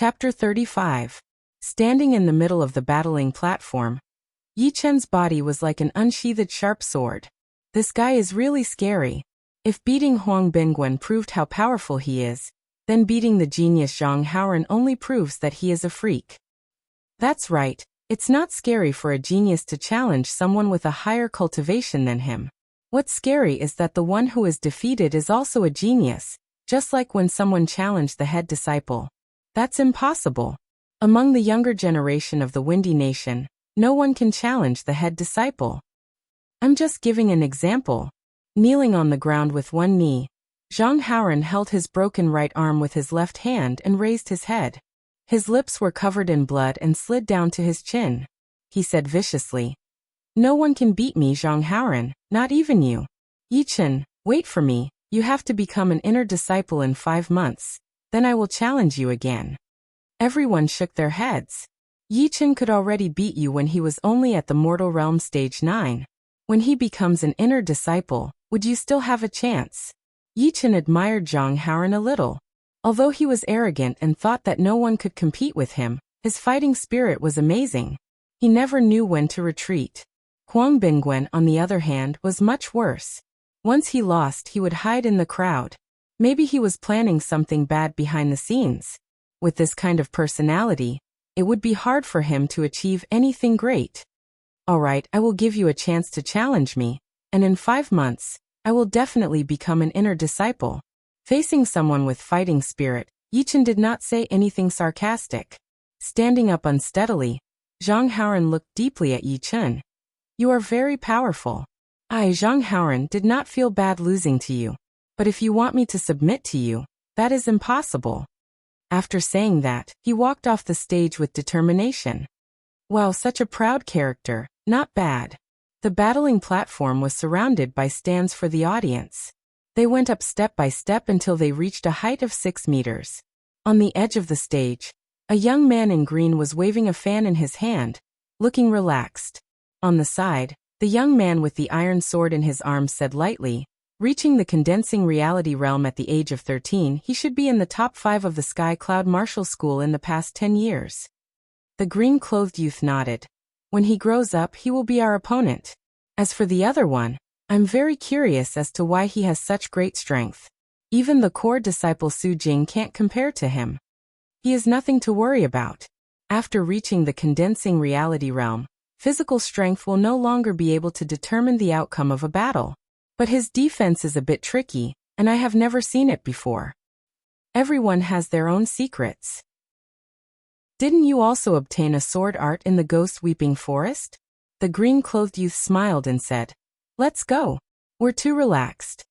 Chapter 35. Standing in the middle of the battling platform, Yi Chen's body was like an unsheathed sharp sword. This guy is really scary. If beating Huang Bingwen proved how powerful he is, then beating the genius Zhang Haoren only proves that he is a freak. That's right, it's not scary for a genius to challenge someone with a higher cultivation than him. What's scary is that the one who is defeated is also a genius, just like when someone challenged the head disciple. That's impossible. Among the younger generation of the Windy Nation, no one can challenge the head disciple. I'm just giving an example. Kneeling on the ground with one knee, Zhang Haoren held his broken right arm with his left hand and raised his head. His lips were covered in blood and slid down to his chin. He said viciously, "No one can beat me, Zhang Haoren, not even you. Yi Chen, wait for me, you have to become an inner disciple in 5 months. Then I will challenge you again." Everyone shook their heads. Yi Chen could already beat you when he was only at the mortal realm stage 9. When he becomes an inner disciple, would you still have a chance? Yi Chen admired Zhang Haoren a little. Although he was arrogant and thought that no one could compete with him, his fighting spirit was amazing. He never knew when to retreat. Huang Bingwen, on the other hand, was much worse. Once he lost, he would hide in the crowd. Maybe he was planning something bad behind the scenes. With this kind of personality, it would be hard for him to achieve anything great. Alright, I will give you a chance to challenge me, and in 5 months, I will definitely become an inner disciple. Facing someone with fighting spirit, Yi Chen did not say anything sarcastic. Standing up unsteadily, Zhang Haoren looked deeply at Yi Chen. "You are very powerful. I, Zhang Haoren, did not feel bad losing to you. But if you want me to submit to you, that is impossible." After saying that, he walked off the stage with determination. Wow, such a proud character, not bad. The battling platform was surrounded by stands for the audience. They went up step by step until they reached a height of 6 meters. On the edge of the stage, a young man in green was waving a fan in his hand, looking relaxed. On the side, the young man with the iron sword in his arms said lightly, "Reaching the condensing reality realm at the age of 13, he should be in the top 5 of the Sky Cloud Martial School in the past 10 years. The green-clothed youth nodded. "When he grows up, he will be our opponent. As for the other one, I'm very curious as to why he has such great strength. Even the core disciple Su Jing can't compare to him. He is nothing to worry about. After reaching the condensing reality realm, physical strength will no longer be able to determine the outcome of a battle. But his defense is a bit tricky, and I have never seen it before. Everyone has their own secrets." "Didn't you also obtain a sword art in the Ghost Weeping Forest?" The green-clothed youth smiled and said, "Let's go. We're too relaxed."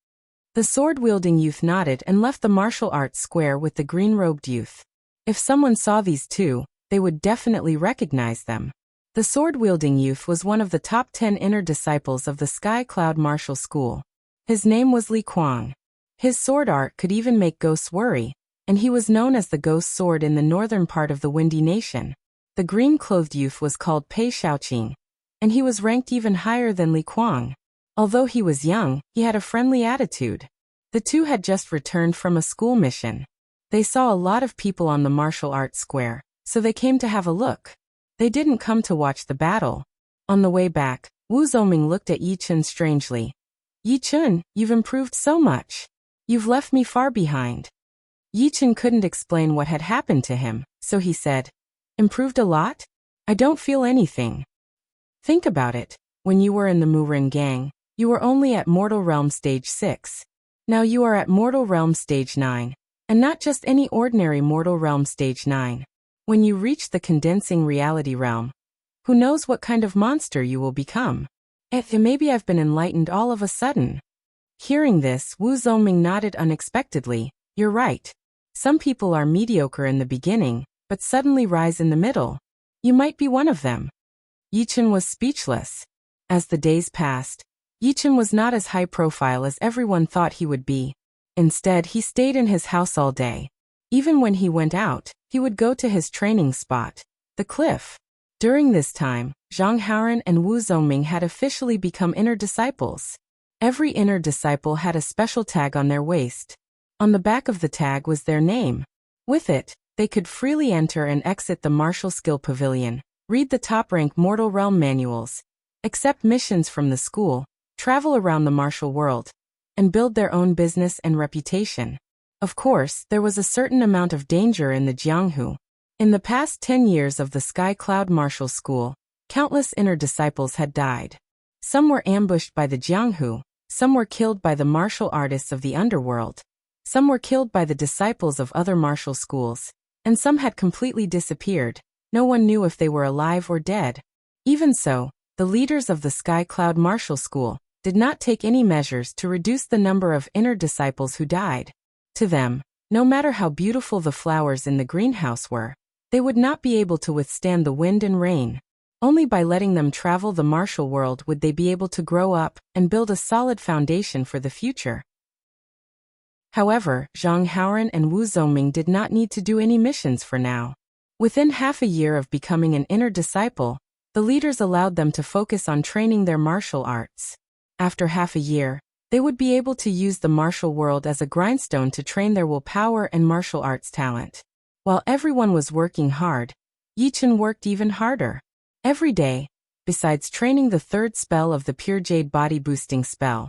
The sword-wielding youth nodded and left the martial arts square with the green-robed youth. If someone saw these two, they would definitely recognize them. The sword-wielding youth was one of the top 10 inner disciples of the Sky Cloud Martial School. His name was Li Kuang. His sword art could even make ghosts worry, and he was known as the Ghost Sword in the northern part of the Windy Nation. The green-clothed youth was called Pei Shaoqing, and he was ranked even higher than Li Kuang. Although he was young, he had a friendly attitude. The two had just returned from a school mission. They saw a lot of people on the martial arts square, so they came to have a look. They didn't come to watch the battle. On the way back, Wu Zoming looked at Yi Chen strangely. "Yi Chen, you've improved so much. You've left me far behind." Yi Chen couldn't explain what had happened to him, so he said, "Improved a lot? I don't feel anything. Think about it. When you were in the Murin gang, you were only at Mortal Realm Stage 6. Now you are at Mortal Realm Stage 9, and not just any ordinary Mortal Realm Stage 9. When you reach the condensing reality realm, who knows what kind of monster you will become? Maybe I've been enlightened all of a sudden." Hearing this, Wu Zoming nodded unexpectedly. "You're right. Some people are mediocre in the beginning, but suddenly rise in the middle. You might be one of them." Yi Chen was speechless. As the days passed, Yi Chen was not as high profile as everyone thought he would be. Instead, he stayed in his house all day. Even when he went out, he would go to his training spot, the cliff. During this time, Zhang Haoren and Wu Zoming had officially become inner disciples. Every inner disciple had a special tag on their waist. On the back of the tag was their name. With it, They could freely enter and exit the martial skill pavilion, read the top-rank mortal realm manuals, accept missions from the school, travel around the martial world, and build their own business and reputation. Of course, there was a certain amount of danger in the Jianghu. In the past 10 years of the Sky Cloud Martial School, countless inner disciples had died. Some were ambushed by the Jianghu, some were killed by the martial artists of the underworld, some were killed by the disciples of other martial schools, and some had completely disappeared. No one knew if they were alive or dead. Even so, the leaders of the Sky Cloud Martial School did not take any measures to reduce the number of inner disciples who died. To them, no matter how beautiful the flowers in the greenhouse were, they would not be able to withstand the wind and rain. Only by letting them travel the martial world would they be able to grow up and build a solid foundation for the future. However, Zhang Haoran and Wu Zhongming did not need to do any missions for now. Within half a year of becoming an inner disciple, the leaders allowed them to focus on training their martial arts. After half a year, they would be able to use the martial world as a grindstone to train their willpower and martial arts talent. While everyone was working hard, Yichen worked even harder. Every day, besides training the third spell of the pure jade body boosting spell,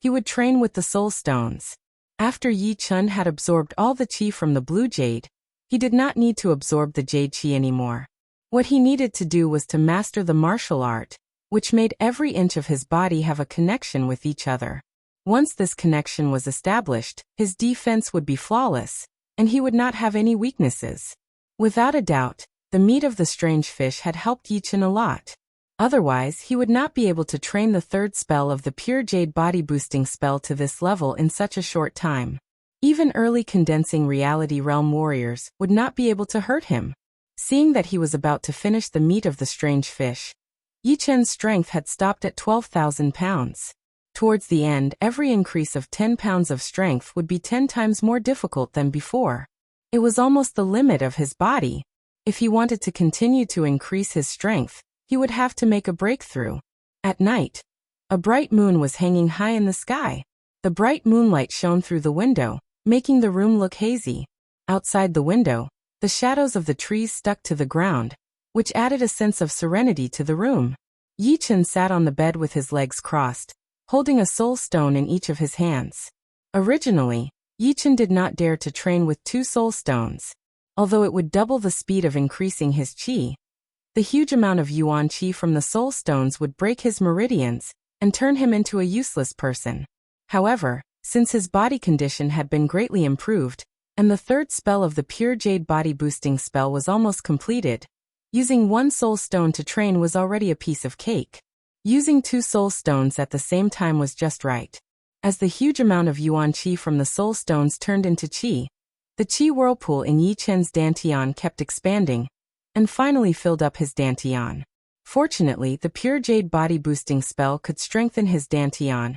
he would train with the soul stones. After Yi Chun had absorbed all the qi from the blue jade, he did not need to absorb the jade qi anymore. What he needed to do was to master the martial art, which made every inch of his body have a connection with each other. Once this connection was established, his defense would be flawless, and he would not have any weaknesses. Without a doubt, the meat of the strange fish had helped Yichen a lot. Otherwise, he would not be able to train the third spell of the pure jade body boosting spell to this level in such a short time. Even early condensing reality realm warriors would not be able to hurt him. Seeing that he was about to finish the meat of the strange fish, Yichen's strength had stopped at 12,000 pounds. Towards the end, every increase of 10 pounds of strength would be 10 times more difficult than before. It was almost the limit of his body. If he wanted to continue to increase his strength, he would have to make a breakthrough. At night, a bright moon was hanging high in the sky. The bright moonlight shone through the window, making the room look hazy. Outside the window, the shadows of the trees stuck to the ground, which added a sense of serenity to the room. Yichen sat on the bed with his legs crossed, holding a soul stone in each of his hands. Originally, Yichen did not dare to train with 2 soul stones. Although it would double the speed of increasing his qi, the huge amount of yuan qi from the soul stones would break his meridians and turn him into a useless person. However, since his body condition had been greatly improved, and the third spell of the pure jade body boosting spell was almost completed, using 1 soul stone to train was already a piece of cake. Using 2 soul stones at the same time was just right. As the huge amount of yuan qi from the soul stones turned into qi, the qi whirlpool in Yichen's dantian kept expanding, and finally filled up his dantian. Fortunately, the pure jade body boosting spell could strengthen his dantian,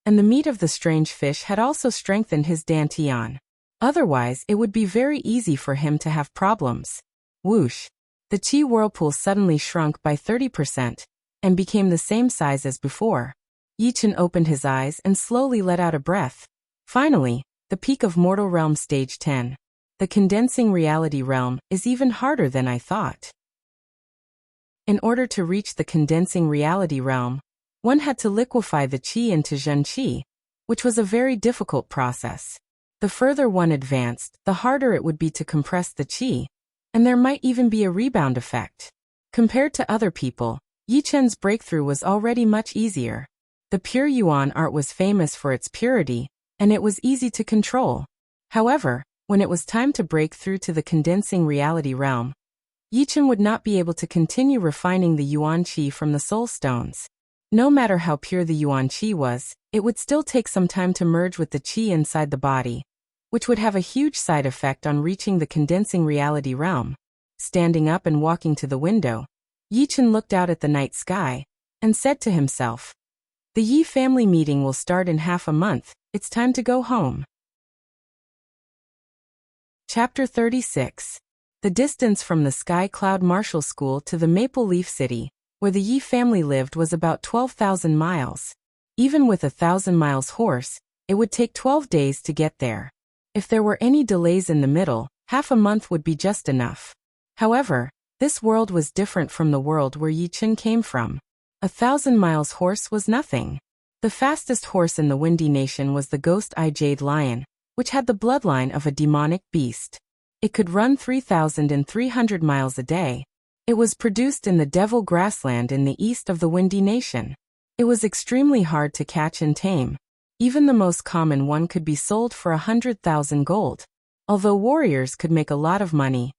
and the meat of the strange fish had also strengthened his dantian. Otherwise, it would be very easy for him to have problems. Whoosh! The qi whirlpool suddenly shrunk by 30%, and became the same size as before. Yichen opened his eyes and slowly let out a breath. Finally, the peak of Mortal Realm Stage 10. The condensing reality realm is even harder than I thought. In order to reach the condensing reality realm, one had to liquefy the qi into Zhen qi, which was a very difficult process. The further one advanced, the harder it would be to compress the qi, and there might even be a rebound effect. Compared to other people, Yichen's breakthrough was already much easier. The pure yuan art was famous for its purity, and it was easy to control. However, when it was time to break through to the condensing reality realm, Yichen would not be able to continue refining the yuan qi from the soul stones. No matter how pure the yuan qi was, it would still take some time to merge with the qi inside the body, which would have a huge side effect on reaching the condensing reality realm. Standing up and walking to the window, Yichen looked out at the night sky and said to himself, "The Yi family meeting will start in half a month. It's time to go home." Chapter 36. The distance from the Sky Cloud Martial School to the Maple Leaf City, where the Yi family lived, was about 12,000 miles. Even with 1,000 miles horse, it would take 12 days to get there. If there were any delays in the middle, Half a month would be just enough. However, this world was different from the world where Yi Chen came from. 1,000 miles horse was nothing. The fastest horse in the Windy Nation was the ghost-eye jade lion, which had the bloodline of a demonic beast. It could run 3,300 miles a day. It was produced in the Devil Grassland in the east of the Windy Nation. It was extremely hard to catch and tame. Even the most common one could be sold for 100,000 gold. Although warriors could make a lot of money,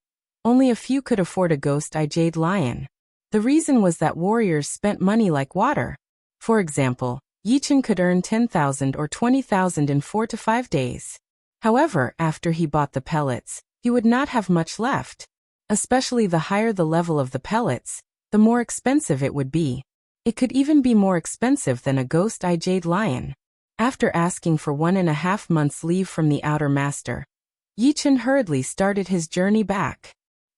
only a few could afford a ghost-eye jade lion. The reason was that warriors spent money like water. For example, Yi Chen could earn 10,000 or 20,000 in 4 to 5 days. However, after he bought the pellets, he would not have much left. Especially the higher the level of the pellets, the more expensive it would be. It could even be more expensive than a ghost-eye jade lion. After asking for 1.5 months leave from the outer master, Yi Chen hurriedly started his journey back.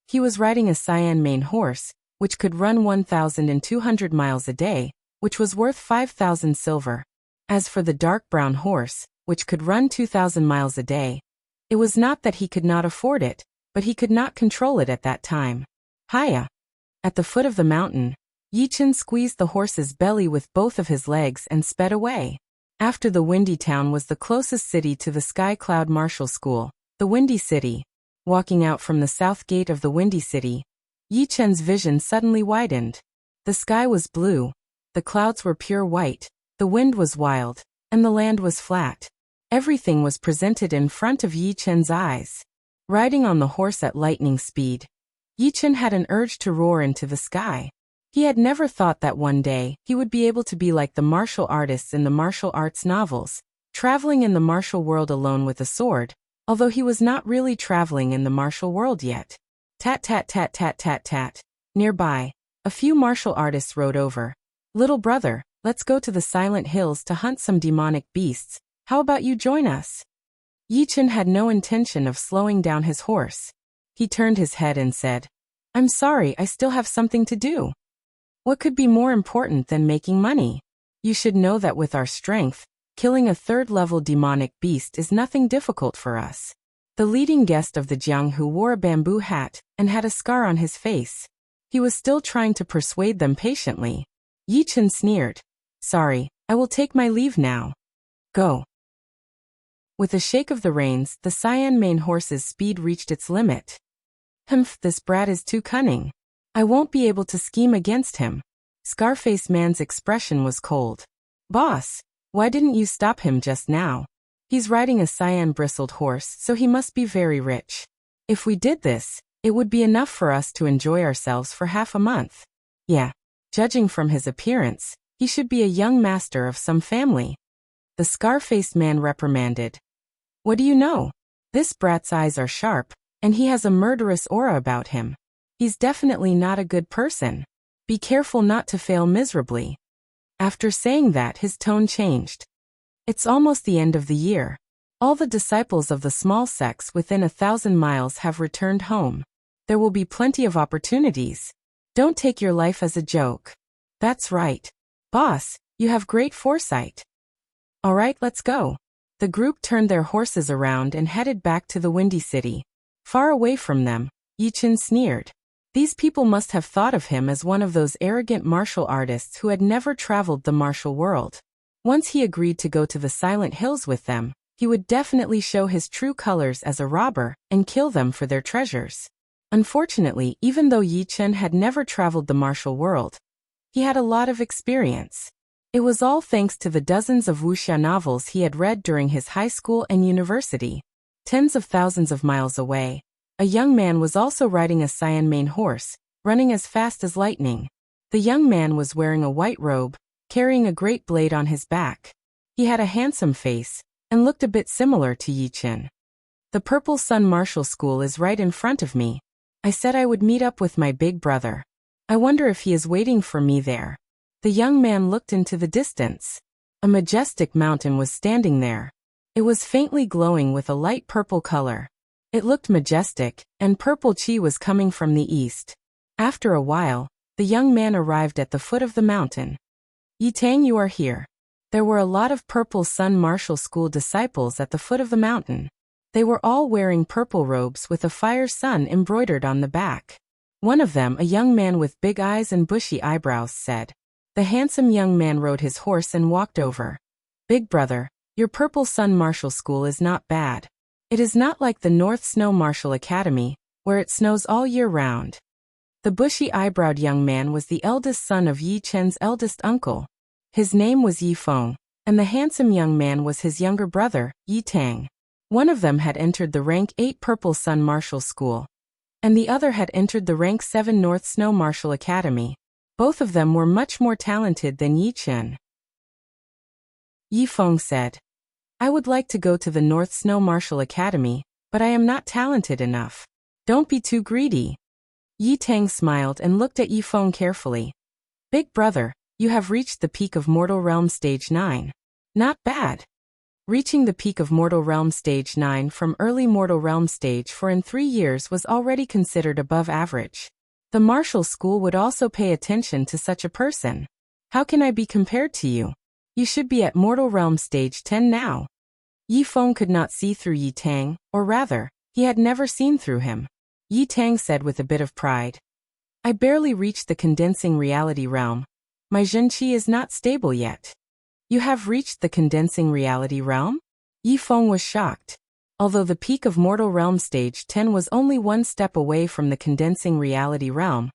He was riding a cyan mane horse, which could run 1,200 miles a day, which was worth 5,000 silver. As for the dark brown horse, which could run 2,000 miles a day, it was not that he could not afford it, but he could not control it at that time. Hiya! At the foot of the mountain, Yi Chen squeezed the horse's belly with both of his legs and sped away. After the Windy Town was the closest city to the Sky Cloud Martial School, the Windy City. Walking out from the south gate of the Windy City, Yi Chen's vision suddenly widened. The sky was blue, the clouds were pure white, the wind was wild, and the land was flat. Everything was presented in front of Yi Chen's eyes. Riding on the horse at lightning speed, Yi Chen had an urge to roar into the sky. He had never thought that one day he would be able to be like the martial artists in the martial arts novels, traveling in the martial world alone with a sword, although he was not really traveling in the martial world yet. Tat tat tat tat tat tat. Nearby, a few martial artists rode over. Little brother, let's go to the Silent Hills to hunt some demonic beasts. How about you join us? Yi Chen had no intention of slowing down his horse. He turned his head and said, I'm sorry, I still have something to do. What could be more important than making money? You should know that with our strength, killing a third-level demonic beast is nothing difficult for us. The leading guest of the Jianghu wore a bamboo hat and had a scar on his face. He was still trying to persuade them patiently. Yi Chen sneered. Sorry, I will take my leave now. Go. With a shake of the reins, the cyan mane horse's speed reached its limit. Humph, this brat is too cunning. I won't be able to scheme against him. Scarface Man's expression was cold. Boss, why didn't you stop him just now? He's riding a cyan bristled horse, so he must be very rich. If we did this, it would be enough for us to enjoy ourselves for half a month. Yeah, judging from his appearance, he should be a young master of some family. The scar-faced man reprimanded. What do you know? This brat's eyes are sharp, and he has a murderous aura about him. He's definitely not a good person. Be careful not to fail miserably. After saying that, his tone changed. It's almost the end of the year. All the disciples of the small sects within 1,000 miles have returned home. There will be plenty of opportunities. Don't take your life as a joke. That's right. Boss, you have great foresight. All right, let's go. The group turned their horses around and headed back to the Windy City. Far away from them, Yi Chen sneered. These people must have thought of him as one of those arrogant martial artists who had never traveled the martial world. Once he agreed to go to the Silent Hills with them, he would definitely show his true colors as a robber and kill them for their treasures. Unfortunately, even though Yi Chen had never traveled the martial world, he had a lot of experience. It was all thanks to the dozens of wuxia novels he had read during his high school and university. Tens of thousands of miles away, a young man was also riding a cyan mane horse, running as fast as lightning. The young man was wearing a white robe, carrying a great blade on his back. He had a handsome face, and looked a bit similar to Yi Chen. The Purple Sun Martial School is right in front of me. I said I would meet up with my big brother. I wonder if he is waiting for me there. The young man looked into the distance. A majestic mountain was standing there. It was faintly glowing with a light purple color. It looked majestic, and purple chi was coming from the east. After a while, the young man arrived at the foot of the mountain. Yi Tang, you are here. There were a lot of Purple Sun Martial School disciples at the foot of the mountain. They were all wearing purple robes with a fire sun embroidered on the back. One of them, a young man with big eyes and bushy eyebrows, said. The handsome young man rode his horse and walked over. Big brother, your Purple Sun Martial School is not bad. It is not like the North Snow Martial Academy, where it snows all year round. The bushy-eyebrowed young man was the eldest son of Yi Chen's eldest uncle. His name was Yi Feng, and the handsome young man was his younger brother, Yi Tang. One of them had entered the rank 8 Purple Sun Martial School, and the other had entered the rank 7 North Snow Martial Academy. Both of them were much more talented than Yi Chen. Yi Feng said, I would like to go to the North Snow Martial Academy, but I am not talented enough. Don't be too greedy. Yi Tang smiled and looked at Yi Feng carefully. Big brother, you have reached the peak of Mortal Realm Stage 9. Not bad. Reaching the peak of Mortal Realm Stage 9 from early Mortal Realm Stage 4 in 3 years was already considered above average. The martial school would also pay attention to such a person. How can I be compared to you? You should be at Mortal Realm Stage 10 now. Yi Feng could not see through Yi Tang, or rather, he had never seen through him. Yi Tang said with a bit of pride. I barely reached the condensing reality realm. My Zhenqi is not stable yet. You have reached the condensing reality realm? Yi Feng was shocked. Although the peak of Mortal Realm Stage 10 was only one step away from the condensing reality realm,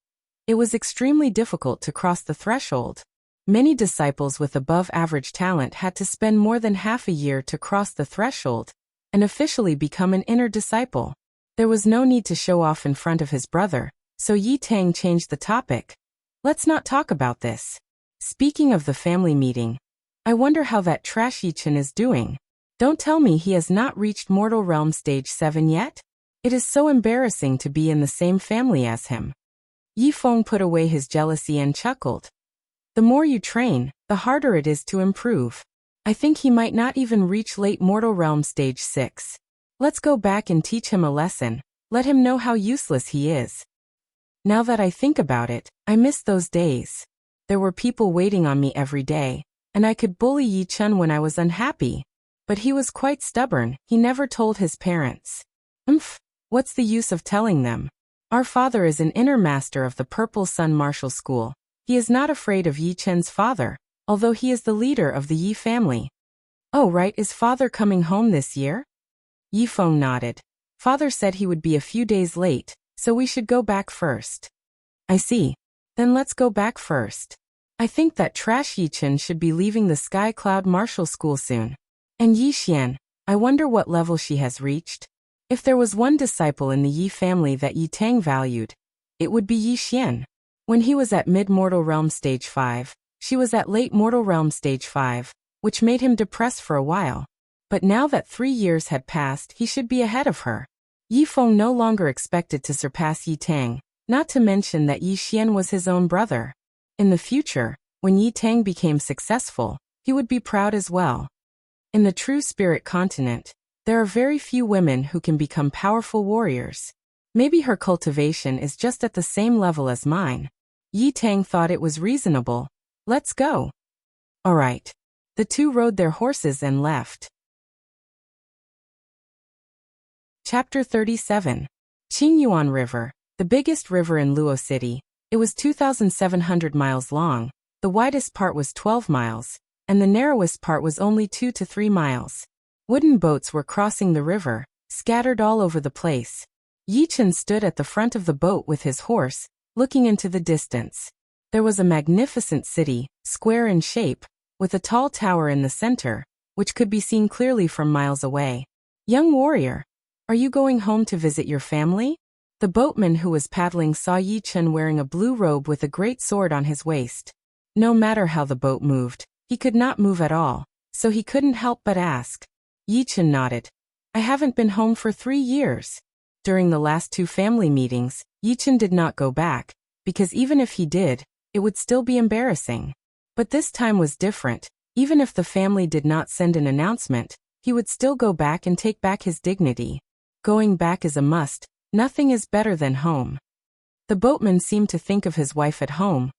it was extremely difficult to cross the threshold. Many disciples with above-average talent had to spend more than half a year to cross the threshold and officially become an inner disciple. There was no need to show off in front of his brother, so Yi Tang changed the topic. Let's not talk about this. Speaking of the family meeting, I wonder how that trash Yi Chen is doing. Don't tell me he has not reached Mortal Realm Stage 7 yet? It is so embarrassing to be in the same family as him. Yi Feng put away his jealousy and chuckled. The more you train, the harder it is to improve. I think he might not even reach late Mortal Realm Stage 6. Let's go back and teach him a lesson. Let him know how useless he is. Now that I think about it, I miss those days. There were people waiting on me every day, and I could bully Yi Chen when I was unhappy. But he was quite stubborn, he never told his parents. What's the use of telling them? Our father is an inner master of the Purple Sun Martial School. He is not afraid of Yi Chen's father, although he is the leader of the Yi family. Oh right, is father coming home this year? Yi Feng nodded. Father said he would be a few days late, so we should go back first. I see. Then let's go back first. I think that trash Yi Chen should be leaving the Sky Cloud Martial School soon. And Yi Xian, I wonder what level she has reached. If there was one disciple in the Yi family that Yi Tang valued, it would be Yi Xian. When he was at Mid-Mortal Realm Stage 5, she was at Late Mortal Realm Stage 5, which made him depressed for a while. But now that 3 years had passed, he should be ahead of her. Yi Feng no longer expected to surpass Yi Tang, not to mention that Yi Xian was his own brother. In the future, when Yi Tang became successful, he would be proud as well. In the true spirit continent, there are very few women who can become powerful warriors. Maybe her cultivation is just at the same level as mine. Yi Tang thought it was reasonable. Let's go. All right. The two rode their horses and left. Chapter 37. Qingyuan River, the biggest river in Luo City. It was 2,700 miles long, the widest part was 12 miles, and the narrowest part was only 2 to 3 miles. Wooden boats were crossing the river, scattered all over the place. Yi Chen stood at the front of the boat with his horse, looking into the distance. There was a magnificent city, square in shape, with a tall tower in the center, which could be seen clearly from miles away. Young warrior, are you going home to visit your family? The boatman who was paddling saw Yi Chen wearing a blue robe with a great sword on his waist. No matter how the boat moved, he could not move at all, so he couldn't help but ask. Yi Chen nodded. I haven't been home for 3 years. During the last 2 family meetings, Yi Chen did not go back, because even if he did, it would still be embarrassing. But this time was different. Even if the family did not send an announcement, he would still go back and take back his dignity. Going back is a must. Nothing is better than home. The boatman seemed to think of his wife at home.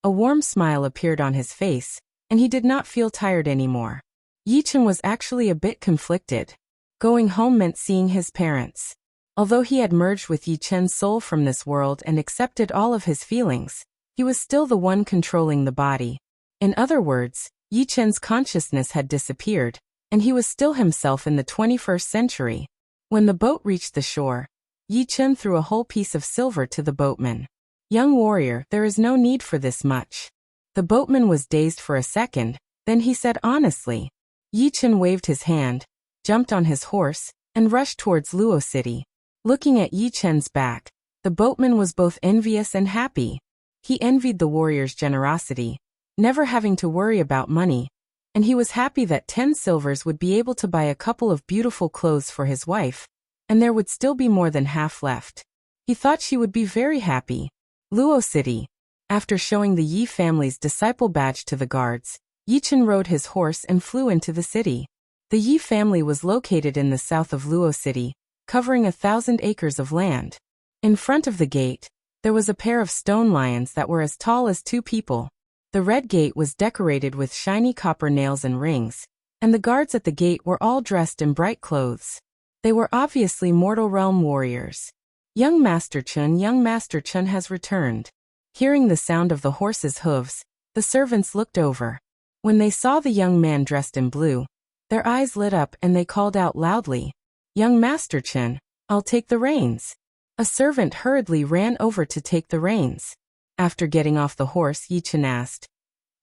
A warm smile appeared on his face, and he did not feel tired anymore. Yi Chen was actually a bit conflicted. Going home meant seeing his parents. Although he had merged with Yi Chen's soul from this world and accepted all of his feelings, he was still the one controlling the body. In other words, Yi Chen's consciousness had disappeared, and he was still himself in the 21st century. When the boat reached the shore, Yi Chen threw a whole piece of silver to the boatman. "Young warrior, there is no need for this much." The boatman was dazed for a second, then he said honestly. Yi Chen waved his hand, jumped on his horse, and rushed towards Luo City. Looking at Yi Chen's back, the boatman was both envious and happy. He envied the warrior's generosity, never having to worry about money, and he was happy that 10 silvers would be able to buy a couple of beautiful clothes for his wife, and there would still be more than half left. He thought she would be very happy. Luo City. After showing the Yi family's disciple badge to the guards, Yi Chen rode his horse and flew into the city. The Yi family was located in the south of Luo City, covering 1,000 acres of land. In front of the gate, there was a pair of stone lions that were as tall as 2 people. The red gate was decorated with shiny copper nails and rings, and the guards at the gate were all dressed in bright clothes. They were obviously Mortal Realm warriors. Young Master Chun has returned. Hearing the sound of the horse's hooves, the servants looked over. When they saw the young man dressed in blue, their eyes lit up and they called out loudly, "Young Master Chun, I'll take the reins." A servant hurriedly ran over to take the reins. After getting off the horse, Yi Chen asked,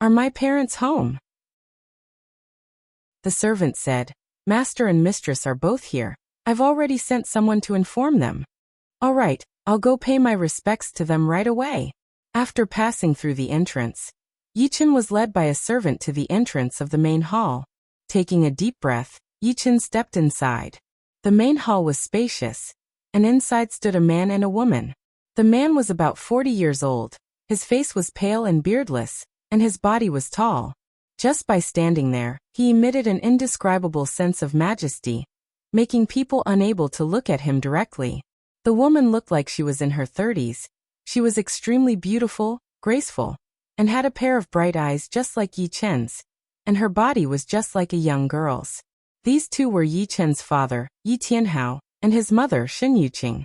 "Are my parents home?" The servant said, "Master and mistress are both here. I've already sent someone to inform them." "All right, I'll go pay my respects to them right away." After passing through the entrance, Yi Chen was led by a servant to the entrance of the main hall. Taking a deep breath, Yi Chen stepped inside. The main hall was spacious, and inside stood a man and a woman. The man was about 40 years old, his face was pale and beardless, and his body was tall. Just by standing there, he emitted an indescribable sense of majesty, making people unable to look at him directly. The woman looked like she was in her 30s. She was extremely beautiful, graceful, and had a pair of bright eyes just like Yi Chen's, and her body was just like a young girl's. These two were Yi Chen's father, Yi Tianhao, and his mother, Shen Yuqing.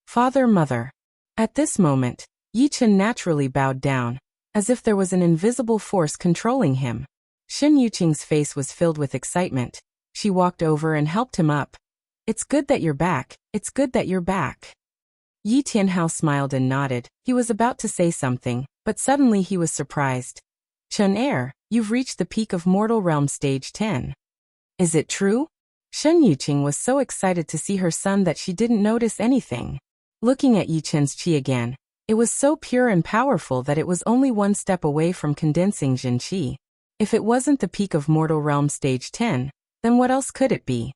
Father-mother. At this moment, Yi Chen naturally bowed down, as if there was an invisible force controlling him. Shen Yuqing's face was filled with excitement. She walked over and helped him up. "It's good that you're back, it's good that you're back." Yi Tianhao smiled and nodded. He was about to say something, but suddenly he was surprised. "Chun Heir, you've reached the peak of Mortal Realm Stage 10. Is it true?" Shen Yuqing was so excited to see her son that she didn't notice anything. Looking at Yi Chen's qi again, it was so pure and powerful that it was only one step away from condensing Jin qi. If it wasn't the peak of Mortal Realm Stage 10, then what else could it be?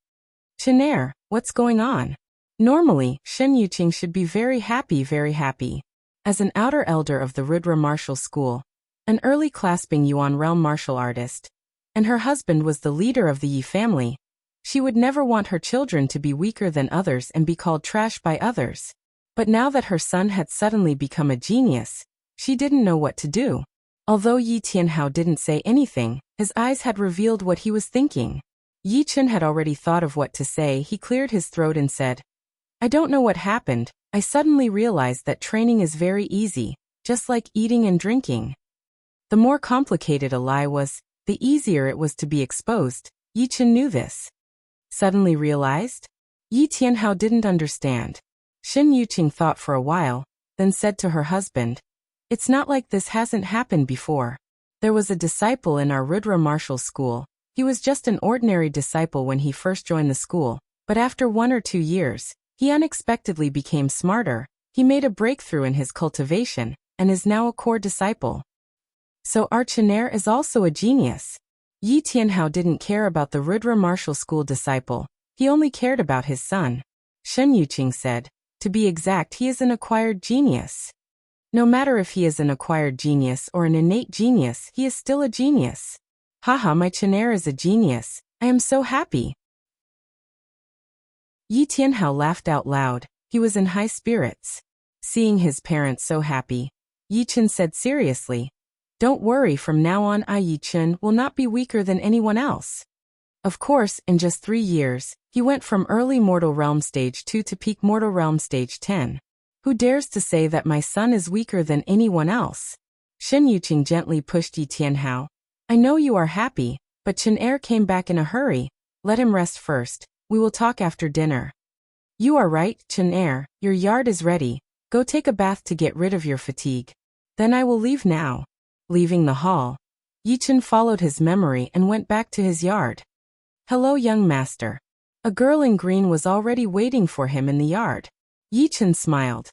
"Chun Heir, what's going on?" Normally, Shen Yuqing should be very happy, very happy. As an outer elder of the Rudra martial school, an early clasping Yuan realm martial artist, and her husband was the leader of the Yi family, she would never want her children to be weaker than others and be called trash by others. But now that her son had suddenly become a genius, she didn't know what to do. Although Yi Tianhao didn't say anything, his eyes had revealed what he was thinking. Yi Chen had already thought of what to say. He cleared his throat and said, "I don't know what happened. I suddenly realized that training is very easy, just like eating and drinking." The more complicated a lie was, the easier it was to be exposed. Yi Chen knew this. Suddenly realized? Yi Tianhao didn't understand. Shen Yuqing thought for a while, then said to her husband, "It's not like this hasn't happened before. There was a disciple in our Rudra martial school. He was just an ordinary disciple when he first joined the school, but after 1 or 2 years, he unexpectedly became smarter. He made a breakthrough in his cultivation, and is now a core disciple. So our Chun Heir is also a genius." Yi Tianhao didn't care about the Rudra martial school disciple. He only cared about his son. Shen Yuqing said, "To be exact, he is an acquired genius. No matter if he is an acquired genius or an innate genius, he is still a genius. Haha, my Chun Heir is a genius. I am so happy." Yi Tianhao laughed out loud. He was in high spirits. Seeing his parents so happy, Yi Chen said seriously, "Don't worry, from now on I, Yi Chen, will not be weaker than anyone else." Of course, in just 3 years, He went from early mortal realm stage 2 to peak mortal realm stage 10. Who dares to say that my son is weaker than anyone else? Shen Yuqing gently pushed Yi Tianhao. I know you are happy, but Chen Er came back in a hurry. Let him rest first. We will talk after dinner. You are right, Chen Er. Your yard is ready. Go take a bath to get rid of your fatigue. Then I will leave now. Leaving the hall, Yi Chen followed his memory and went back to his yard. Hello, young master. A girl in green was already waiting for him in the yard. Yi Chen smiled.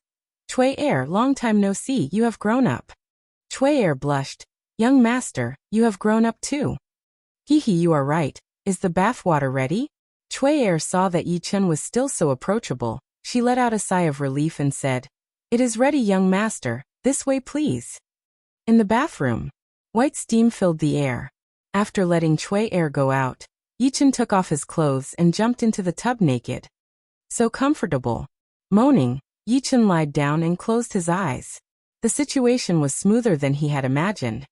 Cui Er, long time no see, you have grown up. Cui Er blushed. Young master, you have grown up too. Hee, you are right. Is the bathwater ready? Cui Er saw that Yi Chen was still so approachable. She let out a sigh of relief and said, It is ready, young master. This way, please. In the bathroom, white steam filled the air. After letting Cui Er go out, Yi Chen took off his clothes and jumped into the tub naked. So comfortable. Moaning, Yi Chen lied down and closed his eyes. The situation was smoother than he had imagined.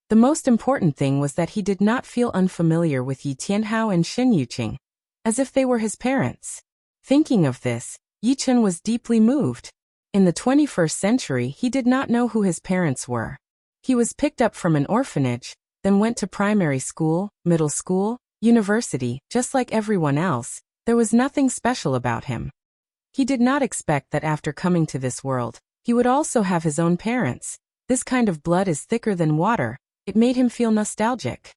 The most important thing was that he did not feel unfamiliar with Yi Tianhao and Shen Yuqing, as if they were his parents. Thinking of this, Yi Chen was deeply moved. In the 21st century, he did not know who his parents were. He was picked up from an orphanage, then went to primary school, middle school, university. Just like everyone else, there was nothing special about him. He did not expect that after coming to this world, he would also have his own parents. This kind of blood is thicker than water. It made him feel nostalgic.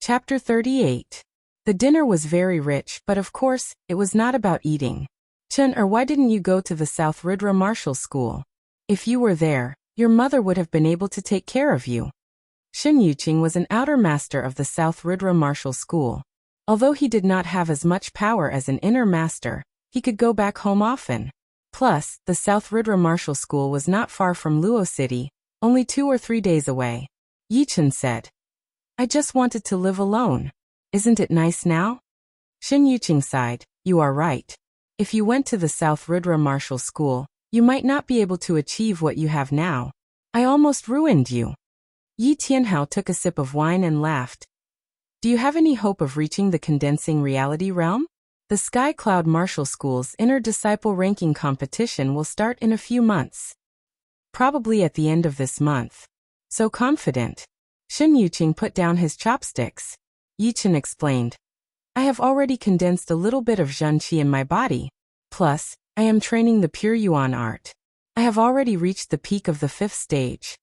Chapter 38. The dinner was very rich, but of course, it was not about eating. Chen Er, why didn't you go to the South Ridra Martial School? If you were there, your mother would have been able to take care of you. Shen Yuqing was an outer master of the South Ridra Martial School. Although he did not have as much power as an inner master, he could go back home often. Plus, the South Ridra Martial School was not far from Luo City, only 2 or 3 days away. Yi Chen said, I just wanted to live alone. Isn't it nice now? Shen Yuqing sighed. You are right. If you went to the South Ridra Martial School, you might not be able to achieve what you have now. I almost ruined you. Yi Tianhao took a sip of wine and laughed. Do you have any hope of reaching the condensing reality realm? The Sky Cloud Martial School's inner disciple ranking competition will start in a few months. Probably at the end of this month. So confident. Shen Yuqing put down his chopsticks. Yi Chen explained. I have already condensed a little bit of Zhen Qi in my body. Plus, I am training the pure Yuan art. I have already reached the peak of the 5th stage.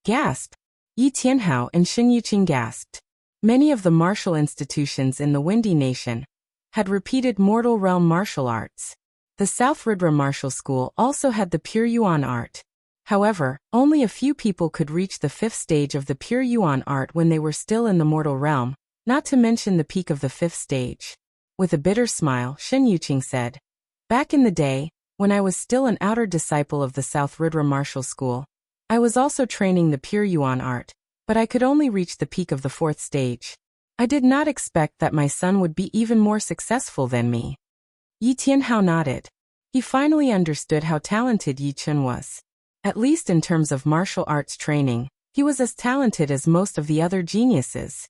Gasp! Yi Tianhao and Shen Yuqing gasped. Many of the martial institutions in the Windy Nation had repeated mortal realm martial arts. The South Ridra Martial School also had the pure Yuan art. However, only a few people could reach the 5th stage of the pure Yuan art when they were still in the mortal realm, not to mention the peak of the 5th stage. With a bitter smile, Shen Yuqing said, Back in the day, when I was still an outer disciple of the South Ridra Martial School, I was also training the pure Yuan art, but I could only reach the peak of the 4th stage. I did not expect that my son would be even more successful than me. Yi Tianhao nodded. He finally understood how talented Yi Chen was. At least in terms of martial arts training, he was as talented as most of the other geniuses.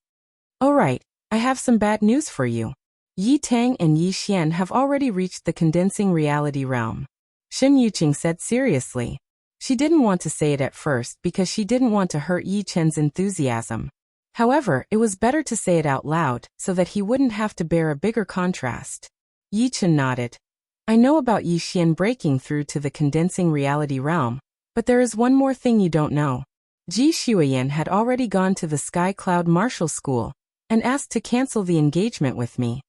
Alright, I have some bad news for you. Yi Tang and Yi Xian have already reached the condensing reality realm. Shen Yuqing said seriously. She didn't want to say it at first because she didn't want to hurt Yi Chen's enthusiasm. However, it was better to say it out loud so that he wouldn't have to bear a bigger contrast. Yi Chen nodded. I know about Yi Xian breaking through to the condensing reality realm, but there is one more thing you don't know. Ji Shuiyan had already gone to the Sky Cloud Martial School and asked to cancel the engagement with me.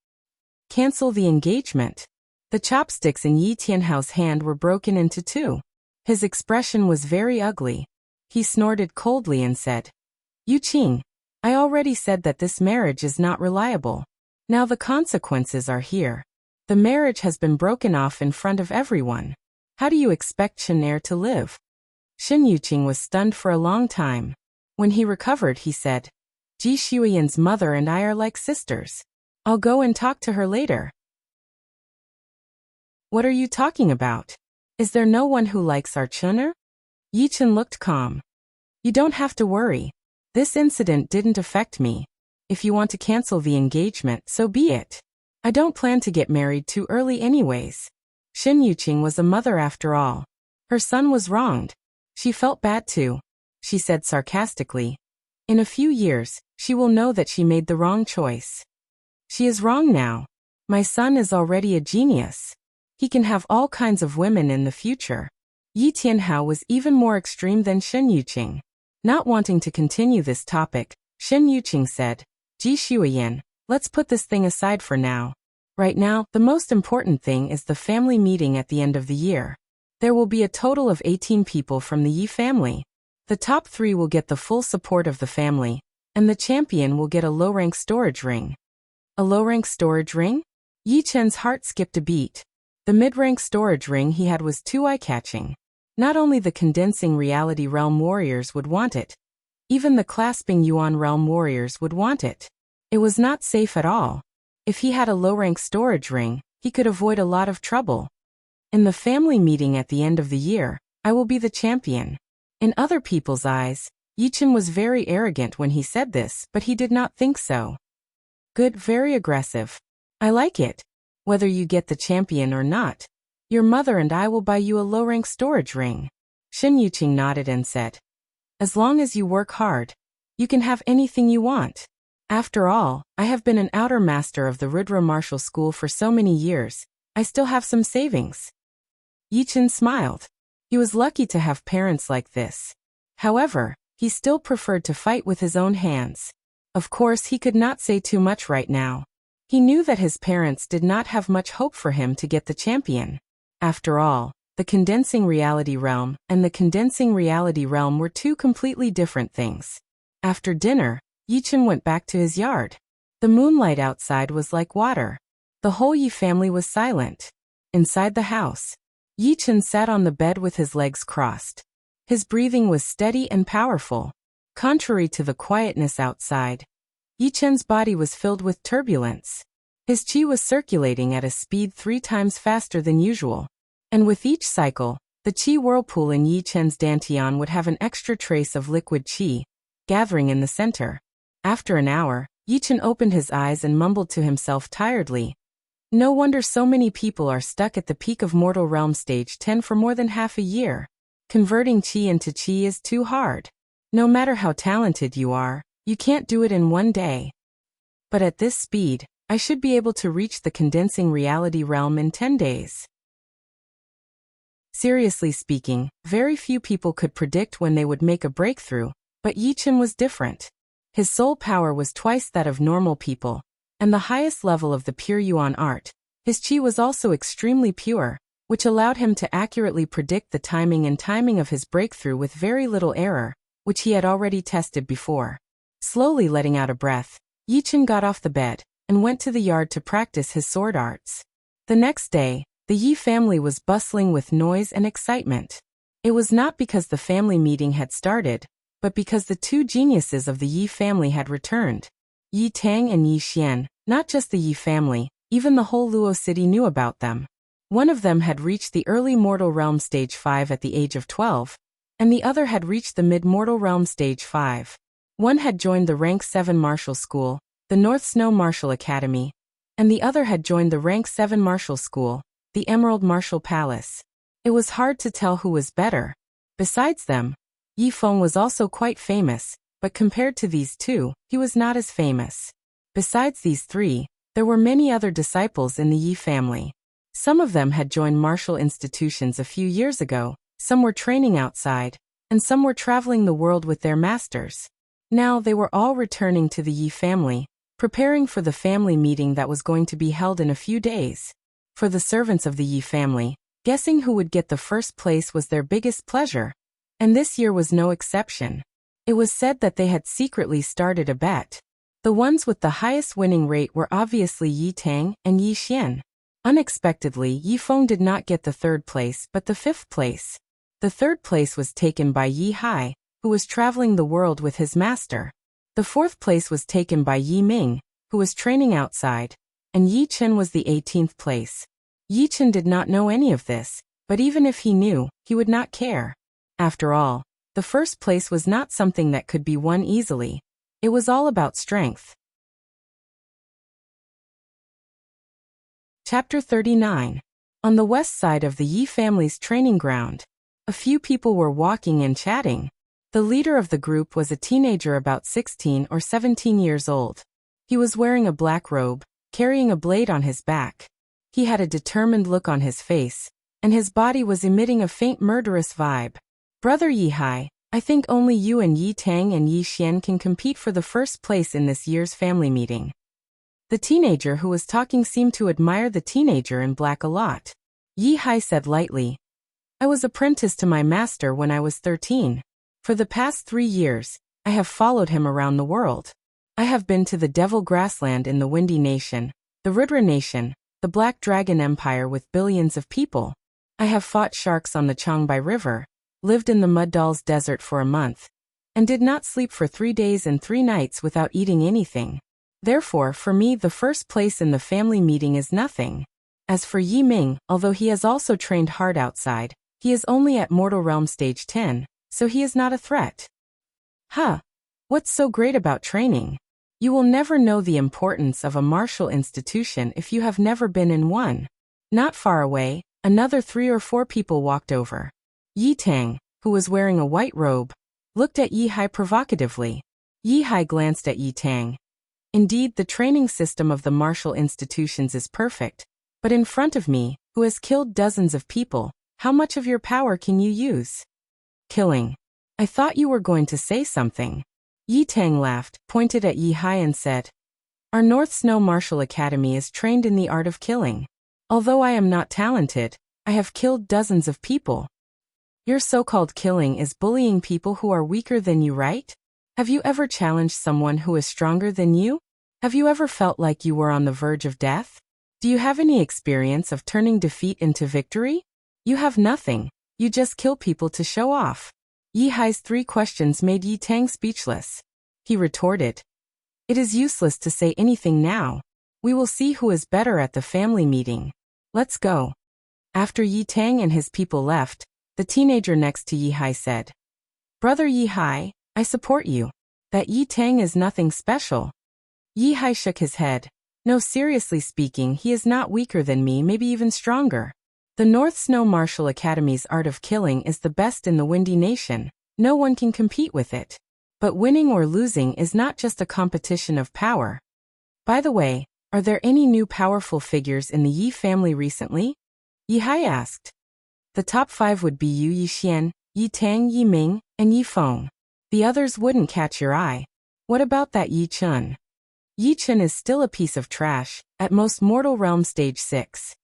Cancel the engagement? The chopsticks in Yi Tianhao's hand were broken into 2. His expression was very ugly. He snorted coldly and said, Yu Qing, I already said that this marriage is not reliable. Now the consequences are here. The marriage has been broken off in front of everyone. How do you expect Chen Er to live? Shen Yuqing was stunned for a long time. When he recovered, he said, Ji Shuiyan's mother and I are like sisters. I'll go and talk to her later. What are you talking about? Is there no one who likes our Chen Er? Yi Chen looked calm. You don't have to worry. This incident didn't affect me. If you want to cancel the engagement, so be it. I don't plan to get married too early anyways. Shin Yuqing was a mother after all. Her son was wronged. She felt bad too. She said sarcastically. In a few years, she will know that she made the wrong choice. She is wrong now. My son is already a genius. He can have all kinds of women in the future. Yi Tianhao was even more extreme than Shin Yuqing. Not wanting to continue this topic, Shin Yuqing said, Ji Shuiyan, let's put this thing aside for now. Right now, the most important thing is the family meeting at the end of the year. There will be a total of 18 people from the Yi family. The top 3 will get the full support of the family, and the champion will get a low-rank storage ring. A low-rank storage ring? Yi Chen's heart skipped a beat. The mid-rank storage ring he had was too eye-catching. Not only the condensing reality realm warriors would want it, even the clasping yuan realm warriors would want it. It was not safe at all. If he had a low-rank storage ring, he could avoid a lot of trouble. In the family meeting at the end of the year, I will be the champion. In other people's eyes, Yi Chen was very arrogant when he said this, but he did not think so. Good, very aggressive. I like it. Whether you get the champion or not, your mother and I will buy you a low-rank storage ring. Shin Yuqing nodded and said, as long as you work hard, you can have anything you want. After all, I have been an outer master of the Rudra martial school for so many years, I still have some savings. Yi Chen smiled. He was lucky to have parents like this. However, he still preferred to fight with his own hands. Of course, he could not say too much right now. He knew that his parents did not have much hope for him to get the champion. After all, the condensing reality realm and the condensing reality realm were two completely different things. After dinner, Yi Chen went back to his yard. The moonlight outside was like water. The whole Yi family was silent. Inside the house, Yi Chen sat on the bed with his legs crossed. His breathing was steady and powerful. Contrary to the quietness outside, Yi Chen's body was filled with turbulence. His qi was circulating at a speed 3 times faster than usual. And with each cycle, the qi whirlpool in Yi Chen's dantian would have an extra trace of liquid qi, gathering in the center. After an hour, Yi Chen opened his eyes and mumbled to himself tiredly. No wonder so many people are stuck at the peak of mortal realm stage 10 for more than half a year. Converting qi into qi is too hard. No matter how talented you are, you can't do it in one day. But at this speed, I should be able to reach the condensing reality realm in 10 days. Seriously speaking, very few people could predict when they would make a breakthrough, but Yi Chen was different. His soul power was twice that of normal people, and the highest level of the pure yuan art. His qi was also extremely pure, which allowed him to accurately predict the timing of his breakthrough with very little error, which he had already tested before. Slowly letting out a breath, Yi Chen got off the bed and went to the yard to practice his sword arts. The next day, the Yi family was bustling with noise and excitement. It was not because the family meeting had started, but because the 2 geniuses of the Yi family had returned. Yi Tang and Yi Xian, not just the Yi family, even the whole Luo city knew about them. One of them had reached the early mortal realm stage 5 at the age of 12, and the other had reached the mid-mortal realm stage 5. One had joined the rank 7 martial school, the North Snow Martial Academy, and the other had joined the rank 7 martial school, the Emerald Martial Palace. It was hard to tell who was better. Besides them, Yi Feng was also quite famous, but compared to these 2, he was not as famous. Besides these 3, there were many other disciples in the Yi family. Some of them had joined martial institutions a few years ago, some were training outside, and some were traveling the world with their masters. Now they were all returning to the Yi family, preparing for the family meeting that was going to be held in a few days. For the servants of the Yi family, guessing who would get the first place was their biggest pleasure, and this year was no exception. It was said that they had secretly started a bet. The ones with the highest winning rate were obviously Yi Tang and Yi Xian. Unexpectedly, Yi Feng did not get the 3rd place but the 5th place. The 3rd place was taken by Yi Hai, who was traveling the world with his master. The 4th place was taken by Yi Ming, who was training outside, and Yi Chen was the 18th place. Yi Chen did not know any of this, but even if he knew, he would not care. After all, the 1st place was not something that could be won easily. It was all about strength. Chapter 39. On the west side of the Yi family's training ground, a few people were walking and chatting. The leader of the group was a teenager about 16 or 17 years old. He was wearing a black robe, carrying a blade on his back. He had a determined look on his face, and his body was emitting a faint murderous vibe. Brother Yi Hai, I think only you and Yi Tang and Yi Xian can compete for the first place in this year's family meeting. The teenager who was talking seemed to admire the teenager in black a lot. Yi Hai said lightly, I was apprenticed to my master when I was 13. For the past 3 years, I have followed him around the world. I have been to the Devil Grassland in the Windy Nation, the Rudra Nation, the Black Dragon Empire with billions of people. I have fought sharks on the Changbai River, lived in the Mud Dolls Desert for a month, and did not sleep for 3 days and 3 nights without eating anything. Therefore, for me, the first place in the family meeting is nothing. As for Yi Ming, although he has also trained hard outside, he is only at Mortal Realm Stage 10, so he is not a threat. Huh. What's so great about training? You will never know the importance of a martial institution if you have never been in one. Not far away, another 3 or 4 people walked over. Yi Tang, who was wearing a white robe, looked at Yi Hai provocatively. Yi Hai glanced at Yi Tang. Indeed, the training system of the martial institutions is perfect, but in front of me, who has killed dozens of people, how much of your power can you use? Killing. I thought you were going to say something. Yi Tang laughed, pointed at Yi Hai and said, Our North Snow Martial Academy is trained in the art of killing. Although I am not talented, I have killed dozens of people. Your so-called killing is bullying people who are weaker than you, right? Have you ever challenged someone who is stronger than you? Have you ever felt like you were on the verge of death? Do you have any experience of turning defeat into victory? You have nothing. You just kill people to show off. Yi Hai's 3 questions made Yi Tang speechless. He retorted, It is useless to say anything now. We will see who is better at the family meeting. Let's go. After Yi Tang and his people left, the teenager next to Yi Hai said, Brother Yi Hai, I support you. That Yi Tang is nothing special. Yi Hai shook his head. No, seriously speaking, he is not weaker than me, maybe even stronger. The North Snow Martial Academy's art of killing is the best in the Windy Nation. No one can compete with it. But winning or losing is not just a competition of power. By the way, are there any new powerful figures in the Yi family recently? Yi Hai asked. The top 5 would be Yi Xian, Yi Tang, Yi Ming, and Yi Feng. The others wouldn't catch your eye. What about that Yi Chun? Yi Chun is still a piece of trash, at most Mortal Realm Stage 6.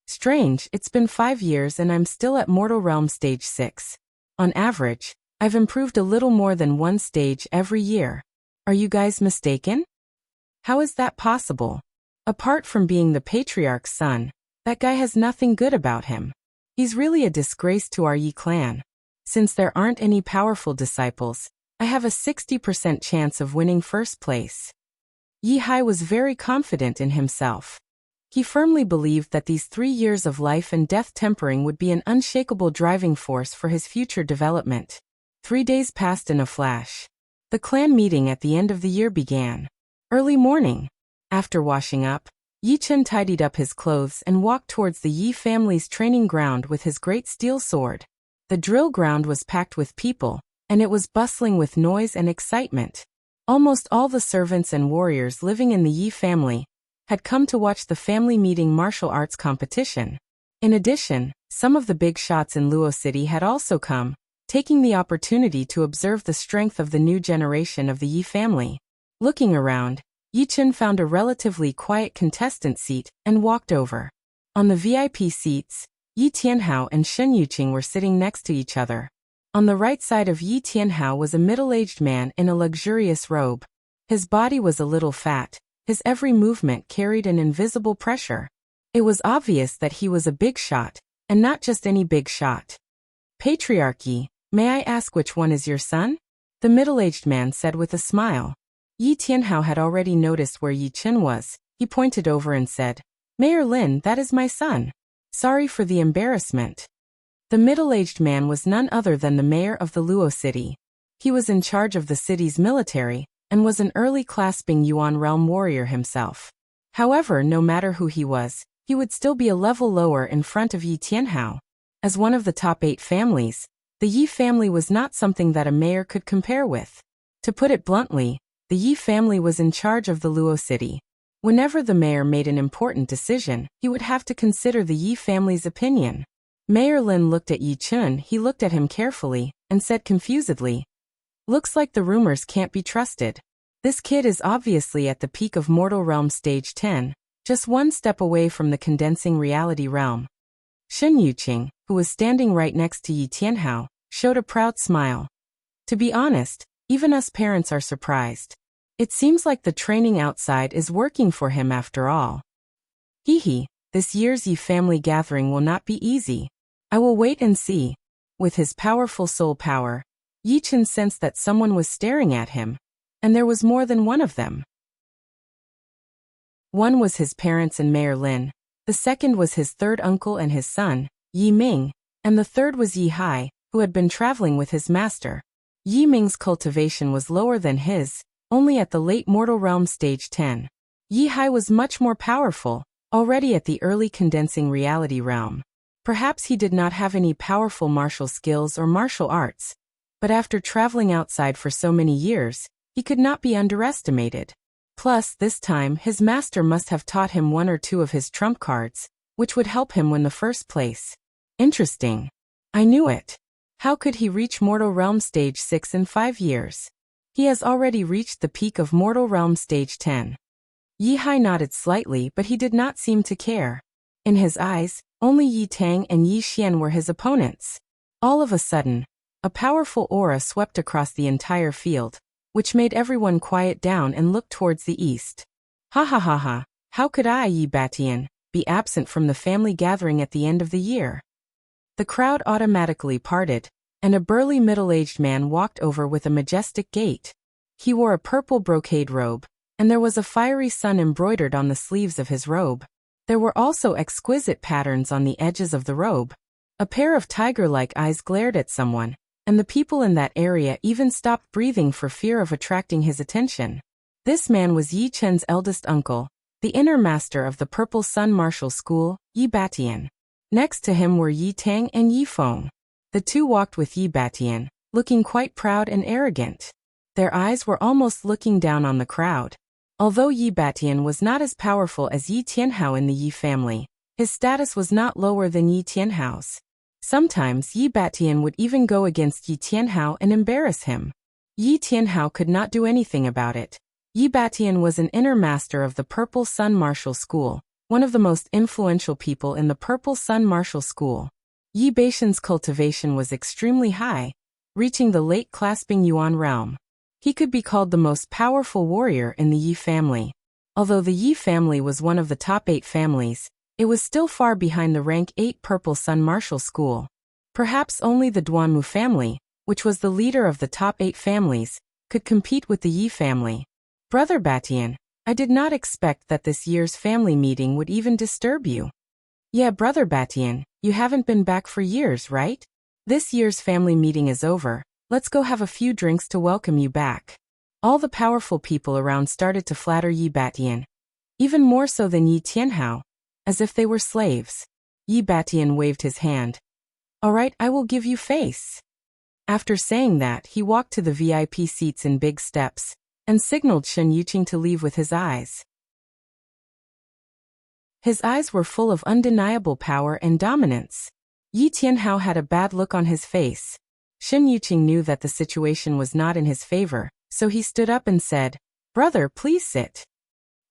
Strange, it's been 5 years and I'm still at Mortal Realm Stage 6. On average, I've improved a little more than 1 stage every year. Are you guys mistaken? How is that possible? Apart from being the patriarch's son, that guy has nothing good about him. He's really a disgrace to our Yi clan. Since there aren't any powerful disciples, I have a 60% chance of winning first place. Yi Hai was very confident in himself. He firmly believed that these 3 years of life and death tempering would be an unshakable driving force for his future development. 3 days passed in a flash. The clan meeting at the end of the year began. Early morning. After washing up, Yi Chen tidied up his clothes and walked towards the Yi family's training ground with his great steel sword. The drill ground was packed with people, and it was bustling with noise and excitement. Almost all the servants and warriors living in the Yi family had come to watch the family meeting martial arts competition. In addition, some of the big shots in Luo City had also come, taking the opportunity to observe the strength of the new generation of the Yi family. Looking around, Yi Chen found a relatively quiet contestant seat and walked over. On the VIP seats, Yi Tianhao and Shen Yuqing were sitting next to each other. On the right side of Yi Tianhao was a middle-aged man in a luxurious robe. His body was a little fat. His every movement carried an invisible pressure. It was obvious that he was a big shot, and not just any big shot. Patriarchy, may I ask which one is your son? The middle-aged man said with a smile. Yi Tianhao had already noticed where Yi Chen was. He pointed over and said, Mayor Lin, that is my son. Sorry for the embarrassment. The middle-aged man was none other than the mayor of the Luo city. He was in charge of the city's military, and was an early-class Bing Yuan realm warrior himself. However, no matter who he was, he would still be a level lower in front of Yi Tianhao. As one of the top 8 families, the Yi family was not something that a mayor could compare with. To put it bluntly, the Yi family was in charge of the Luo city. Whenever the mayor made an important decision, he would have to consider the Yi family's opinion. Mayor Lin looked at Yi Chun. He looked at him carefully and said confusedly, "Looks like the rumors can't be trusted. This kid is obviously at the peak of Mortal Realm Stage 10, just one step away from the condensing reality realm." Shen Yuqing, who was standing right next to Yi Tianhao, showed a proud smile. To be honest, even us parents are surprised. It seems like the training outside is working for him after all. Hee, this year's Yi family gathering will not be easy. I will wait and see. With his powerful soul power, Yi Chen sensed that someone was staring at him, and there was more than one of them. One was his parents and Mayor Lin, the second was his third uncle and his son, Yi Ming, and the third was Yi Hai, who had been traveling with his master. Yi Ming's cultivation was lower than his, only at the late mortal realm stage 10. Yi Hai was much more powerful, already at the early condensing reality realm. Perhaps he did not have any powerful martial skills or martial arts, but after traveling outside for so many years, he could not be underestimated. Plus, this time, his master must have taught him one or two of his trump cards, which would help him win the first place. Interesting. I knew it. How could he reach Mortal Realm Stage 6 in 5 years? He has already reached the peak of Mortal Realm Stage 10. Yi Hai nodded slightly, but he did not seem to care. In his eyes, only Yi Tang and Yi Xian were his opponents. All of a sudden, a powerful aura swept across the entire field, which made everyone quiet down and look towards the east. Ha ha ha ha, how could I, Yi Batian, be absent from the family gathering at the end of the year? The crowd automatically parted, and a burly middle-aged man walked over with a majestic gait. He wore a purple brocade robe, and there was a fiery sun embroidered on the sleeves of his robe. There were also exquisite patterns on the edges of the robe. A pair of tiger-like eyes glared at someone, and the people in that area even stopped breathing for fear of attracting his attention. This man was Yi Chen's eldest uncle, the inner master of the Purple Sun Martial School, Yi Batian. Next to him were Yi Tang and Yi Feng. The two walked with Yi Batian, looking quite proud and arrogant. Their eyes were almost looking down on the crowd. Although Yi Batian was not as powerful as Yi Tianhao in the Yi family, his status was not lower than Yi Tianhao's. Sometimes Yi Batian would even go against Yi Tianhao and embarrass him. Yi Tianhao could not do anything about it. Yi Batian was an inner master of the Purple Sun Martial School, one of the most influential people in the Purple Sun Martial School. Yi Batian's cultivation was extremely high, reaching the late clasping Yuan realm. He could be called the most powerful warrior in the Yi family. Although the Yi family was one of the top 8 families, it was still far behind the rank 8 Purple Sun Martial School. Perhaps only the Duanmu family, which was the leader of the top 8 families, could compete with the Yi family. Brother Batian, I did not expect that this year's family meeting would even disturb you. Yeah, Brother Batian, you haven't been back for years, right? This year's family meeting is over. Let's go have a few drinks to welcome you back. All the powerful people around started to flatter Yi Batian, even more so than Yi Tianhao, as if they were slaves. Yi Batian waved his hand. All right, I will give you face. After saying that, he walked to the VIP seats in big steps, and signaled Shen Yuqing to leave with his eyes. His eyes were full of undeniable power and dominance. Yi Tianhao had a bad look on his face. Shen Yuqing knew that the situation was not in his favor, so he stood up and said, Brother, please sit.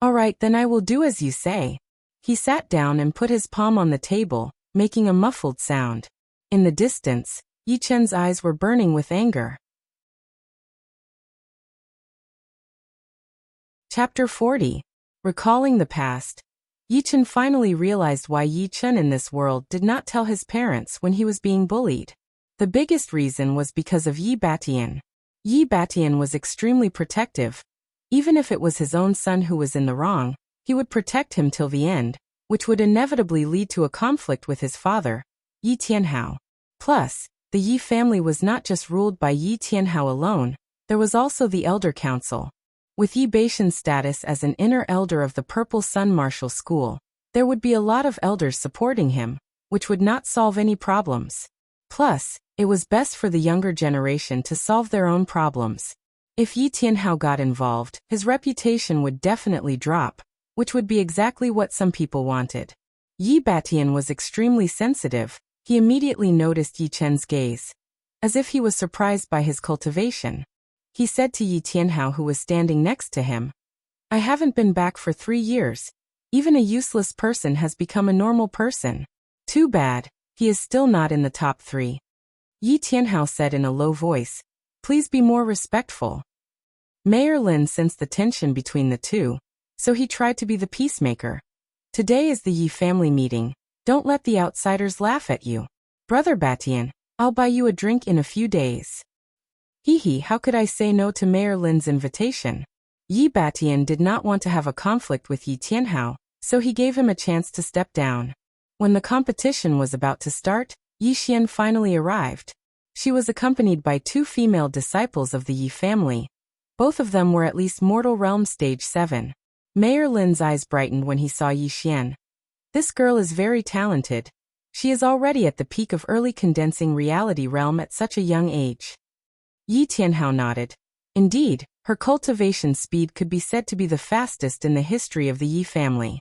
All right, then I will do as you say. He sat down and put his palm on the table, making a muffled sound. In the distance, Yi Chen's eyes were burning with anger. Chapter 40. Recalling the past. Yi Chen finally realized why Yi Chen in this world did not tell his parents when he was being bullied. The biggest reason was because of Yi Batian. Yi Batian was extremely protective. Even if it was his own son who was in the wrong, he would protect him till the end, which would inevitably lead to a conflict with his father, Yi Tianhao. Plus, the Yi family was not just ruled by Yi Tianhao alone, there was also the Elder Council. With Yi Baishan's status as an inner elder of the Purple Sun Martial School, there would be a lot of elders supporting him, which would not solve any problems. Plus, it was best for the younger generation to solve their own problems. If Yi Tianhao got involved, his reputation would definitely drop, which would be exactly what some people wanted. Yi Batian was extremely sensitive. He immediately noticed Yi Chen's gaze, as if he was surprised by his cultivation. He said to Yi Tianhao, who was standing next to him, "I haven't been back for 3 years. Even a useless person has become a normal person. Too bad, he is still not in the top 3. Yi Tianhao said in a low voice, "Please be more respectful." Mayor Lin sensed the tension between the two, so he tried to be the peacemaker. "Today is the Yi family meeting. Don't let the outsiders laugh at you. Brother Batian, I'll buy you a drink in a few days." Hee, how could I say no to Mayor Lin's invitation? Yi Batian did not want to have a conflict with Yi Tianhao, so he gave him a chance to step down. When the competition was about to start, Yi Xian finally arrived. She was accompanied by 2 female disciples of the Yi family. Both of them were at least Mortal Realm Stage 7. Mayor Lin's eyes brightened when he saw Yi Xian. This girl is very talented. She is already at the peak of early condensing reality realm at such a young age. Yi Tianhao nodded. Indeed, her cultivation speed could be said to be the fastest in the history of the Yi family.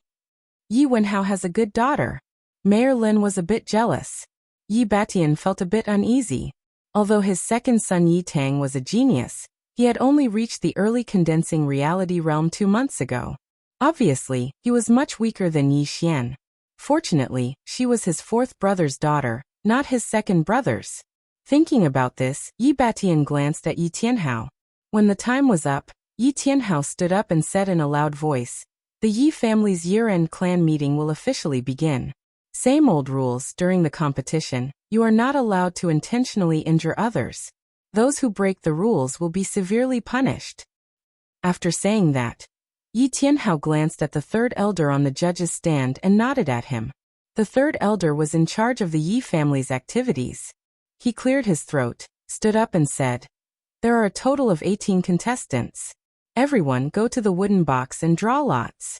Yi Wenhao has a good daughter. Mayor Lin was a bit jealous. Yi Batian felt a bit uneasy. Although his second son Yi Tang was a genius, he had only reached the early condensing reality realm 2 months ago. Obviously, he was much weaker than Yi Xian. Fortunately, she was his 4th brother's daughter, not his second brother's. Thinking about this, Yi Batian glanced at Yi Tianhao. When the time was up, Yi Tianhao stood up and said in a loud voice, "The Yi family's year-end clan meeting will officially begin. Same old rules during the competition. You are not allowed to intentionally injure others. Those who break the rules will be severely punished." After saying that, Yi Tianhao glanced at the 3rd elder on the judge's stand and nodded at him. The 3rd elder was in charge of the Yi family's activities. He cleared his throat, stood up and said, "There are a total of 18 contestants. Everyone go to the wooden box and draw lots.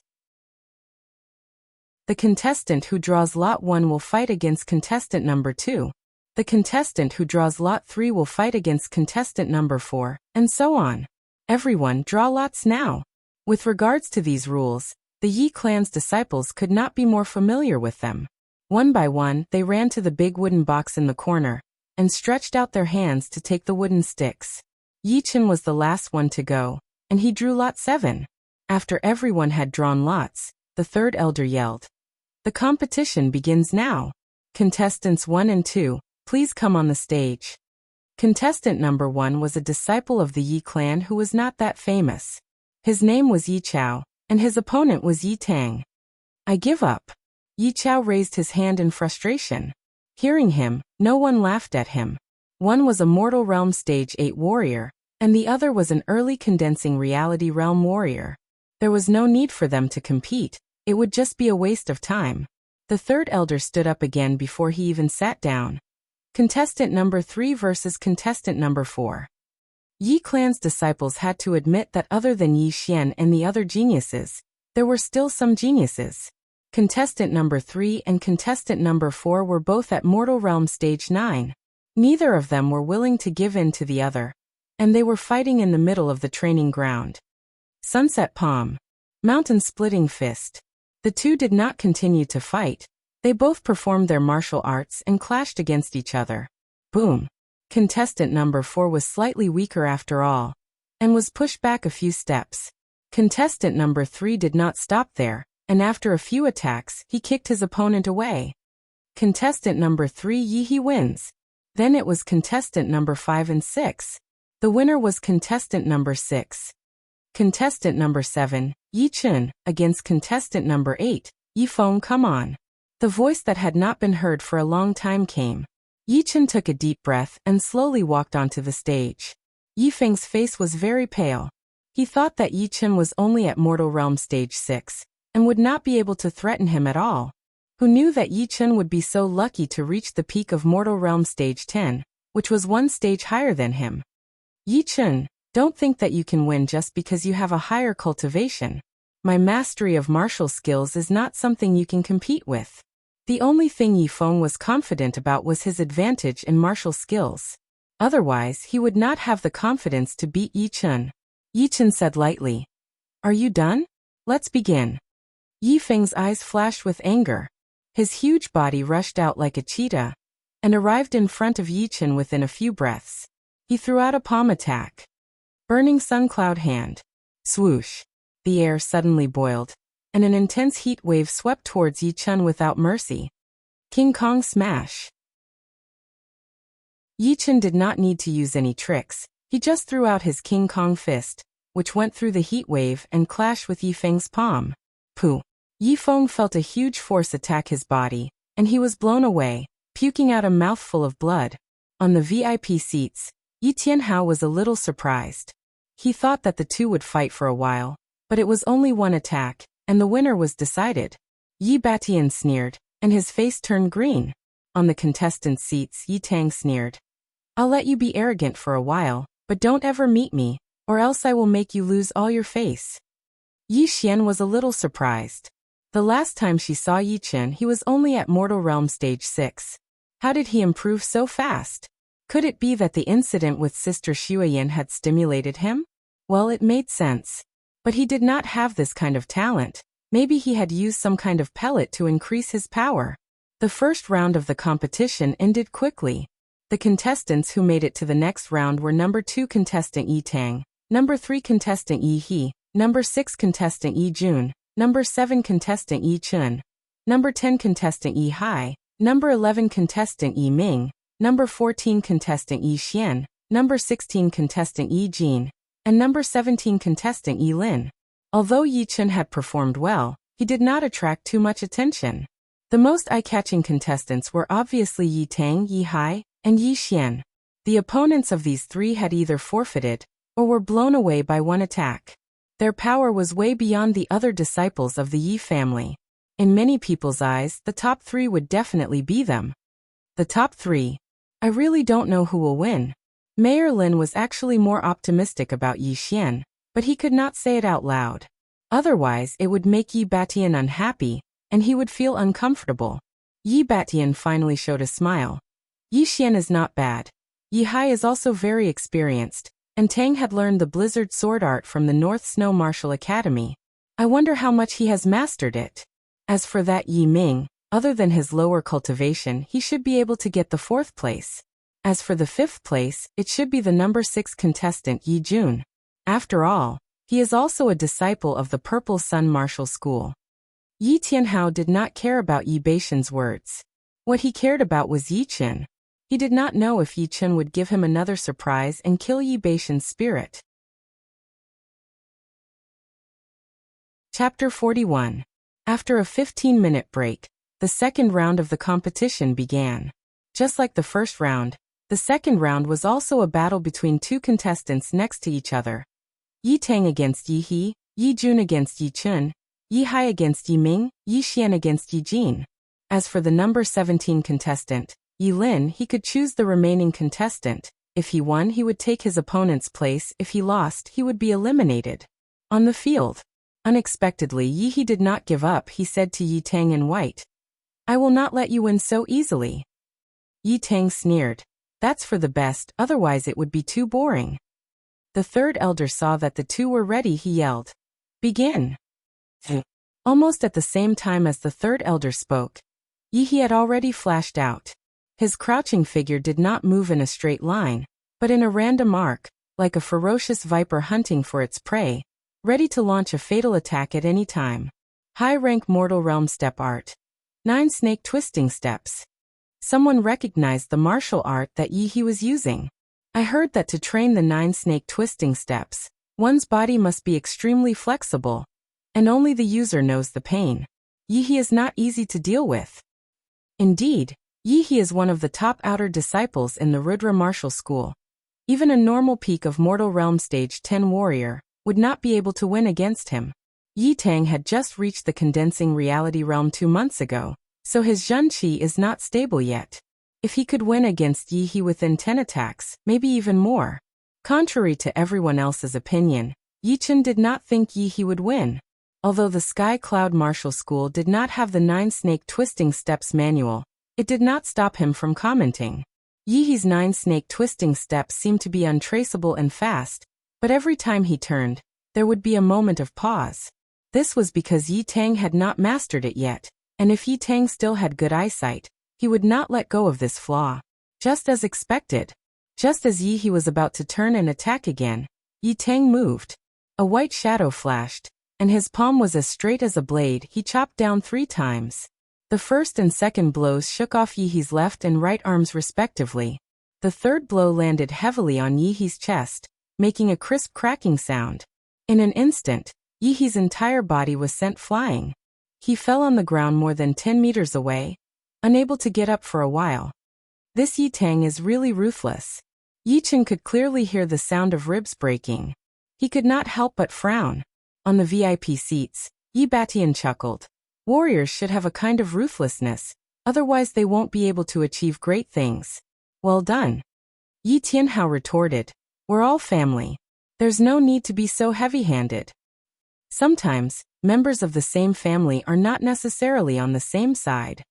The contestant who draws lot 1 will fight against contestant number 2. The contestant who draws lot 3 will fight against contestant number 4, and so on. Everyone draw lots now." With regards to these rules, the Yi clan's disciples could not be more familiar with them. One by one, they ran to the big wooden box in the corner, and stretched out their hands to take the wooden sticks. Yi Chen was the last one to go, and he drew lot 7. After everyone had drawn lots, the 3rd elder yelled, "The competition begins now. Contestants 1 and 2, please come on the stage." Contestant number 1 was a disciple of the Yi clan who was not that famous. His name was Yi Chao, and his opponent was Yi Tang. "I give up." Yi Chao raised his hand in frustration. Hearing him, no one laughed at him. One was a Mortal Realm Stage 8 warrior, and the other was an early condensing reality realm warrior. There was no need for them to compete. It would just be a waste of time. The 3rd elder stood up again before he even sat down. Contestant number 3 versus contestant number 4. Yi clan's disciples had to admit that other than Yi Xian and the other geniuses, there were still some geniuses. Contestant number 3 and contestant number 4 were both at Mortal Realm Stage 9. Neither of them were willing to give in to the other, and they were fighting in the middle of the training ground. Sunset Palm. Mountain Splitting Fist. The two did not continue to fight. They both performed their martial arts and clashed against each other. Boom. Contestant number 4 was slightly weaker after all, and was pushed back a few steps. Contestant number 3 did not stop there, and after a few attacks, he kicked his opponent away. Contestant number 3 Yi wins. Then it was contestant number 5 and 6. The winner was contestant number 6. Contestant number 7, Yi Chun, against contestant number 8, Yi Feng. Come on. The voice that had not been heard for a long time came. Yi Chun took a deep breath and slowly walked onto the stage. Yi Feng's face was very pale. He thought that Yi Chun was only at Mortal Realm Stage 6, and would not be able to threaten him at all. Who knew that Yi Chun would be so lucky to reach the peak of Mortal Realm Stage 10, which was 1 stage higher than him? "Yi Chun, Don't think that you can win just because you have a higher cultivation. My mastery of martial skills is not something you can compete with. The only thing Yi Feng was confident about was his advantage in martial skills. Otherwise, he would not have the confidence to beat Yi Chen. Yi Chen said lightly, "Are you done? Let's begin." Yi Feng's eyes flashed with anger. His huge body rushed out like a cheetah and arrived in front of Yi Chen within a few breaths. He threw out a palm attack. Burning Sun Cloud Hand. Swoosh. The air suddenly boiled, and an intense heat wave swept towards Yi Chen without mercy. King Kong Smash. Yi Chen did not need to use any tricks. He just threw out his King Kong fist, which went through the heat wave and clashed with Yi Feng's palm. Pooh. Yi Feng felt a huge force attack his body, and he was blown away, puking out a mouthful of blood. On the VIP seats, Yi Tianhao was a little surprised. He thought that the two would fight for a while, but it was only one attack, and the winner was decided. Yi Batian sneered, and his face turned green. On the contestant seats, Yi Tang sneered. "I'll let you be arrogant for a while, but don't ever meet me, or else I will make you lose all your face." Yi Xian was a little surprised. The last time she saw Yi Chen, he was only at Mortal Realm Stage 6. How did he improve so fast? Could it be that the incident with Sister Xueyan had stimulated him? Well, it made sense. But he did not have this kind of talent. Maybe he had used some kind of pellet to increase his power. The first round of the competition ended quickly. The contestants who made it to the next round were number 2 contestant Yi Tang, number 3 contestant Yi He, number 6 contestant Yi Jun, number 7 contestant Yi Chen, number 10 contestant Yi Hai, number 11 contestant Yi Ming, number 14 contestant Yi Xian, number 16 contestant Yi Jin, and number 17 contestant Yi Lin. Although Yi Chen had performed well, he did not attract too much attention. The most eye-catching contestants were obviously Yi Tang, Yi Hai, and Yi Xian. The opponents of these three had either forfeited or were blown away by one attack. Their power was way beyond the other disciples of the Yi family. In many people's eyes, the top 3 would definitely be them. The top 3. I really don't know who will win. Mayor Lin was actually more optimistic about Yi Xian, but he could not say it out loud. Otherwise, it would make Yi Batian unhappy, and he would feel uncomfortable. Yi Batian finally showed a smile. Yi Xian is not bad. Yi Hai is also very experienced, and Tang had learned the Blizzard sword art from the North Snow Martial Academy. I wonder how much he has mastered it. As for that Yi Ming, other than his lower cultivation, he should be able to get the 4th place. As for the 5th place, it should be the number 6 contestant Yi Jun. After all, he is also a disciple of the Purple Sun Martial School. Yi Tianhao did not care about Yi Beixian's words. What he cared about was Yi Chen. He did not know if Yi Chen would give him another surprise and kill Yi Beixian's spirit. Chapter 41. After a 15-minute break, the second round of the competition began. Just like the first round, the second round was also a battle between 2 contestants next to each other. Yi Tang against Yi He, Yi Jun against Yi Chen, Yi Hai against Yi Ming, Yi Xian against Yi Jin. As for the number 17 contestant, Yi Lin, he could choose the remaining contestant. If he won, he would take his opponent's place. If he lost, he would be eliminated. On the field. Unexpectedly, Yi He did not give up. He said to Yi Tang in white, "I will not let you win so easily." Yi Tang sneered. "That's for the best, otherwise it would be too boring." The third elder saw that the two were ready. He yelled, "Begin!" Almost at the same time as the third elder spoke, Yi He had already flashed out. His crouching figure did not move in a straight line, but in a random arc, like a ferocious viper hunting for its prey, ready to launch a fatal attack at any time. High-rank Mortal Realm Step Art. 9 Snake Twisting Steps. Someone recognized the martial art that Yi He was using. I heard that to train the 9 Snake Twisting Steps, one's body must be extremely flexible, and only the user knows the pain. Yi He is not easy to deal with. Indeed, Yi He is one of the top outer disciples in the Rudra Martial School. Even a normal peak of Mortal Realm Stage 10 warrior would not be able to win against him. Yi Tang had just reached the condensing reality realm 2 months ago, so his Zhen Qi is not stable yet. If he could win against Yi He within 10 attacks, maybe even more, Contrary to everyone else's opinion, Yichen did not think He would win. Although the Sky Cloud Martial School did not have the 9 snake twisting steps manual, it did not stop him from commenting. He's 9 snake twisting steps seemed to be untraceable and fast, but every time he turned, there would be a moment of pause. This was because Yi Tang had not mastered it yet, and if Yi Tang still had good eyesight, he would not let go of this flaw. Just as expected. Just as He was about to turn and attack again, Yi Tang moved. A white shadow flashed, and his palm was as straight as a blade. He chopped down 3 times. The first and second blows shook off Yi's left and right arms respectively. The third blow landed heavily on Yi's chest, making a crisp cracking sound. In an instant, Yi's entire body was sent flying. He fell on the ground more than 10 meters away, unable to get up for a while. This Yi Tang is really ruthless. Yichen could clearly hear the sound of ribs breaking. He could not help but frown. On the VIP seats, Yi Batian chuckled. Warriors should have a kind of ruthlessness, otherwise they won't be able to achieve great things. Well done. Yi Tianhao retorted. We're all family. There's no need to be so heavy-handed. Sometimes, members of the same family are not necessarily on the same side.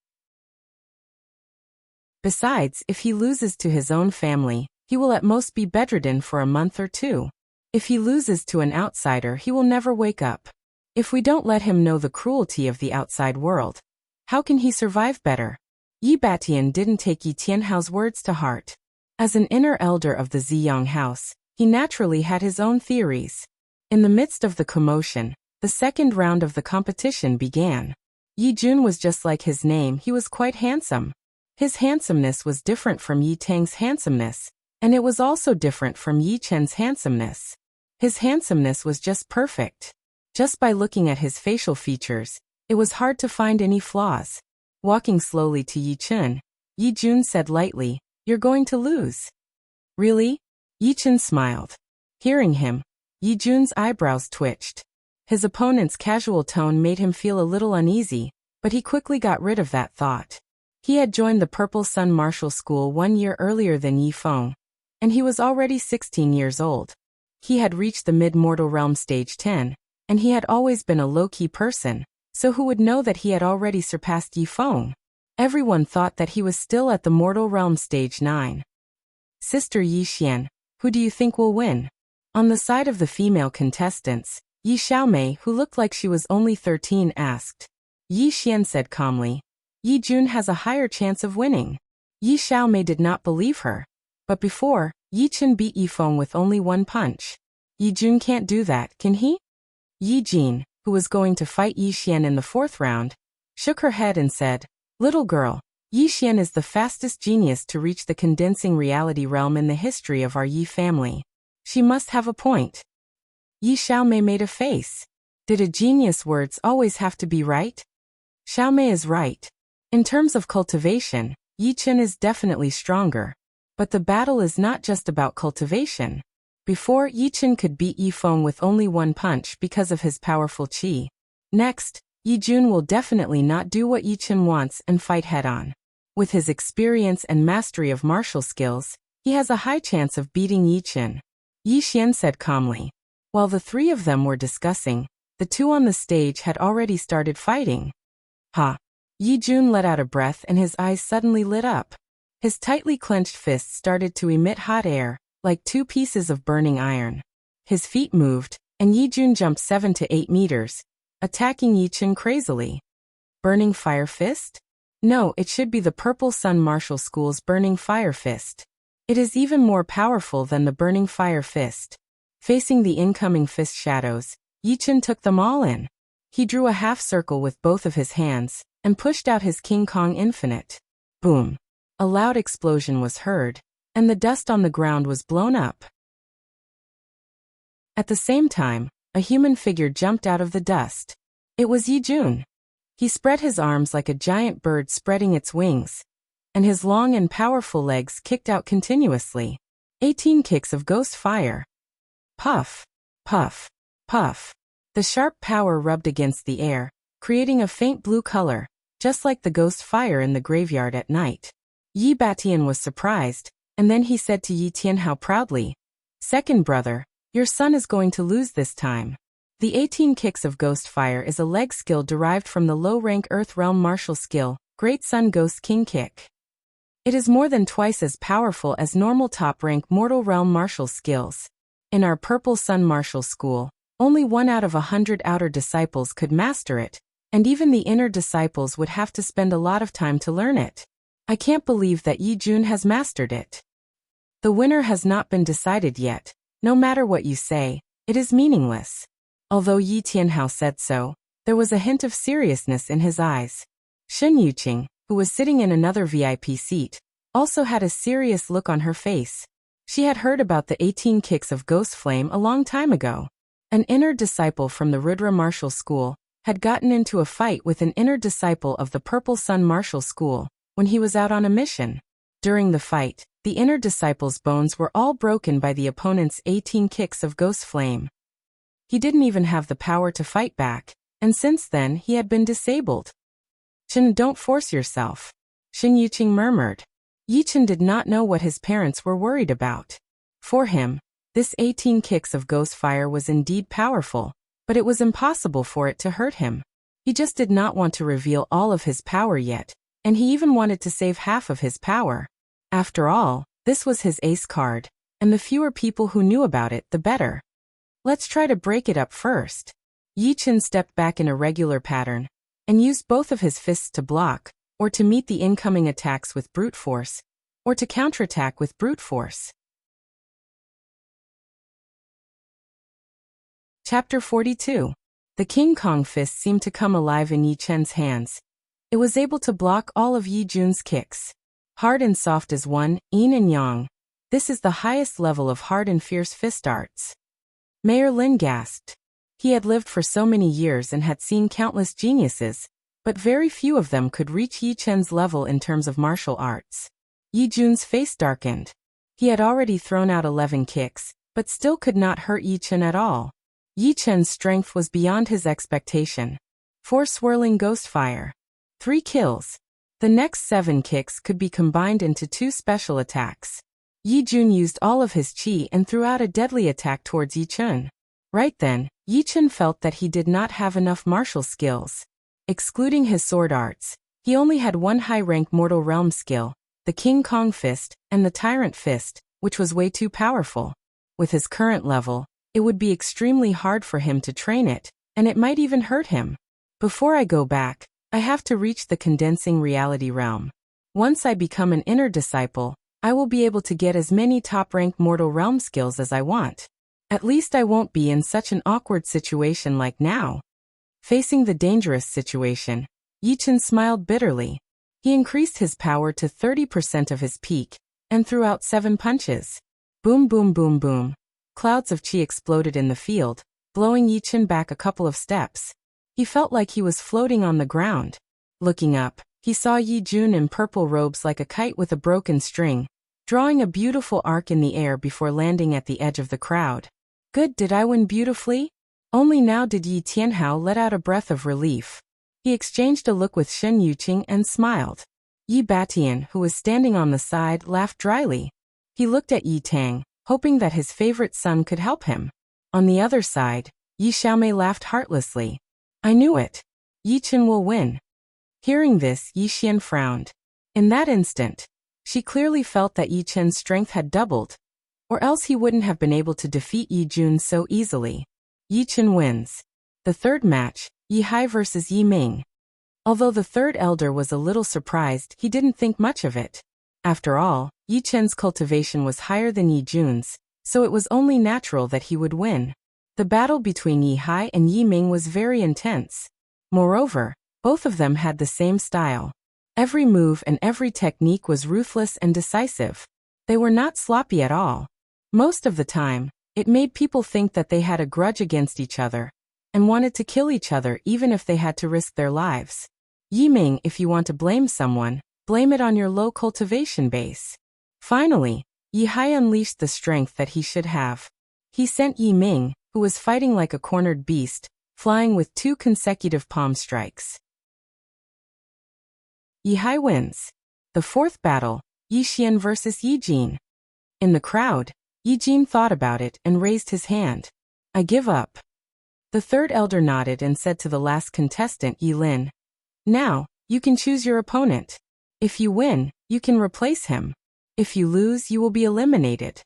Besides, if he loses to his own family, he will at most be bedridden for a month or 2. If he loses to an outsider, he will never wake up. If we don't let him know the cruelty of the outside world, how can he survive better? Yi Batian didn't take Yi Tianhao's words to heart. As an inner elder of the Ziyang house, he naturally had his own theories. In the midst of the commotion, the second round of the competition began. Yi Jun was just like his name, he was quite handsome. His handsomeness was different from Yi Tang's handsomeness, and it was also different from Yi Chen's handsomeness. His handsomeness was just perfect. Just by looking at his facial features, it was hard to find any flaws. Walking slowly to Yi Chen, Yi Jun said lightly, "You're going to lose." Really? Yi Chen smiled. Hearing him, Yi Jun's eyebrows twitched. His opponent's casual tone made him feel a little uneasy, but he quickly got rid of that thought. He had joined the Purple Sun Martial School 1 year earlier than Yi Feng, and he was already 16 years old. He had reached the mid-mortal realm stage 10, and he had always been a low-key person, so who would know that he had already surpassed Yi Feng? Everyone thought that he was still at the mortal realm stage 9. Sister Yi Xian, who do you think will win? On the side of the female contestants, Yi Xiaomei, who looked like she was only 13, asked. Yi Xian said calmly, Yi Jun has a higher chance of winning. Yi Xiaomei did not believe her. But before, Yi Chen beat Yi Feng with only 1 punch. Yi Jun can't do that, can he? Yi Jin, who was going to fight Yi Xian in the 4th round, shook her head and said, Little girl, Yi Xian is the fastest genius to reach the condensing reality realm in the history of our Yi family. She must have a point. Yi Xiaomei made a face. Did a genius words always have to be right? Xiaomei is right. In terms of cultivation, Yi Chen is definitely stronger. But the battle is not just about cultivation. Before, Yi Chen could beat Yi Feng with only 1 punch because of his powerful qi. Next, Yi Jun will definitely not do what Yi Chen wants and fight head-on. With his experience and mastery of martial skills, he has a high chance of beating Yi Chen. Yi Xian said calmly. While the 3 of them were discussing, the 2 on the stage had already started fighting. Ha! Yi Jun let out a breath and his eyes suddenly lit up. His tightly clenched fists started to emit hot air, like 2 pieces of burning iron. His feet moved, and Yi Jun jumped 7 to 8 meters, attacking Yi Chen crazily. Burning Fire Fist? No, it should be the Purple Sun Martial School's Burning Fire Fist. It is even more powerful than the Burning Fire Fist. Facing the incoming fist shadows, Yi Chen took them all in. He drew a half circle with both of his hands, and pushed out his King Kong Infinite. Boom! A loud explosion was heard, and the dust on the ground was blown up. At the same time, a human figure jumped out of the dust. It was Yi Jun. He spread his arms like a giant bird spreading its wings, and his long and powerful legs kicked out continuously. 18 kicks of ghost fire. Puff, puff, puff. The sharp power rubbed against the air, creating a faint blue color, just like the ghost fire in the graveyard at night. Yi Batian was surprised, and then he said to Yi Tianhao proudly, Second brother, your son is going to lose this time. The 18 kicks of Ghost Fire is a leg skill derived from the low-rank Earth Realm martial skill, Great Sun Ghost King Kick. It is more than twice as powerful as normal top-rank Mortal Realm martial skills. In our Purple Sun martial school, only 1 out of 100 outer disciples could master it, and even the inner disciples would have to spend a lot of time to learn it. I can't believe that Yi Jun has mastered it. The winner has not been decided yet. No matter what you say, it is meaningless. Although Yi Tianhao said so, there was a hint of seriousness in his eyes. Shen Yuqing, who was sitting in another VIP seat, also had a serious look on her face. She had heard about the 18 kicks of Ghost Flame a long time ago. An inner disciple from the Rudra Martial School had gotten into a fight with an inner disciple of the Purple Sun Martial School when he was out on a mission. During the fight, the inner disciple's bones were all broken by the opponent's 18 kicks of Ghost Flame. He didn't even have the power to fight back, and since then he had been disabled. Chen, don't force yourself, Shen Yuqing murmured. Yi Chen did not know what his parents were worried about. For him, this 18 kicks of Ghost Fire was indeed powerful, but it was impossible for it to hurt him. He just did not want to reveal all of his power yet, and he even wanted to save half of his power. After all, this was his ace card, and the fewer people who knew about it, the better. Let's try to break it up first. Yi Chen stepped back in a regular pattern, and used both of his fists to block, or to meet the incoming attacks with brute force, or to counterattack with brute force. Chapter 42. The King Kong fist seemed to come alive in Yi Chen's hands. It was able to block all of Yi Jun's kicks. Hard and soft as one, yin and yang. This is the highest level of hard and fierce fist arts. Mayor Lin gasped. He had lived for so many years and had seen countless geniuses, but very few of them could reach Yi Chen's level in terms of martial arts. Yi Jun's face darkened. He had already thrown out 11 kicks, but still could not hurt Yi Chen at all. Yi Chen's strength was beyond his expectation. 4 swirling ghost fire. 3 kills. The next 7 kicks could be combined into 2 special attacks. Yi Jun used all of his chi and threw out a deadly attack towards Yi Chen. Right then, Yi Chen felt that he did not have enough martial skills. Excluding his sword arts, he only had 1 high-rank Mortal Realm skill, the King Kong Fist, and the Tyrant Fist, which was way too powerful. With his current level, it would be extremely hard for him to train it, and it might even hurt him. Before I go back, I have to reach the condensing reality realm. Once I become an inner disciple, I will be able to get as many top-rank Mortal Realm skills as I want. At least I won't be in such an awkward situation like now. Facing the dangerous situation, Yi Chen smiled bitterly. He increased his power to 30% of his peak, and threw out 7 punches. Boom boom boom boom. Clouds of chi exploded in the field, blowing Yi Chen back a couple of steps. He felt like he was floating on the ground. Looking up, he saw Yi Jun in purple robes like a kite with a broken string, drawing a beautiful arc in the air before landing at the edge of the crowd. Good, did I win beautifully? Only now did Yi Tianhao let out a breath of relief. He exchanged a look with Shen Yuqing and smiled. Yi Batian, who was standing on the side, laughed dryly. He looked at Yi Tang, hoping that his favorite son could help him. On the other side, Yi Xiaomei laughed heartlessly. I knew it. Yi Chen will win. Hearing this, Yi Xian frowned. In that instant, she clearly felt that Yi Chen's strength had doubled, or else he wouldn't have been able to defeat Yi Jun so easily. Yi Chen wins. The third match, Yi Hai versus Yi Ming. Although the third elder was a little surprised, he didn't think much of it. After all, Yi Chen's cultivation was higher than Yi Jun's, so it was only natural that he would win. The battle between Yi Hai and Yi Ming was very intense. Moreover, both of them had the same style. Every move and every technique was ruthless and decisive. They were not sloppy at all. Most of the time, it made people think that they had a grudge against each other, and wanted to kill each other even if they had to risk their lives. Yi Ming, if you want to blame someone, blame it on your low cultivation base. Finally, Yi Hai unleashed the strength that he should have. He sent Yi Ming, who was fighting like a cornered beast, flying with 2 consecutive palm strikes. Yi Hai wins. The fourth battle, Yi Xian versus Yi Jin. In the crowd, Yi Jin thought about it and raised his hand. I give up. The third elder nodded and said to the last contestant, Yi Lin. Now, you can choose your opponent. If you win, you can replace him. If you lose, you will be eliminated.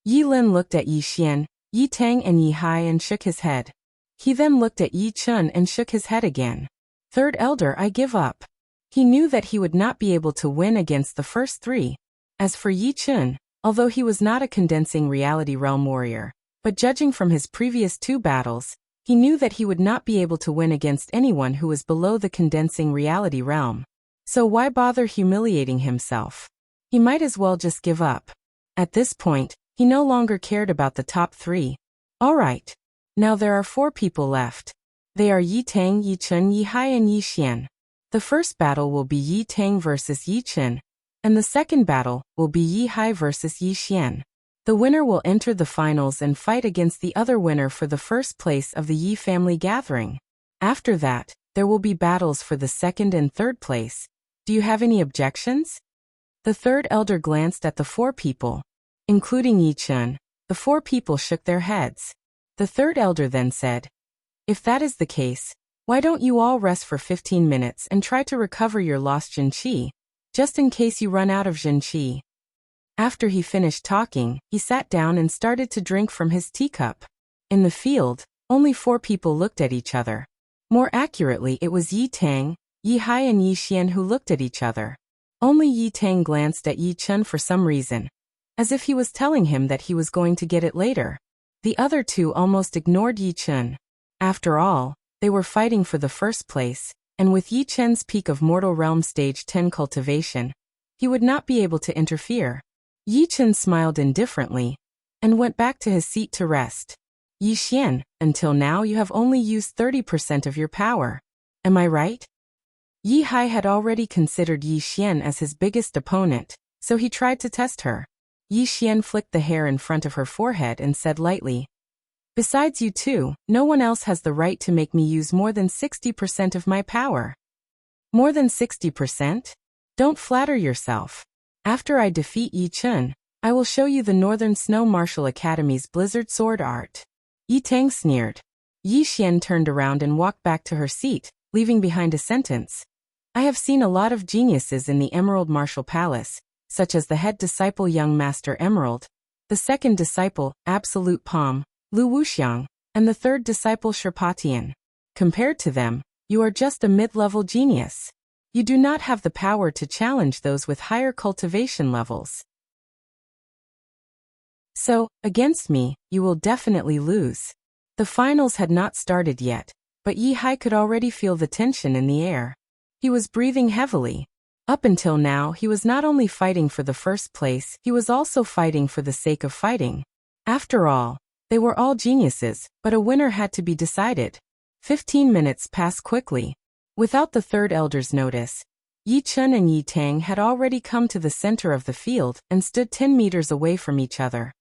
Yi Lin looked at Yi Xian, Yi Tang and Yi Hai and shook his head. He then looked at Yi Chun and shook his head again. Third elder, I give up. He knew that he would not be able to win against the first three. As for Yi Chun, although he was not a condensing reality realm warrior, but judging from his previous 2 battles, he knew that he would not be able to win against anyone who was below the condensing reality realm. So why bother humiliating himself? He might as well just give up. At this point, he no longer cared about the top 3. Alright. Now there are 4 people left. They are Yi Tang, Yi Chun, Yi Hai and Yi Xian. The first battle will be Yi Tang versus Yi Chun, and the second battle will be Yi Hai versus Yi Xian. The winner will enter the finals and fight against the other winner for the first place of the Yi family gathering. After that, there will be battles for the second and third place. Do you have any objections? The third elder glanced at the 4 people, including Yi Chun. The 4 people shook their heads. The third elder then said, if that is the case, why don't you all rest for 15 minutes and try to recover your lost Jin Qi, just in case you run out of Jin Qi. After he finished talking, he sat down and started to drink from his teacup. In the field, only 4 people looked at each other. More accurately, it was Yi Tang, Yi Hai and Yi Xian who looked at each other. Only Yi Tang glanced at Yi Chun for some reason, as if he was telling him that he was going to get it later. The other 2 almost ignored Yi Chun. After all, they were fighting for the first place, and with Yi Chen's peak of Mortal Realm Stage 10 cultivation, he would not be able to interfere. Yi Chen smiled indifferently, and went back to his seat to rest. Yi Xian, until now you have only used 30% of your power. Am I right? Yi Hai had already considered Yi Xian as his biggest opponent, so he tried to test her. Yi Xian flicked the hair in front of her forehead and said lightly, besides you 2, no one else has the right to make me use more than 60% of my power. More than 60%? Don't flatter yourself. After I defeat Yi Chun, I will show you the Northern Snow Martial Academy's Blizzard Sword Art. Yi Tang sneered. Yi Xian turned around and walked back to her seat, leaving behind a sentence. I have seen a lot of geniuses in the Emerald Martial Palace, such as the head disciple Young Master Emerald, the second disciple, Absolute Palm, Lu Wuxiang, and the third disciple Sherpatian. Compared to them, you are just a mid-level genius. You do not have the power to challenge those with higher cultivation levels. So, against me, you will definitely lose. The finals had not started yet, but Yi Hai could already feel the tension in the air. He was breathing heavily. Up until now, he was not only fighting for the first place, he was also fighting for the sake of fighting. After all, they were all geniuses, but a winner had to be decided. 15 minutes passed quickly. Without the third elder's notice, Yi Chun and Yi Tang had already come to the center of the field and stood 10 meters away from each other.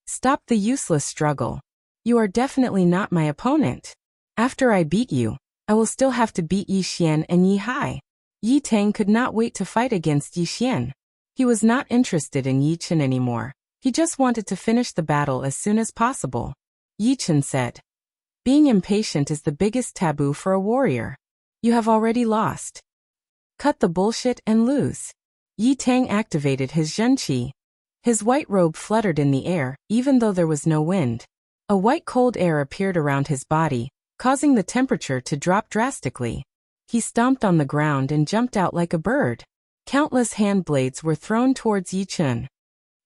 Stop the useless struggle. You are definitely not my opponent. After I beat you, I will still have to beat Yi Xian and Yi Hai. Yi Tang could not wait to fight against Yi Xian. He was not interested in Yi Chun anymore. He just wanted to finish the battle as soon as possible. Yi Chun said, being impatient is the biggest taboo for a warrior. You have already lost. Cut the bullshit and lose. Yi Tang activated his Zhen Qi. His white robe fluttered in the air, even though there was no wind. A white cold air appeared around his body, causing the temperature to drop drastically. He stomped on the ground and jumped out like a bird. Countless hand blades were thrown towards Yi Chun.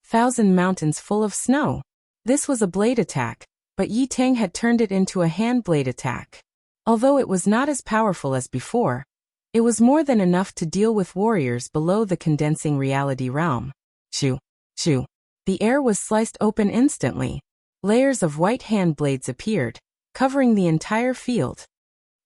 1,000 mountains full of snow. This was a blade attack, but Yi Tang had turned it into a hand blade attack. Although it was not as powerful as before, it was more than enough to deal with warriors below the condensing reality realm. Shoo, shoo. The air was sliced open instantly. Layers of white hand blades appeared, covering the entire field.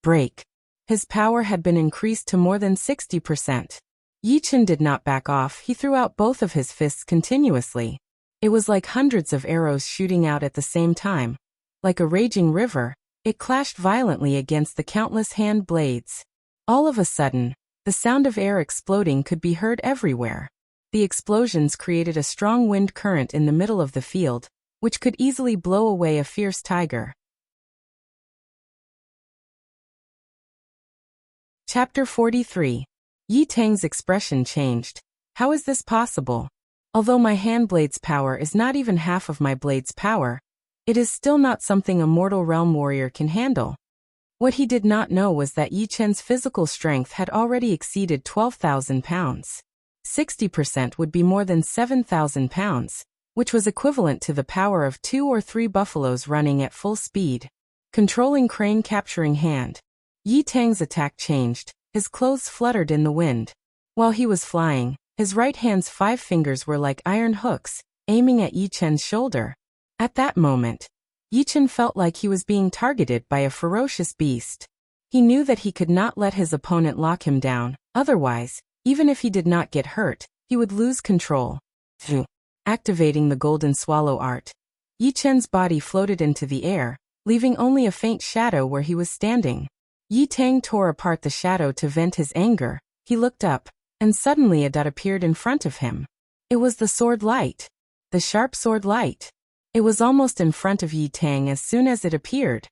Break. His power had been increased to more than 60%. Yi Chun did not back off. He threw out both of his fists continuously. It was like hundreds of arrows shooting out at the same time. Like a raging river, it clashed violently against the countless hand blades. All of a sudden, the sound of air exploding could be heard everywhere. The explosions created a strong wind current in the middle of the field, which could easily blow away a fierce tiger. Chapter 43. Yi Tang's expression changed. How is this possible? Although my hand blade's power is not even half of my blade's power, it is still not something a mortal realm warrior can handle. What he did not know was that Yi Chen's physical strength had already exceeded 12,000 pounds. 60% would be more than 7,000 pounds, which was equivalent to the power of 2 or 3 buffaloes running at full speed. Controlling crane capturing hand. Yi Tang's attack changed, his clothes fluttered in the wind. While he was flying, his right hand's 5 fingers were like iron hooks, aiming at Yi Chen's shoulder. At that moment, Yi Chen felt like he was being targeted by a ferocious beast. He knew that he could not let his opponent lock him down, otherwise, even if he did not get hurt, he would lose control. Activating the golden swallow art, Yi Chen's body floated into the air, leaving only a faint shadow where he was standing. Yi Tang tore apart the shadow to vent his anger. He looked up, and suddenly a dot appeared in front of him. It was the sword light. The sharp sword light. It was almost in front of Yi Tang as soon as it appeared.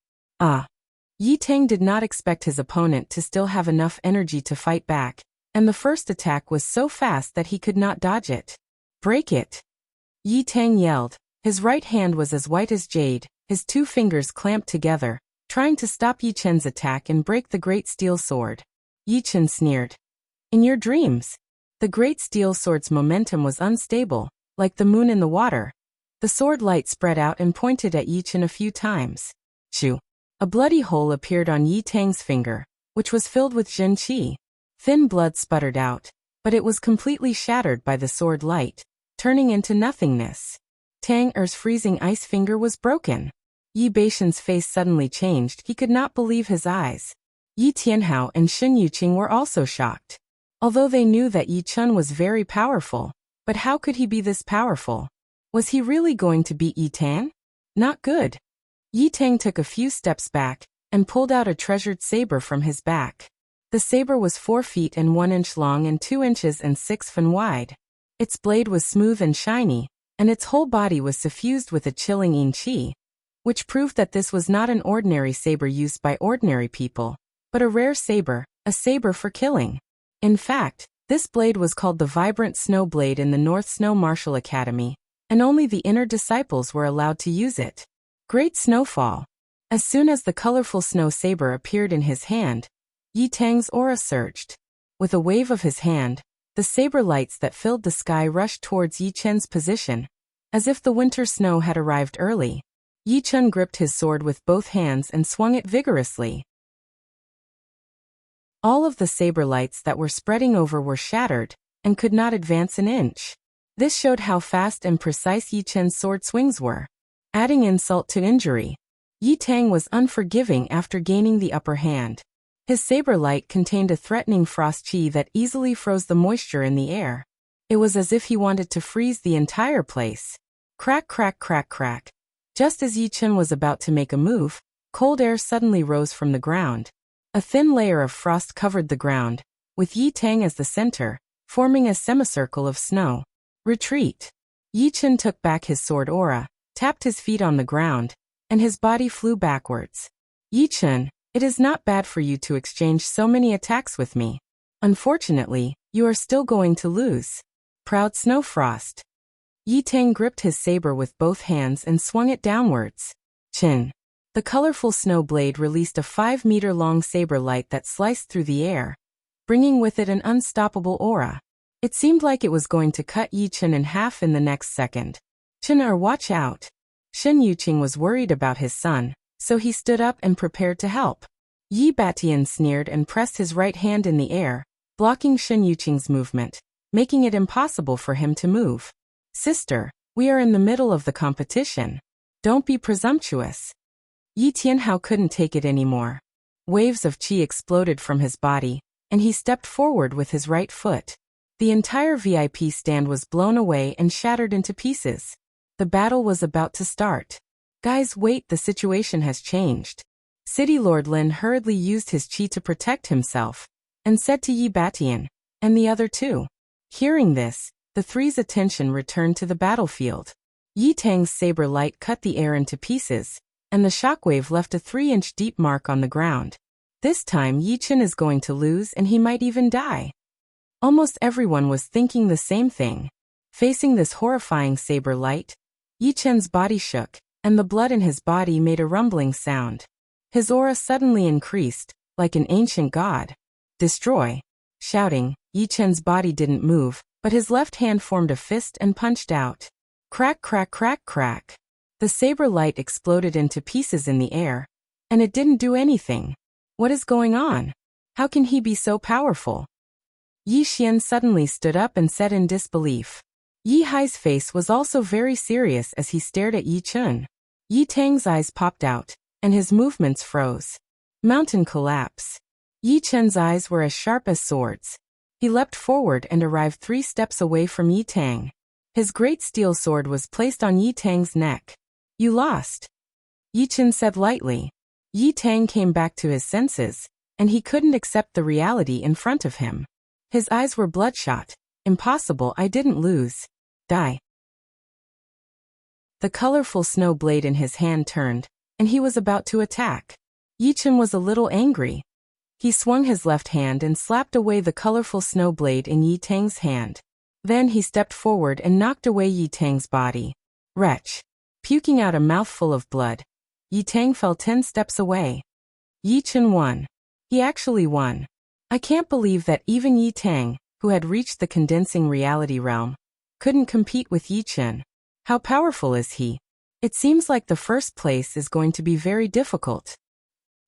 Yi Tang did not expect his opponent to still have enough energy to fight back, and the first attack was so fast that he could not dodge it. Break it! Yi Tang yelled. His right hand was as white as jade, his 2 fingers clamped together, trying to stop Yi Chen's attack and break the great steel sword. Yi Chen sneered. In your dreams. The great steel sword's momentum was unstable, like the moon in the water. The sword light spread out and pointed at Yi Chen a few times. Shoo! A bloody hole appeared on Yi Tang's finger, which was filled with Jin Qi. Thin blood sputtered out, but it was completely shattered by the sword light, turning into nothingness. Tang Er's freezing ice finger was broken. Yi Baishan's face suddenly changed. He could not believe his eyes. Yi Tianhao and Shen Yuqing were also shocked. Although they knew that Yi Chen was very powerful, but how could he be this powerful? Was he really going to beat Yi Tang? Not good. Yi Tang took a few steps back, and pulled out a treasured saber from his back. The saber was 4 feet and 1 inch long and 2 inches and 6 feet wide. Its blade was smooth and shiny, and its whole body was suffused with a chilling yin qi, which proved that this was not an ordinary saber used by ordinary people, but a rare saber, a saber for killing. In fact, this blade was called the Vibrant Snow Blade in the North Snow Martial Academy, and only the inner disciples were allowed to use it. Great snowfall. As soon as the colorful snow saber appeared in his hand, Yi Tang's aura surged. With a wave of his hand, the saber lights that filled the sky rushed towards Yi Chen's position, as if the winter snow had arrived early. Yi Chen gripped his sword with both hands and swung it vigorously. All of the saber lights that were spreading over were shattered, and could not advance an inch. This showed how fast and precise Yi Chen's sword swings were. Adding insult to injury, Yi Tang was unforgiving after gaining the upper hand. His saber light contained a threatening frost chi that easily froze the moisture in the air. It was as if he wanted to freeze the entire place. Crack, crack, crack, crack. Just as Yi Chen was about to make a move, cold air suddenly rose from the ground. A thin layer of frost covered the ground, with Yi Tang as the center, forming a semicircle of snow. Retreat. Yi Chen took back his sword aura, tapped his feet on the ground, and his body flew backwards. Yi Chen, it is not bad for you to exchange so many attacks with me. Unfortunately, you are still going to lose. Proud Snow Frost. Yi Tang gripped his saber with both hands and swung it downwards. Chin. The colorful snow blade released a 5-meter-long saber light that sliced through the air, bringing with it an unstoppable aura. It seemed like it was going to cut Yi Chen in half in the next second. Chen watch out. Shen Yuqing was worried about his son, so he stood up and prepared to help. Yi Batian sneered and pressed his right hand in the air, blocking Shen Yuqing's movement, making it impossible for him to move. Sister, we are in the middle of the competition. Don't be presumptuous. Yi Tianhao couldn't take it anymore. Waves of qi exploded from his body, and he stepped forward with his right foot. The entire VIP stand was blown away and shattered into pieces. The battle was about to start. Guys, wait, the situation has changed. City Lord Lin hurriedly used his qi to protect himself, and said to Yi Batian, and the other two. Hearing this, the three's attention returned to the battlefield. Yi Tang's saber light cut the air into pieces, and the shockwave left a 3-inch deep mark on the ground. This time Yi Chen is going to lose and he might even die. Almost everyone was thinking the same thing. Facing this horrifying saber light, Yi Chen's body shook, and the blood in his body made a rumbling sound. His aura suddenly increased, like an ancient god. Destroy! Shouting, Yi Chen's body didn't move, but his left hand formed a fist and punched out. Crack, crack, crack, crack. The saber light exploded into pieces in the air, and it didn't do anything. What is going on? How can he be so powerful? Yi Xian suddenly stood up and said in disbelief. Yi Hai's face was also very serious as he stared at Yi Chen. Yi Tang's eyes popped out, and his movements froze. Mountain collapse. Yi Chen's eyes were as sharp as swords. He leapt forward and arrived 3 steps away from Yi Tang. His great steel sword was placed on Yi Tang's neck. You lost, Yi Chen said lightly. Yi Tang came back to his senses, and he couldn't accept the reality in front of him. His eyes were bloodshot. Impossible, I didn't lose. Die. The colorful snow blade in his hand turned, and he was about to attack. Yi Chen was a little angry. He swung his left hand and slapped away the colorful snow blade in Yi Tang's hand. Then he stepped forward and knocked away Yi Tang's body. Wretch! Puking out a mouthful of blood, Yi Tang fell 10 steps away. Yi Chen won. He actually won. I can't believe that even Yi Tang, who had reached the condensing reality realm, couldn't compete with Yi Chen. How powerful is he? It seems like the first place is going to be very difficult.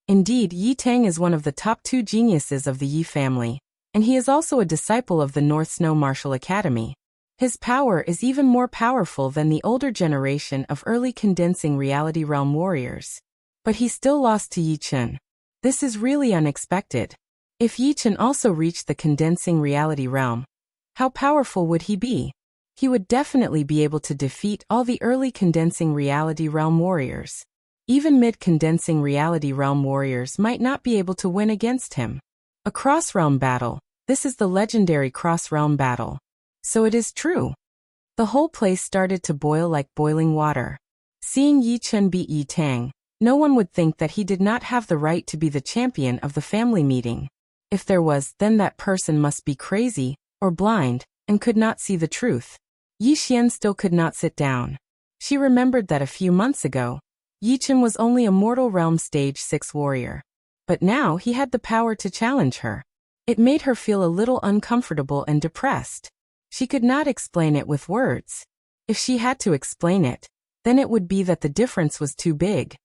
Indeed, Yi Tang is one of the top 2 geniuses of the Yi family, and he is also a disciple of the North Snow Martial Academy. His power is even more powerful than the older generation of early condensing reality realm warriors. But he still lost to Yi Chen. This is really unexpected. If Yi Chen also reached the condensing reality realm, how powerful would he be? He would definitely be able to defeat all the early condensing reality realm warriors. Even mid-condensing reality realm warriors might not be able to win against him. A cross-realm battle. This is the legendary cross-realm battle. So it is true. The whole place started to boil like boiling water. Seeing Yi Chen beat Yi Tang, no one would think that he did not have the right to be the champion of the family meeting. If there was, then that person must be crazy, or blind, and could not see the truth. Yi Xian still could not sit down. She remembered that a few months ago, Yi Chen was only a mortal realm stage 6 warrior. But now he had the power to challenge her. It made her feel a little uncomfortable and depressed. She could not explain it with words. If she had to explain it, then it would be that the difference was too big.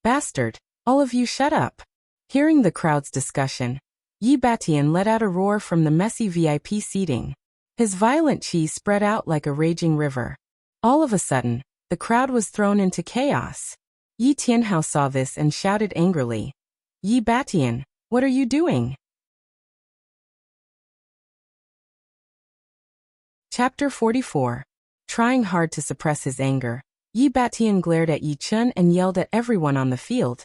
Bastard, all of you shut up. Hearing the crowd's discussion, Yi Batian let out a roar from the messy VIP seating. His violent chi spread out like a raging river. All of a sudden, the crowd was thrown into chaos. Yi Tianhao saw this and shouted angrily. Yi Batian, what are you doing? Chapter 44. Trying hard to suppress his anger, Yi Batian glared at Yi Chen and yelled at everyone on the field.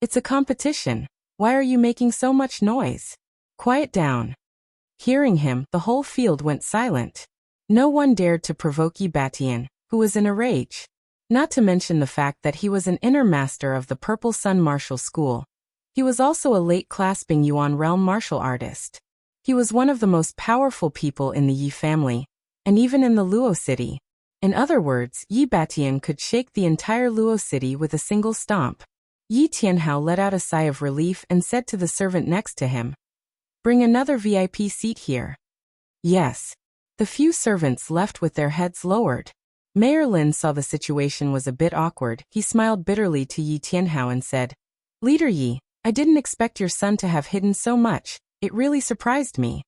It's a competition. Why are you making so much noise? Quiet down. Hearing him, the whole field went silent. No one dared to provoke Yi Batian, who was in a rage. Not to mention the fact that he was an inner master of the Purple Sun Martial School. He was also a late-class Bingyuan realm martial artist. He was one of the most powerful people in the Yi family, and even in the Luo city. In other words, Yi Batian could shake the entire Luo city with a single stomp. Yi Tianhao let out a sigh of relief and said to the servant next to him, "Bring another VIP seat here." Yes. The few servants left with their heads lowered. Mayor Lin saw the situation was a bit awkward. He smiled bitterly to Yi Tianhao and said, "Leader Yi, I didn't expect your son to have hidden so much. It really surprised me.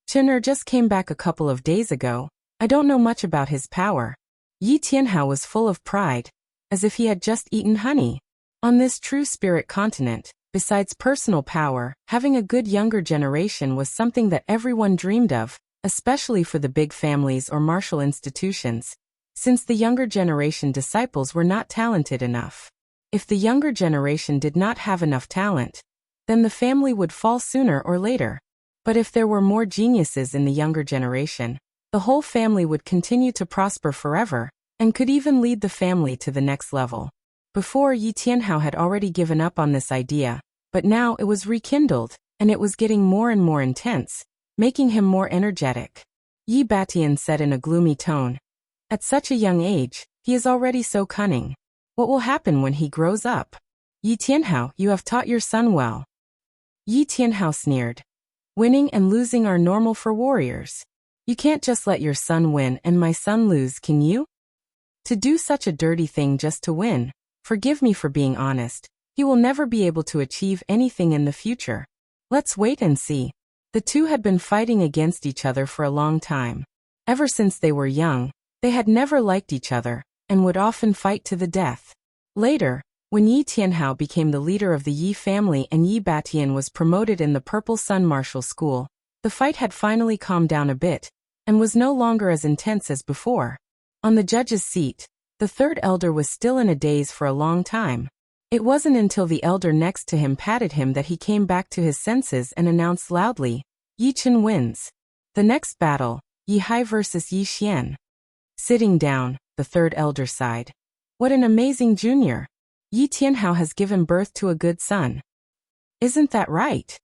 Chen just came back a couple of days ago. I don't know much about his power." Yi Tianhao was full of pride, as if he had just eaten honey. On this true spirit continent, besides personal power, having a good younger generation was something that everyone dreamed of, especially for the big families or martial institutions, since the younger generation disciples were not talented enough. If the younger generation did not have enough talent, then the family would fall sooner or later. But if there were more geniuses in the younger generation, The whole family would continue to prosper forever, and could even lead the family to the next level. Before, Yi Tianhao had already given up on this idea, but now it was rekindled, and it was getting more and more intense, making him more energetic. Yi Batian said in a gloomy tone, "At such a young age, he is already so cunning. What will happen when he grows up?" "Yi Tianhao, you have taught your son well." Yi Tianhao sneered. "Winning and losing are normal for warriors. You can't just let your son win and my son lose, can you? To do such a dirty thing just to win, forgive me for being honest, he will never be able to achieve anything in the future. Let's wait and see." The two had been fighting against each other for a long time. Ever since they were young, they had never liked each other, and would often fight to the death. Later, when Yi Tianhao became the leader of the Yi family and Yi Batian was promoted in the Purple Sun Martial School, the fight had finally calmed down a bit, and was no longer as intense as before. On the judge's seat, the third elder was still in a daze for a long time. It wasn't until the elder next to him patted him that he came back to his senses and announced loudly, "Yi Chen wins." The next battle, Yi Hai versus Yi Xian. Sitting down, the third elder sighed. "What an amazing junior. Yi Tianhao has given birth to a good son. Isn't that right?"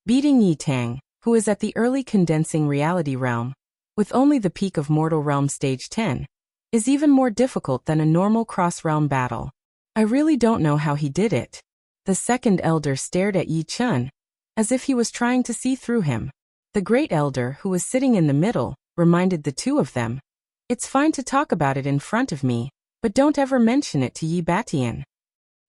Beating Yi Tang, who is at the early condensing reality realm, with only the peak of mortal realm stage 10, is even more difficult than a normal cross-realm battle. I really don't know how he did it. The second elder stared at Yi Chen, as if he was trying to see through him. The great elder, who was sitting in the middle, reminded the two of them, "It's fine to talk about it in front of me, but don't ever mention it to Yi Batian."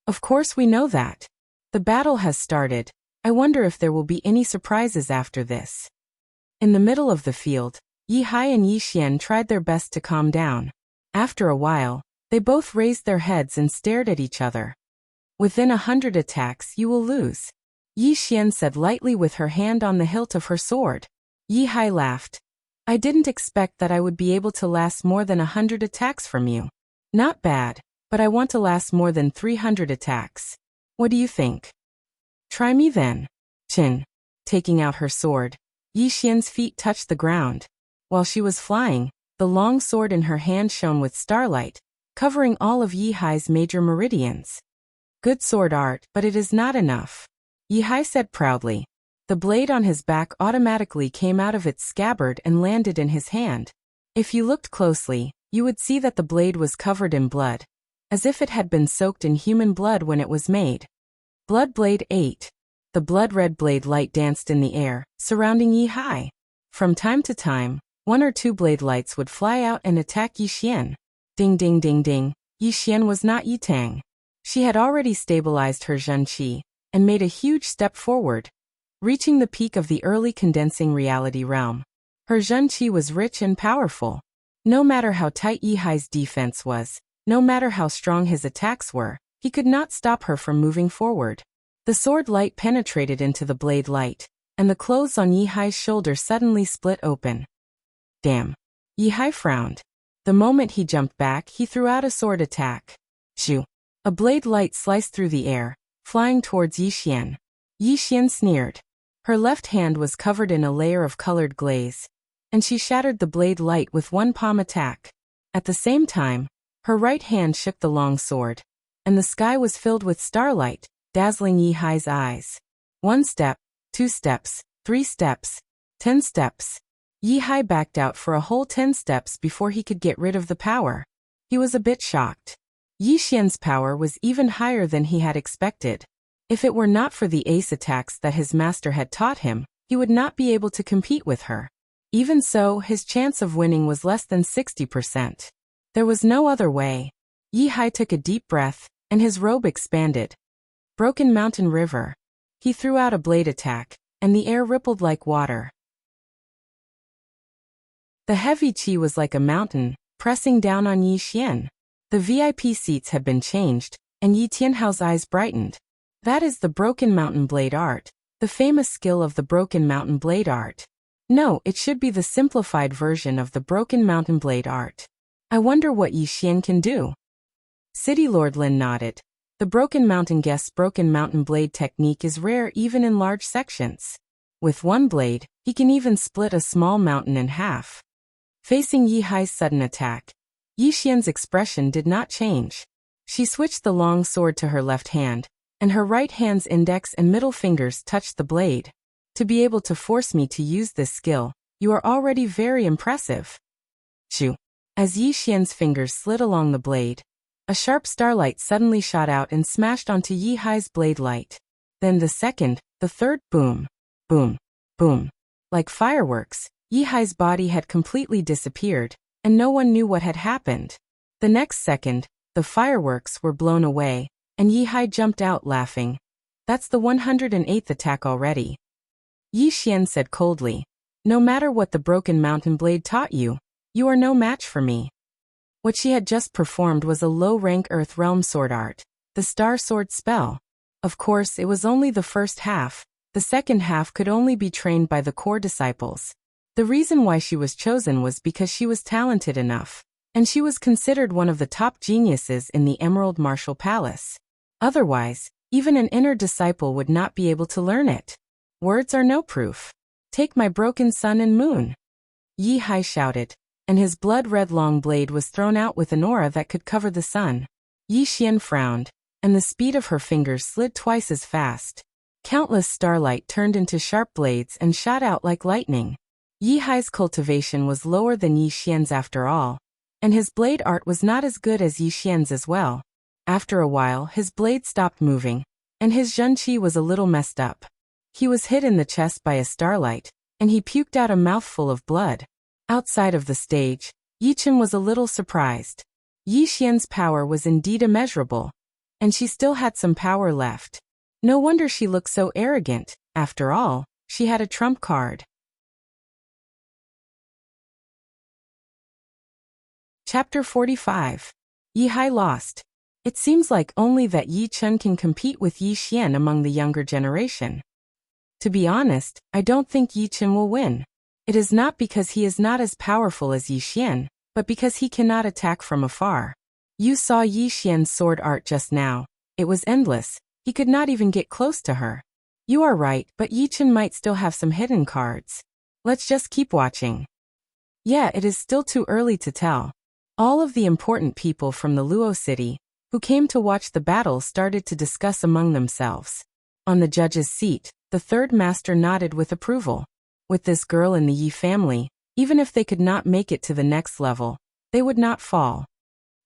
"Of course we know that. The battle has started. I wonder if there will be any surprises after this." In the middle of the field, Yi Hai and Yi Xian tried their best to calm down. After a while, they both raised their heads and stared at each other. "Within 100 attacks you will lose," Yi Xian said lightly with her hand on the hilt of her sword. Yi Hai laughed. "I didn't expect that I would be able to last more than 100 attacks from you. Not bad, but I want to last more than 300 attacks. What do you think?" "Try me then." Chin. Taking out her sword, Yi Xian's feet touched the ground. While she was flying, the long sword in her hand shone with starlight, covering all of Yi Hai's major meridians. "Good sword art, but it is not enough," Yi Hai said proudly. The blade on his back automatically came out of its scabbard and landed in his hand. If you looked closely, you would see that the blade was covered in blood, as if it had been soaked in human blood when it was made. Blood Blade 8. The blood-red blade light danced in the air, surrounding Yi Hai. From time to time, one or two blade lights would fly out and attack Yi Xian. Ding ding ding ding, Yi Xian was not Yi Tang. She had already stabilized her Zhen Qi, and made a huge step forward, reaching the peak of the early condensing reality realm. Her Zhen Qi was rich and powerful. No matter how tight Yi Hai's defense was, no matter how strong his attacks were, he could not stop her from moving forward. The sword light penetrated into the blade light, and the clothes on Yi Hai's shoulder suddenly split open. "Damn." Yi Hai frowned. The moment he jumped back, he threw out a sword attack. Shoo. A blade light sliced through the air, flying towards Yi Xian. Yi Xian sneered. Her left hand was covered in a layer of colored glaze, and she shattered the blade light with one palm attack. At the same time, her right hand shook the long sword, and the sky was filled with starlight, dazzling Yi Hai's eyes. 1 step, 2 steps, 3 steps, 10 steps. Yi Hai backed out for a whole 10 steps before he could get rid of the power. He was a bit shocked. Yi Xian's power was even higher than he had expected. If it were not for the ace attacks that his master had taught him, he would not be able to compete with her. Even so, his chance of winning was less than 60%. There was no other way. Yi Hai took a deep breath, and his robe expanded. Broken Mountain River. He threw out a blade attack, and the air rippled like water. The heavy qi was like a mountain, pressing down on Yi Xian. The VIP seats had been changed, and Yi Tianhao's eyes brightened. That is the Broken Mountain Blade art, the famous skill of the Broken Mountain Blade art. No, it should be the simplified version of the Broken Mountain Blade art. I wonder what Yi Xian can do. City Lord Lin nodded. The Broken Mountain Guest's Broken Mountain Blade technique is rare even in large sections. With one blade, he can even split a small mountain in half. Facing Yi Hai's sudden attack, Yi Xian's expression did not change. She switched the long sword to her left hand, and her right hand's index and middle fingers touched the blade. To be able to force me to use this skill, you are already very impressive. Shoo. As Yi Xian's fingers slid along the blade, a sharp starlight suddenly shot out and smashed onto Yi Hai's blade light. Then the second, the third, boom, boom, boom. Like fireworks, Yi Hai's body had completely disappeared, and no one knew what had happened. The next second, the fireworks were blown away, and Yi Hai jumped out laughing. That's the 108th attack already. Yi Xian said coldly, no matter what the broken mountain blade taught you, you are no match for me. What she had just performed was a low-rank Earth Realm sword art, the Star Sword spell. Of course, it was only the first half. The second half could only be trained by the core disciples. The reason why she was chosen was because she was talented enough, and she was considered one of the top geniuses in the Emerald Martial Palace. Otherwise, even an inner disciple would not be able to learn it. Words are no proof. Take my broken sun and moon. Yi Hai shouted, and his blood-red long blade was thrown out with an aura that could cover the sun. Yi Xian frowned, and the speed of her fingers slid twice as fast. Countless starlight turned into sharp blades and shot out like lightning. Yi Hai's cultivation was lower than Yi Xian's after all, and his blade art was not as good as Yi Xian's as well. After a while, his blade stopped moving, and his zhenqi was a little messed up. He was hit in the chest by a starlight, and he puked out a mouthful of blood. Outside of the stage, Yi Chen was a little surprised. Yi Xian's power was indeed immeasurable, and she still had some power left. No wonder she looked so arrogant. After all, she had a trump card. Chapter 45. Yi Hai lost. It seems like only that Yi Chen can compete with Yi Xian among the younger generation. To be honest, I don't think Yi Chen will win. It is not because he is not as powerful as Yi Xian, but because he cannot attack from afar. You saw Yi Xian's sword art just now. It was endless. He could not even get close to her. You are right, but Yi Chen might still have some hidden cards. Let's just keep watching. Yeah, it is still too early to tell. All of the important people from the Luo city, who came to watch the battle, started to discuss among themselves. On the judge's seat, the third master nodded with approval. With this girl in the Yi family, even if they could not make it to the next level, they would not fall.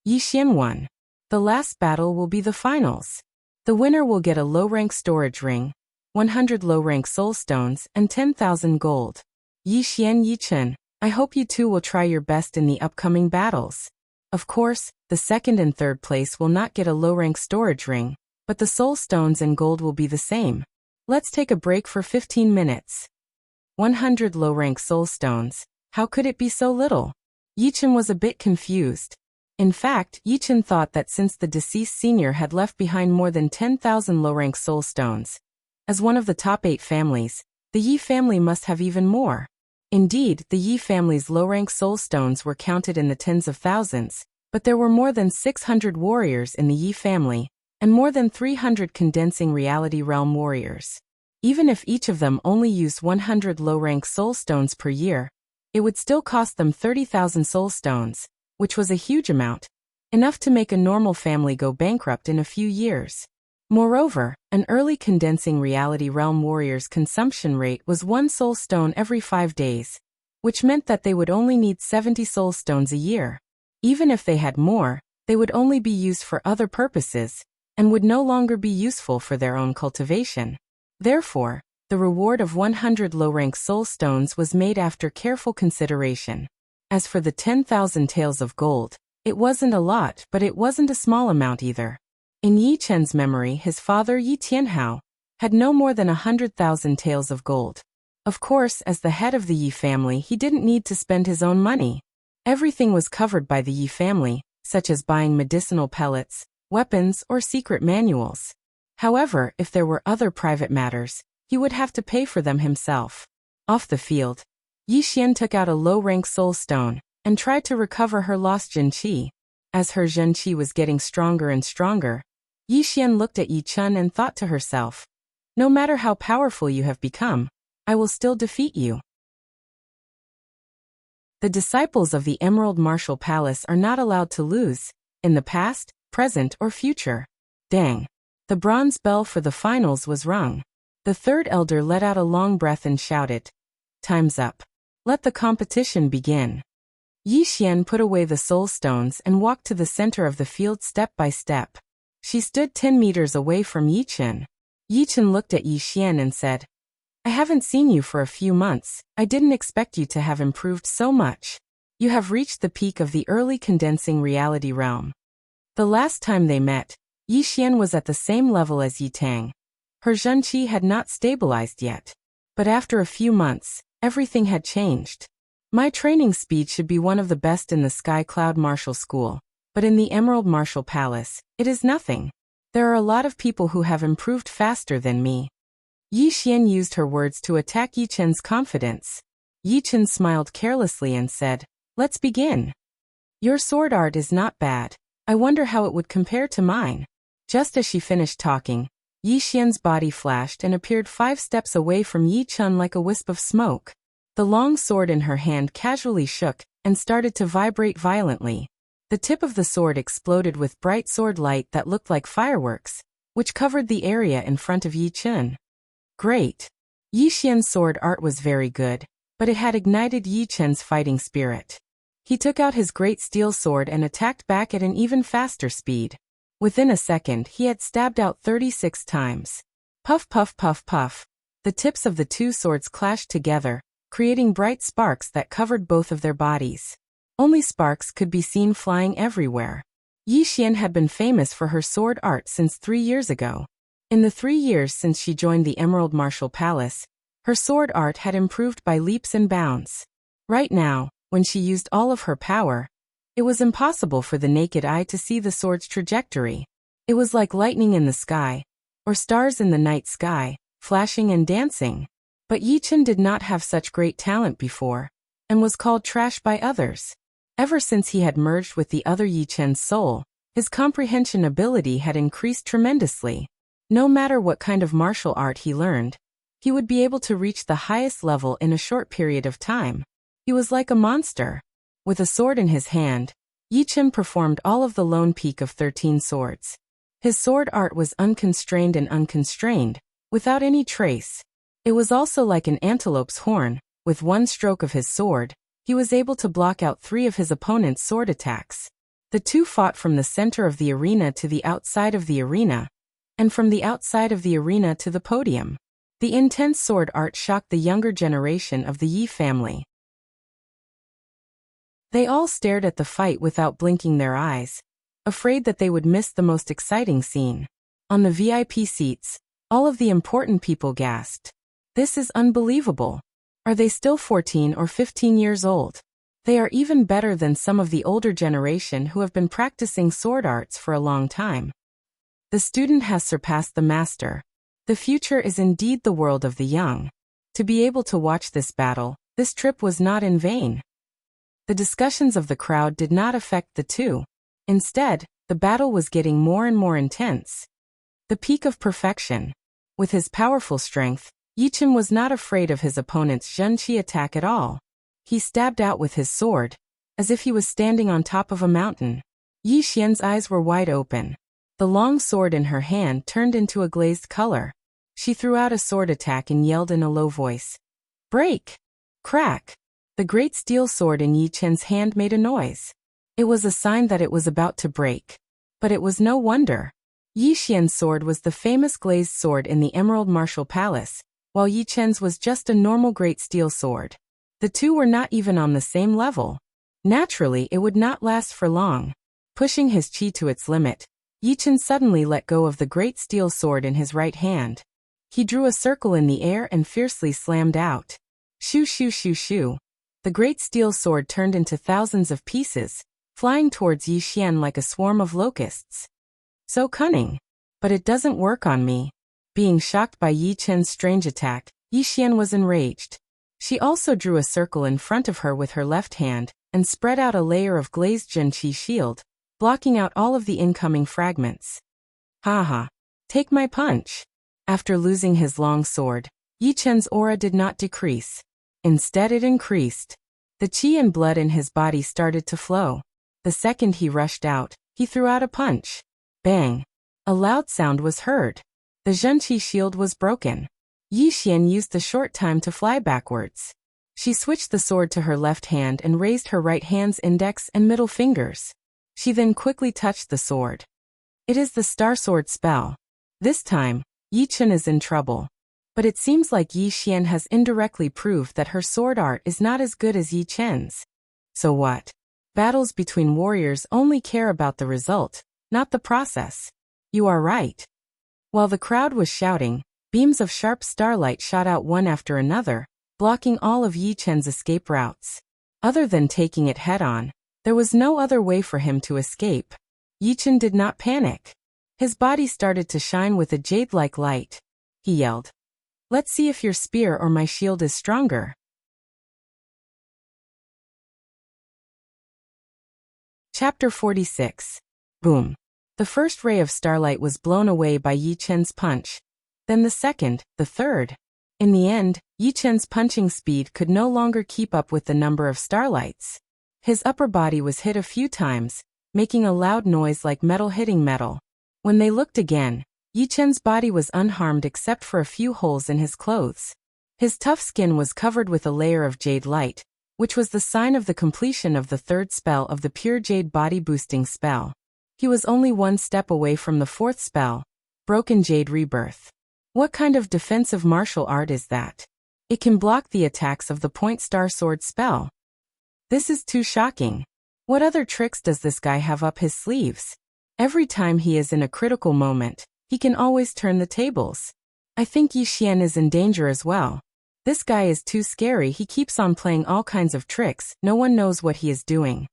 Yi Xian won. The last battle will be the finals. The winner will get a low-rank storage ring, 100 low-rank soul stones, and 10,000 gold. Yi Xian, Yi Chen, I hope you two will try your best in the upcoming battles. Of course, the second and third place will not get a low-rank storage ring, but the soul stones and gold will be the same. Let's take a break for 15 minutes. 100 low-rank soul stones. How could it be so little? Yi Chen was a bit confused. In fact, Yi Chen thought that since the deceased senior had left behind more than 10,000 low-rank soul stones, as one of the top 8 families, the Yi family must have even more. Indeed, the Yi family's low-rank soul stones were counted in the tens of thousands, but there were more than 600 warriors in the Yi family, and more than 300 condensing reality realm warriors. Even if each of them only used 100 low-rank soul stones per year, it would still cost them 30,000 soul stones, which was a huge amount, enough to make a normal family go bankrupt in a few years. Moreover, an early condensing reality realm warrior's consumption rate was 1 soul stone every 5 days, which meant that they would only need 70 soul stones a year. Even if they had more, they would only be used for other purposes, and would no longer be useful for their own cultivation. Therefore, the reward of 100 low-rank soul stones was made after careful consideration. As for the 10,000 taels of gold, it wasn't a lot, but it wasn't a small amount either. In Yi Chen's memory, his father Yi Tianhao had no more than 100,000 taels of gold. Of course, as the head of the Yi family, he didn't need to spend his own money. Everything was covered by the Yi family, such as buying medicinal pellets, weapons, or secret manuals. However, if there were other private matters, he would have to pay for them himself. Off the field, Yi Xian took out a low-rank soul stone and tried to recover her lost zhenqi. As her zhenqi was getting stronger and stronger, Yi Xian looked at Yi Chen and thought to herself, no matter how powerful you have become, I will still defeat you. The disciples of the Emerald Martial Palace are not allowed to lose, in the past, present, or future. Dang. The bronze bell for the finals was rung. The third elder let out a long breath and shouted, "Time's up. Let the competition begin." Yi Xian put away the soul stones and walked to the center of the field step by step. She stood 10 meters away from Yi Chen. Yi Chen looked at Yi Xian and said, "I haven't seen you for a few months. I didn't expect you to have improved so much. You have reached the peak of the early condensing reality realm." The last time they met, Yi Xian was at the same level as Yi Tang. Her Zhenqi had not stabilized yet. But after a few months, everything had changed. My training speed should be one of the best in the Sky Cloud Martial School, but in the Emerald Martial Palace, it is nothing. There are a lot of people who have improved faster than me. Yi Xian used her words to attack Yi Chen's confidence. Yi Chen smiled carelessly and said, "Let's begin. Your sword art is not bad. I wonder how it would compare to mine." Just as she finished talking, Yi Xian's body flashed and appeared 5 steps away from Yi Chen like a wisp of smoke. The long sword in her hand casually shook and started to vibrate violently. The tip of the sword exploded with bright sword light that looked like fireworks, which covered the area in front of Yi Chen. Great. Yi Xian's sword art was very good, but it had ignited Yi Chen's fighting spirit. He took out his great steel sword and attacked back at an even faster speed. Within a second, he had stabbed out 36 times. Puff, puff, puff, puff. The tips of the two swords clashed together, creating bright sparks that covered both of their bodies. Only sparks could be seen flying everywhere. Yi Xian had been famous for her sword art since 3 years ago. In the 3 years since she joined the Emerald Martial Palace, her sword art had improved by leaps and bounds. Right now, when she used all of her power, it was impossible for the naked eye to see the sword's trajectory. It was like lightning in the sky, or stars in the night sky, flashing and dancing. But Yi Chen did not have such great talent before, and was called trash by others. Ever since he had merged with the other Yi Chen's soul, his comprehension ability had increased tremendously. No matter what kind of martial art he learned, he would be able to reach the highest level in a short period of time. He was like a monster. With a sword in his hand, Yi Chen performed all of the lone peak of 13 swords. His sword art was unconstrained and unconstrained, without any trace. It was also like an antelope's horn. With one stroke of his sword, he was able to block out 3 of his opponent's sword attacks. The two fought from the center of the arena to the outside of the arena, and from the outside of the arena to the podium. The intense sword art shocked the younger generation of the Yi family. They all stared at the fight without blinking their eyes, afraid that they would miss the most exciting scene. On the VIP seats, all of the important people gasped. "This is unbelievable. Are they still 14 or 15 years old? They are even better than some of the older generation who have been practicing sword arts for a long time. The student has surpassed the master. The future is indeed the world of the young." To be able to watch this battle, this trip was not in vain. The discussions of the crowd did not affect the two. Instead, the battle was getting more and more intense. The peak of perfection. With his powerful strength, Yi Chen was not afraid of his opponent's Zhenqi attack at all. He stabbed out with his sword, as if he was standing on top of a mountain. Yi Xian's eyes were wide open. The long sword in her hand turned into a glazed color. She threw out a sword attack and yelled in a low voice, "Break!" Crack! The great steel sword in Yi Chen's hand made a noise. It was a sign that it was about to break. But it was no wonder. Yi Xian's sword was the famous glazed sword in the Emerald Martial Palace, while Yi Chen's was just a normal great steel sword. The two were not even on the same level. Naturally, it would not last for long. Pushing his qi to its limit, Yi Chen suddenly let go of the great steel sword in his right hand. He drew a circle in the air and fiercely slammed out. Shoo shoo shoo shoo. The great steel sword turned into thousands of pieces, flying towards Yi Xian like a swarm of locusts. So cunning. But it doesn't work on me. Being shocked by Yi Chen's strange attack, Yi Xian was enraged. She also drew a circle in front of her with her left hand, and spread out a layer of glazed Zhenqi shield, blocking out all of the incoming fragments. "Ha ha. Take my punch." After losing his long sword, Yi Chen's aura did not decrease. Instead it increased. The qi and blood in his body started to flow. The second he rushed out, he threw out a punch. Bang! A loud sound was heard. The Zhenqi shield was broken. Yi Xian used the short time to fly backwards. She switched the sword to her left hand and raised her right hand's index and middle fingers. She then quickly touched the sword. It is the Star Sword spell. This time, Yi Chen is in trouble. But it seems like Yi Xian has indirectly proved that her sword art is not as good as Yi Chen's. So what? Battles between warriors only care about the result, not the process. You are right. While the crowd was shouting, beams of sharp starlight shot out one after another, blocking all of Yi Chen's escape routes. Other than taking it head-on, there was no other way for him to escape. Yi Chen did not panic. His body started to shine with a jade-like light. He yelled, "Let's see if your spear or my shield is stronger." Chapter 46. Boom. The first ray of starlight was blown away by Yi Chen's punch. Then the second, the third. In the end, Yi Chen's punching speed could no longer keep up with the number of starlights. His upper body was hit a few times, making a loud noise like metal hitting metal. When they looked again, Yi Chen's body was unharmed except for a few holes in his clothes. His tough skin was covered with a layer of jade light, which was the sign of the completion of the third spell of the pure jade body boosting spell. He was only one step away from the fourth spell, Broken Jade Rebirth. What kind of defensive martial art is that? It can block the attacks of the Point Star Sword spell. This is too shocking. What other tricks does this guy have up his sleeves? Every time he is in a critical moment, he can always turn the tables. I think Yi Xian is in danger as well. This guy is too scary. He keeps on playing all kinds of tricks. No one knows what he is doing.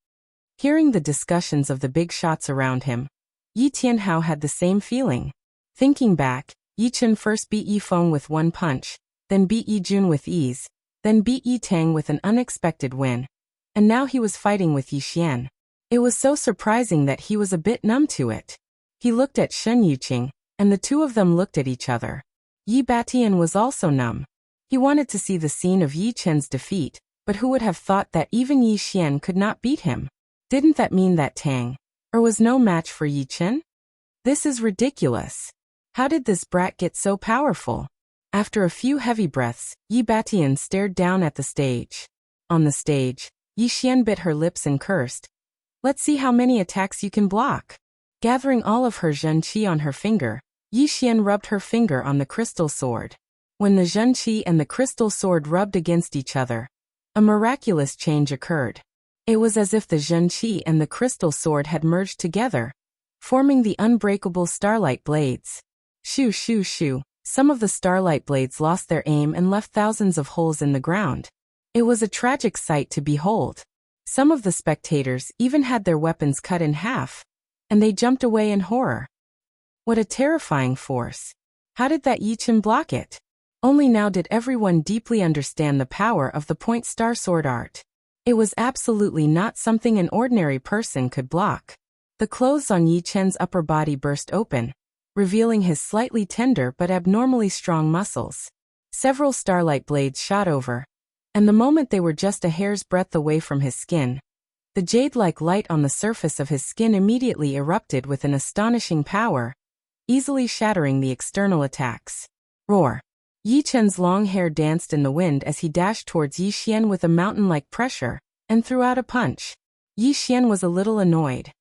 Hearing the discussions of the big shots around him, Yi Tianhao had the same feeling. Thinking back, Yi Chen first beat Yi Feng with one punch, then beat Yi Jun with ease, then beat Yi Tang with an unexpected win. And now he was fighting with Yi Xian. It was so surprising that he was a bit numb to it. He looked at Shen Yuqing, and the two of them looked at each other. Yi Batian was also numb. He wanted to see the scene of Yi Chen's defeat, but who would have thought that even Yi Xian could not beat him? Didn't that mean that Tang, or was no match for Yi Chen? This is ridiculous. How did this brat get so powerful? After a few heavy breaths, Yi Batian stared down at the stage. On the stage, Yi Xian bit her lips and cursed. "Let's see how many attacks you can block." Gathering all of her Zhen Qi on her finger, Yi Xian rubbed her finger on the crystal sword. When the Zhen Qi and the crystal sword rubbed against each other, a miraculous change occurred. It was as if the Zhen Qi and the crystal sword had merged together, forming the unbreakable starlight blades. Shoo shoo shoo, some of the starlight blades lost their aim and left thousands of holes in the ground. It was a tragic sight to behold. Some of the spectators even had their weapons cut in half, and they jumped away in horror. What a terrifying force. How did that Yi Chen block it? Only now did everyone deeply understand the power of the Point Star Sword art. It was absolutely not something an ordinary person could block. The clothes on Yi Chen's upper body burst open, revealing his slightly tender but abnormally strong muscles. Several starlight blades shot over, and the moment they were just a hair's breadth away from his skin, the jade-like light on the surface of his skin immediately erupted with an astonishing power, easily shattering the external attacks. Roar! Yi Chen's long hair danced in the wind as he dashed towards Yi Xian with a mountain-like pressure, and threw out a punch. Yi Xian was a little annoyed.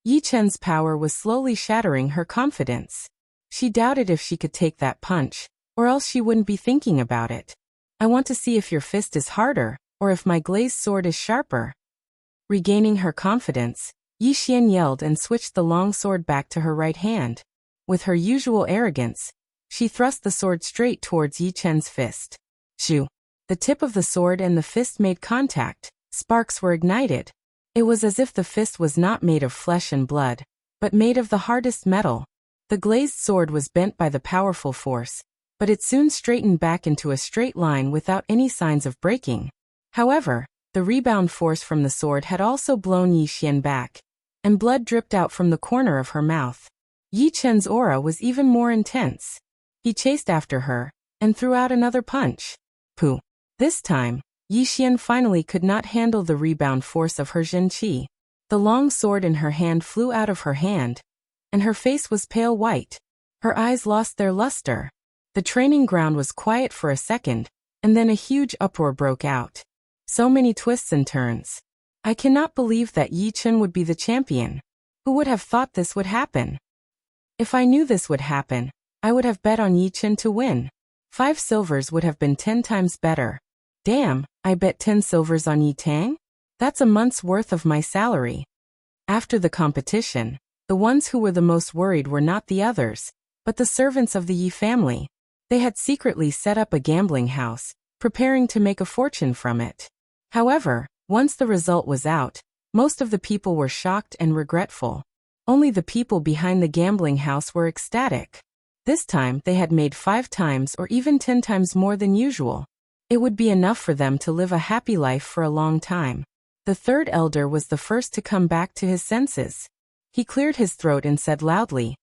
Yi Chen's power was slowly shattering her confidence. She doubted if she could take that punch, or else she wouldn't be thinking about it. "I want to see if your fist is harder, or if my glazed sword is sharper." Regaining her confidence, Yi Xian yelled and switched the long sword back to her right hand. With her usual arrogance, she thrust the sword straight towards Yi Chen's fist. Shoo! The tip of the sword and the fist made contact. Sparks were ignited. It was as if the fist was not made of flesh and blood, but made of the hardest metal. The glazed sword was bent by the powerful force, but it soon straightened back into a straight line without any signs of breaking. However, the rebound force from the sword had also blown Yi Xian back, and blood dripped out from the corner of her mouth. Yi Chen's aura was even more intense. He chased after her and threw out another punch. Pooh. This time, Yi Xian finally could not handle the rebound force of her Jin Qi. The long sword in her hand flew out of her hand, and her face was pale white. Her eyes lost their luster. The training ground was quiet for a second, and then a huge uproar broke out. So many twists and turns. I cannot believe that Yi Chen would be the champion. Who would have thought this would happen? If I knew this would happen, I would have bet on Yi Chen to win. 5 silvers would have been 10 times better. Damn, I bet 10 silvers on Yi Tang? That's a month's worth of my salary. After the competition, the ones who were the most worried were not the others, but the servants of the Yi family. They had secretly set up a gambling house, preparing to make a fortune from it. However, once the result was out, most of the people were shocked and regretful. Only the people behind the gambling house were ecstatic. This time they had made 5 times or even 10 times more than usual. It would be enough for them to live a happy life for a long time. The third elder was the first to come back to his senses. He cleared his throat and said loudly,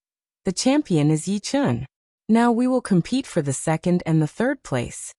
"The champion is Yi Chen. Now we will compete for the second and the third place."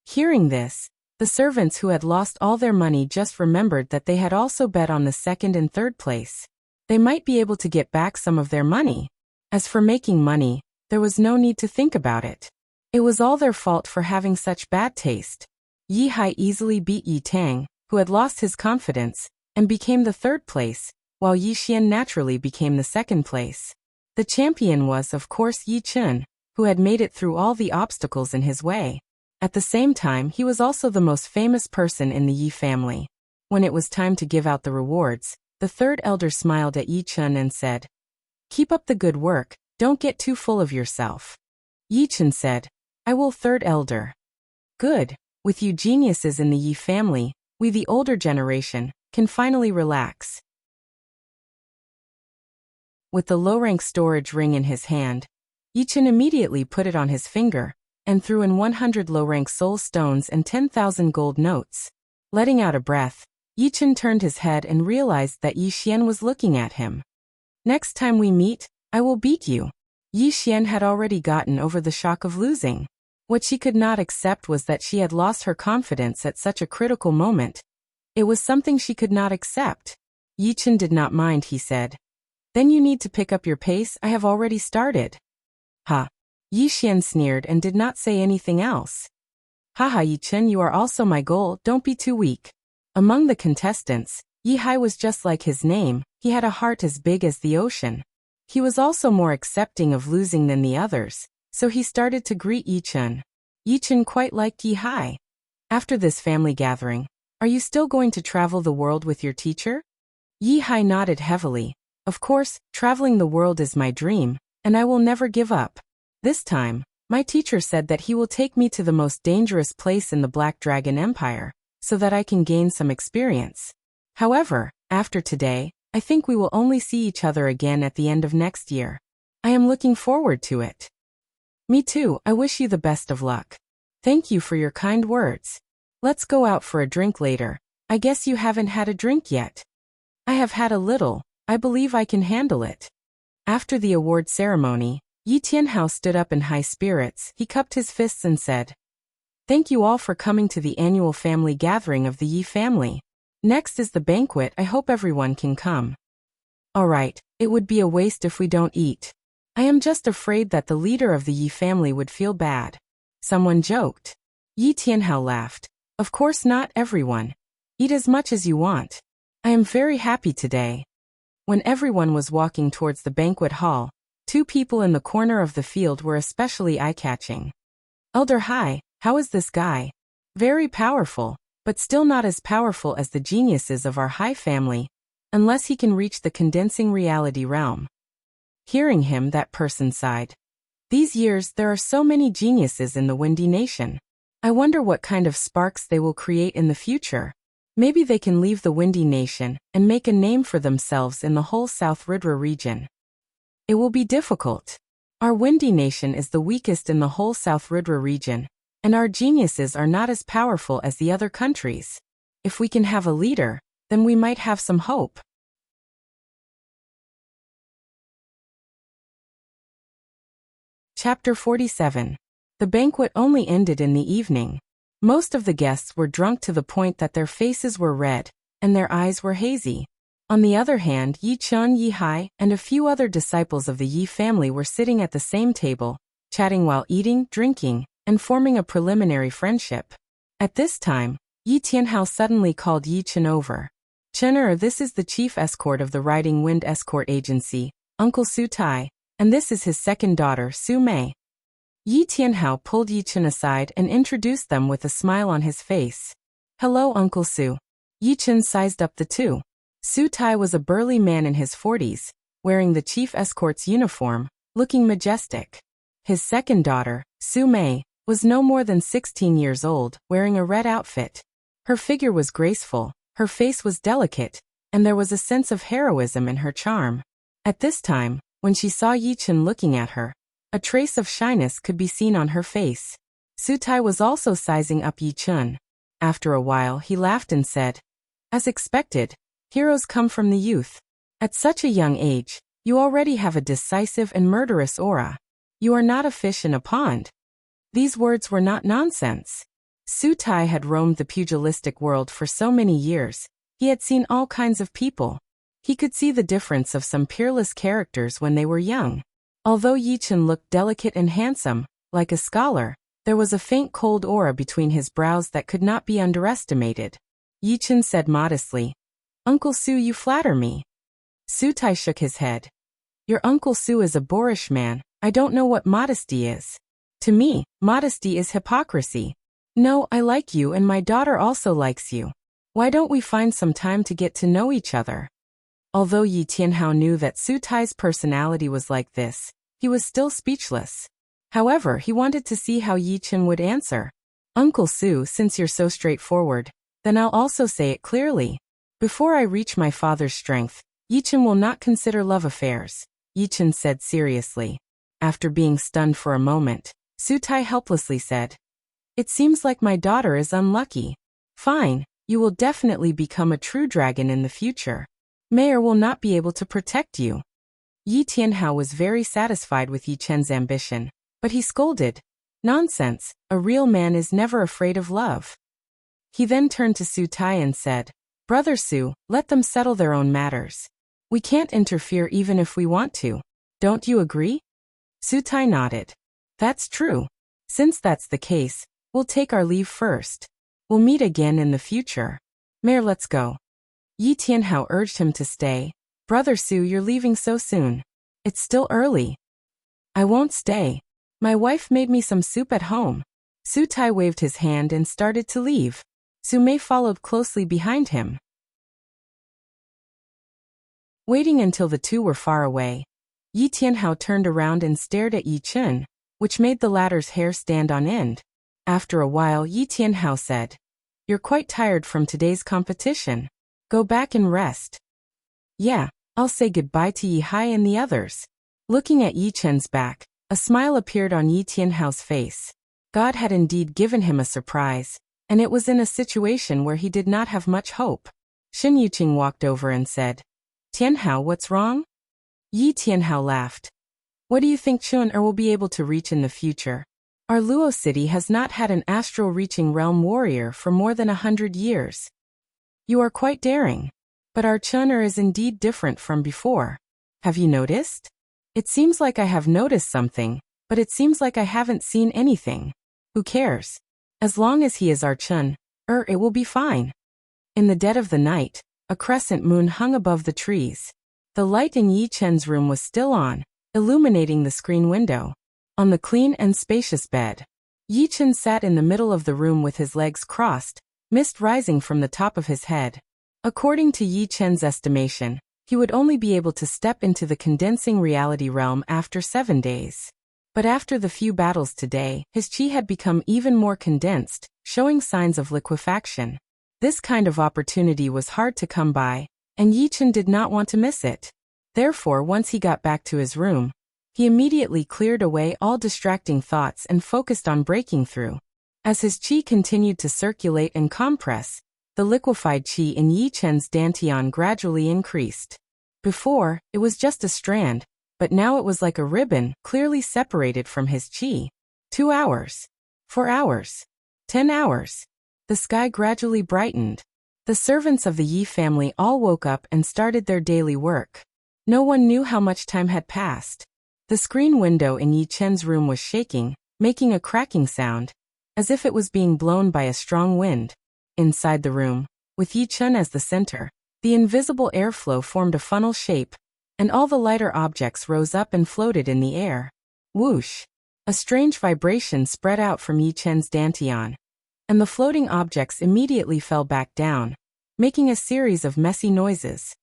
Hearing this, the servants who had lost all their money just remembered that they had also bet on the second and third place. They might be able to get back some of their money. As for making money, there was no need to think about it. It was all their fault for having such bad taste. Yi Hai easily beat Yi Tang, who had lost his confidence, and became the third place, while Yi Xian naturally became the second place. The champion was, of course, Yi Chen, who had made it through all the obstacles in his way. At the same time, he was also the most famous person in the Yi family. When it was time to give out the rewards, the third elder smiled at Yi Chen and said, "Keep up the good work, don't get too full of yourself." Yi Chen said, "I will, third elder." "Good. With you geniuses in the Yi family, we the older generation can finally relax." With the low-rank storage ring in his hand, Yi Chen immediately put it on his finger and threw in 100 low-rank soul stones and 10,000 gold notes. Letting out a breath, Yi Chen turned his head and realized that Yi Xian was looking at him. "Next time we meet, I will beat you." Yi Xian had already gotten over the shock of losing. What she could not accept was that she had lost her confidence at such a critical moment. It was something she could not accept. Yi Chen did not mind, he said. "Then you need to pick up your pace, I have already started." "Ha." Yi Xian sneered and did not say anything else. "Haha, Yi Chen, you are also my goal, don't be too weak." Among the contestants, Yi Hai was just like his name, he had a heart as big as the ocean. He was also more accepting of losing than the others, so he started to greet Yi Chen. Yi Chen quite liked Yi Hai. "After this family gathering, are you still going to travel the world with your teacher?" Yi Hai nodded heavily. "Of course, traveling the world is my dream, and I will never give up. This time, my teacher said that he will take me to the most dangerous place in the Black Dragon Empire, so that I can gain some experience. However, after today, I think we will only see each other again at the end of next year. I am looking forward to it." "Me too, I wish you the best of luck." "Thank you for your kind words. Let's go out for a drink later. I guess you haven't had a drink yet." "I have had a little, I believe I can handle it." After the award ceremony, Yi Tianhao stood up in high spirits, he cupped his fists and said, "Thank you all for coming to the annual family gathering of the Yi family. Next is the banquet, I hope everyone can come." "Alright, it would be a waste if we don't eat. I am just afraid that the leader of the Yi family would feel bad." Someone joked. Yi Tianhao laughed. "Of course not, everyone. Eat as much as you want. I am very happy today." When everyone was walking towards the banquet hall, 2 people in the corner of the field were especially eye-catching. "Elder Hai, how is this guy?" "Very powerful, but still not as powerful as the geniuses of our Hai family, unless he can reach the condensing reality realm." Hearing him, that person sighed. "These years there are so many geniuses in the Windy Nation. I wonder what kind of sparks they will create in the future. Maybe they can leave the Windy Nation and make a name for themselves in the whole South Ridra region. It will be difficult. Our Windy Nation is the weakest in the whole South Ridra region, and our geniuses are not as powerful as the other countries. If we can have a leader, then we might have some hope." Chapter 47. The banquet only ended in the evening. Most of the guests were drunk to the point that their faces were red, and their eyes were hazy. On the other hand, Yi Chun, Yi Hai, and a few other disciples of the Yi family were sitting at the same table, chatting while eating, drinking, and forming a preliminary friendship. At this time, Yi Tianhao suddenly called Yi Chun over. "Chun'er, this is the chief escort of the Riding Wind Escort Agency, Uncle Su Tai, and this is his second daughter, Su Mei." Yi Tianhao pulled Yi Chun aside and introduced them with a smile on his face. "Hello, Uncle Su." Yi Chun sized up the two. Su Tai was a burly man in his 40s, wearing the chief escort's uniform, looking majestic. His second daughter, Su Mei, was no more than 16 years old, wearing a red outfit. Her figure was graceful, her face was delicate, and there was a sense of heroism in her charm. At this time, when she saw Yi Chun looking at her, a trace of shyness could be seen on her face. Su Tai was also sizing up Yi Chun. After a while he laughed and said, "As expected, heroes come from the youth. At such a young age, you already have a decisive and murderous aura. You are not a fish in a pond." These words were not nonsense. Su Tai had roamed the pugilistic world for so many years. He had seen all kinds of people. He could see the difference of some peerless characters when they were young. Although Yi Chun looked delicate and handsome, like a scholar, there was a faint cold aura between his brows that could not be underestimated. Yi Chun said modestly, "Uncle Su, you flatter me." Su Tai shook his head. "Your Uncle Su is a boorish man. I don't know what modesty is. To me, modesty is hypocrisy. No, I like you and my daughter also likes you. Why don't we find some time to get to know each other?" Although Yi Tianhao knew that Su Tai's personality was like this, he was still speechless. However, he wanted to see how Yi Chun would answer. "Uncle Su, since you're so straightforward, then I'll also say it clearly. Before I reach my father's strength, Yi Chun will not consider love affairs," Yi Chun said seriously. After being stunned for a moment, Su Tai helplessly said, "It seems like my daughter is unlucky. Fine, you will definitely become a true dragon in the future. Mayor will not be able to protect you." Yi Tianhao was very satisfied with Yi Chen's ambition, but he scolded, "Nonsense, a real man is never afraid of love." He then turned to Su Tai and said, "Brother Su, let them settle their own matters. We can't interfere even if we want to. Don't you agree?" Su Tai nodded. "That's true. Since that's the case, we'll take our leave first. We'll meet again in the future. Mayor, let's go." Yi Tianhao urged him to stay. "Brother Su, you're leaving so soon. It's still early." "I won't stay. My wife made me some soup at home." Su Tai waved his hand and started to leave. Su Mei followed closely behind him. Waiting until the two were far away, Yi Tianhao turned around and stared at Yi Chun, which made the latter's hair stand on end. After a while, Yi Tianhao said, "You're quite tired from today's competition. Go back and rest." "Yeah, I'll say goodbye to Yi Hai and the others." Looking at Yi Chen's back, a smile appeared on Yi Tianhao's face. God had indeed given him a surprise, and it was in a situation where he did not have much hope. Shen Yuqing walked over and said, "Tianhao, what's wrong?" Yi Tianhao laughed. "What do you think Chun'er will be able to reach in the future? Our Luo city has not had an astral-reaching realm warrior for more than 100 years. You are quite daring. But our Chun'er is indeed different from before. Have you noticed? It seems like I have noticed something, but it seems like I haven't seen anything. Who cares? As long as he is our Chun'er, it will be fine." In the dead of the night, a crescent moon hung above the trees. The light in Yi Chen's room was still on, illuminating the screen window. On the clean and spacious bed, Yi Chen sat in the middle of the room with his legs crossed, mist rising from the top of his head. According to Yi Chen's estimation, he would only be able to step into the condensing reality realm after 7 days. But after the few battles today, his chi had become even more condensed, showing signs of liquefaction. This kind of opportunity was hard to come by, and Yi Chen did not want to miss it. Therefore, once he got back to his room, he immediately cleared away all distracting thoughts and focused on breaking through. As his chi continued to circulate and compress, the liquefied chi in Yi Chen's dantian gradually increased. Before, it was just a strand, but now it was like a ribbon, clearly separated from his chi. 2 hours. 4 hours. 10 hours. The sky gradually brightened. The servants of the Yi family all woke up and started their daily work. No one knew how much time had passed. The screen window in Yi Chen's room was shaking, making a cracking sound, as if it was being blown by a strong wind. Inside the room, with Yi Chen as the center, the invisible airflow formed a funnel shape, and all the lighter objects rose up and floated in the air. Whoosh! A strange vibration spread out from Yi Chen's dantian, and the floating objects immediately fell back down, making a series of messy noises.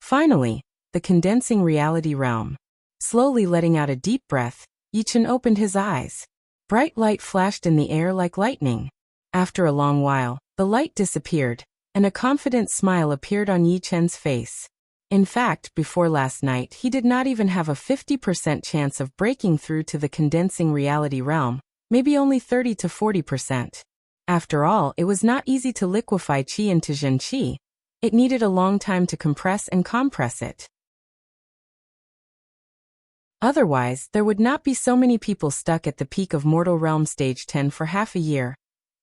Finally, the condensing reality realm. Slowly letting out a deep breath, Yi Chen opened his eyes. Bright light flashed in the air like lightning. After a long while, the light disappeared, and a confident smile appeared on Yi Chen's face. In fact, before last night he did not even have a 50% chance of breaking through to the condensing reality realm, maybe only 30 to 40%. After all, it was not easy to liquefy qi into Zhen qi. It needed a long time to compress and compress it. Otherwise, there would not be so many people stuck at the peak of Mortal Realm Stage 10 for half a year,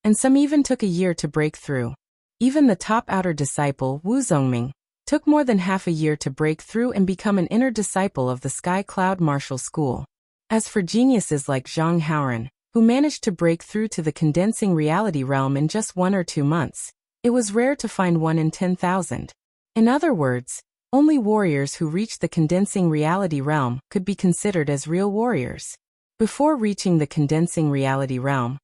and some even took a year to break through. Even the top outer disciple, Wu Zongming, took more than half a year to break through and become an inner disciple of the Sky Cloud Martial School. As for geniuses like Zhang Haoran, who managed to break through to the condensing reality realm in just 1 or 2 months, it was rare to find one in 10,000. In other words, only warriors who reached the condensing reality realm could be considered as real warriors. Before reaching the condensing reality realm,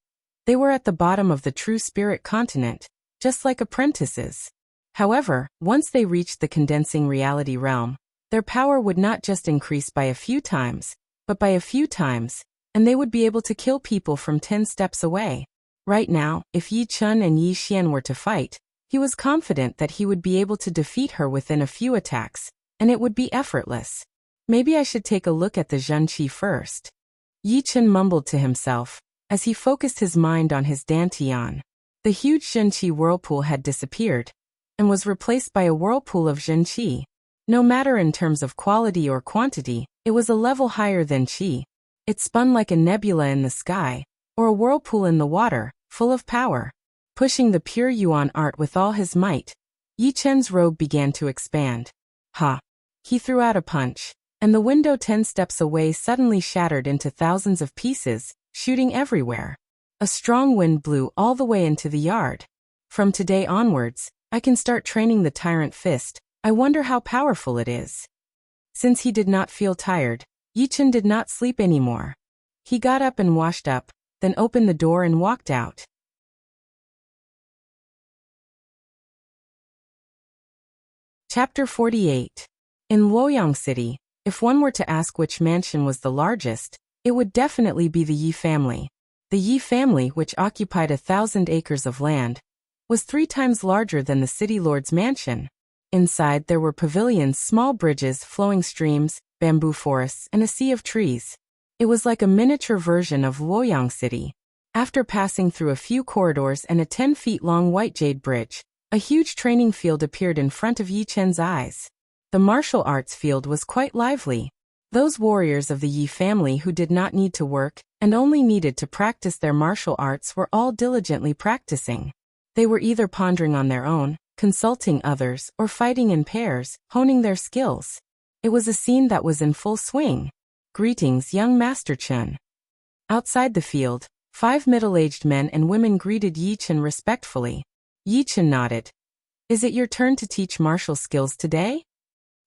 they were at the bottom of the true spirit continent, just like apprentices. However, once they reached the condensing reality realm, their power would not just increase by a few times, but by a few times, and they would be able to kill people from 10 steps away. Right now, if Yi Chen and Yi Xian were to fight, he was confident that he would be able to defeat her within a few attacks, and it would be effortless. Maybe I should take a look at the Zhen Qi first. Yi Chen mumbled to himself, as he focused his mind on his dantian. The huge Zhen Qi whirlpool had disappeared, and was replaced by a whirlpool of Zhen Qi. No matter in terms of quality or quantity, it was a level higher than Qi. It spun like a nebula in the sky, or a whirlpool in the water, full of power. Pushing the pure Yuan art with all his might, Yi Chen's robe began to expand. Ha! He threw out a punch, and the window 10 steps away suddenly shattered into thousands of pieces, shooting everywhere. A strong wind blew all the way into the yard. From today onwards, I can start training the tyrant fist. I wonder how powerful it is. Since he did not feel tired, Yi Chen did not sleep anymore. He got up and washed up, then opened the door and walked out. Chapter 48. In Luoyang City, if one were to ask which mansion was the largest, it would definitely be the Yi family. The Yi family, which occupied 1,000 acres of land, was 3 times larger than the city lord's mansion. Inside there were pavilions, small bridges, flowing streams, bamboo forests, and a sea of trees. It was like a miniature version of Luoyang City. After passing through a few corridors and a 10-feet-long white jade bridge, a huge training field appeared in front of Yi Chen's eyes. The martial arts field was quite lively. Those warriors of the Yi family who did not need to work and only needed to practice their martial arts were all diligently practicing. They were either pondering on their own, consulting others, or fighting in pairs, honing their skills. It was a scene that was in full swing. Greetings, young Master Chen. Outside the field, 5 middle-aged men and women greeted Yi Chen respectfully. Yi Chen nodded. Is it your turn to teach martial skills today?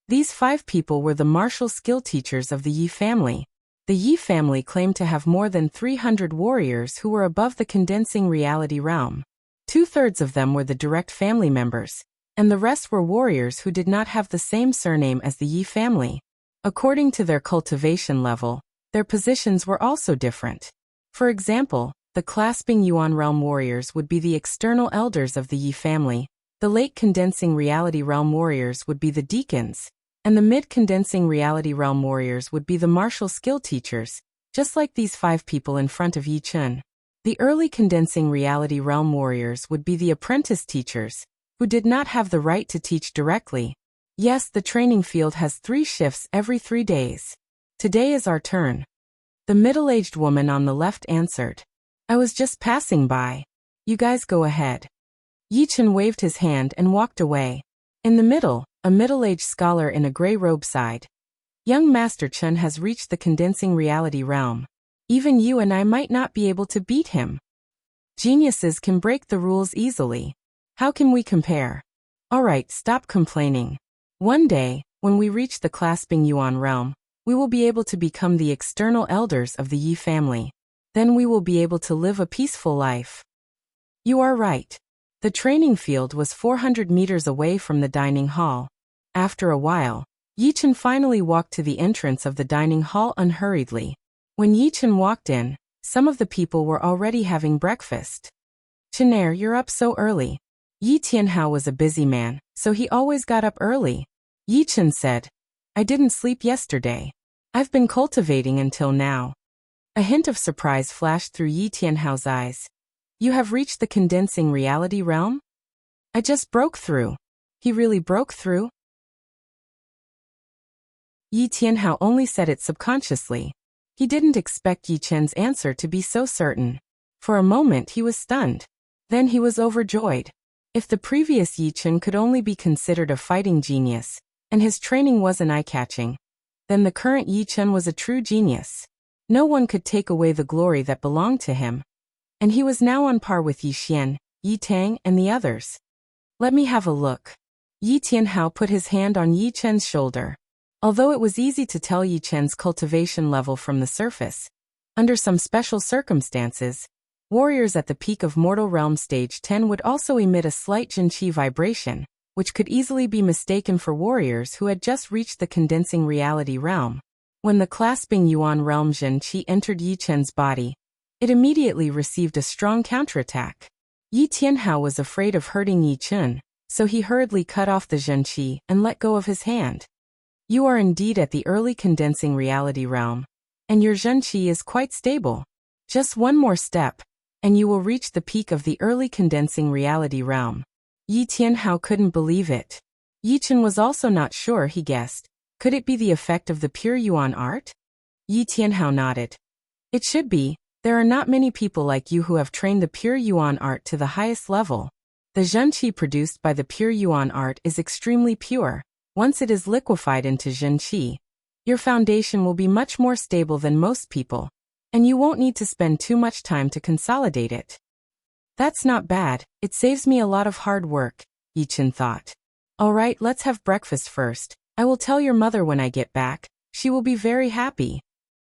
These 5 people were the martial skill teachers of the Yi family. The Yi family claimed to have more than 300 warriors who were above the condensing reality realm. 2/3 of them were the direct family members, and the rest were warriors who did not have the same surname as the Yi family. According to their cultivation level, their positions were also different. For example, the clasping Yuan realm warriors would be the external elders of the Yi family, the late condensing reality realm warriors would be the deacons, and the mid-condensing reality realm warriors would be the martial skill teachers, just like these 5 people in front of Yi Chen. The early condensing reality realm warriors would be the apprentice teachers, who did not have the right to teach directly. Yes, the training field has 3 shifts every 3 days. Today is our turn. The middle-aged woman on the left answered. I was just passing by. You guys go ahead. Yi Chen waved his hand and walked away. In the middle, a middle-aged scholar in a gray robe sighed. Young Master Chen has reached the condensing reality realm. Even you and I might not be able to beat him. Geniuses can break the rules easily. How can we compare? Alright, stop complaining. One day, when we reach the clasping Yuan realm, we will be able to become the external elders of the Yi family. Then we will be able to live a peaceful life. You are right. The training field was 400 meters away from the dining hall. After a while, Yi Chen finally walked to the entrance of the dining hall unhurriedly. When Yi Chen walked in, some of the people were already having breakfast. Chenair, you're up so early. Yi Tianhao was a busy man, so he always got up early. Yi Chen said, I didn't sleep yesterday. I've been cultivating until now. A hint of surprise flashed through Yi Tianhao's eyes. You have reached the condensing reality realm? I just broke through. He really broke through? Yi Tianhao only said it subconsciously. He didn't expect Yi Chen's answer to be so certain. For a moment he was stunned. Then he was overjoyed. If the previous Yi Chen could only be considered a fighting genius, and his training wasn't eye-catching, then the current Yi Chen was a true genius. No one could take away the glory that belonged to him. And he was now on par with Yi Xian, Yi Tang, and the others. Let me have a look. Yi Tianhao put his hand on Yi Chen's shoulder. Although it was easy to tell Yi Chen's cultivation level from the surface, under some special circumstances, warriors at the peak of Mortal Realm Stage 10 would also emit a slight Jinqi vibration, which could easily be mistaken for warriors who had just reached the condensing reality realm. When the clasping Yuan realm Jinqi entered Yi Chen's body, it immediately received a strong counterattack. Yi Tianhao was afraid of hurting Yi Chen, so he hurriedly cut off the Jinqi and let go of his hand. You are indeed at the early condensing reality realm, and your Jinqi is quite stable. Just one more step, and you will reach the peak of the early condensing reality realm. Yi Tianhao couldn't believe it. Yi Chen was also not sure, he guessed. Could it be the effect of the pure Yuan art? Yi Tianhao nodded. It should be. There are not many people like you who have trained the pure Yuan art to the highest level. The Jinqi produced by the pure Yuan art is extremely pure. Once it is liquefied into Jinqi, your foundation will be much more stable than most people, and you won't need to spend too much time to consolidate it. That's not bad, it saves me a lot of hard work, Yi Chen thought. Alright, let's have breakfast first. I will tell your mother when I get back. She will be very happy.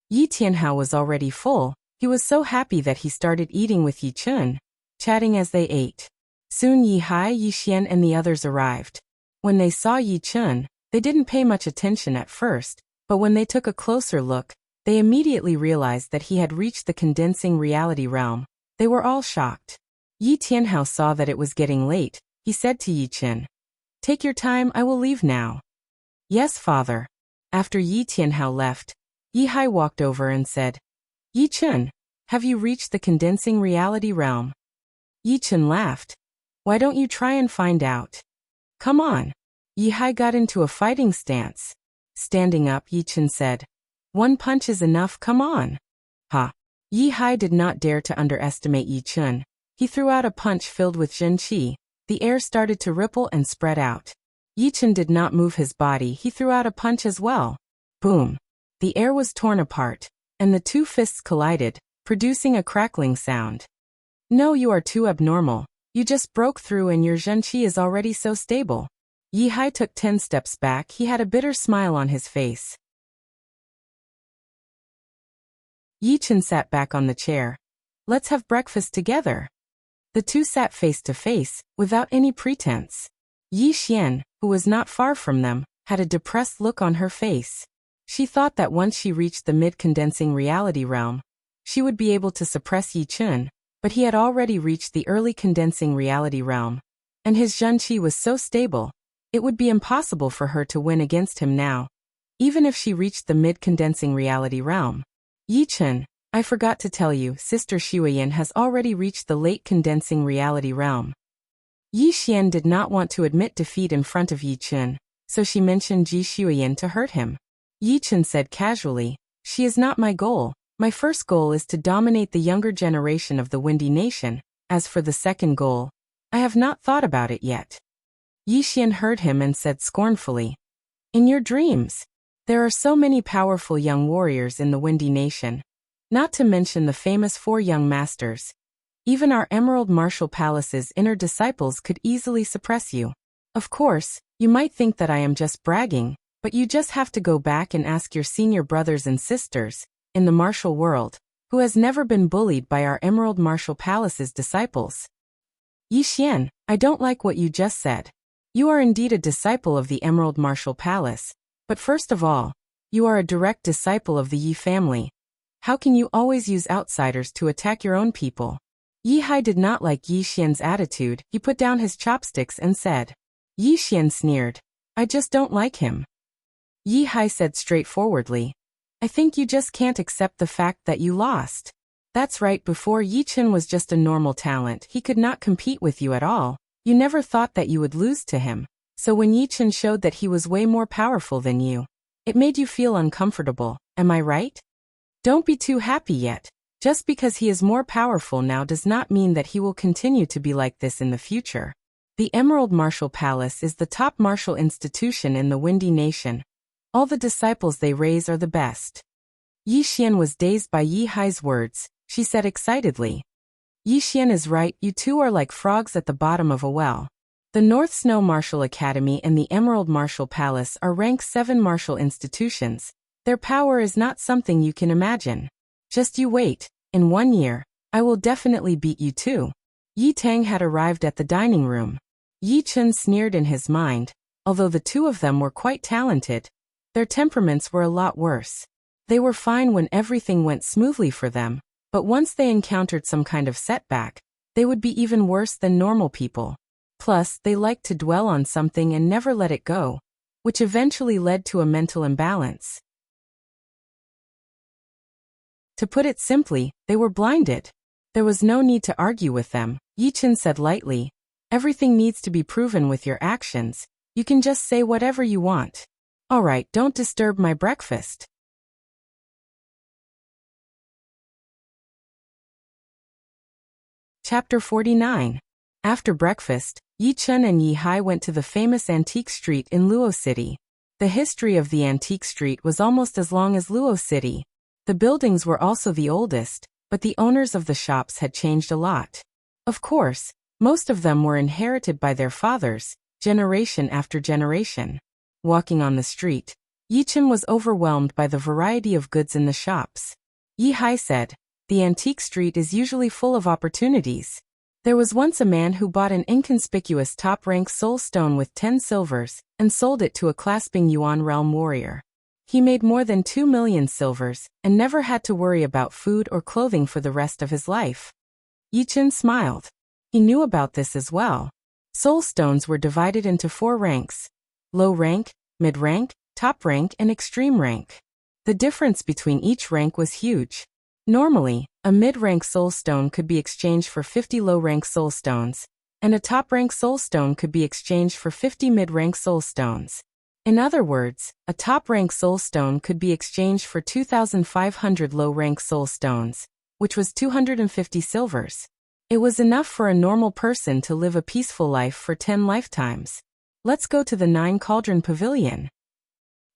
Yi Tianhao was already full. He was so happy that he started eating with Yi Chen, chatting as they ate. Soon Yi Hai, Yi Xian and the others arrived. When they saw Yi Chen, they didn't pay much attention at first, but when they took a closer look, they immediately realized that he had reached the condensing reality realm. They were all shocked. Yi Tianhao saw that it was getting late. He said to Yi Chen, Take your time, I will leave now. Yes, father. After Yi Tianhao left, Yi Hai walked over and said, Yi Chen, have you reached the condensing reality realm? Yi Chen laughed. Why don't you try and find out? Come on. Yi Hai got into a fighting stance. Standing up, Yi Chen said, One punch is enough, come on. Ha. Yi Hai did not dare to underestimate Yi Chen. He threw out a punch filled with Jinqi. The air started to ripple and spread out. Yi Chen did not move his body, he threw out a punch as well. Boom. The air was torn apart, and the two fists collided, producing a crackling sound. No, you are too abnormal. You just broke through and your Jinqi is already so stable. Yi Hai took 10 steps back, he had a bitter smile on his face. Yi Chen sat back on the chair. Let's have breakfast together. The two sat face to face, without any pretense. Yi Xian, who was not far from them, had a depressed look on her face. She thought that once she reached the mid-condensing reality realm, she would be able to suppress Yi Chen, but he had already reached the early condensing reality realm, and his Jinqi was so stable, it would be impossible for her to win against him now, even if she reached the mid-condensing reality realm. Yi Chen, I forgot to tell you, Sister Xueyan has already reached the late condensing reality realm. Yi Xian did not want to admit defeat in front of Yi Chen, so she mentioned Ji Xueyan to hurt him. Yi Chen said casually. She is not my goal. My first goal is to dominate the younger generation of the Windy Nation. As for the second goal, I have not thought about it yet. Yi Xian heard him and said scornfully, in your dreams. There are so many powerful young warriors in the Windy Nation. Not to mention the famous 4 young masters. Even our Emerald Martial Palace's inner disciples could easily suppress you. Of course, you might think that I am just bragging, but you just have to go back and ask your senior brothers and sisters, in the martial world, who has never been bullied by our Emerald Martial Palace's disciples. Yi Xian, I don't like what you just said. You are indeed a disciple of the Emerald Martial Palace, but first of all, you are a direct disciple of the Yi family. How can you always use outsiders to attack your own people? Yi Hai did not like Yi Xian's attitude. He put down his chopsticks and said. Yi Xian sneered. I just don't like him. Yi Hai said straightforwardly. I think you just can't accept the fact that you lost. That's right, before Yi Chen was just a normal talent. He could not compete with you at all. You never thought that you would lose to him. So when Yi Chen showed that he was way more powerful than you, it made you feel uncomfortable, am I right? Don't be too happy yet. Just because he is more powerful now does not mean that he will continue to be like this in the future. The Emerald Martial Palace is the top martial institution in the Windy Nation. All the disciples they raise are the best. Yi Xian was dazed by Yi Hai's words. She said excitedly. Yi Xian is right, you two are like frogs at the bottom of a well. The North Snow Martial Academy and the Emerald Martial Palace are ranked 7 martial institutions. Their power is not something you can imagine. Just you wait, in 1 year, I will definitely beat you too. Yi Tang had arrived at the dining room. Yi Chen sneered in his mind. Although the two of them were quite talented, their temperaments were a lot worse. They were fine when everything went smoothly for them, but once they encountered some kind of setback, they would be even worse than normal people. Plus, they liked to dwell on something and never let it go, which eventually led to a mental imbalance. To put it simply, they were blinded. There was no need to argue with them. Yi Chen said lightly, everything needs to be proven with your actions. You can just say whatever you want. Alright, don't disturb my breakfast. Chapter 49. After breakfast, Yi Chen and Yi Hai went to the famous antique street in Luo City. The history of the antique street was almost as long as Luo City. The buildings were also the oldest, but the owners of the shops had changed a lot. Of course, most of them were inherited by their fathers, generation after generation. Walking on the street, Yi Chen was overwhelmed by the variety of goods in the shops. Yi Hai said, the antique street is usually full of opportunities. There was once a man who bought an inconspicuous top-rank soul stone with 10 silvers, and sold it to a clasping Yuan realm warrior. He made more than 2 million silvers, and never had to worry about food or clothing for the rest of his life. Yi Chen smiled. He knew about this as well. Soul stones were divided into 4 ranks: low rank, mid rank, top rank, and extreme rank. The difference between each rank was huge. Normally, a mid-rank soul stone could be exchanged for 50 low-rank soul stones, and a top-rank soul stone could be exchanged for 50 mid-rank soul stones. In other words, a top-rank soul stone could be exchanged for 2,500 low-rank soul stones, which was 250 silvers. It was enough for a normal person to live a peaceful life for 10 lifetimes. Let's go to the 9 Cauldron Pavilion.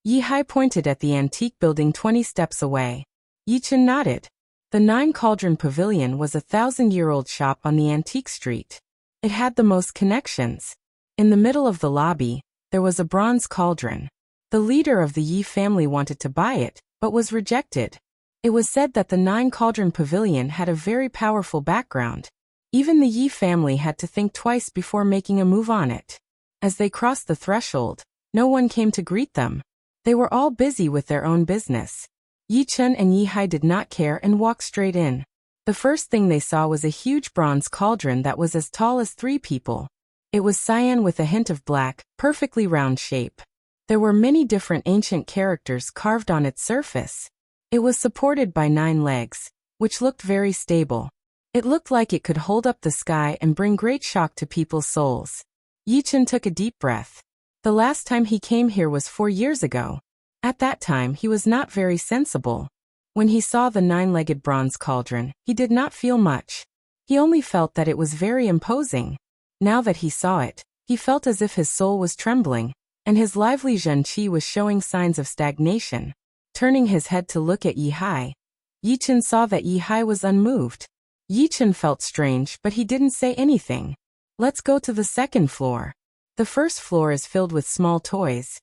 Yi Hai pointed at the antique building 20 steps away. Yi Chen nodded. The 9 Cauldron Pavilion was a 1,000-year-old shop on the antique street. It had the most connections. In the middle of the lobby, there was a bronze cauldron. The leader of the Yi family wanted to buy it, but was rejected. It was said that the 9 Cauldron Pavilion had a very powerful background. Even the Yi family had to think twice before making a move on it. As they crossed the threshold, no one came to greet them. They were all busy with their own business. Yi Chen and Yi Hai did not care and walked straight in. The first thing they saw was a huge bronze cauldron that was as tall as 3 people. It was cyan with a hint of black, perfectly round shape. There were many different ancient characters carved on its surface. It was supported by 9 legs, which looked very stable. It looked like it could hold up the sky and bring great shock to people's souls. Yi Chen took a deep breath. The last time he came here was 4 years ago. At that time he was not very sensible. When he saw the 9-legged bronze cauldron, he did not feel much. He only felt that it was very imposing. Now that he saw it, he felt as if his soul was trembling, and his lively Zhenqi was showing signs of stagnation. Turning his head to look at Yi Chen saw that Yi was unmoved. Yi Chen felt strange, but he didn't say anything. Let's go to the second floor. The first floor is filled with small toys.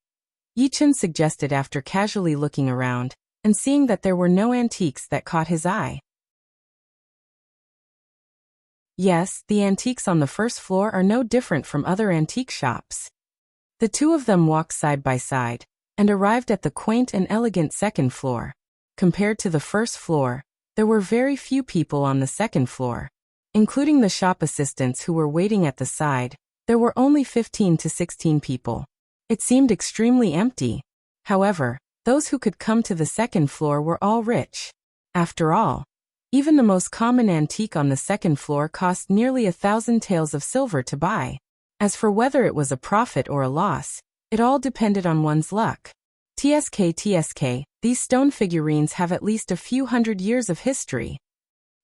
Yi Chen suggested after casually looking around, and seeing that there were no antiques that caught his eye. Yes, the antiques on the first floor are no different from other antique shops. The two of them walked side by side, and arrived at the quaint and elegant second floor. Compared to the first floor, there were very few people on the second floor. Including the shop assistants who were waiting at the side, there were only 15 to 16 people. It seemed extremely empty. However, those who could come to the second floor were all rich. After all, even the most common antique on the second floor cost nearly 1,000 taels of silver to buy. As for whether it was a profit or a loss, it all depended on one's luck. TSK, these stone figurines have at least a few hundred years of history.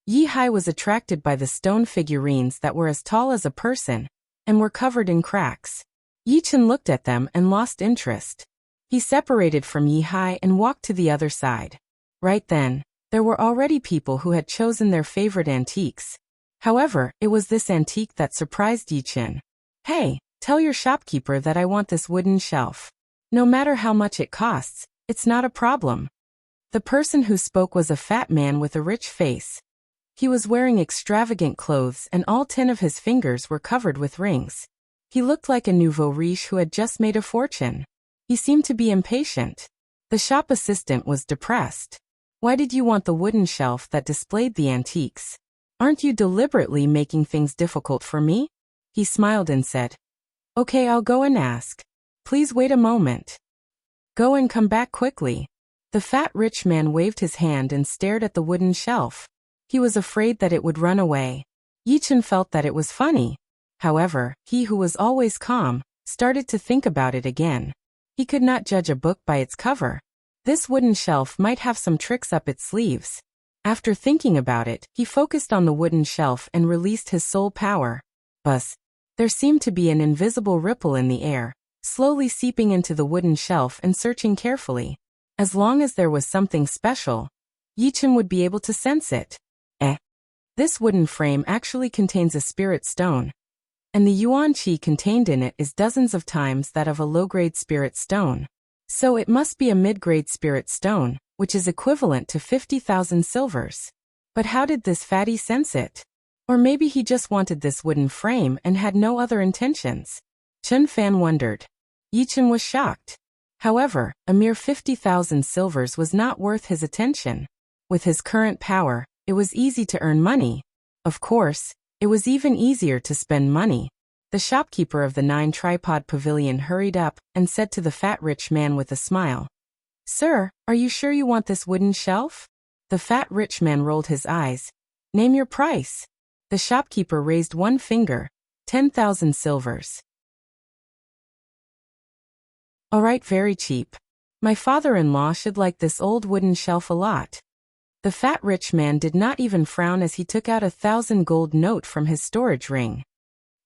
Yi was attracted by the stone figurines that were as tall as a person, and were covered in cracks. Yi Chen looked at them and lost interest. He separated from Yi and walked to the other side. Right then, there were already people who had chosen their favorite antiques. However, it was this antique that surprised Yi Chen. Hey, tell your shopkeeper that I want this wooden shelf. No matter how much it costs, it's not a problem. The person who spoke was a fat man with a rich face. He was wearing extravagant clothes and all 10 of his fingers were covered with rings. He looked like a nouveau riche who had just made a fortune. He seemed to be impatient. The shop assistant was depressed. Why did you want the wooden shelf that displayed the antiques? Aren't you deliberately making things difficult for me? He smiled and said, Okay, I'll go and ask. Please wait a moment. Go and come back quickly. The fat rich man waved his hand and stared at the wooden shelf. He was afraid that it would run away. Yi Chen felt that it was funny. However, he who was always calm, started to think about it again. He could not judge a book by its cover. This wooden shelf might have some tricks up its sleeves. After thinking about it, he focused on the wooden shelf and released his soul power. Buzz. There seemed to be an invisible ripple in the air, slowly seeping into the wooden shelf and searching carefully. As long as there was something special, Yi Chen would be able to sense it. This wooden frame actually contains a spirit stone, and the yuan qi contained in it is dozens of times that of a low-grade spirit stone. So it must be a mid-grade spirit stone, which is equivalent to 50,000 silvers. But how did this fatty sense it? Or maybe he just wanted this wooden frame and had no other intentions. Chen Fan wondered. Yi Chen was shocked. However, a mere 50,000 silvers was not worth his attention. With his current power, it was easy to earn money. Of course, it was even easier to spend money. The shopkeeper of the 9-tripod pavilion hurried up and said to the fat rich man with a smile, Sir, are you sure you want this wooden shelf? The fat rich man rolled his eyes. Name your price. The shopkeeper raised one finger. 10,000 silvers. Alright, very cheap. My father-in-law should like this old wooden shelf a lot. The fat rich man did not even frown as he took out 1,000 gold note from his storage ring.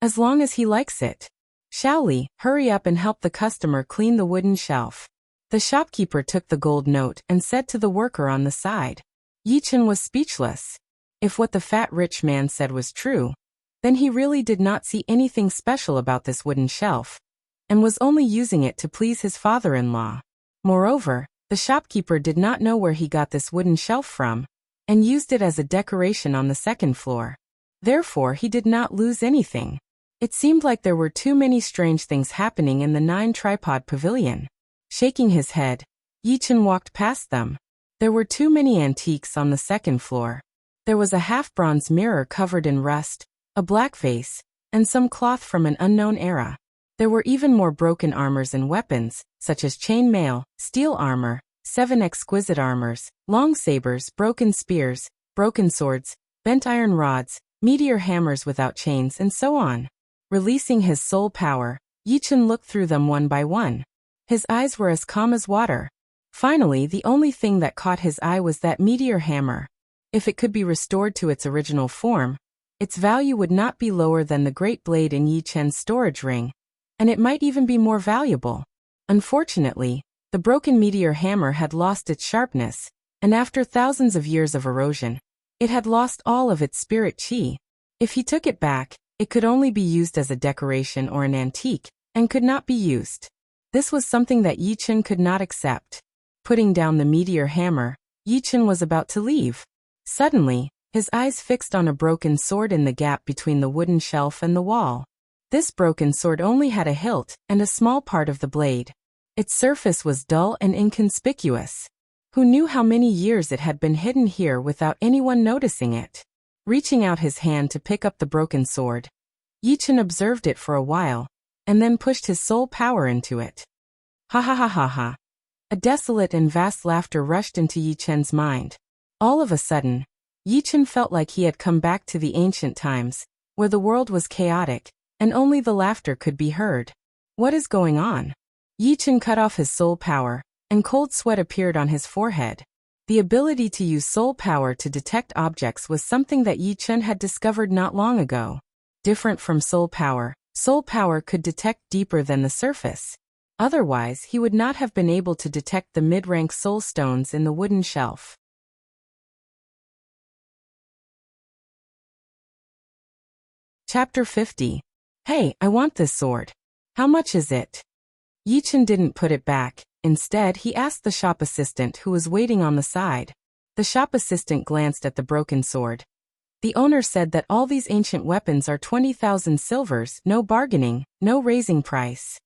As long as he likes it. Shaoli, hurry up and help the customer clean the wooden shelf. The shopkeeper took the gold note and said to the worker on the side. Yi Chen was speechless. If what the fat rich man said was true, then he really did not see anything special about this wooden shelf, and was only using it to please his father-in-law. Moreover, the shopkeeper did not know where he got this wooden shelf from, and used it as a decoration on the second floor. Therefore, he did not lose anything. It seemed like there were too many strange things happening in the 9-tripod pavilion. Shaking his head, Yi Chen walked past them. There were too many antiques on the second floor. There was a half-bronze mirror covered in rust, a black vase, and some cloth from an unknown era. There were even more broken armors and weapons, such as chain mail, steel armor, 7 exquisite armors, long sabers, broken spears, broken swords, bent iron rods, meteor hammers without chains, and so on. Releasing his soul power, Yi Chen looked through them one by one. His eyes were as calm as water. Finally, the only thing that caught his eye was that meteor hammer. If it could be restored to its original form, its value would not be lower than the great blade in Yi Chen's storage ring, and it might even be more valuable. Unfortunately, the broken meteor hammer had lost its sharpness, and after thousands of years of erosion, it had lost all of its spirit qi. If he took it back, it could only be used as a decoration or an antique, and could not be used. This was something that Yi Chen could not accept. Putting down the meteor hammer, Yi Chen was about to leave. Suddenly, his eyes fixed on a broken sword in the gap between the wooden shelf and the wall. This broken sword only had a hilt and a small part of the blade. Its surface was dull and inconspicuous. Who knew how many years it had been hidden here without anyone noticing it? Reaching out his hand to pick up the broken sword, Yi Chen observed it for a while, and then pushed his soul power into it. Ha ha ha ha ha. A desolate and vast laughter rushed into Yi Chen's mind. All of a sudden, Yi Chen felt like he had come back to the ancient times, where the world was chaotic, and only the laughter could be heard. What is going on? Yi Chen cut off his soul power, and cold sweat appeared on his forehead. The ability to use soul power to detect objects was something that Yi Chen had discovered not long ago. Different from soul power could detect deeper than the surface. Otherwise, he would not have been able to detect the mid-rank soul stones in the wooden shelf. Chapter 50. Hey, I want this sword. How much is it? Yi Chen didn't put it back. Instead, he asked the shop assistant who was waiting on the side. The shop assistant glanced at the broken sword. The owner said that all these ancient weapons are 20,000 silvers, no bargaining, no raising price.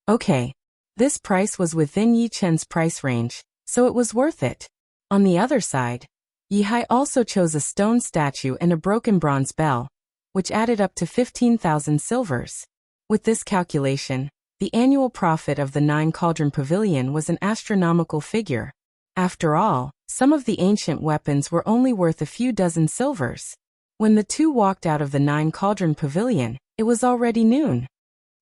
Okay. This price was within Yi Chen's price range, so it was worth it. On the other side, Yi Hai also chose a stone statue and a broken bronze bell, which added up to 15,000 silvers. With this calculation, the annual profit of the Nine Cauldron Pavilion was an astronomical figure. After all, some of the ancient weapons were only worth a few dozen silvers. When the two walked out of the Nine Cauldron Pavilion, it was already noon.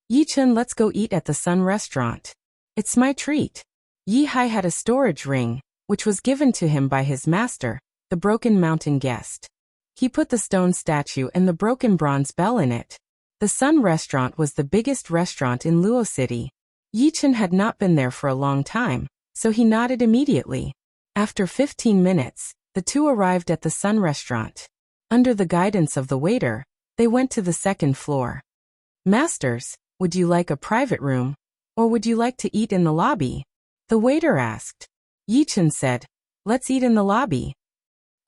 Yi Chen, let's go eat at the Sun Restaurant. It's my treat. Yi Hai had a storage ring, which was given to him by his master, the Broken Mountain Guest. He put the stone statue and the broken bronze bell in it. The Sun Restaurant was the biggest restaurant in Luo City. Yi Chen had not been there for a long time, so he nodded immediately. After 15 minutes, the two arrived at the Sun Restaurant. Under the guidance of the waiter, they went to the second floor. Masters, would you like a private room, or would you like to eat in the lobby? The waiter asked. Yi Chen said, let's eat in the lobby.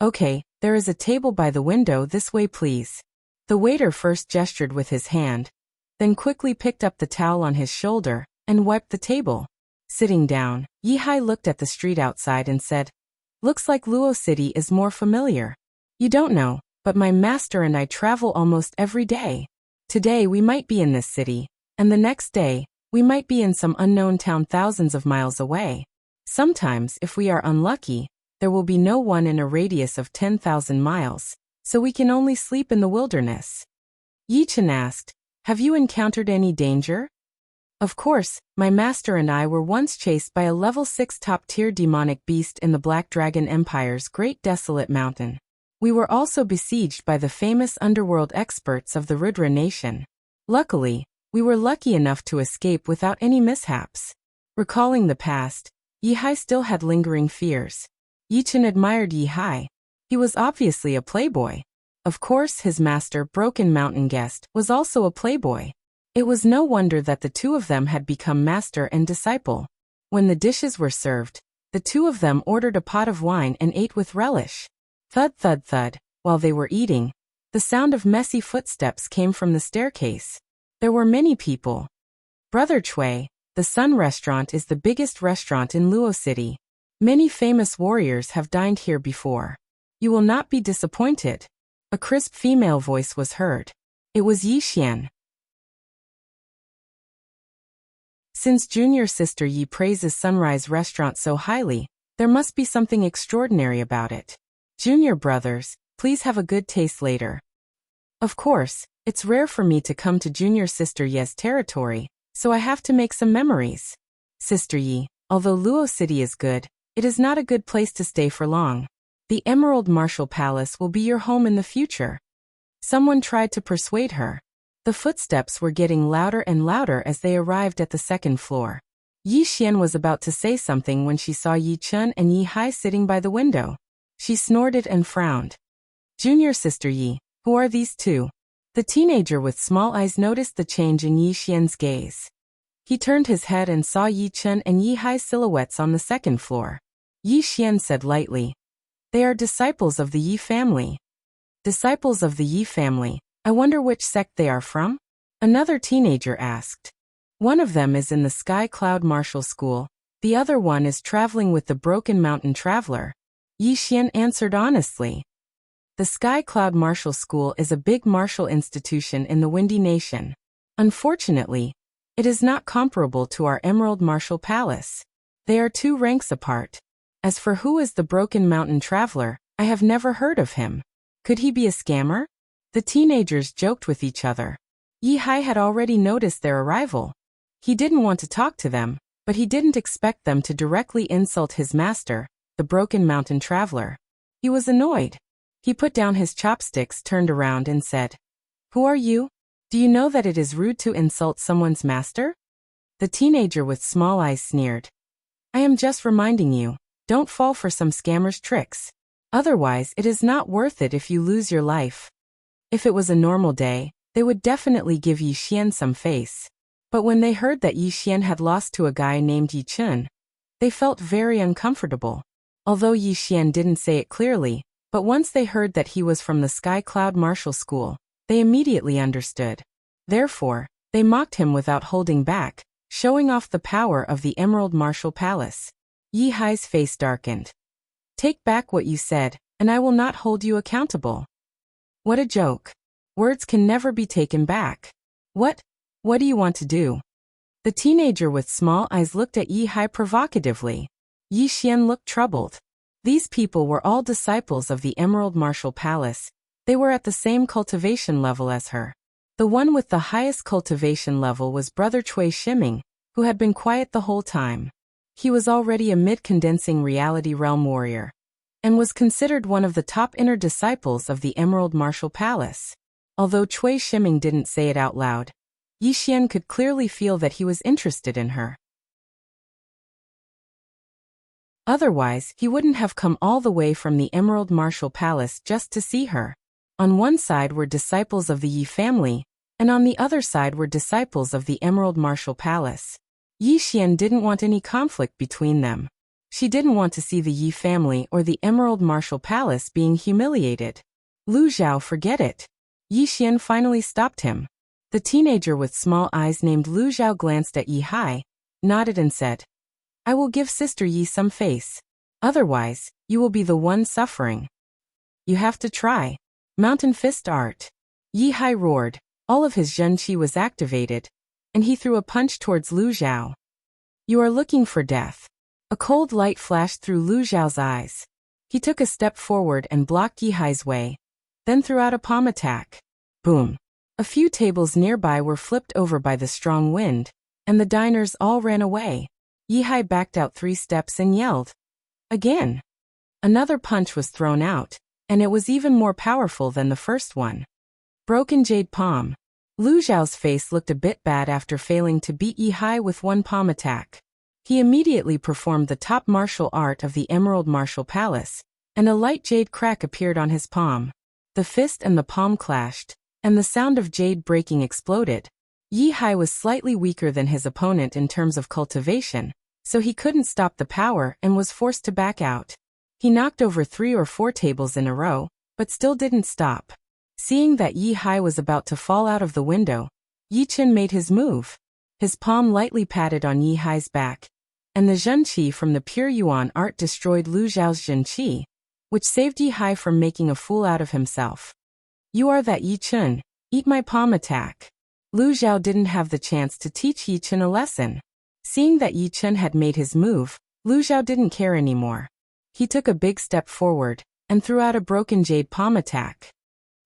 Okay, there is a table by the window this way please. The waiter first gestured with his hand, then quickly picked up the towel on his shoulder and wiped the table. Sitting down, Yi Hai looked at the street outside and said, looks like Luo City is more familiar. You don't know, but my master and I travel almost every day. Today we might be in this city, and the next day, we might be in some unknown town thousands of miles away. Sometimes, if we are unlucky, there will be no one in a radius of 10,000 miles. So we can only sleep in the wilderness. Yi Chen asked, have you encountered any danger? Of course, my master and I were once chased by a level 6 top-tier demonic beast in the Black Dragon Empire's Great Desolate Mountain. We were also besieged by the famous underworld experts of the Rudra Nation. Luckily, we were lucky enough to escape without any mishaps. Recalling the past, Yi Hai still had lingering fears. Yi Chen admired Yi Hai. He was obviously a playboy. Of course, his master, Broken Mountain Guest, was also a playboy. It was no wonder that the two of them had become master and disciple. When the dishes were served, the two of them ordered a pot of wine and ate with relish. Thud thud thud, while they were eating, the sound of messy footsteps came from the staircase. There were many people. Brother Chui, the Sun Restaurant is the biggest restaurant in Luo City. Many famous warriors have dined here before. You will not be disappointed. A crisp female voice was heard. It was Yi Xian. Since junior sister Yi praises Sunrise Restaurant so highly, there must be something extraordinary about it. Junior brothers, please have a good taste later. Of course, it's rare for me to come to junior sister Ye's territory, so I have to make some memories. Sister Yi, Although Luo City is good, it is not a good place to stay for long. The Emerald Martial Palace will be your home in the future. Someone tried to persuade her. The footsteps were getting louder and louder as they arrived at the second floor. Yi Xian was about to say something when she saw Yi Chun and Yi Hai sitting by the window. She snorted and frowned. Junior sister Yi, who are these two? The teenager with small eyes noticed the change in Yi Xian's gaze. He turned his head and saw Yi Chun and Yi Hai's silhouettes on the second floor. Yi Xian said lightly, "They are disciples of the Yi family." Disciples of the Yi family, I wonder which sect they are from? Another teenager asked. One of them is in the Sky Cloud Martial School, the other one is traveling with the Broken Mountain Traveler. Yi Xian answered honestly. The Sky Cloud Martial School is a big martial institution in the Windy Nation. Unfortunately, it is not comparable to our Emerald Martial Palace. They are 2 ranks apart. As for who is the Broken Mountain Traveler, I have never heard of him. Could he be a scammer? The teenagers joked with each other. Yi Hai had already noticed their arrival. He didn't want to talk to them, but he didn't expect them to directly insult his master, the Broken Mountain Traveler. He was annoyed. He put down his chopsticks, turned around and said, "Who are you? Do you know that it is rude to insult someone's master?" The teenager with small eyes sneered. "I am just reminding you, don't fall for some scammer's tricks. Otherwise, it is not worth it if you lose your life." If it was a normal day, they would definitely give Yi Xian some face. But when they heard that Yi Xian had lost to a guy named Yi Chun, they felt very uncomfortable. Although Yi Xian didn't say it clearly, but once they heard that he was from the Sky Cloud Martial School, they immediately understood. Therefore, they mocked him without holding back, showing off the power of the Emerald Martial Palace. Yi Hai's face darkened. "Take back what you said, and I will not hold you accountable." What a joke. Words can never be taken back. What do you want to do? The teenager with small eyes looked at Yi Hai provocatively. Yi Xian looked troubled. These people were all disciples of the Emerald Martial Palace. They were at the same cultivation level as her. The one with the highest cultivation level was Brother Cui Shiming, who had been quiet the whole time. He was already a mid-condensing reality realm warrior, and was considered one of the top inner disciples of the Emerald Martial Palace. Although Cui Shiming didn't say it out loud, Yi Xian could clearly feel that he was interested in her. Otherwise, he wouldn't have come all the way from the Emerald Martial Palace just to see her. On one side were disciples of the Yi family, and on the other side were disciples of the Emerald Martial Palace. Yi Xian didn't want any conflict between them. She didn't want to see the Yi family or the Emerald Martial Palace being humiliated. "Lu Zhao, forget it." Yi Xian finally stopped him. The teenager with small eyes named Lu Zhao glanced at Yi Hai, nodded and said, "I will give Sister Yi some face. Otherwise, you will be the one suffering. You have to try. Mountain Fist Art." Yi Hai roared. All of his Zhen Qi was activated, and he threw a punch towards Lu Zhao. "You are looking for death." A cold light flashed through Lu Zhao's eyes. He took a step forward and blocked Yi Hai's way, then threw out a palm attack. Boom. A few tables nearby were flipped over by the strong wind, and the diners all ran away. Yi Hai backed out 3 steps and yelled, "Again!" Another punch was thrown out, and it was even more powerful than the first one. Broken jade palm. Lu Zhao's face looked a bit bad after failing to beat Yi Hai with 1 palm attack. He immediately performed the top martial art of the Emerald Martial Palace, and a light jade crack appeared on his palm. The fist and the palm clashed, and the sound of jade breaking exploded. Yi Hai was slightly weaker than his opponent in terms of cultivation, so he couldn't stop the power and was forced to back out. He knocked over 3 or 4 tables in a row, but still didn't stop. Seeing that Yi Hai was about to fall out of the window, Yi Chen made his move. His palm lightly patted on Yi Hai's back, and the Zhen Qi from the pure Yuan art destroyed Lu Zhao's Zhen Qi, which saved Yi Hai from making a fool out of himself. "You are that Yi Chen, eat my palm attack." Lu Zhao didn't have the chance to teach Yi Chen a lesson. Seeing that Yi Chen had made his move, Lu Zhao didn't care anymore. He took a big step forward, and threw out a broken jade palm attack.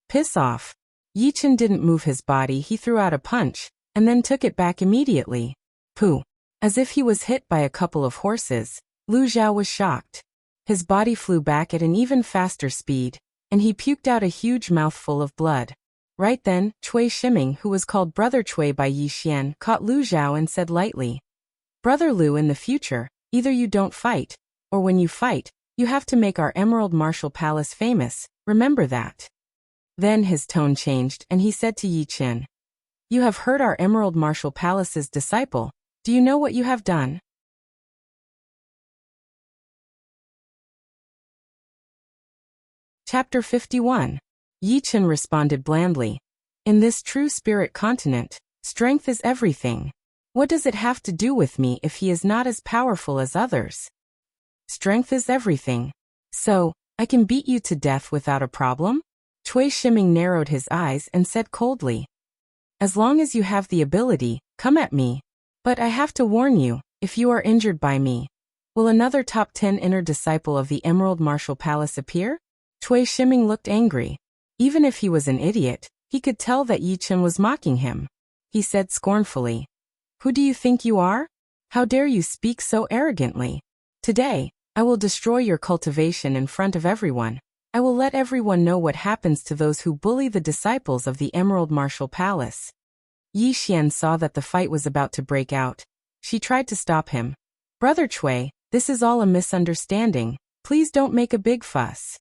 "Piss off." Yi Chen didn't move his body, he threw out a punch, and then took it back immediately. Pooh. As if he was hit by a couple of horses, Lu Zhao was shocked. His body flew back at an even faster speed, and he puked out a huge mouthful of blood. Right then, Cui Shiming, who was called Brother Cui by Yi Xian, caught Lu Zhao and said lightly, "Brother Lu, in the future, either you don't fight, or when you fight, you have to make our Emerald Martial Palace famous, remember that." Then his tone changed and he said to Yi Qian, "You have hurt our Emerald Martial Palace's disciple. Do you know what you have done?" Chapter 51. Yi Qian responded blandly, "In this true spirit continent, strength is everything. What does it have to do with me if he is not as powerful as others? Strength is everything. So, I can beat you to death without a problem?" Cui Shiming narrowed his eyes and said coldly, "As long as you have the ability, come at me. But I have to warn you, if you are injured by me, will another top 10 inner disciple of the Emerald Martial Palace appear?" Cui Shiming looked angry. Even if he was an idiot, he could tell that Yi Qian was mocking him. He said scornfully, "Who do you think you are? How dare you speak so arrogantly? Today, I will destroy your cultivation in front of everyone. I will let everyone know what happens to those who bully the disciples of the Emerald Martial Palace." Yi Xian saw that the fight was about to break out. She tried to stop him. "Brother Cui, this is all a misunderstanding. Please don't make a big fuss.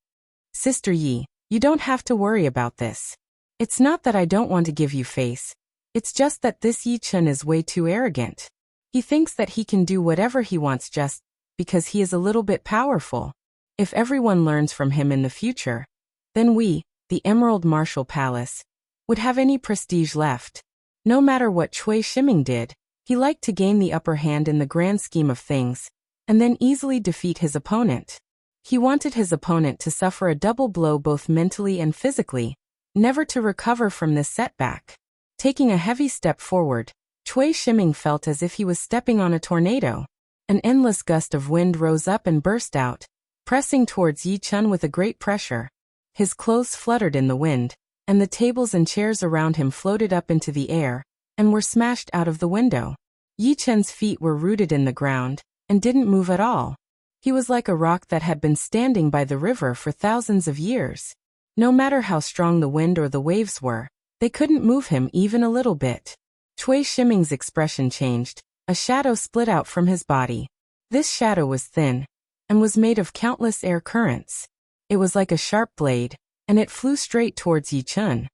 Sister Yi, you don't have to worry about this. It's not that I don't want to give you face. It's just that this Yi Qian is way too arrogant. He thinks that he can do whatever he wants just because he is a little bit powerful. If everyone learns from him in the future, then we, the Emerald Martial Palace, would have any prestige left." No matter what Cui Shiming did, he liked to gain the upper hand in the grand scheme of things, and then easily defeat his opponent. He wanted his opponent to suffer a double blow both mentally and physically, never to recover from this setback. Taking a heavy step forward, Cui Shiming felt as if he was stepping on a tornado. An endless gust of wind rose up and burst out, pressing towards Yi Qian with a great pressure. His clothes fluttered in the wind, and the tables and chairs around him floated up into the air, and were smashed out of the window. Yi Qian's feet were rooted in the ground, and didn't move at all. He was like a rock that had been standing by the river for thousands of years. No matter how strong the wind or the waves were, they couldn't move him even a little bit. Cui Shiming's expression changed. A shadow split out from his body. This shadow was thin, and was made of countless air currents. It was like a sharp blade, and it flew straight towards Yi Qian.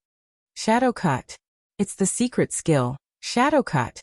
Shadow cut. It's the secret skill, shadow cut.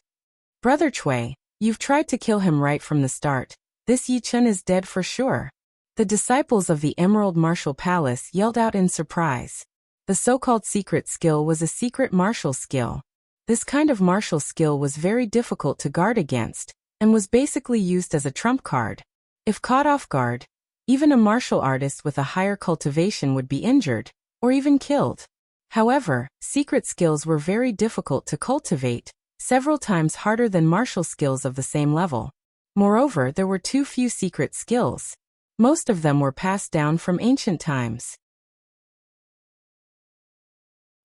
Brother Cui, you've tried to kill him right from the start. This Yi Qian is dead for sure. The disciples of the Emerald Martial Palace yelled out in surprise. The so-called secret skill was a secret martial skill. This kind of martial skill was very difficult to guard against, and was basically used as a trump card. If caught off guard, even a martial artist with a higher cultivation would be injured, or even killed. However, secret skills were very difficult to cultivate, several times harder than martial skills of the same level. Moreover, there were too few secret skills. Most of them were passed down from ancient times.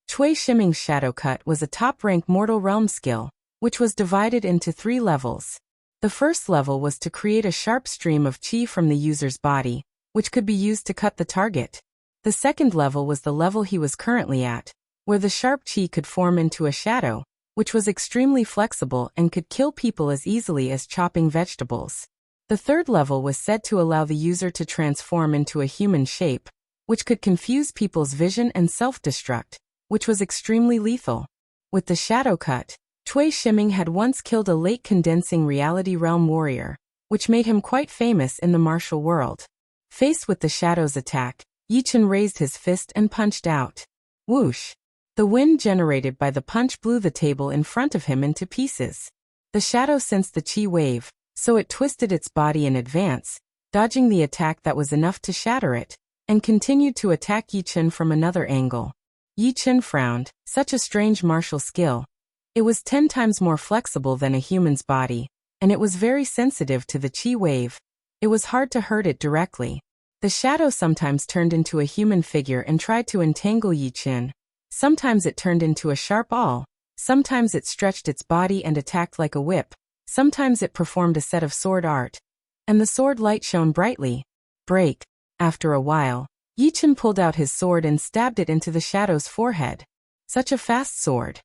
Cui Shiming's Shadow Cut was a top-rank mortal realm skill, which was divided into 3 levels. The first level was to create a sharp stream of qi from the user's body, which could be used to cut the target. The second level was the level he was currently at, where the sharp qi could form into a shadow, which was extremely flexible and could kill people as easily as chopping vegetables. The third level was said to allow the user to transform into a human shape, which could confuse people's vision and self-destruct, which was extremely lethal. With the Shadow Cut, Cui Shiming had once killed a late condensing reality realm warrior, which made him quite famous in the martial world. Faced with the Shadow's attack, Yi Qian raised his fist and punched out. Whoosh! The wind generated by the punch blew the table in front of him into pieces. The shadow sensed the chi wave, so it twisted its body in advance, dodging the attack that was enough to shatter it, and continued to attack Yi Qian from another angle. Yi Qian frowned. Such a strange martial skill. It was 10 times more flexible than a human's body, and it was very sensitive to the chi wave. It was hard to hurt it directly. The shadow sometimes turned into a human figure and tried to entangle Yi Qian. Sometimes it turned into a sharp awl, sometimes it stretched its body and attacked like a whip, Sometimes it performed a set of sword art, and the sword light shone brightly. Break. After a while, Yichen pulled out his sword and stabbed it into the shadow's forehead. Such a fast sword.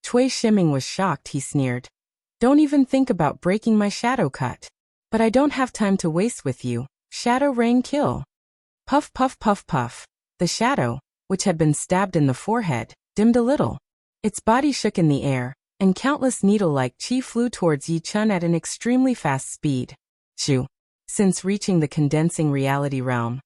Cui Shiming was shocked. He sneered. Don't even think about breaking my shadow cut. But I don't have time to waste with you. Shadow rain kill. Puff puff puff puff. The shadow, which had been stabbed in the forehead, dimmed a little. Its body shook in the air, and countless needle-like chi flew towards Yi Chun at an extremely fast speed. Shoo. Since reaching the condensing reality realm,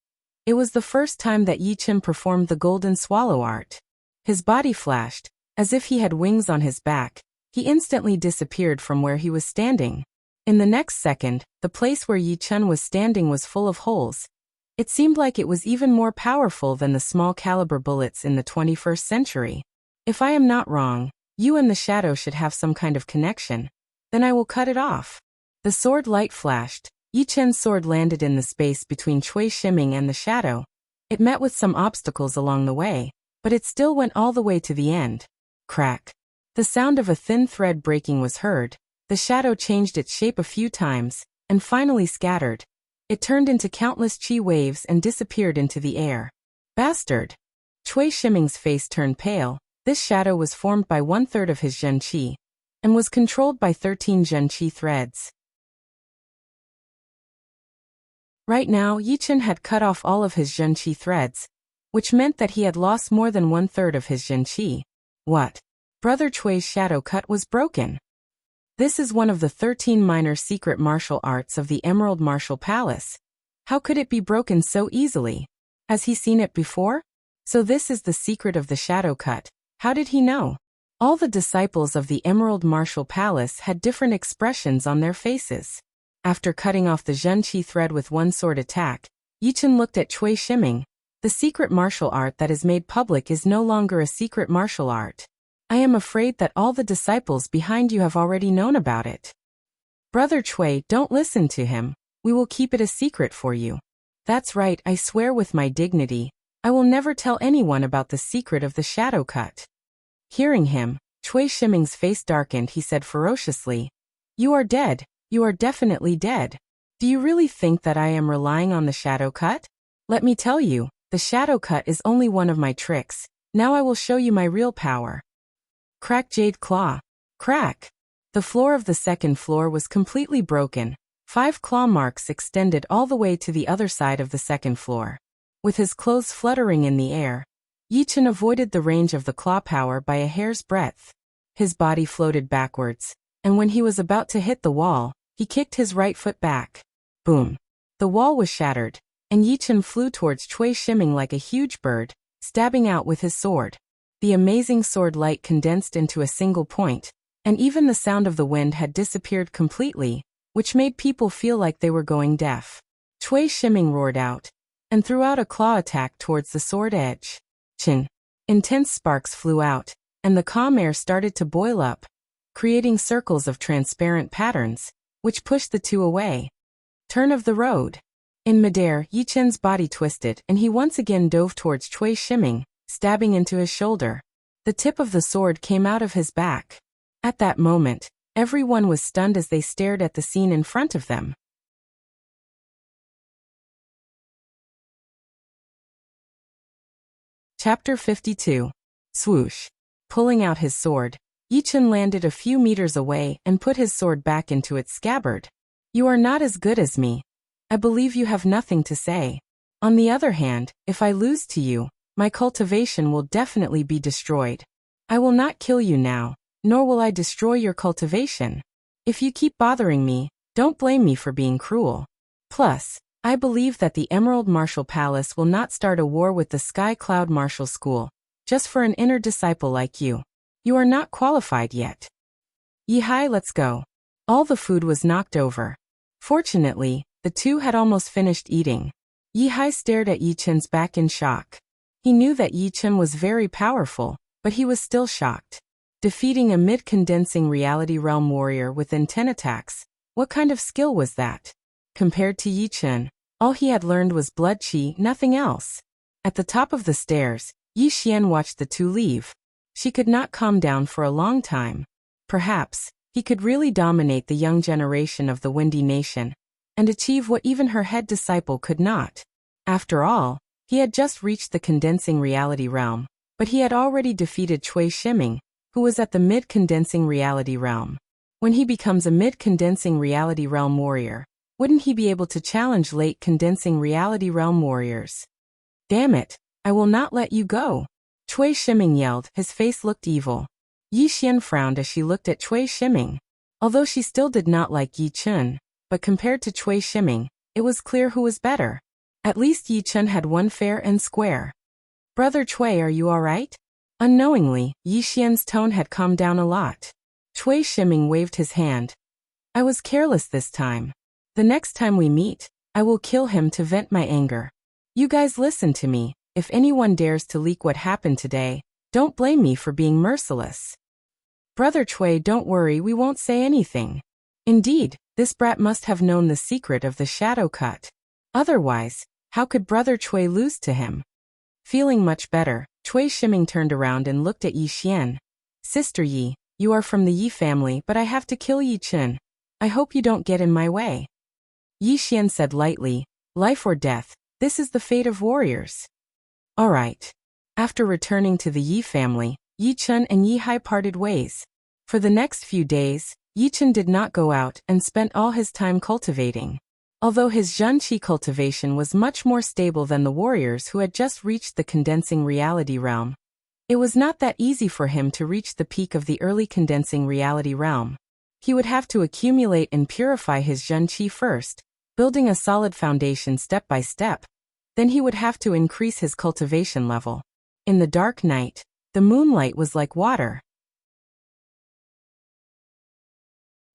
it was the first time that Yi Chun performed the golden swallow art. His body flashed, as if he had wings on his back. He instantly disappeared from where he was standing. In the next second, the place where Yi Chun was standing was full of holes. It seemed like it was even more powerful than the small caliber bullets in the 21st century. If I am not wrong, you and the shadow should have some kind of connection. Then I will cut it off. The sword light flashed. Yi Chen's sword landed in the space between Cui Shiming and the shadow. It met with some obstacles along the way, but it still went all the way to the end. Crack. The sound of a thin thread breaking was heard. The shadow changed its shape a few times, and finally scattered. It turned into countless chi waves and disappeared into the air. Bastard! Cui Shiming's face turned pale. This shadow was formed by 1/3 of his Zhen Qi, and was controlled by 13 Zhen Qi threads. Right now, Yi Chun had cut off all of his Zhen Qi threads, which meant that he had lost more than 1/3 of his Zhen Qi. What? Brother Chui's shadow cut was broken. This is one of the 13 minor secret martial arts of the Emerald Martial Palace. How could it be broken so easily? Has he seen it before? So this is the secret of the shadow cut. How did he know? All the disciples of the Emerald Martial Palace had different expressions on their faces. After cutting off the Zhen Qi thread with one sword attack, Yi Chun looked at Cui Shiming. The secret martial art that is made public is no longer a secret martial art. I am afraid that all the disciples behind you have already known about it. Brother Cui, don't listen to him. We will keep it a secret for you. That's right, I swear with my dignity, I will never tell anyone about the secret of the shadow cut. Hearing him, Cui Shiming's face darkened. He said ferociously, You are dead. You are definitely dead. Do you really think that I am relying on the shadow cut? Let me tell you, the shadow cut is only one of my tricks. Now I will show you my real power. Crack jade claw. Crack. The floor of the second floor was completely broken. 5 claw marks extended all the way to the other side of the second floor. With his clothes fluttering in the air, Yi Chun avoided the range of the claw power by a hair's breadth. His body floated backwards, and when he was about to hit the wall, he kicked his right foot back. Boom. The wall was shattered, and Yi Chun flew towards Cui Shiming like a huge bird, stabbing out with his sword. The amazing sword light condensed into a single point, and even the sound of the wind had disappeared completely, which made people feel like they were going deaf. Cui Shiming roared out, and threw out a claw attack towards the sword edge. Chin. Intense sparks flew out, and the calm air started to boil up, creating circles of transparent patterns, which pushed the two away. Turn of the road. In midair, Yi Chun's body twisted, and he once again dove towards Cui Shiming, stabbing into his shoulder. The tip of the sword came out of his back. At that moment, everyone was stunned as they stared at the scene in front of them. Chapter 52. Swoosh. Pulling out his sword, Yi Chun landed a few meters away and put his sword back into its scabbard. You are not as good as me. I believe you have nothing to say. On the other hand, if I lose to you, my cultivation will definitely be destroyed. I will not kill you now, nor will I destroy your cultivation. If you keep bothering me, don't blame me for being cruel. Plus, I believe that the Emerald Martial Palace will not start a war with the Sky Cloud Martial School, just for an inner disciple like you. You are not qualified yet. Yihai, let's go. All the food was knocked over. Fortunately, the two had almost finished eating. Yihai stared at Yi Chun's back in shock. He knew that Yi Chun was very powerful, but he was still shocked. Defeating a mid-condensing reality realm warrior within 10 attacks, what kind of skill was that? Compared to Yi Chun, all he had learned was blood chi, nothing else. At the top of the stairs, Yi Xian watched the two leave. She could not calm down for a long time. Perhaps, He could really dominate the young generation of the Windy Nation and achieve what even her head disciple could not. After all, he had just reached the condensing reality realm, but he had already defeated Cui Shiming, who was at the mid-condensing reality realm. When he becomes a mid-condensing reality realm warrior, wouldn't he be able to challenge late condensing reality realm warriors? Damn it, I will not let you go. Cui Shiming yelled, his face looked evil. Yi Xian frowned as she looked at Cui Shiming. Although she still did not like Yi Chun, but compared to Cui Shiming, it was clear who was better. At least Yi Chun had won fair and square. Brother Cui, are you alright? Unknowingly, Yi Xian's tone had calmed down a lot. Cui Shiming waved his hand. I was careless this time. The next time we meet, I will kill him to vent my anger. You guys listen to me. If anyone dares to leak what happened today, don't blame me for being merciless. Brother Cui, don't worry, we won't say anything. Indeed, this brat must have known the secret of the shadow cut. Otherwise, how could Brother Cui lose to him? Feeling much better, Cui Shiming turned around and looked at Yi Xian. Sister Yi, you are from the Yi family, but I have to kill Yi Chun. I hope you don't get in my way. Yi Xian said lightly, life or death, this is the fate of warriors. Alright. After returning to the Yi family, Yi Chun and Yi Hai parted ways. For the next few days, Yi Chun did not go out and spent all his time cultivating. Although his Zhenqi cultivation was much more stable than the warriors who had just reached the condensing reality realm, it was not that easy for him to reach the peak of the early condensing reality realm. He would have to accumulate and purify his Zhenqi first, building a solid foundation step by step. Then he would have to increase his cultivation level. In the dark night, the moonlight was like water.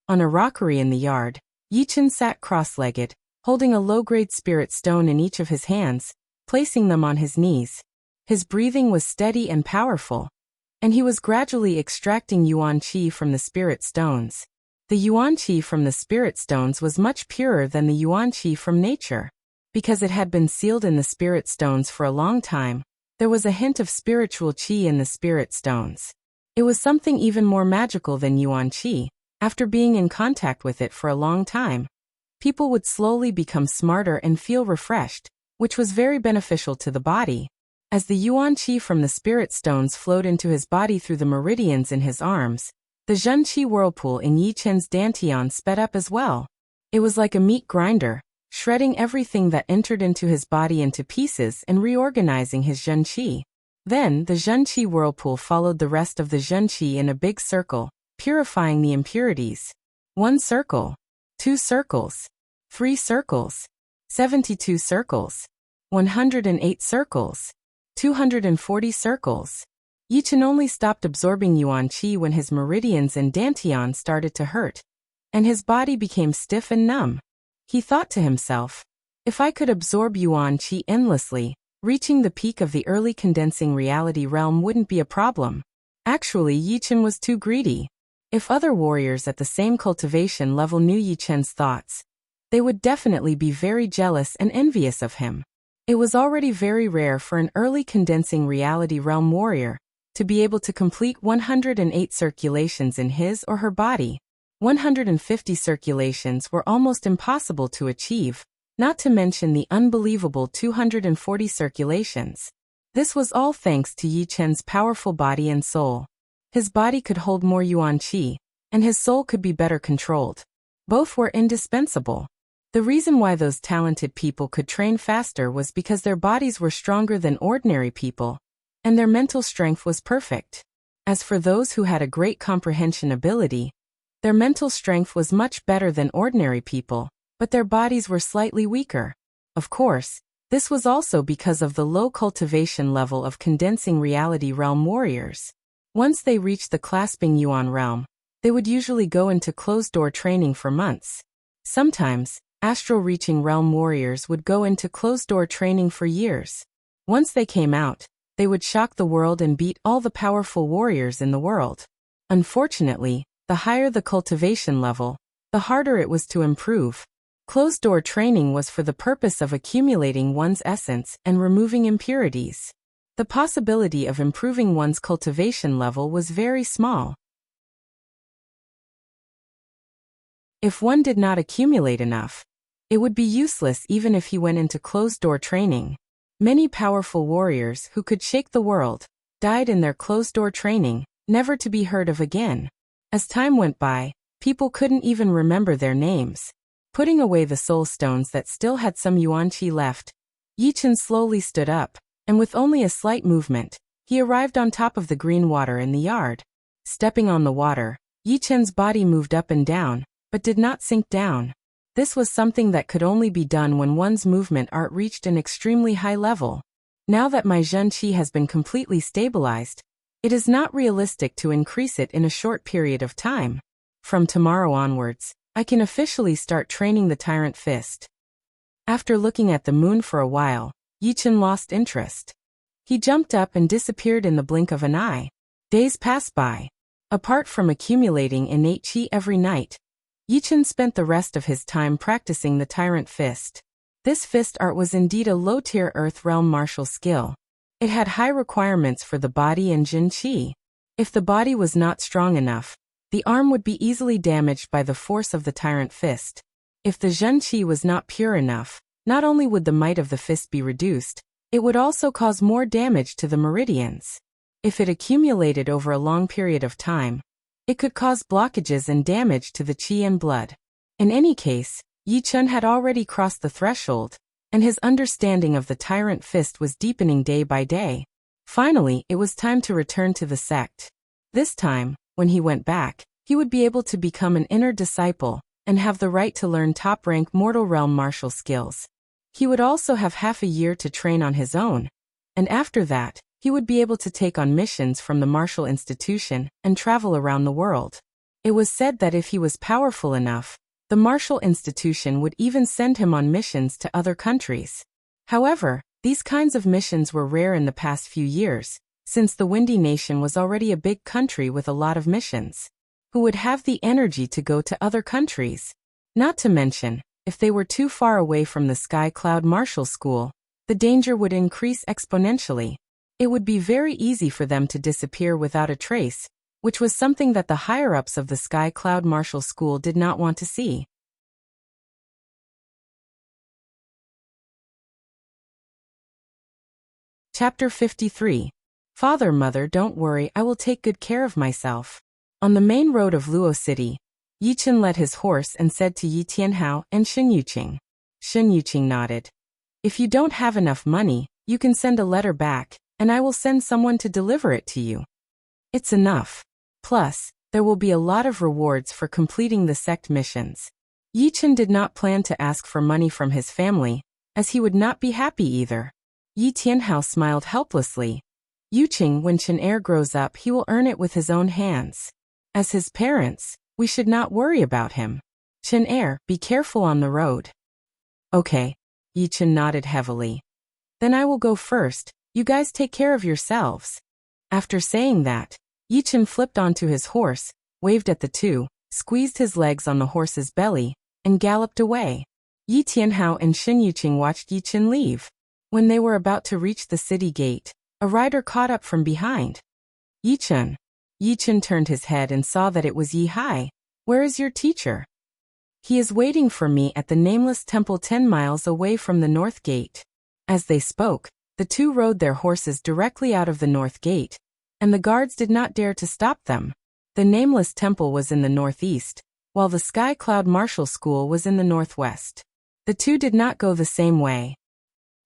On a rockery in the yard, Yi Chun sat cross-legged, holding a low-grade spirit stone in each of his hands, placing them on his knees. His breathing was steady and powerful, and he was gradually extracting yuan qi from the spirit stones. The yuan qi from the spirit stones was much purer than the yuan qi from nature. Because it had been sealed in the spirit stones for a long time, there was a hint of spiritual qi in the spirit stones. It was something even more magical than yuan qi. After being in contact with it for a long time, people would slowly become smarter and feel refreshed, which was very beneficial to the body. As the yuan qi from the spirit stones flowed into his body through the meridians in his arms, the Zhenqi whirlpool in Yi Chen's dantian sped up as well. It was like a meat grinder, shredding everything that entered into his body into pieces and reorganizing his Zhenqi. Then, the Zhenqi whirlpool followed the rest of the Zhenqi in a big circle, purifying the impurities. 1 circle, 2 circles, 3 circles, 72 circles, 108 circles, 240 circles. Yi Chen only stopped absorbing yuan qi when his meridians and dantian started to hurt, and his body became stiff and numb. He thought to himself, if I could absorb yuan qi endlessly, reaching the peak of the early condensing reality realm wouldn't be a problem. Actually, Yi Chen was too greedy. If other warriors at the same cultivation level knew Yi Chen's thoughts, they would definitely be very jealous and envious of him. It was already very rare for an early condensing reality realm warrior to be able to complete 108 circulations in his or her body. 150 circulations were almost impossible to achieve, not to mention the unbelievable 240 circulations. This was all thanks to Yi Chen's powerful body and soul. His body could hold more yuan qi, and his soul could be better controlled. Both were indispensable. The reason why those talented people could train faster was because their bodies were stronger than ordinary people, and their mental strength was perfect. As for those who had a great comprehension ability, their mental strength was much better than ordinary people, but their bodies were slightly weaker. Of course, this was also because of the low cultivation level of condensing reality realm warriors. Once they reached the clasping yuan realm, they would usually go into closed-door training for months. Sometimes, astral reaching realm warriors would go into closed-door training for years. Once they came out, they would shock the world and beat all the powerful warriors in the world. Unfortunately, the higher the cultivation level, the harder it was to improve. Closed-door training was for the purpose of accumulating one's essence and removing impurities. The possibility of improving one's cultivation level was very small. If one did not accumulate enough, it would be useless even if he went into closed-door training. Many powerful warriors who could shake the world died in their closed-door training, never to be heard of again. As time went by, people couldn't even remember their names. Putting away the soul stones that still had some yuan qi left, Yi Chen slowly stood up, and with only a slight movement, he arrived on top of the green water in the yard. Stepping on the water, Yi Chen's body moved up and down, but did not sink down. This was something that could only be done when one's movement art reached an extremely high level. Now that my Zhen Qi has been completely stabilized, it is not realistic to increase it in a short period of time. From tomorrow onwards, I can officially start training the Tyrant Fist. After looking at the moon for a while, Yi Chen lost interest. He jumped up and disappeared in the blink of an eye. Days passed by. Apart from accumulating innate qi every night, Yi Chen spent the rest of his time practicing the Tyrant Fist. This fist art was indeed a low-tier Earth Realm martial skill. It had high requirements for the body and Jin Qi. If the body was not strong enough, the arm would be easily damaged by the force of the Tyrant Fist. If the Zhen Qi was not pure enough, not only would the might of the fist be reduced, it would also cause more damage to the meridians. If it accumulated over a long period of time, it could cause blockages and damage to the qi and blood. In any case, Yi Chen had already crossed the threshold, and his understanding of the Tyrant Fist was deepening day by day. Finally, it was time to return to the sect. This time, when he went back, he would be able to become an inner disciple and have the right to learn top-rank mortal realm martial skills. He would also have half a year to train on his own, and after that, he would be able to take on missions from the martial institution and travel around the world. It was said that if he was powerful enough, the martial institution would even send him on missions to other countries. However, these kinds of missions were rare in the past few years, since the Windy Nation was already a big country with a lot of missions. Who would have the energy to go to other countries? Not to mention, if they were too far away from the Sky Cloud Martial School, the danger would increase exponentially. It would be very easy for them to disappear without a trace, which was something that the higher-ups of the Sky Cloud Martial School did not want to see. Chapter 53. Father, Mother, don't worry, I will take good care of myself. On the main road of Luo City, Yi Chen led his horse and said to Yi Tianhao and Shen Yuqing. Shen Yuqing nodded. If you don't have enough money, you can send a letter back, and I will send someone to deliver it to you. It's enough. Plus, there will be a lot of rewards for completing the sect missions. Yi Chen did not plan to ask for money from his family, as he would not be happy either. Yi Tianhao smiled helplessly. Yuqing, when Chen grows up, he will earn it with his own hands. As his parents, we should not worry about him. Chen, be careful on the road. Okay. Yi Chen nodded heavily. Then I will go first. You guys take care of yourselves. After saying that, Yi Chen flipped onto his horse, waved at the two, squeezed his legs on the horse's belly, and galloped away. Yi Tianhao and Shen Yuqing watched Yi Chen leave. When they were about to reach the city gate, a rider caught up from behind. Yi Chen. Yi Chen turned his head and saw that it was Yi Hai. Where is your teacher? He is waiting for me at the nameless temple 10 miles away from the north gate. As they spoke, the two rode their horses directly out of the north gate, and the guards did not dare to stop them. The nameless temple was in the northeast, while the Sky Cloud Martial School was in the northwest. The two did not go the same way.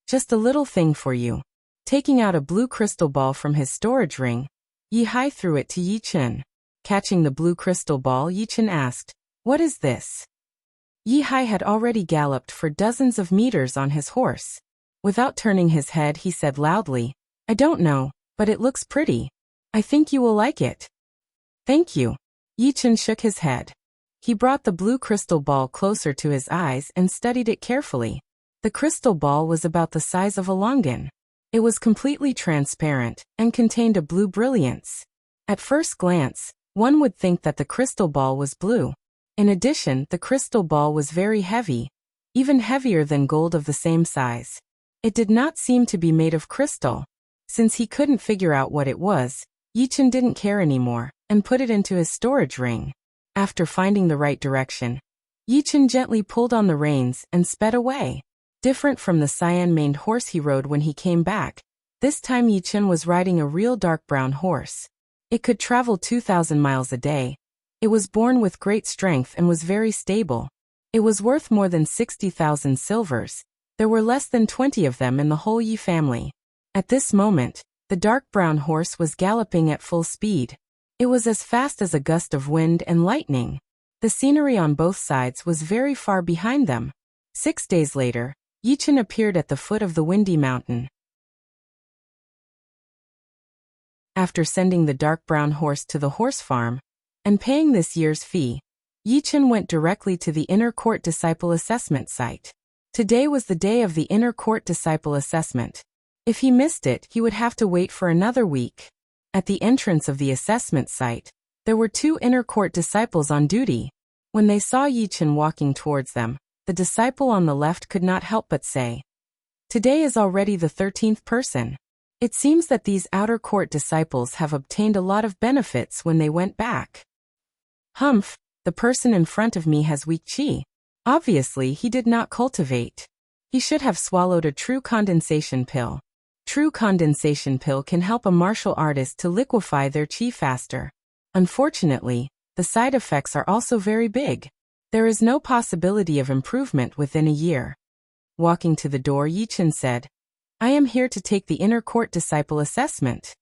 Just a little thing for you. Taking out a blue crystal ball from his storage ring, Yi Hai threw it to Yi Chen. Catching the blue crystal ball, Yi Chen asked, "What is this?" Yi Hai had already galloped for dozens of meters on his horse. Without turning his head, he said loudly, "I don't know, but it looks pretty. I think you will like it." "Thank you." Yi Chen shook his head. He brought the blue crystal ball closer to his eyes and studied it carefully. The crystal ball was about the size of a longan. It was completely transparent and contained a blue brilliance. At first glance, one would think that the crystal ball was blue. In addition, the crystal ball was very heavy, even heavier than gold of the same size. It did not seem to be made of crystal. Since he couldn't figure out what it was, Yi Chen didn't care anymore and put it into his storage ring. After finding the right direction, Yichen gently pulled on the reins and sped away. Different from the cyan-maned horse he rode when he came back, this time Yichen was riding a real dark brown horse. It could travel 2,000 miles a day. It was born with great strength and was very stable. It was worth more than 60,000 silvers. There were less than 20 of them in the whole Yi family. At this moment, the dark brown horse was galloping at full speed. It was as fast as a gust of wind and lightning. The scenery on both sides was very far behind them. 6 days later, Yichen appeared at the foot of the windy mountain. After sending the dark brown horse to the horse farm and paying this year's fee, Yichen went directly to the Inner Court Disciple Assessment site. Today was the day of the Inner Court Disciple Assessment. If he missed it, he would have to wait for another week. At the entrance of the assessment site, there were 2 Inner Court disciples on duty. When they saw Yichen walking towards them, the disciple on the left could not help but say, "Today is already the 13th person. It seems that these outer court disciples have obtained a lot of benefits when they went back. Humph, the person in front of me has weak qi. Obviously he did not cultivate. He should have swallowed a true condensation pill. True condensation pill can help a martial artist to liquefy their qi faster. Unfortunately, the side effects are also very big. There is no possibility of improvement within a year." Walking to the door, Yichen said, "I am here to take the Inner Court Disciple Assessment.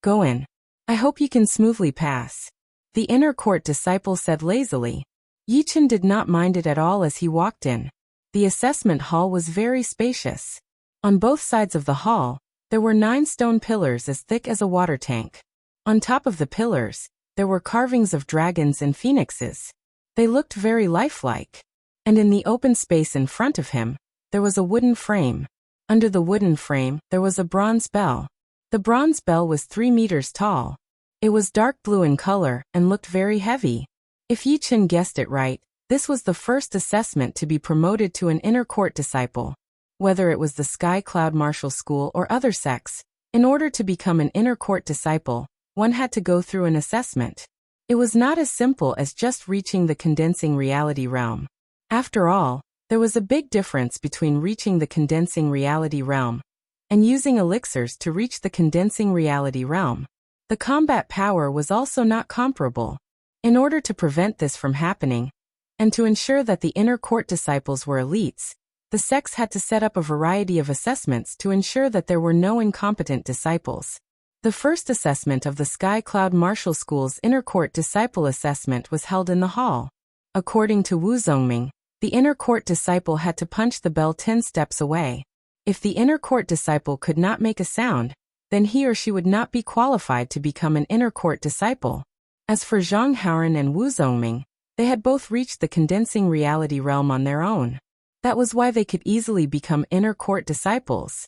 Go in. I hope you can smoothly pass." The Inner Court Disciple said lazily. Yichen did not mind it at all as he walked in. The assessment hall was very spacious. On both sides of the hall, there were 9 stone pillars as thick as a water tank. On top of the pillars, there were carvings of dragons and phoenixes. They looked very lifelike. And in the open space in front of him, there was a wooden frame. Under the wooden frame, there was a bronze bell. The bronze bell was 3 meters tall. It was dark blue in color and looked very heavy. If Yichen guessed it right, this was the first assessment to be promoted to an Inner Court disciple. Whether it was the Sky Cloud Martial School or other sects, in order to become an Inner Court disciple, one had to go through an assessment. It was not as simple as just reaching the condensing reality realm. After all, there was a big difference between reaching the condensing reality realm and using elixirs to reach the condensing reality realm. The combat power was also not comparable. In order to prevent this from happening, and to ensure that the Inner Court disciples were elites, the sects had to set up a variety of assessments to ensure that there were no incompetent disciples. The first assessment of the Sky Cloud Martial School's Inner Court Disciple Assessment was held in the hall. According to Wu Zongming, the Inner Court disciple had to punch the bell 10 steps away. If the Inner Court disciple could not make a sound, then he or she would not be qualified to become an Inner Court disciple. As for Zhang Haoran and Wu Zongming, they had both reached the condensing reality realm on their own. That was why they could easily become Inner Court disciples.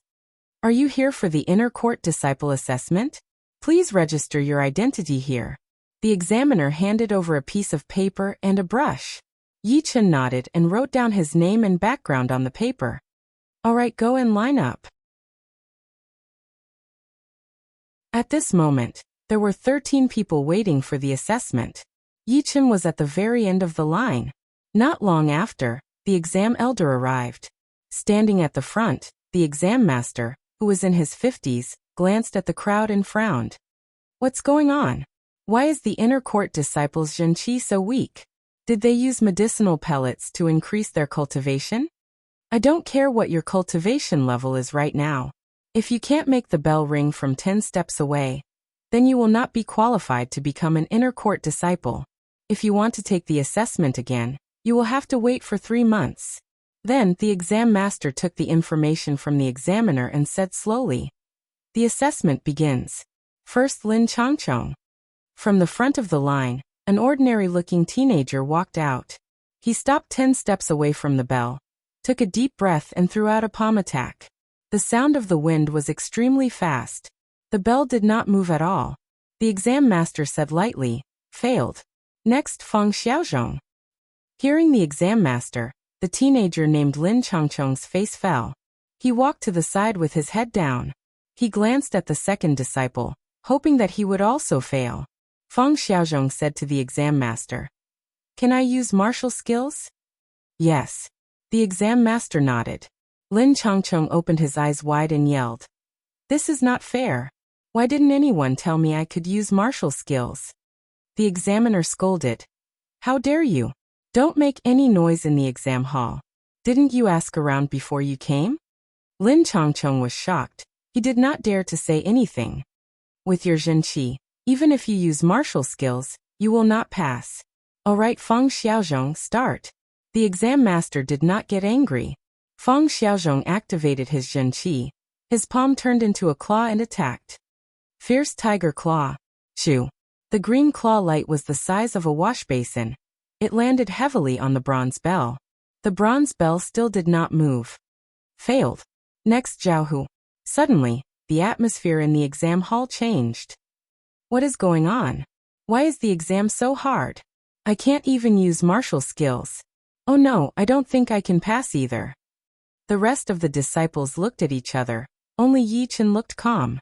Are you here for the Inner Court Disciple Assessment? Please register your identity here. The examiner handed over a piece of paper and a brush. Yichen nodded and wrote down his name and background on the paper. All right, go and line up. At this moment, there were 13 people waiting for the assessment. Yichen was at the very end of the line. Not long after, the exam elder arrived. Standing at the front, the exam master, who was in his 50s, glanced at the crowd and frowned. What's going on? Why is the Inner Court disciples' Zhenqi so weak? Did they use medicinal pellets to increase their cultivation? I don't care what your cultivation level is right now. If you can't make the bell ring from 10 steps away, then you will not be qualified to become an Inner Court disciple. If you want to take the assessment again, you will have to wait for 3 months. Then, the exam master took the information from the examiner and said slowly, "The assessment begins. First Lin Changchong." From the front of the line, an ordinary-looking teenager walked out. He stopped 10 steps away from the bell, took a deep breath and threw out a palm attack. The sound of the wind was extremely fast. The bell did not move at all. The exam master said lightly, "Failed." Next, Feng Xiaozhong. Hearing the exam master, the teenager named Lin Changchong's face fell. He walked to the side with his head down. He glanced at the second disciple, hoping that he would also fail. Feng Xiaozhong said to the exam master, "Can I use martial skills?" Yes. The exam master nodded. Lin Chongcheng opened his eyes wide and yelled. This is not fair. Why didn't anyone tell me I could use martial skills? The examiner scolded. How dare you? Don't make any noise in the exam hall. Didn't you ask around before you came? Lin Chongcheng was shocked. He did not dare to say anything. With your zhenqi, even if you use martial skills, you will not pass. All right, Feng Xiaozhong, start. The exam master did not get angry. Feng Xiaozhong activated his zhenqi. His palm turned into a claw and attacked. Fierce Tiger Claw. Shoo. The green claw light was the size of a wash basin. It landed heavily on the bronze bell. The bronze bell still did not move. Failed. Next, Zhao. Suddenly, the atmosphere in the exam hall changed. What is going on? Why is the exam so hard? I can't even use martial skills. Oh no, I don't think I can pass either. The rest of the disciples looked at each other. Only Yi Chen looked calm.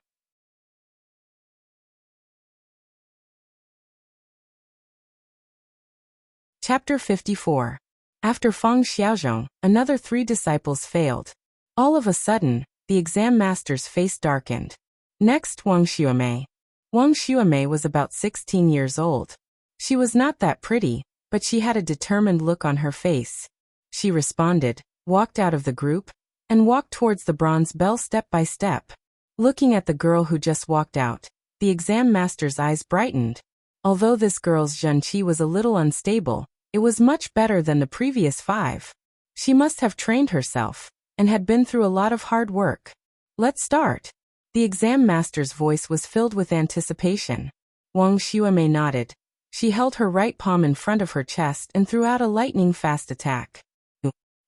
Chapter 54. After Feng Xiaozhong, another 3 disciples failed. All of a sudden, the exam master's face darkened. Next, Wang Xuemei. Wang Xuemei was about 16 years old. She was not that pretty, but she had a determined look on her face. She responded, walked out of the group, and walked towards the bronze bell step by step. Looking at the girl who just walked out, the exam master's eyes brightened. Although this girl's zhenqi was a little unstable, it was much better than the previous 5. She must have trained herself, and had been through a lot of hard work. Let's start. The exam master's voice was filled with anticipation. Wang Xuemei nodded. She held her right palm in front of her chest and threw out a lightning-fast attack.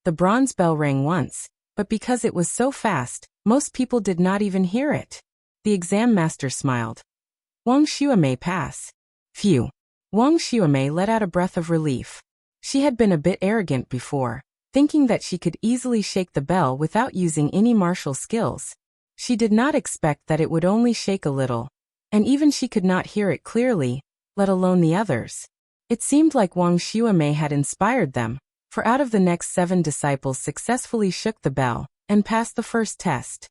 The bronze bell rang once, but because it was so fast, most people did not even hear it. The exam master smiled. Wang Xuemei pass. Phew. Wang Xuemei let out a breath of relief. She had been a bit arrogant before, thinking that she could easily shake the bell without using any martial skills. She did not expect that it would only shake a little, and even she could not hear it clearly, let alone the others. It seemed like Wang Xuemei had inspired them, for out of the next 7 disciples successfully shook the bell, and passed the first test.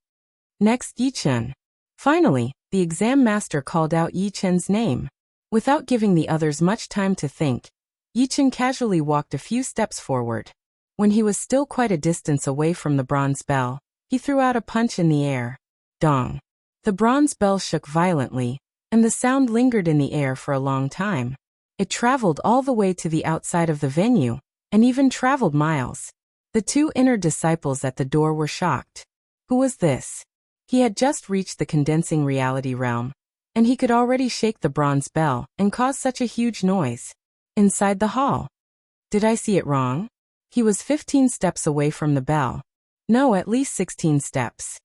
Next, Yi Chen. Finally, the exam master called out Yi Chen's name. Without giving the others much time to think, Yi Chen casually walked a few steps forward. When he was still quite a distance away from the bronze bell, he threw out a punch in the air. Dong. The bronze bell shook violently, and the sound lingered in the air for a long time. It traveled all the way to the outside of the venue, and even traveled miles. The 2 inner disciples at the door were shocked. Who was this? He had just reached the condensing reality realm, and he could already shake the bronze bell and cause such a huge noise. Inside the hall. Did I see it wrong? He was 15 steps away from the bell. No, at least 16 steps.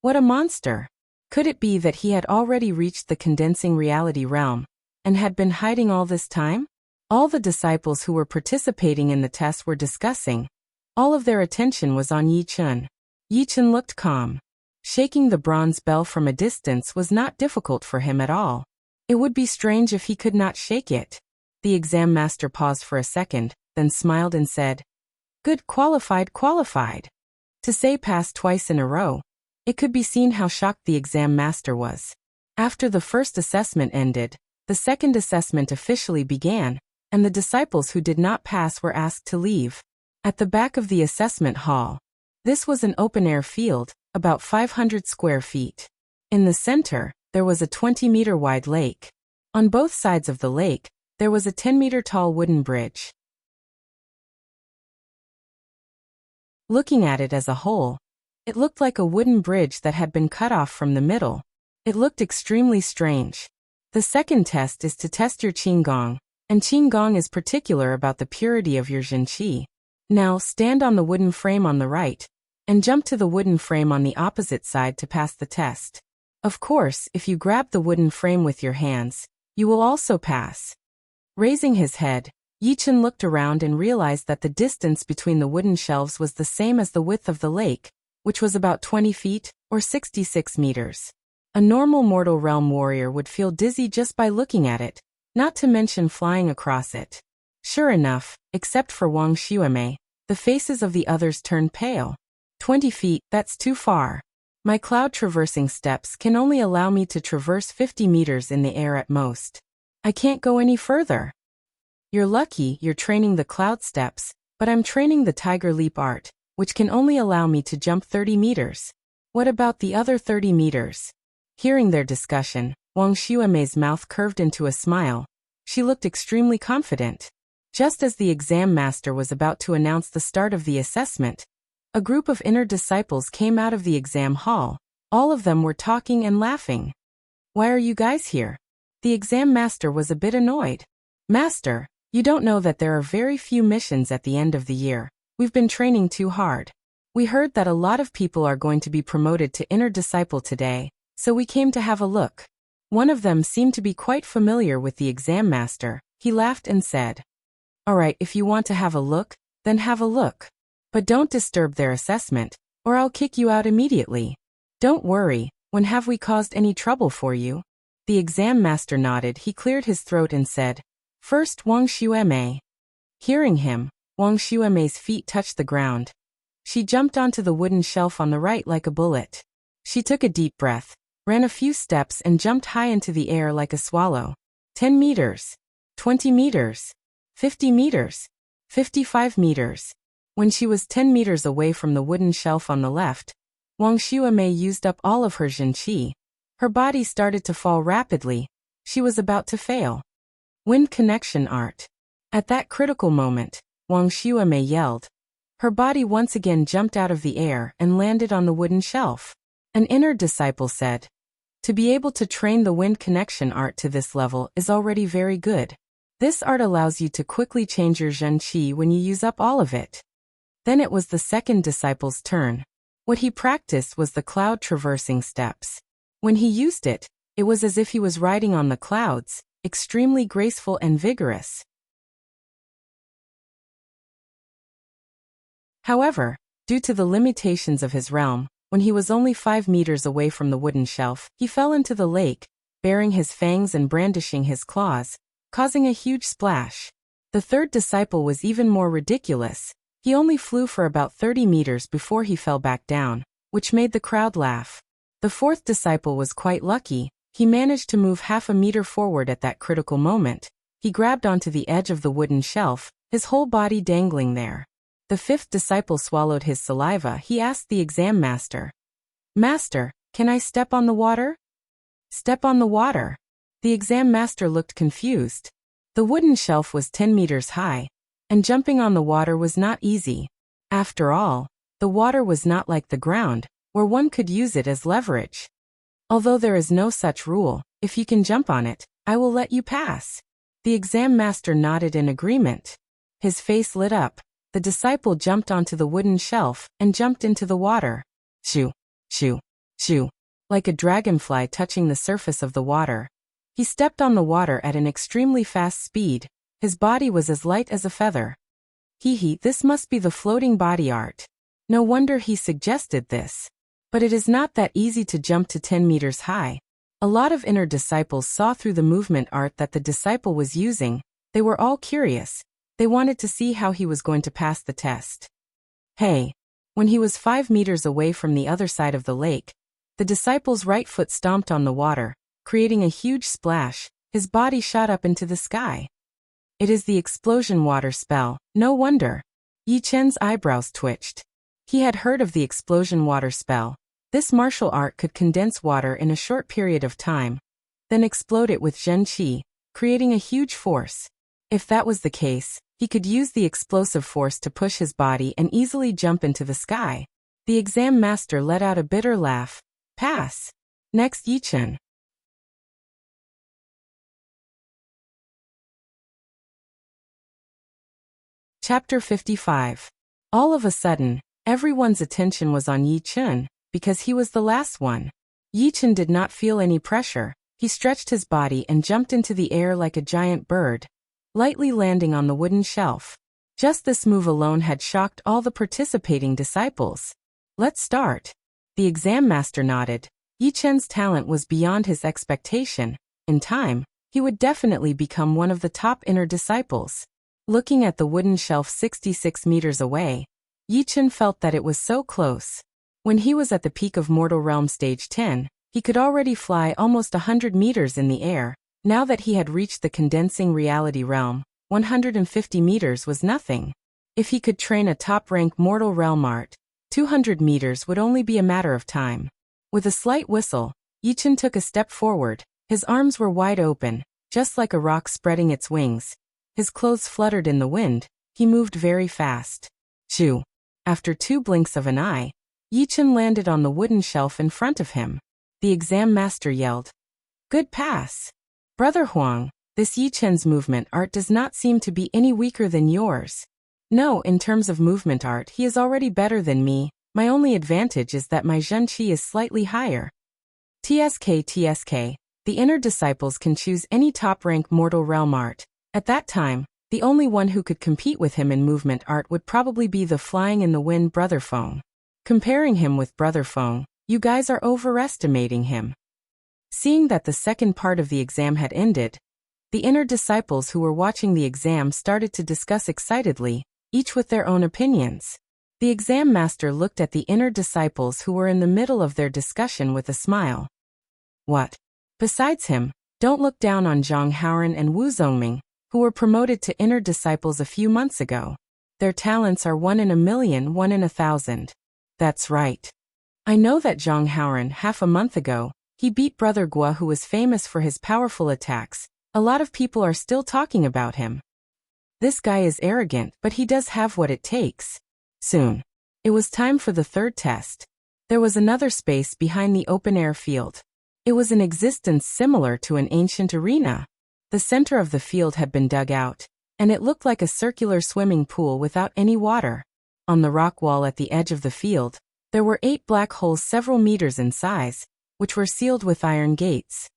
What a monster! Could it be that he had already reached the condensing reality realm, and had been hiding all this time? All the disciples who were participating in the test were discussing. All of their attention was on Yi Chen. Yi Chen looked calm. Shaking the bronze bell from a distance was not difficult for him at all. It would be strange if he could not shake it. The exam master paused for a second, then smiled and said, Good, qualified. To say pass twice in a row, it could be seen how shocked the exam master was. After the first assessment ended, the second assessment officially began, and the disciples who did not pass were asked to leave. At the back of the assessment hall, this was an open-air field, about 500 square feet. In the center, there was a 20-meter wide lake. On both sides of the lake, there was a 10-meter tall wooden bridge. Looking at it as a whole, it looked like a wooden bridge that had been cut off from the middle. It looked extremely strange. The second test is to test your qinggong, and qinggong is particular about the purity of your zhenqi. Now, stand on the wooden frame on the right, and jump to the wooden frame on the opposite side to pass the test. Of course, if you grab the wooden frame with your hands, you will also pass. Raising his head, Yi Chen looked around and realized that the distance between the wooden shelves was the same as the width of the lake, which was about 20 feet, or 66 meters. A normal mortal realm warrior would feel dizzy just by looking at it, not to mention flying across it. Sure enough, except for Wang Xuemei, The faces of the others turned pale. 20 feet, that's too far. My cloud traversing steps can only allow me to traverse 50 meters in the air at most. I can't go any further. You're lucky you're training the cloud steps, but I'm training the tiger leap art, which can only allow me to jump 30 meters. What about the other 30 meters? Hearing their discussion, Wang Xuemei's mouth curved into a smile. She looked extremely confident. Just as the exam master was about to announce the start of the assessment, a group of inner disciples came out of the exam hall. All of them were talking and laughing. Why are you guys here? The exam master was a bit annoyed. Master, you don't know that there are very few missions at the end of the year. We've been training too hard. We heard that a lot of people are going to be promoted to inner disciple today, so we came to have a look. One of them seemed to be quite familiar with the exam master. He laughed and said, "Alright, if you want to have a look, then have a look. But don't disturb their assessment, or I'll kick you out immediately. Don't worry, when have we caused any trouble for you?" The exam master nodded. He cleared his throat and said, "First Wang Xuemei." Hearing him, Wang Xuemei's feet touched the ground. She jumped onto the wooden shelf on the right like a bullet. She took a deep breath, ran a few steps and jumped high into the air like a swallow. 10 meters, 20 meters, 50 meters, 55 meters. When she was 10 meters away from the wooden shelf on the left, Wang Xuemei used up all of her Jin Qi. Her body started to fall rapidly. She was about to fail. Wind connection art. At that critical moment, Wang Xuemei yelled. Her body once again jumped out of the air and landed on the wooden shelf. An inner disciple said, "To be able to train the wind connection art to this level is already very good. This art allows you to quickly change your Jin Qi when you use up all of it." Then it was the second disciple's turn. What he practiced was the cloud traversing steps. When he used it, it was as if he was riding on the clouds, extremely graceful and vigorous. However, due to the limitations of his realm, when he was only 5 meters away from the wooden shelf, he fell into the lake, baring his fangs and brandishing his claws, causing a huge splash. The third disciple was even more ridiculous. He only flew for about 30 meters before he fell back down, which made the crowd laugh. The fourth disciple was quite lucky. He managed to move half a meter forward at that critical moment. He grabbed onto the edge of the wooden shelf, his whole body dangling there. The fifth disciple swallowed his saliva. He asked the exam master, "Master, can I step on the water?" "Step on the water?" The exam master looked confused. The wooden shelf was 10 meters high, and jumping on the water was not easy. After all, the water was not like the ground, where one could use it as leverage. "Although there is no such rule, if you can jump on it, I will let you pass." The exam master nodded in agreement. His face lit up. The disciple jumped onto the wooden shelf and jumped into the water. Shoo, shoo, shoo, like a dragonfly touching the surface of the water. He stepped on the water at an extremely fast speed. His body was as light as a feather. This must be the floating body art. No wonder he suggested this. But it is not that easy to jump to 10 meters high. A lot of inner disciples saw through the movement art that the disciple was using. They were all curious. They wanted to see how he was going to pass the test. Hey! When he was 5 meters away from the other side of the lake, the disciple's right foot stomped on the water, creating a huge splash. His body shot up into the sky. It is the explosion water spell. No wonder. Yi Chen's eyebrows twitched. He had heard of the explosion water spell. This martial art could condense water in a short period of time, then explode it with Zhen Qi, creating a huge force. If that was the case, he could use the explosive force to push his body and easily jump into the sky. The exam master let out a bitter laugh. Pass. Next, Yi Chen. Chapter 55. All of a sudden, everyone's attention was on Yi Chen, because he was the last one. Yi Chen did not feel any pressure. He stretched his body and jumped into the air like a giant bird, lightly landing on the wooden shelf. Just this move alone had shocked all the participating disciples. Let's start. The exam master nodded. Yi Chen's talent was beyond his expectation. In time, he would definitely become one of the top inner disciples. Looking at the wooden shelf 66 meters away, Yichen felt that it was so close. When he was at the peak of Mortal Realm Stage 10, he could already fly almost 100 meters in the air. Now that he had reached the condensing reality realm, 150 meters was nothing. If he could train a top-rank Mortal Realm art, 200 meters would only be a matter of time. With a slight whistle, Yichen took a step forward. His arms were wide open, just like a rock spreading its wings. His clothes fluttered in the wind. He moved very fast. Shoo! After 2 blinks of an eye, Yichen landed on the wooden shelf in front of him. The exam master yelled, "Good pass! Brother Huang, this Yichen's movement art does not seem to be any weaker than yours." "No, in terms of movement art, he is already better than me. My only advantage is that my Zhenqi is slightly higher." TSK. The inner disciples can choose any top-rank Mortal Realm art. At that time, the only one who could compete with him in movement art would probably be the flying in the wind Brother Feng. Comparing him with Brother Feng, you guys are overestimating him. Seeing that the second part of the exam had ended, the inner disciples who were watching the exam started to discuss excitedly, each with their own opinions. The exam master looked at the inner disciples who were in the middle of their discussion with a smile. "What? Besides him, don't look down on Zhang Haoran and Wu Zongming, who were promoted to inner disciples a few months ago. Their talents are 1 in a million, 1 in 1,000. That's right. I know that Zhang Haoran, half a month ago, he beat Brother Gua, who was famous for his powerful attacks. A lot of people are still talking about him. This guy is arrogant, but he does have what it takes." Soon, it was time for the third test. There was another space behind the open-air field. It was in existence similar to an ancient arena. The center of the field had been dug out, and it looked like a circular swimming pool without any water. On the rock wall at the edge of the field, there were 8 black holes several meters in size, which were sealed with iron gates.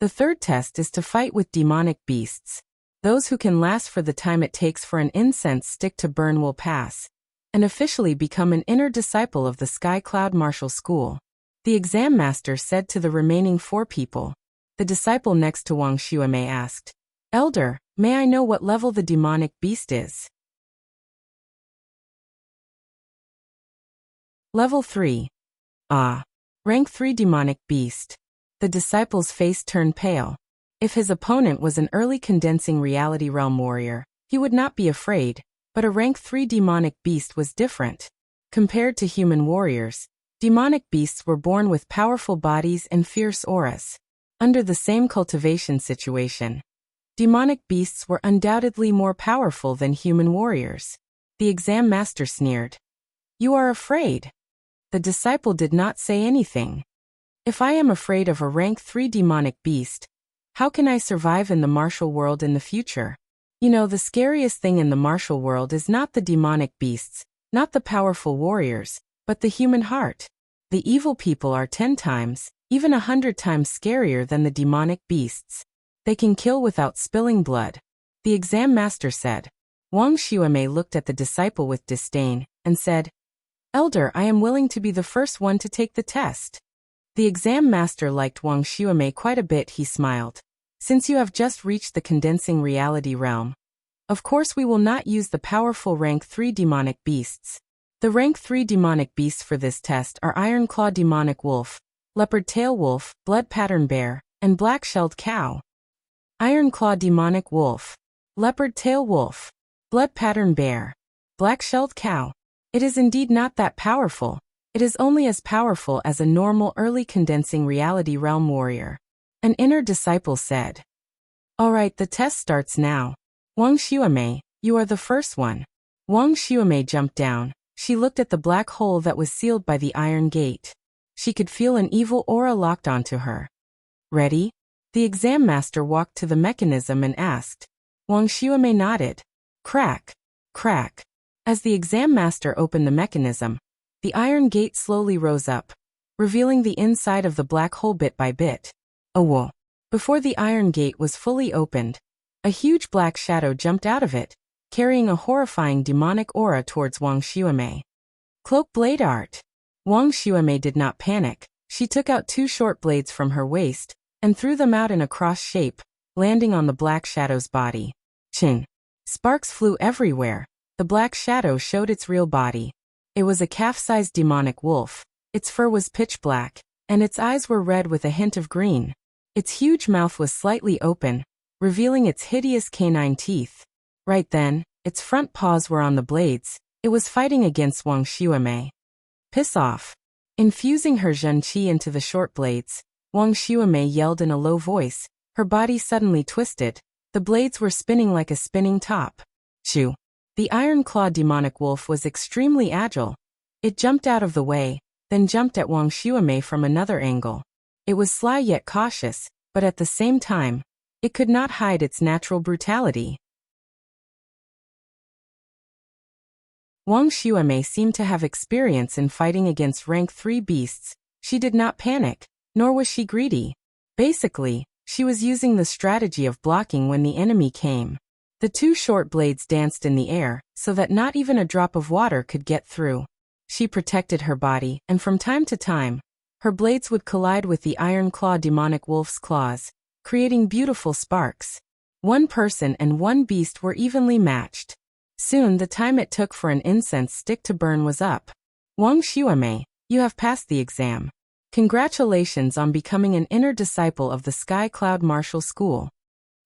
The third test is to fight with demonic beasts. Those who can last for the time it takes for an incense stick to burn will pass, and officially become an inner disciple of the Sky Cloud Martial School. The exam master said to the remaining 4 people. The disciple next to Wang Xuemei asked, "Elder, may I know what level the demonic beast is?" Level 3. Ah. Rank 3 demonic beast. The disciple's face turned pale. If his opponent was an early condensing reality realm warrior, he would not be afraid, but a rank 3 demonic beast was different. Compared to human warriors, demonic beasts were born with powerful bodies and fierce auras. Under the same cultivation situation, demonic beasts were undoubtedly more powerful than human warriors. The exam master sneered. "You are afraid?" The disciple did not say anything. "If I am afraid of a rank 3 demonic beast, how can I survive in the martial world in the future? You know, the scariest thing in the martial world is not the demonic beasts, not the powerful warriors, but the human heart. The evil people are 10 times, even 100 times scarier than the demonic beasts. They can kill without spilling blood," the exam master said. Wang Xuemei looked at the disciple with disdain, and said, "Elder, I am willing to be the first one to take the test." The exam master liked Wang Xuemei quite a bit. He smiled. "Since you have just reached the condensing reality realm, of course we will not use the powerful rank 3 demonic beasts. The rank 3 demonic beasts for this test are Iron Claw Demonic Wolf, Leopard Tail Wolf, Blood Pattern Bear, and Black Shelled Cow." Iron Claw Demonic Wolf, Leopard Tail Wolf, Blood Pattern Bear, Black Shelled Cow. It is indeed not that powerful. It is only as powerful as a normal early condensing reality realm warrior. An inner disciple said. "Alright, the test starts now. Wang Xuemei, you are the first one." Wang Xuemei jumped down. She looked at the black hole that was sealed by the iron gate. She could feel an evil aura locked onto her. "Ready?" The exam master walked to the mechanism and asked. Wang Xuemei nodded. Crack, crack. As the exam master opened the mechanism, the iron gate slowly rose up, revealing the inside of the black hole bit by bit. Oh whoa. Before the iron gate was fully opened, a huge black shadow jumped out of it, carrying a horrifying demonic aura towards Wang Xuemei. Cloak blade art. Wang Xuemei did not panic. She took out 2 short blades from her waist and threw them out in a cross shape, landing on the black shadow's body. Chin. Sparks flew everywhere. The black shadow showed its real body. It was a calf-sized demonic wolf. Its fur was pitch black, and its eyes were red with a hint of green. Its huge mouth was slightly open, revealing its hideous canine teeth. Right then, its front paws were on the blades. It was fighting against Wang Xuemei. Piss off. Infusing her Zhen Qi into the short blades, Wang Xuemei yelled in a low voice. Her body suddenly twisted. The blades were spinning like a spinning top. Shoo. The iron-clawed demonic wolf was extremely agile. It jumped out of the way, then jumped at Wang Xuemei from another angle. It was sly yet cautious, but at the same time, it could not hide its natural brutality. Wang Xuemei seemed to have experience in fighting against rank 3 beasts. She did not panic, nor was she greedy. Basically, she was using the strategy of blocking when the enemy came. The two short blades danced in the air, so that not even a drop of water could get through. She protected her body, and from time to time, her blades would collide with the iron-clawed demonic wolf's claws, creating beautiful sparks. One person and one beast were evenly matched. Soon the time it took for an incense stick to burn was up. Wang Xuemei, you have passed the exam. Congratulations on becoming an inner disciple of the Sky Cloud Martial School.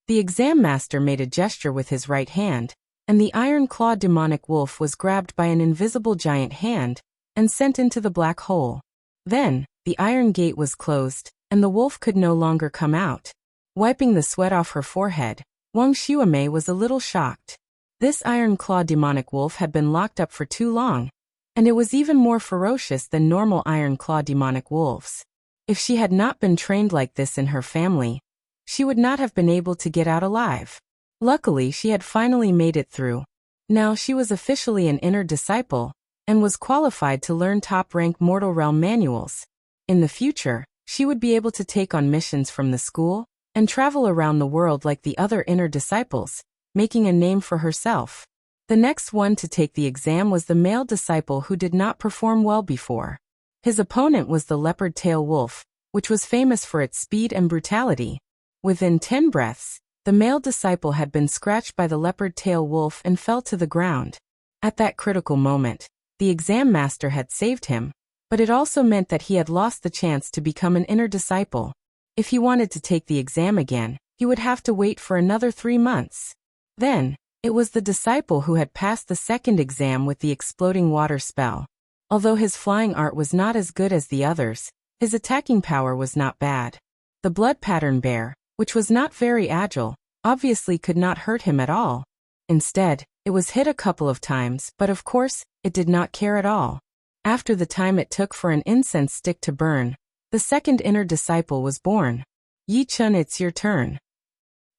The exam master made a gesture with his right hand, and the iron-clawed demonic wolf was grabbed by an invisible giant hand and sent into the black hole. Then, the iron gate was closed, and the wolf could no longer come out. Wiping the sweat off her forehead, Wang Xuemei was a little shocked. This iron-clawed demonic wolf had been locked up for too long, and it was even more ferocious than normal iron-clawed demonic wolves. If she had not been trained like this in her family, she would not have been able to get out alive. Luckily, she had finally made it through. Now she was officially an inner disciple, and was qualified to learn top-rank Mortal Realm manuals. In the future, she would be able to take on missions from the school, and travel around the world like the other inner disciples, making a name for herself. The next one to take the exam was the male disciple who did not perform well before. His opponent was the leopard tail wolf, which was famous for its speed and brutality. Within 10 breaths, the male disciple had been scratched by the leopard tail wolf and fell to the ground. At that critical moment, the exam master had saved him, but it also meant that he had lost the chance to become an inner disciple. If he wanted to take the exam again, he would have to wait for another 3 months. Then, it was the disciple who had passed the second exam with the exploding water spell. Although his flying art was not as good as the others, his attacking power was not bad. The blood pattern bear, which was not very agile, obviously could not hurt him at all. Instead, it was hit a couple of times, but of course, it did not care at all. After the time it took for an incense stick to burn, the second inner disciple was born. Yi Chun, it's your turn.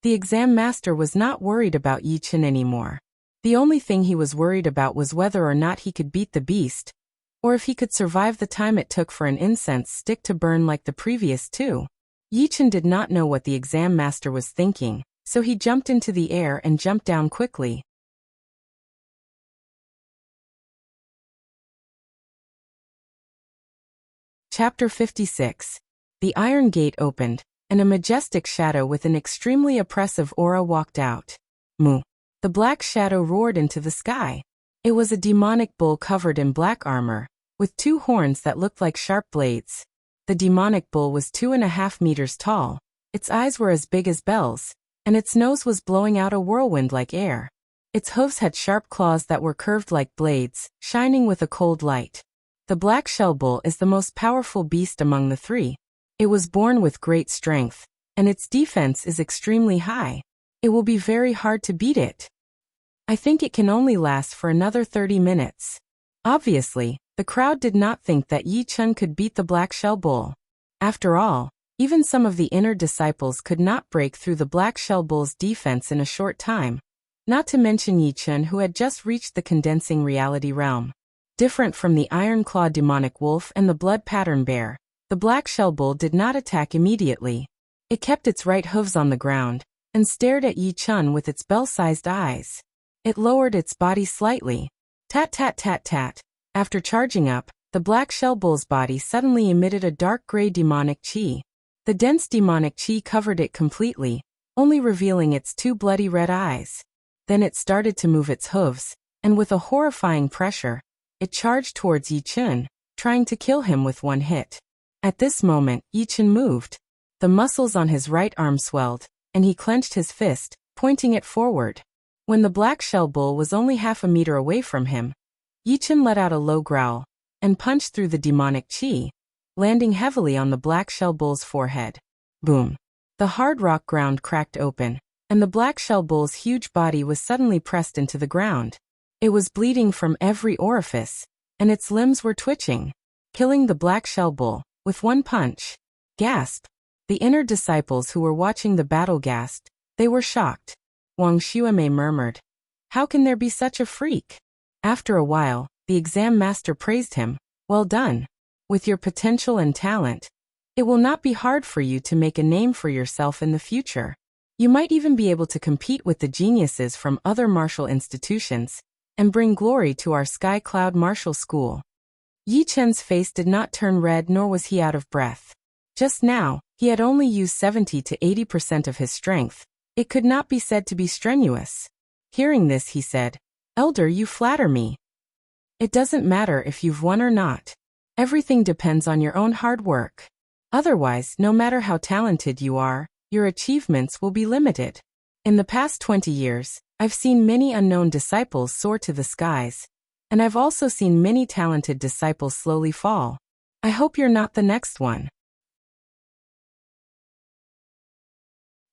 The exam master was not worried about Yi Chun anymore. The only thing he was worried about was whether or not he could beat the beast, or if he could survive the time it took for an incense stick to burn like the previous two. Yi Chun did not know what the exam master was thinking, so he jumped into the air and jumped down quickly. Chapter 56. The Iron Gate opened, and a majestic shadow with an extremely oppressive aura walked out. Moo. The black shadow roared into the sky. It was a demonic bull covered in black armor, with 2 horns that looked like sharp blades. The demonic bull was 2.5 meters tall, its eyes were as big as bells, and its nose was blowing out a whirlwind like air. Its hooves had sharp claws that were curved like blades, shining with a cold light. The black shell bull is the most powerful beast among the 3. It was born with great strength, and its defense is extremely high. It will be very hard to beat it. I think it can only last for another 30 minutes. Obviously, the crowd did not think that Yi Chun could beat the black shell bull. After all, even some of the inner disciples could not break through the black shell bull's defense in a short time. Not to mention Yi Chun, who had just reached the condensing reality realm. Different from the iron-clawed demonic wolf and the blood pattern bear, the black shell bull did not attack immediately. It kept its right hooves on the ground, and stared at Yi Chun with its bell-sized eyes. It lowered its body slightly. Tat tat tat tat. After charging up, the black shell bull's body suddenly emitted a dark gray demonic chi. The dense demonic chi covered it completely, only revealing its 2 bloody red eyes. Then it started to move its hooves, and with a horrifying pressure, it charged towards Yi Chun, trying to kill him with one hit. At this moment, Yi Chun moved. The muscles on his right arm swelled, and he clenched his fist, pointing it forward. When the black shell bull was only half a meter away from him, Yi Chun let out a low growl, and punched through the demonic chi, landing heavily on the black shell bull's forehead. Boom! The hard rock ground cracked open, and the black shell bull's huge body was suddenly pressed into the ground. It was bleeding from every orifice, and its limbs were twitching, killing the black shell bull with one punch. Gasp! The inner disciples who were watching the battle gasped. They were shocked. Wang Xuemei murmured, "How can there be such a freak?" After a while, the exam master praised him. "Well done. With your potential and talent, it will not be hard for you to make a name for yourself in the future. You might even be able to compete with the geniuses from other martial institutions and bring glory to our Sky Cloud Martial School." Yi Chen's face did not turn red, nor was he out of breath. Just now, he had only used 70 to 80% of his strength. It could not be said to be strenuous. Hearing this, he said, "Elder, you flatter me. It doesn't matter if you've won or not. Everything depends on your own hard work. Otherwise, no matter how talented you are, your achievements will be limited. In the past 20 years, I've seen many unknown disciples soar to the skies, and I've also seen many talented disciples slowly fall. I hope you're not the next one."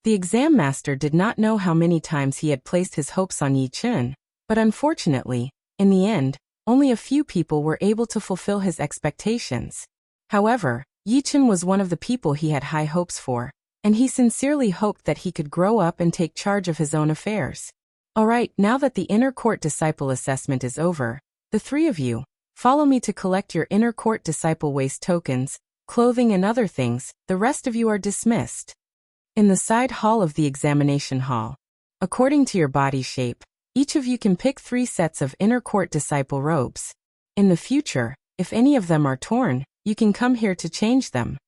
The exam master did not know how many times he had placed his hopes on Yi Chun, but unfortunately, in the end, only a few people were able to fulfill his expectations. However, Yi Chun was one of the people he had high hopes for, and he sincerely hoped that he could grow up and take charge of his own affairs. Alright, now that the inner court disciple assessment is over, the three of you, follow me to collect your inner court disciple waste tokens, clothing and other things. The rest of you are dismissed. In the side hall of the examination hall, according to your body shape, each of you can pick 3 sets of inner court disciple robes. In the future, if any of them are torn, you can come here to change them.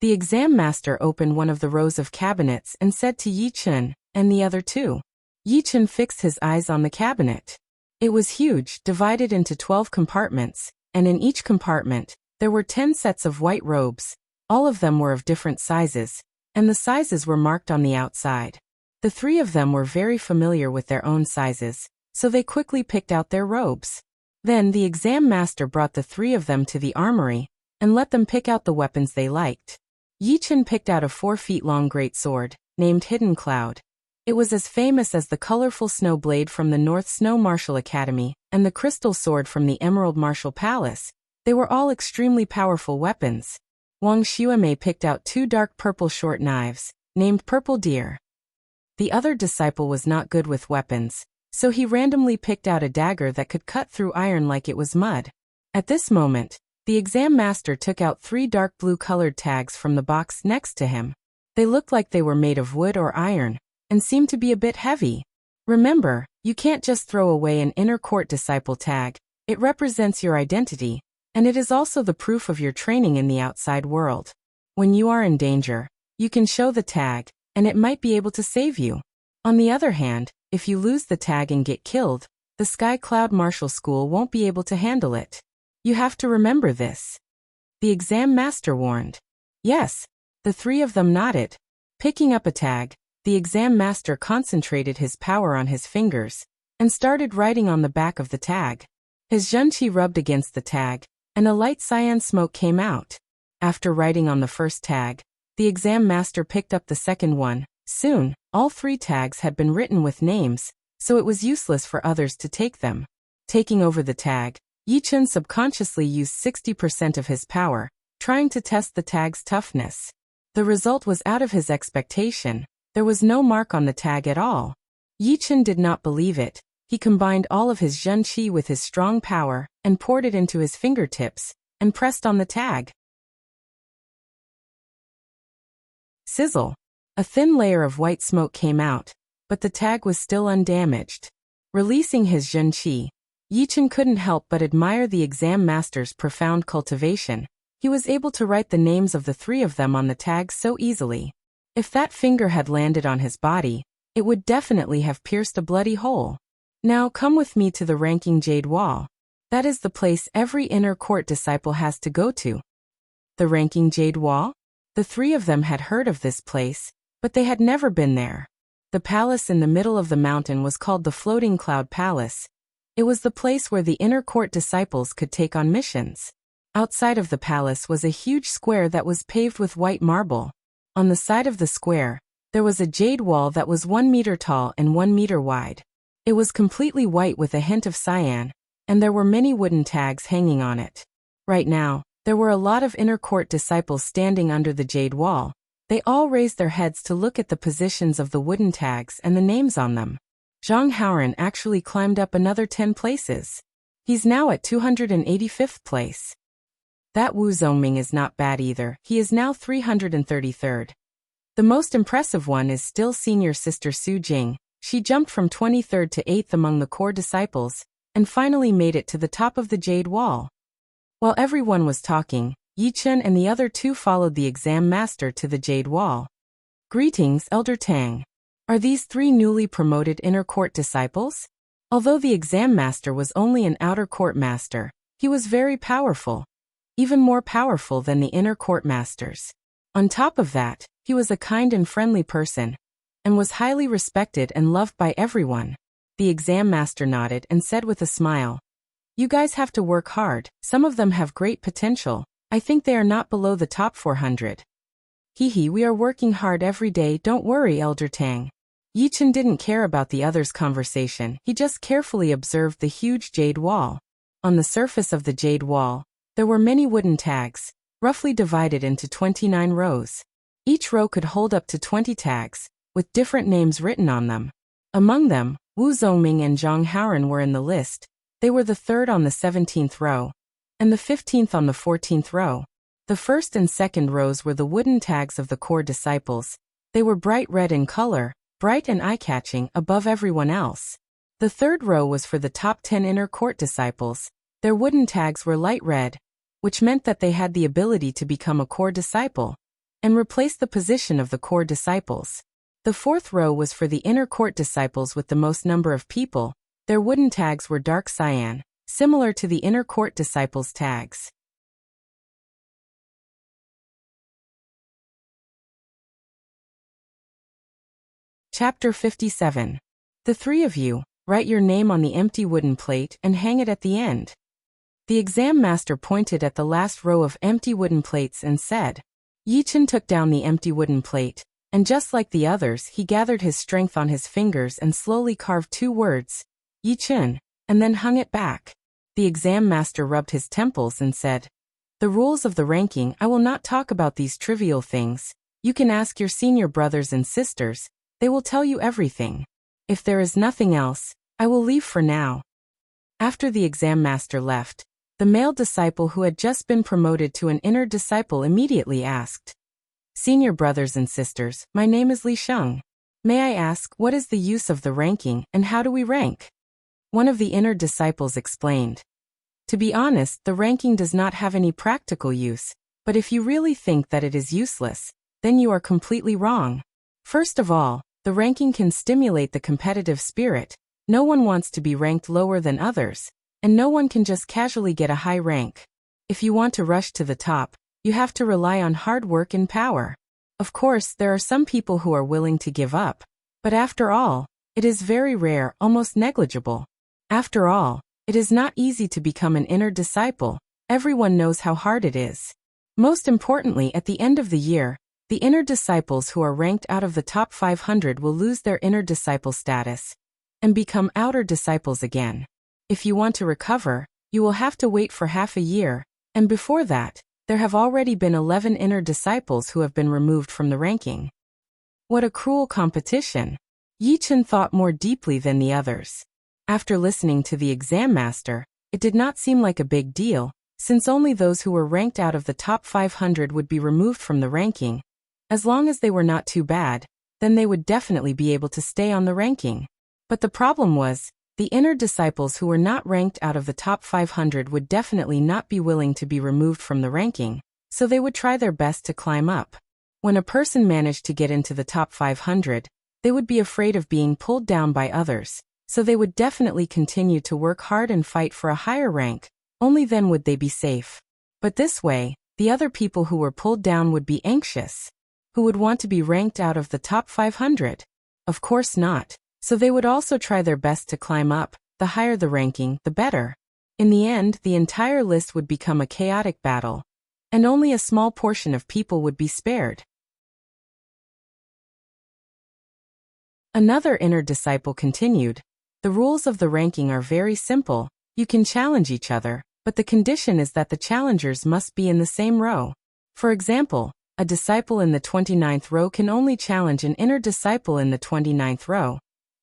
The exam master opened one of the rows of cabinets and said to Yi Chun, "And the other 2. Yi Chun fixed his eyes on the cabinet. It was huge, divided into 12 compartments, and in each compartment, there were 10 sets of white robes. All of them were of different sizes, and the sizes were marked on the outside. The 3 of them were very familiar with their own sizes, so they quickly picked out their robes. Then the exam master brought the 3 of them to the armory and let them pick out the weapons they liked. Yi Chun picked out a 4-feet-long great sword, named Hidden Cloud. It was as famous as the colorful snow blade from the North Snow Martial Academy and the crystal sword from the Emerald Martial Palace. They were all extremely powerful weapons. Wang Xuemei picked out 2 dark purple short knives, named Purple Deer. The other disciple was not good with weapons, so he randomly picked out a dagger that could cut through iron like it was mud. At this moment, the exam master took out 3 dark blue-colored tags from the box next to him. They looked like they were made of wood or iron, and seemed to be a bit heavy. Remember, you can't just throw away an inner court disciple tag. It represents your identity, and it is also the proof of your training in the outside world. When you are in danger, you can show the tag, and it might be able to save you. On the other hand, if you lose the tag and get killed, the Sky Cloud Martial School won't be able to handle it. You have to remember this. The exam master warned. Yes. The 3 of them nodded. Picking up a tag, the exam master concentrated his power on his fingers and started writing on the back of the tag. His zhenqi rubbed against the tag, and a light cyan smoke came out. After writing on the first tag, the exam master picked up the second one. Soon, all 3 tags had been written with names, so it was useless for others to take them. Taking over the tag, Yi Chun subconsciously used 60% of his power, trying to test the tag's toughness. The result was out of his expectation. There was no mark on the tag at all. Yi Chun did not believe it. He combined all of his zhenqi with his strong power and poured it into his fingertips and pressed on the tag. Sizzle! A thin layer of white smoke came out, but the tag was still undamaged. Releasing his zhenqi, Yi Chun couldn't help but admire the exam master's profound cultivation. He was able to write the names of the 3 of them on the tag so easily. If that finger had landed on his body, It would definitely have pierced a bloody hole. Now come with me to the ranking Jade Wall. That is the place every inner court disciple has to go to. The ranking Jade Wall? The three of them had heard of this place, but they had never been there. The palace in the middle of the mountain was called the Floating Cloud Palace. It was the place where the inner court disciples could take on missions. Outside of the palace was a huge square that was paved with white marble. On the side of the square, there was a jade wall that was 1 meter tall and 1 meter wide. It was completely white with a hint of cyan, and there were many wooden tags hanging on it. Right now, there were a lot of inner court disciples standing under the jade wall. They all raised their heads to look at the positions of the wooden tags and the names on them. Zhang Haoran actually climbed up another 10 places. He's now at 285th place. That Wu Zongming is not bad either. He is now 333rd. The most impressive one is still senior sister Su Jing. She jumped from 23rd to 8th among the core disciples, and finally made it to the top of the Jade Wall. While everyone was talking, Yi Chen and the other two followed the exam master to the Jade Wall. Greetings, Elder Tang. Are these three newly promoted inner court disciples? Although the exam master was only an outer court master, he was very powerful. Even more powerful than the inner court masters. On top of that, he was a kind and friendly person, and was highly respected and loved by everyone. The exam master nodded and said with a smile, "You guys have to work hard. Some of them have great potential. I think they are not below the top 400. Hehe, we are working hard every day, don't worry, Elder Tang." Yi Chen didn't care about the others' conversation, he just carefully observed the huge jade wall. On the surface of the jade wall, there were many wooden tags, roughly divided into 29 rows. Each row could hold up to 20 tags, with different names written on them. Among them, Wu Zongming and Zhang Haoran were in the list. They were the third on the 17th row, and the 15th on the 14th row. The first and second rows were the wooden tags of the core disciples. They were bright red in color, bright and eye-catching above everyone else. The third row was for the top 10 inner court disciples. Their wooden tags were light red, which meant that they had the ability to become a core disciple and replace the position of the core disciples. The fourth row was for the inner court disciples with the most number of people. Their wooden tags were dark cyan, similar to the inner court disciples' tags. Chapter 57. The three of you, write your name on the empty wooden plate and hang it at the end. The exam master pointed at the last row of empty wooden plates and said. Yi Chen took down the empty wooden plate, and just like the others, he gathered his strength on his fingers and slowly carved 2 words, Yi Chen, and then hung it back. The exam master rubbed his temples and said, "The rules of the ranking, I will not talk about these trivial things. You can ask your senior brothers and sisters, they will tell you everything. If there is nothing else, I will leave for now." After the exam master left, the male disciple who had just been promoted to an inner disciple immediately asked, "Senior brothers and sisters, my name is Li Sheng. May I ask, what is the use of the ranking and how do we rank?" One of the inner disciples explained. To be honest, the ranking does not have any practical use, but if you really think that it is useless, then you are completely wrong. First of all, the ranking can stimulate the competitive spirit. No one wants to be ranked lower than others, and no one can just casually get a high rank. If you want to rush to the top, you have to rely on hard work and power. Of course, there are some people who are willing to give up, but after all, it is very rare, almost negligible. After all, it is not easy to become an inner disciple. Everyone knows how hard it is. Most importantly, at the end of the year, the inner disciples who are ranked out of the top 500 will lose their inner disciple status and become outer disciples again. If you want to recover, you will have to wait for half a year, and before that, there have already been 11 inner disciples who have been removed from the ranking. What a cruel competition! Yi Chen thought more deeply than the others. After listening to the exam master, it did not seem like a big deal, since only those who were ranked out of the top 500 would be removed from the ranking. As long as they were not too bad, then they would definitely be able to stay on the ranking. But the problem was, the inner disciples who were not ranked out of the top 500 would definitely not be willing to be removed from the ranking, so they would try their best to climb up. When a person managed to get into the top 500, They would be afraid of being pulled down by others, so they would definitely continue to work hard and fight for a higher rank. Only then would they be safe. But this way, the other people who were pulled down would be anxious. Who would want to be ranked out of the top 500? Of course not. So they would also try their best to climb up. The higher the ranking, the better. In the end, the entire list would become a chaotic battle, and only a small portion of people would be spared. Another inner disciple continued. The rules of the ranking are very simple. You can challenge each other, but the condition is that the challengers must be in the same row. For example, a disciple in the 29th row can only challenge an inner disciple in the 29th row.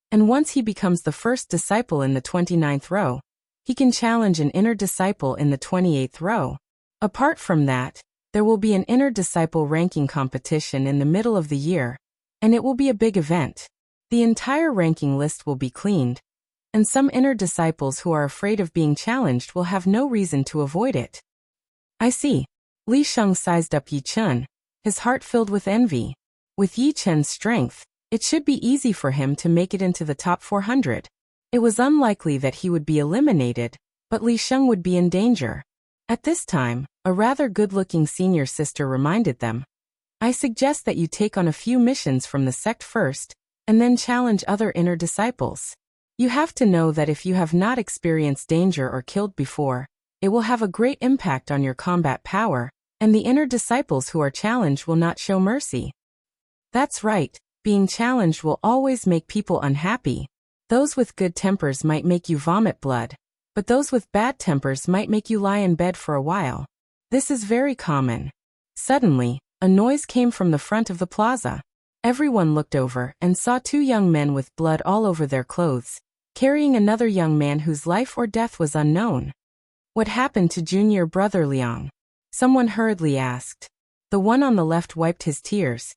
And once he becomes the first disciple in the 29th row, he can challenge an inner disciple in the 28th row. Apart from that, there will be an inner disciple ranking competition in the middle of the year, and it will be a big event. The entire ranking list will be cleaned, and some inner disciples who are afraid of being challenged will have no reason to avoid it. I see. Li Sheng sized up Yi Chen, his heart filled with envy. With Yi Chen's strength, it should be easy for him to make it into the top 400. It was unlikely that he would be eliminated, but Li Sheng would be in danger. At this time, a rather good-looking senior sister reminded them. I suggest that you take on a few missions from the sect first, and then challenge other inner disciples. You have to know that if you have not experienced danger or killed before, it will have a great impact on your combat power, and the inner disciples who are challenged will not show mercy. That's right, being challenged will always make people unhappy. Those with good tempers might make you vomit blood, but those with bad tempers might make you lie in bed for a while. This is very common. Suddenly, a noise came from the front of the plaza. Everyone looked over and saw two young men with blood all over their clothes, carrying another young man whose life or death was unknown. What happened to junior brother Liang? Someone hurriedly asked. The one on the left wiped his tears.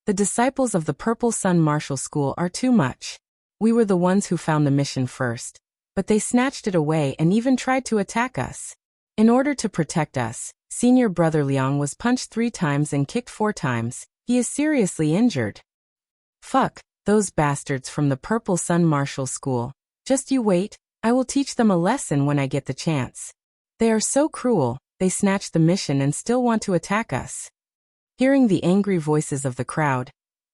The disciples of the Purple Sun Martial School are too much. We were the ones who found the mission first, but they snatched it away and even tried to attack us. In order to protect us, senior brother Liang was punched 3 times and kicked 4 times. He is seriously injured. Fuck, those bastards from the Purple Sun Martial School. Just you wait, I will teach them a lesson when I get the chance. They are so cruel, they snatched the mission and still want to attack us. Hearing the angry voices of the crowd,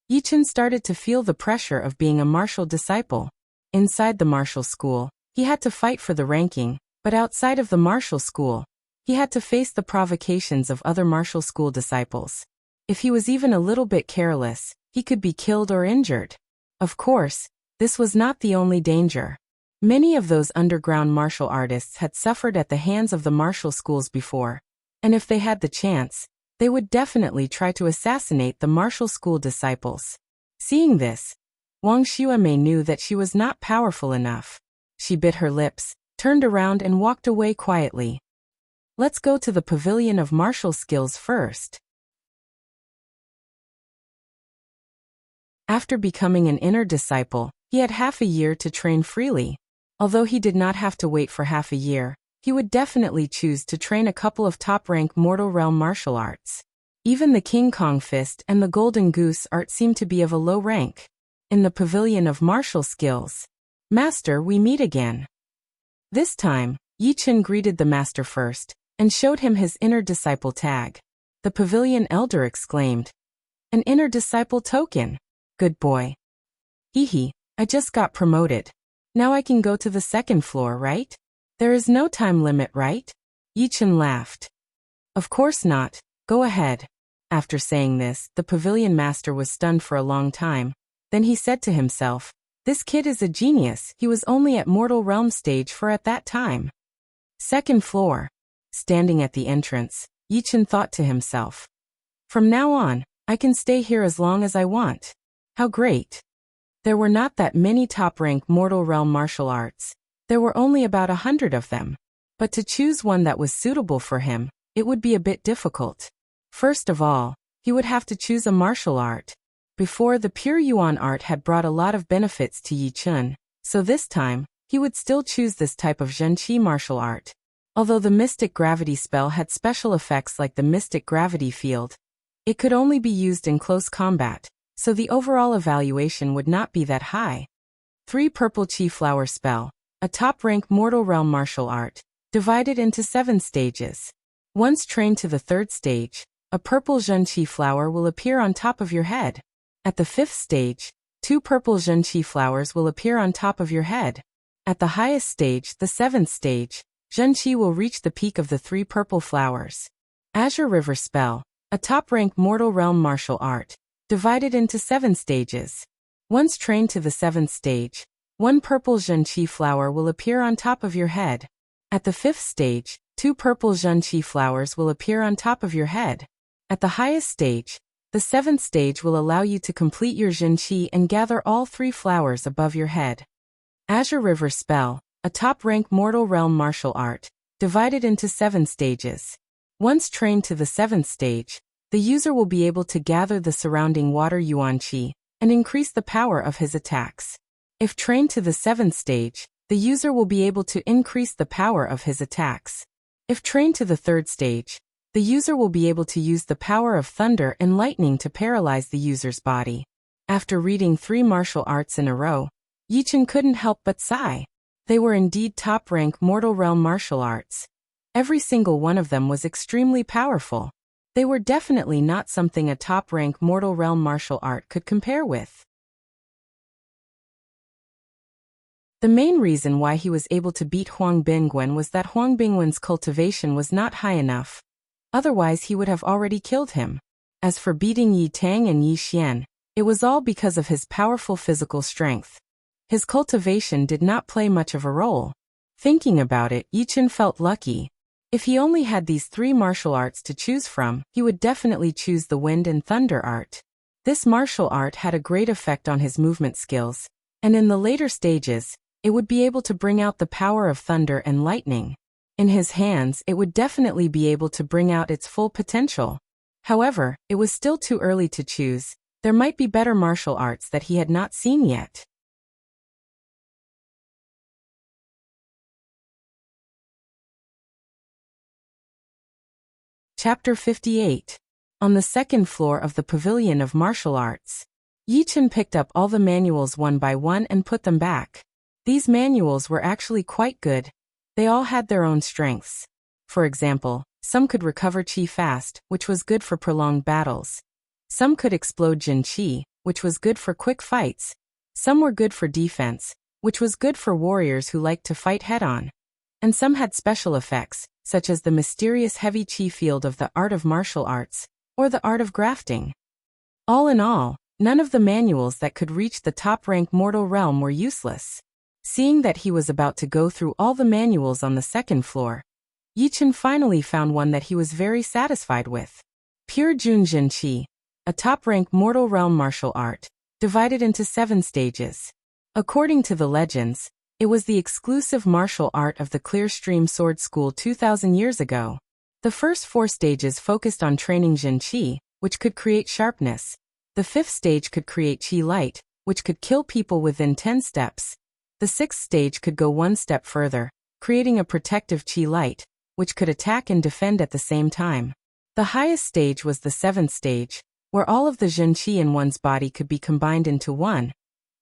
Yi Chen started to feel the pressure of being a martial disciple. Inside the martial school, he had to fight for the ranking, but outside of the martial school, he had to face the provocations of other martial school disciples. If he was even a little bit careless, he could be killed or injured. Of course, this was not the only danger. Many of those underground martial artists had suffered at the hands of the martial schools before, and if they had the chance, they would definitely try to assassinate the martial school disciples. Seeing this, Wang Xuemei knew that she was not powerful enough. She bit her lips, turned around and walked away quietly. Let's go to the Pavilion of Martial Skills first. After becoming an inner disciple, he had half a year to train freely. Although he did not have to wait for half a year, he would definitely choose to train a couple of top-rank Mortal Realm martial arts. Even the King Kong Fist and the Golden Goose art seemed to be of a low rank. In the Pavilion of Martial Skills. Master, we meet again. This time, Yi Chen greeted the master first, and showed him his inner disciple tag. The Pavilion Elder exclaimed. An inner disciple token. Good boy. Hee, I just got promoted. Now I can go to the 2nd floor, right? There is no time limit, right? Yi Chen laughed. Of course not, go ahead. After saying this, the pavilion master was stunned for a long time. Then he said to himself, this kid is a genius, he was only at Mortal Realm stage for at that time. 2nd floor. Standing at the entrance, Yi Chen thought to himself. From now on, I can stay here as long as I want. How great. There were not that many top-rank Mortal Realm martial arts. There were only about 100 of them. But to choose one that was suitable for him, it would be a bit difficult. First of all, he would have to choose a martial art. Before, the pure Yuan art had brought a lot of benefits to Yi Chen, so this time, he would still choose this type of Zhenqi martial art. Although the Mystic Gravity spell had special effects like the Mystic Gravity Field, it could only be used in close combat, so the overall evaluation would not be that high. 3 Purple Chi Flower Spell, a top-rank mortal realm martial art, divided into 7 stages. Once trained to the 3rd stage, a purple Zhen Qi flower will appear on top of your head. At the 5th stage, 2 purple Zhen Qi flowers will appear on top of your head. At the highest stage, the 7th stage, Zhen Qi will reach the peak of the 3 purple flowers. Azure River Spell, a top-rank mortal realm martial art, divided into 7 stages. Once trained to the 7th stage, 1 purple Zhen Qi flower will appear on top of your head. At the 5th stage, 2 purple Zhen Qi flowers will appear on top of your head. At the highest stage, the 7th stage will allow you to complete your Zhen Qi and gather all 3 flowers above your head. Azure River Spell, a top-rank mortal realm martial art, divided into 7 stages. Once trained to the 7th stage, the user will be able to gather the surrounding water Yuan Qi and increase the power of his attacks. If trained to the 7th stage, the user will be able to increase the power of his attacks. If trained to the 3rd stage, the user will be able to use the power of thunder and lightning to paralyze the user's body. After reading 3 martial arts in a row, Yichen couldn't help but sigh. They were indeed top-rank mortal realm martial arts. Every single one of them was extremely powerful. They were definitely not something a top-rank mortal realm martial art could compare with. The main reason why he was able to beat Huang Bingwen was that Huang Bingwen's cultivation was not high enough. Otherwise he would have already killed him. As for beating Yi Tang and Yi Xian, it was all because of his powerful physical strength. His cultivation did not play much of a role. Thinking about it, Yichen felt lucky. If he only had these 3 martial arts to choose from, he would definitely choose the wind and thunder art. This martial art had a great effect on his movement skills, and in the later stages, it would be able to bring out the power of thunder and lightning. In his hands, it would definitely be able to bring out its full potential. However, it was still too early to choose. There might be better martial arts that he had not seen yet. Chapter 58. On the 2nd floor of the Pavilion of Martial Arts. Yichen picked up all the manuals one by one and put them back. These manuals were actually quite good. They all had their own strengths. For example, some could recover Qi fast, which was good for prolonged battles. Some could explode Jin Qi, which was good for quick fights. Some were good for defense, which was good for warriors who liked to fight head-on. And some had special effects, such as the mysterious heavy Qi field of the art of martial arts, or the art of grafting. All in all, none of the manuals that could reach the top-rank mortal realm were useless. Seeing that he was about to go through all the manuals on the 2nd floor, Yichen finally found one that he was very satisfied with. Pure Jun Jin Qi, a top-rank mortal realm martial art, divided into 7 stages. According to the legends, it was the exclusive martial art of the Clear Stream Sword School 2,000 years ago. The first 4 stages focused on training Jin Qi, which could create sharpness. The 5th stage could create Qi light, which could kill people within 10 steps. The 6th stage could go 1 step further, creating a protective Qi light, which could attack and defend at the same time. The highest stage was the 7th stage, where all of the Zhen Qi in one's body could be combined into one,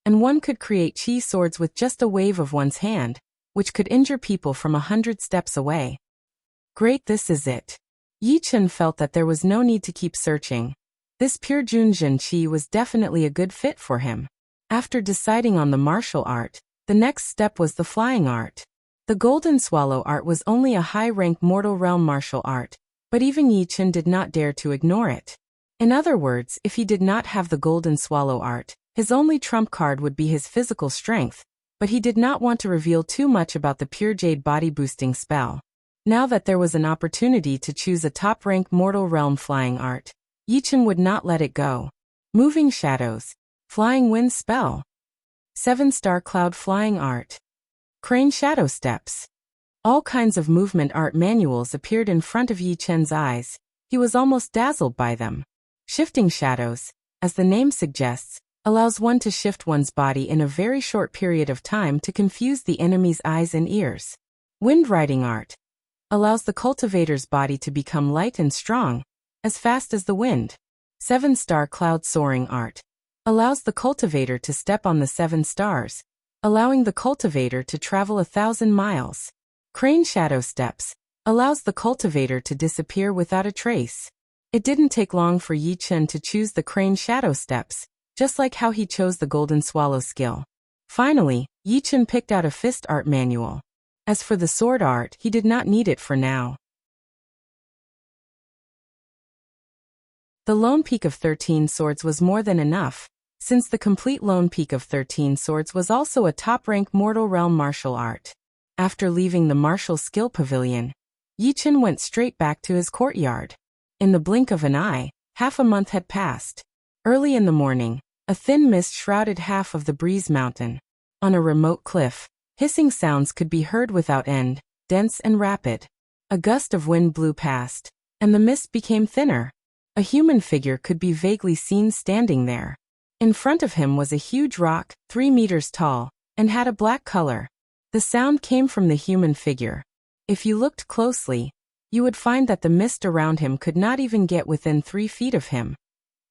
and one could create Qi swords with just a wave of one's hand, which could injure people from 100 steps away. Great, this is it. Yichen felt that there was no need to keep searching. This pure Jun Zhen Qi was definitely a good fit for him. After deciding on the martial art, the next step was the flying art. The Golden Swallow art was only a high-rank mortal realm martial art, but even Yichen did not dare to ignore it. In other words, if he did not have the Golden Swallow art, his only trump card would be his physical strength, but he did not want to reveal too much about the pure jade body-boosting spell. Now that there was an opportunity to choose a top-rank mortal realm flying art, Yichen would not let it go. Moving Shadows, Flying Wind Spell, 7-star Cloud Flying Art, Crane Shadow Steps. All kinds of movement art manuals appeared in front of Yichen's eyes. He was almost dazzled by them. Shifting Shadows, as the name suggests, allows one to shift one's body in a very short period of time to confuse the enemy's eyes and ears. Wind Riding Art allows the cultivator's body to become light and strong, as fast as the wind. 7-star Cloud Soaring Art allows the cultivator to step on the 7 stars, allowing the cultivator to travel 1,000 miles. Crane shadow steps allows the cultivator to disappear without a trace. It didn't take long for Yi Chen to choose the crane shadow steps, just like how he chose the golden swallow skill. Finally, Yi Chen picked out a fist art manual. As for the sword art, he did not need it for now. The Lone Peak of 13 Swords was more than enough, since the complete Lone Peak of 13 Swords was also a top-rank Mortal Realm martial art. After leaving the martial skill pavilion, Yi Chen went straight back to his courtyard. In the blink of an eye, half a month had passed. Early in the morning, a thin mist shrouded half of the Breeze Mountain. On a remote cliff, hissing sounds could be heard without end, dense and rapid. A gust of wind blew past, and the mist became thinner. A human figure could be vaguely seen standing there. In front of him was a huge rock, 3 meters tall, and had a black color. The sound came from the human figure. If you looked closely, you would find that the mist around him could not even get within 3 feet of him,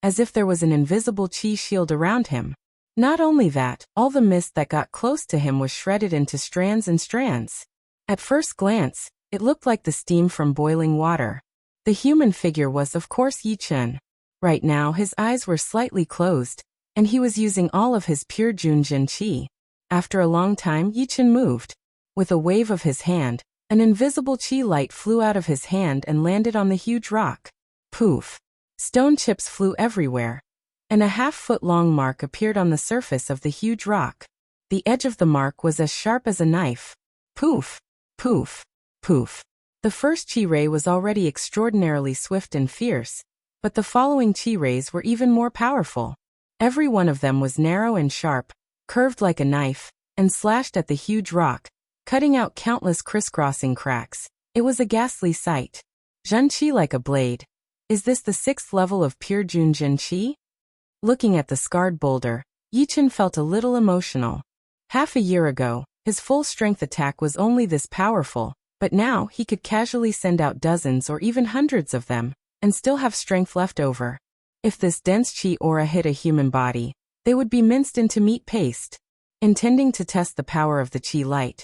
as if there was an invisible chi shield around him. Not only that, all the mist that got close to him was shredded into strands and strands. At first glance, it looked like the steam from boiling water. The human figure was of course Yi Chen. Right now his eyes were slightly closed, and he was using all of his pure Junjin chi. After a long time Yi Chen moved. With a wave of his hand, an invisible chi light flew out of his hand and landed on the huge rock. Poof! Stone chips flew everywhere, and a half-foot-long mark appeared on the surface of the huge rock. The edge of the mark was as sharp as a knife. Poof! Poof! Poof! The first chi ray was already extraordinarily swift and fierce, but the following chi rays were even more powerful. Every one of them was narrow and sharp, curved like a knife, and slashed at the huge rock, cutting out countless crisscrossing cracks. It was a ghastly sight. Zhen Qi like a blade. Is this the 6th level of pure Junjin Qi? Looking at the scarred boulder, Yi Chen felt a little emotional. Half a year ago, his full-strength attack was only this powerful, but now he could casually send out dozens or even hundreds of them, and still have strength left over. If this dense Qi aura hit a human body, they would be minced into meat paste. Intending to test the power of the Qi light,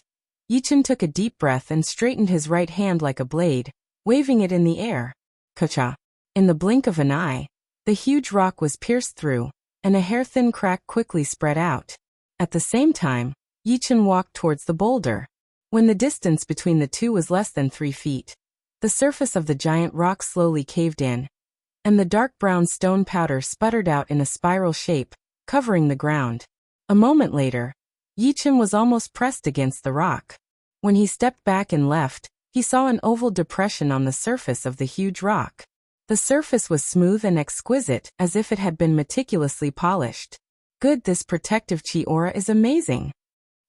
Yi Chen took a deep breath and straightened his right hand like a blade, waving it in the air. Ka-cha! In the blink of an eye, the huge rock was pierced through, and a hair-thin crack quickly spread out. At the same time, Yi Chen walked towards the boulder. When the distance between the two was less than 3 feet, the surface of the giant rock slowly caved in, and the dark brown stone powder sputtered out in a spiral shape, covering the ground. A moment later, Yi Chen was almost pressed against the rock. When he stepped back and left, he saw an oval depression on the surface of the huge rock. The surface was smooth and exquisite, as if it had been meticulously polished. Good, this protective chi aura is amazing.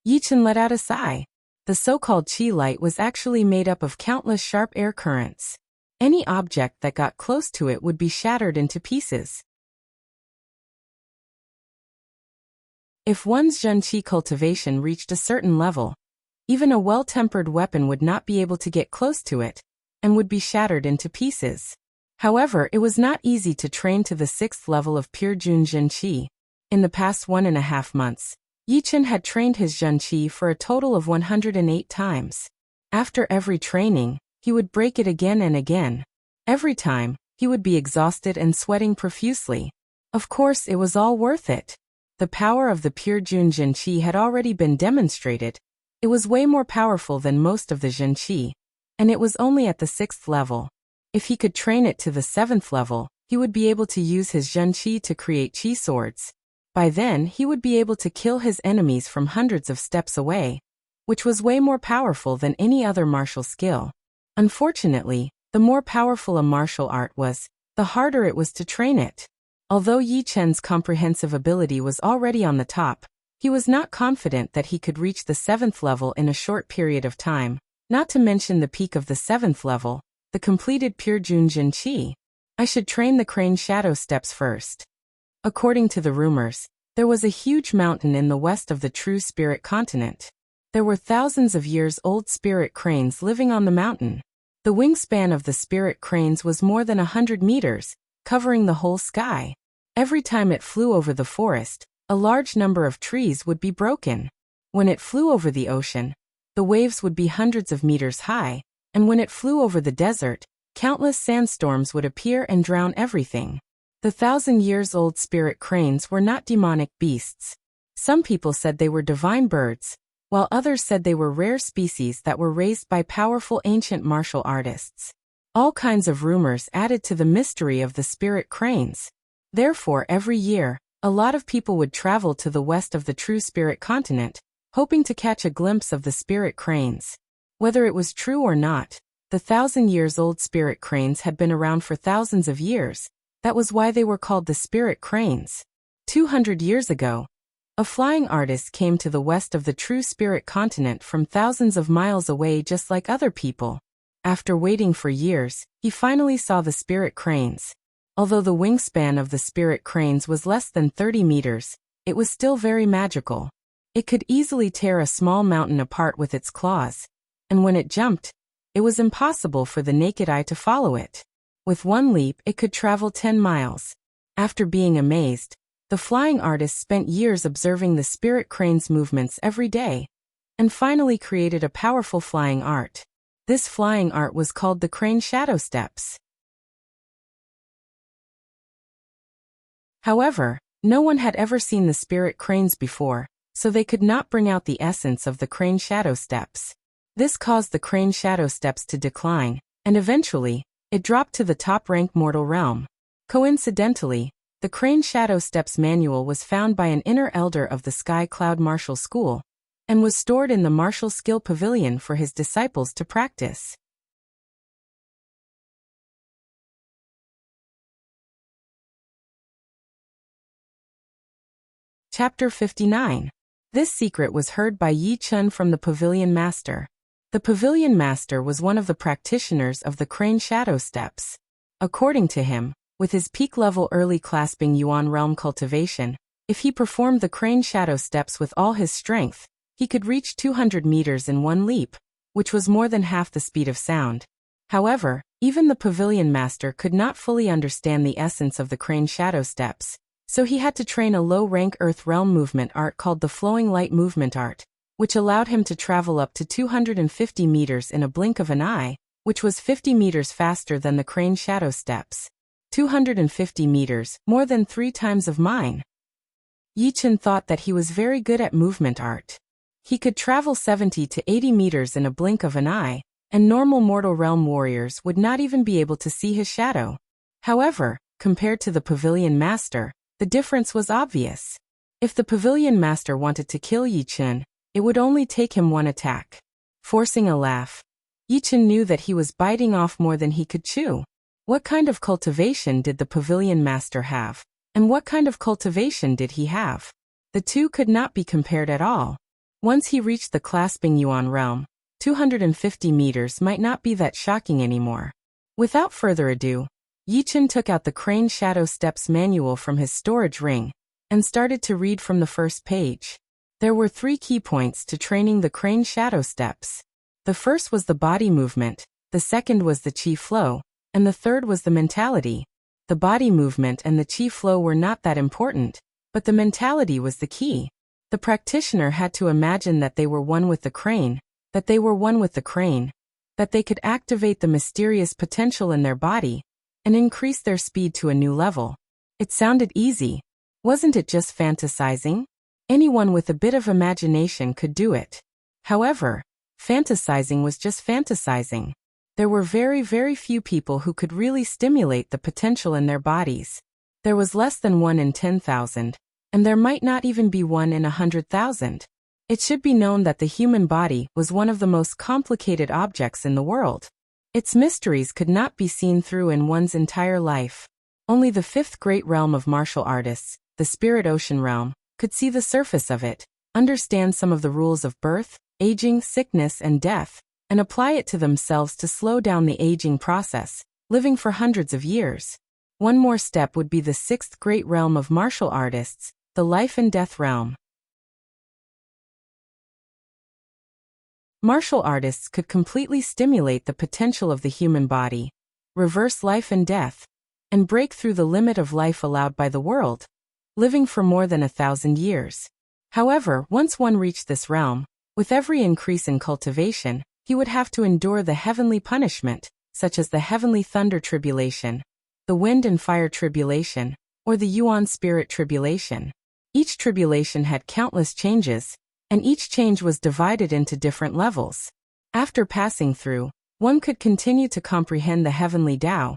Yi Chen let out a sigh. The so-called chi light was actually made up of countless sharp air currents. Any object that got close to it would be shattered into pieces. If one's Zhen Qi cultivation reached a certain level, even a well-tempered weapon would not be able to get close to it, and would be shattered into pieces. However, it was not easy to train to the 6th level of pure Junjin Qi. In the past 1.5 months, Yi Chen had trained his Zhen Qi for a total of 108 times. After every training, he would break it again and again. Every time, he would be exhausted and sweating profusely. Of course, it was all worth it. The power of the pure Junjin Qi had already been demonstrated. It was way more powerful than most of the Zhen Qi, and it was only at the 6th level. If he could train it to the 7th level, he would be able to use his Zhen Qi to create Qi swords. By then, he would be able to kill his enemies from hundreds of steps away, which was way more powerful than any other martial skill. Unfortunately, the more powerful a martial art was, the harder it was to train it. Although Yi Chen's comprehensive ability was already on the top, he was not confident that he could reach the 7th level in a short period of time, not to mention the peak of the 7th level, the completed pure Junjin Qi. I should train the crane shadow steps first. According to the rumors, there was a huge mountain in the west of the true spirit continent. There were thousands of years old spirit cranes living on the mountain. The wingspan of the spirit cranes was more than 100 meters, covering the whole sky. Every time it flew over the forest, a large number of trees would be broken. When it flew over the ocean, the waves would be hundreds of meters high, and when it flew over the desert, countless sandstorms would appear and drown everything. The 1,000-years-old spirit cranes were not demonic beasts. Some people said they were divine birds, while others said they were rare species that were raised by powerful ancient martial artists. All kinds of rumors added to the mystery of the spirit cranes. Therefore, every year, a lot of people would travel to the west of the true spirit continent, hoping to catch a glimpse of the spirit cranes. Whether it was true or not, the 1,000-years-old spirit cranes had been around for thousands of years. That was why they were called the spirit cranes. 200 years ago, a flying artist came to the west of the true spirit continent from thousands of miles away just like other people. After waiting for years, he finally saw the spirit cranes. Although the wingspan of the spirit cranes was less than 30 meters, it was still very magical. It could easily tear a small mountain apart with its claws, and when it jumped, it was impossible for the naked eye to follow it. With one leap, it could travel 10 miles. After being amazed, the flying artist spent years observing the spirit crane's movements every day, and finally created a powerful flying art. This flying art was called the crane shadow steps. However, no one had ever seen the spirit cranes before, so they could not bring out the essence of the crane shadow steps. This caused the crane shadow steps to decline, and eventually, it dropped to the top-rank mortal realm. Coincidentally, the Crane Shadow Steps manual was found by an inner elder of the Sky Cloud Martial School, and was stored in the Martial Skill Pavilion for his disciples to practice. Chapter 59. This secret was heard by Yi Chun from the Pavilion Master. The Pavilion Master was one of the practitioners of the Crane Shadow Steps. According to him, with his peak-level early clasping Yuan realm cultivation, if he performed the Crane Shadow Steps with all his strength, he could reach 200 meters in one leap, which was more than half the speed of sound. However, even the Pavilion Master could not fully understand the essence of the Crane Shadow Steps, so he had to train a low-rank Earth Realm movement art called the Flowing Light Movement Art, which allowed him to travel up to 250 meters in a blink of an eye, which was 50 meters faster than the Crane Shadow Steps. 250 meters, more than 3 times of mine. Yi Chun thought that he was very good at movement art. He could travel 70 to 80 meters in a blink of an eye, and normal mortal realm warriors would not even be able to see his shadow. However, compared to the Pavilion Master, the difference was obvious. If the Pavilion Master wanted to kill Yi Chun, it would only take him one attack. Forcing a laugh, Yi Chun knew that he was biting off more than he could chew. What kind of cultivation did the Pavilion Master have? And what kind of cultivation did he have? The two could not be compared at all. Once he reached the clasping Yuan realm, 250 meters might not be that shocking anymore. Without further ado, Yi Chun took out the Crane Shadow Steps manual from his storage ring, and started to read from the first page. There were 3 key points to training the Crane Shadow Steps. The first was the body movement, the second was the chi flow, and the third was the mentality. The body movement and the chi flow were not that important, but the mentality was the key. The practitioner had to imagine that they were one with the crane, that they were one with the crane, that they could activate the mysterious potential in their body, and increase their speed to a new level. It sounded easy. Wasn't it just fantasizing? Anyone with a bit of imagination could do it. However, fantasizing was just fantasizing. There were very, very few people who could really stimulate the potential in their bodies. There was less than 1 in 10,000, and there might not even be 1 in 100,000. It should be known that the human body was one of the most complicated objects in the world. Its mysteries could not be seen through in one's entire life. Only the 5th great realm of martial artists, the Spirit Ocean realm, could see the surface of it, understand some of the rules of birth, aging, sickness, and death, and apply it to themselves to slow down the aging process, living for hundreds of years. One more step would be the 6th great realm of martial artists, the life and death realm. Martial artists could completely stimulate the potential of the human body, reverse life and death. and break through the limit of life allowed by the world, living for more than 1,000 years. However, once one reached this realm, with every increase in cultivation, he would have to endure the heavenly punishment, such as the heavenly thunder tribulation, the wind and fire tribulation, or the Yuan spirit tribulation. Each tribulation had countless changes, and each change was divided into different levels. After passing through, one could continue to comprehend the heavenly Tao,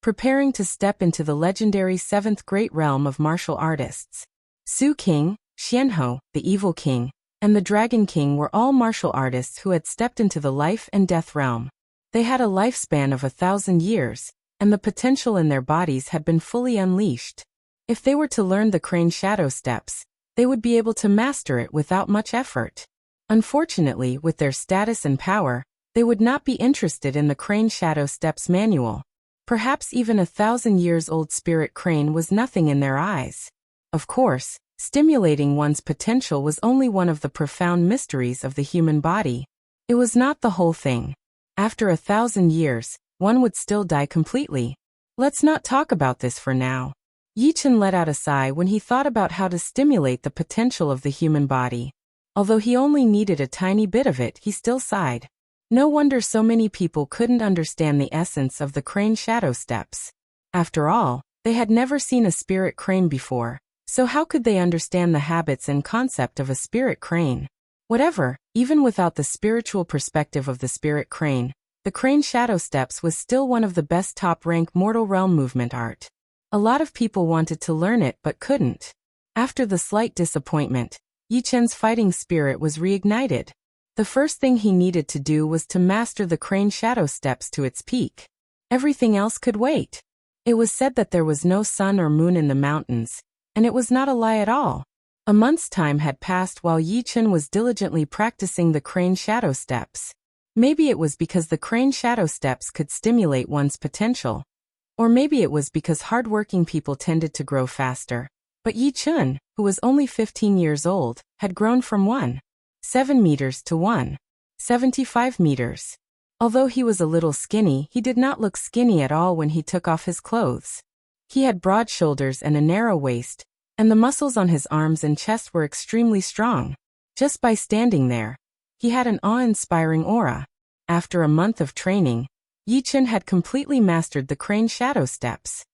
preparing to step into the legendary seventh great realm of martial artists. Su King, Xianhou, the Evil King, and the Dragon King were all martial artists who had stepped into the life and death realm. They had a lifespan of 1,000 years, and the potential in their bodies had been fully unleashed. If they were to learn the Crane Shadow Steps, they would be able to master it without much effort. Unfortunately, with their status and power, they would not be interested in the Crane Shadow Steps manual. Perhaps even 1,000 years old Spirit Crane was nothing in their eyes. Of course, stimulating one's potential was only one of the profound mysteries of the human body. It was not the whole thing. After 1,000 years, one would still die completely. Let's not talk about this for now. Yi Chen let out a sigh when he thought about how to stimulate the potential of the human body. Although he only needed a tiny bit of it, he still sighed. No wonder so many people couldn't understand the essence of the Crane Shadow Steps. After all, they had never seen a spirit crane before, so how could they understand the habits and concept of a spirit crane? Whatever, even without the spiritual perspective of the spirit crane, the Crane Shadow Steps was still one of the best top-rank mortal realm movement art. A lot of people wanted to learn it but couldn't. After the slight disappointment, Yi Chen's fighting spirit was reignited. The first thing he needed to do was to master the Crane Shadow Steps to its peak. Everything else could wait. It was said that there was no sun or moon in the mountains, and it was not a lie at all. A month's time had passed while Yi Chen was diligently practicing the Crane Shadow Steps. Maybe it was because the Crane Shadow Steps could stimulate one's potential. Or maybe it was because hardworking people tended to grow faster. But Yi Chen, who was only 15 years old, had grown from 1.7 meters to 1.75 meters. Although he was a little skinny, he did not look skinny at all when he took off his clothes. He had broad shoulders and a narrow waist, and the muscles on his arms and chest were extremely strong. Just by standing there, he had an awe-inspiring aura. After a month of training, Yi Chen had completely mastered the Crane Shadow Steps.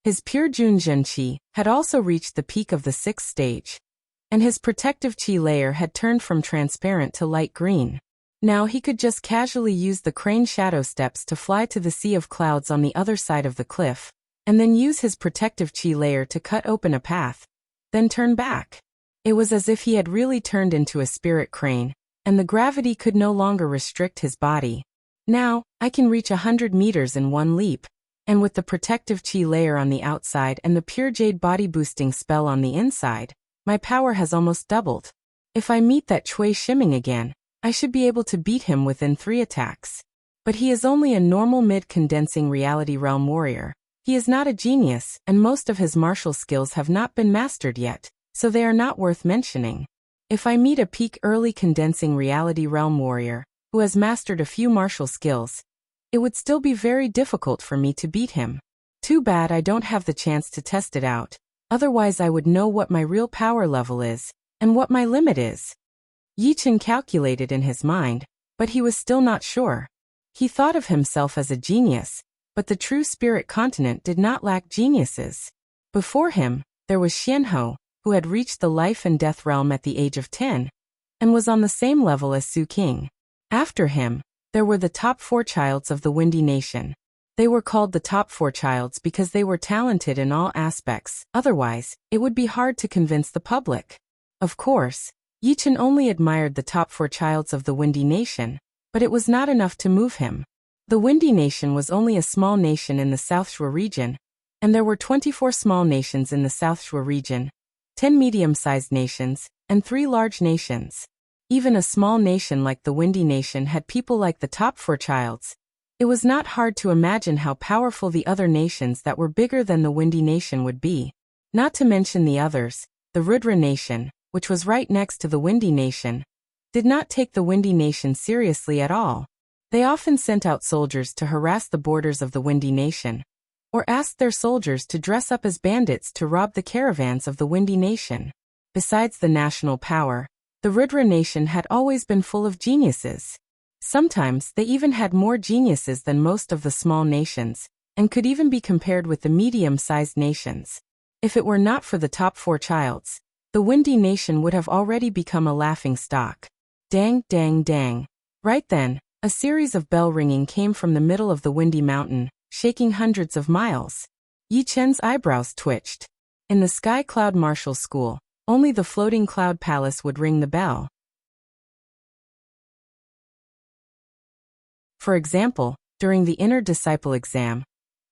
His pure Junjun Qi had also reached the peak of the 6th stage, and his protective Qi layer had turned from transparent to light green. Now he could just casually use the Crane Shadow Steps to fly to the sea of clouds on the other side of the cliff, and then use his protective Qi layer to cut open a path, then turn back. It was as if he had really turned into a spirit crane, and the gravity could no longer restrict his body. Now, I can reach 100 meters in one leap. And with the protective Qi layer on the outside and the pure jade body boosting spell on the inside, my power has almost doubled. If I meet that Cui Shiming again, I should be able to beat him within 3 attacks. But he is only a normal mid-condensing reality realm warrior. He is not a genius, and most of his martial skills have not been mastered yet, so they are not worth mentioning. If I meet a peak early condensing reality realm warrior, who has mastered a few martial skills, it would still be very difficult for me to beat him. Too bad I don't have the chance to test it out, otherwise I would know what my real power level is, and what my limit is. Yi Chen calculated in his mind, but he was still not sure. He thought of himself as a genius, but the true spirit continent did not lack geniuses. Before him, there was Xianhou, who had reached the life and death realm at the age of 10, and was on the same level as Su King. After him, there were the top 4 childs of the Windy Nation. They were called the top 4 childs because they were talented in all aspects, otherwise, it would be hard to convince the public. Of course, Yi Chen only admired the top 4 childs of the Windy Nation, but it was not enough to move him. The Windy Nation was only a small nation in the South Shui region, and there were 24 small nations in the South Shui region, 10 medium-sized nations, and 3 large nations. Even a small nation like the Windy Nation had people like the top 4 childs. It was not hard to imagine how powerful the other nations that were bigger than the Windy Nation would be. Not to mention the others, the Rudra Nation, which was right next to the Windy Nation, did not take the Windy Nation seriously at all. They often sent out soldiers to harass the borders of the Windy Nation, or asked their soldiers to dress up as bandits to rob the caravans of the Windy Nation. Besides the national power, the Rudra Nation had always been full of geniuses. Sometimes they even had more geniuses than most of the small nations, and could even be compared with the medium-sized nations. If it were not for the top 4 childs, the Windy Nation would have already become a laughing stock. Dang, dang, dang. Right then, a series of bell ringing came from the middle of the Windy Mountain, shaking hundreds of miles. Yi Chen's eyebrows twitched. In the Sky Cloud Martial School, only the floating cloud palace would ring the bell. For example, during the inner disciple exam,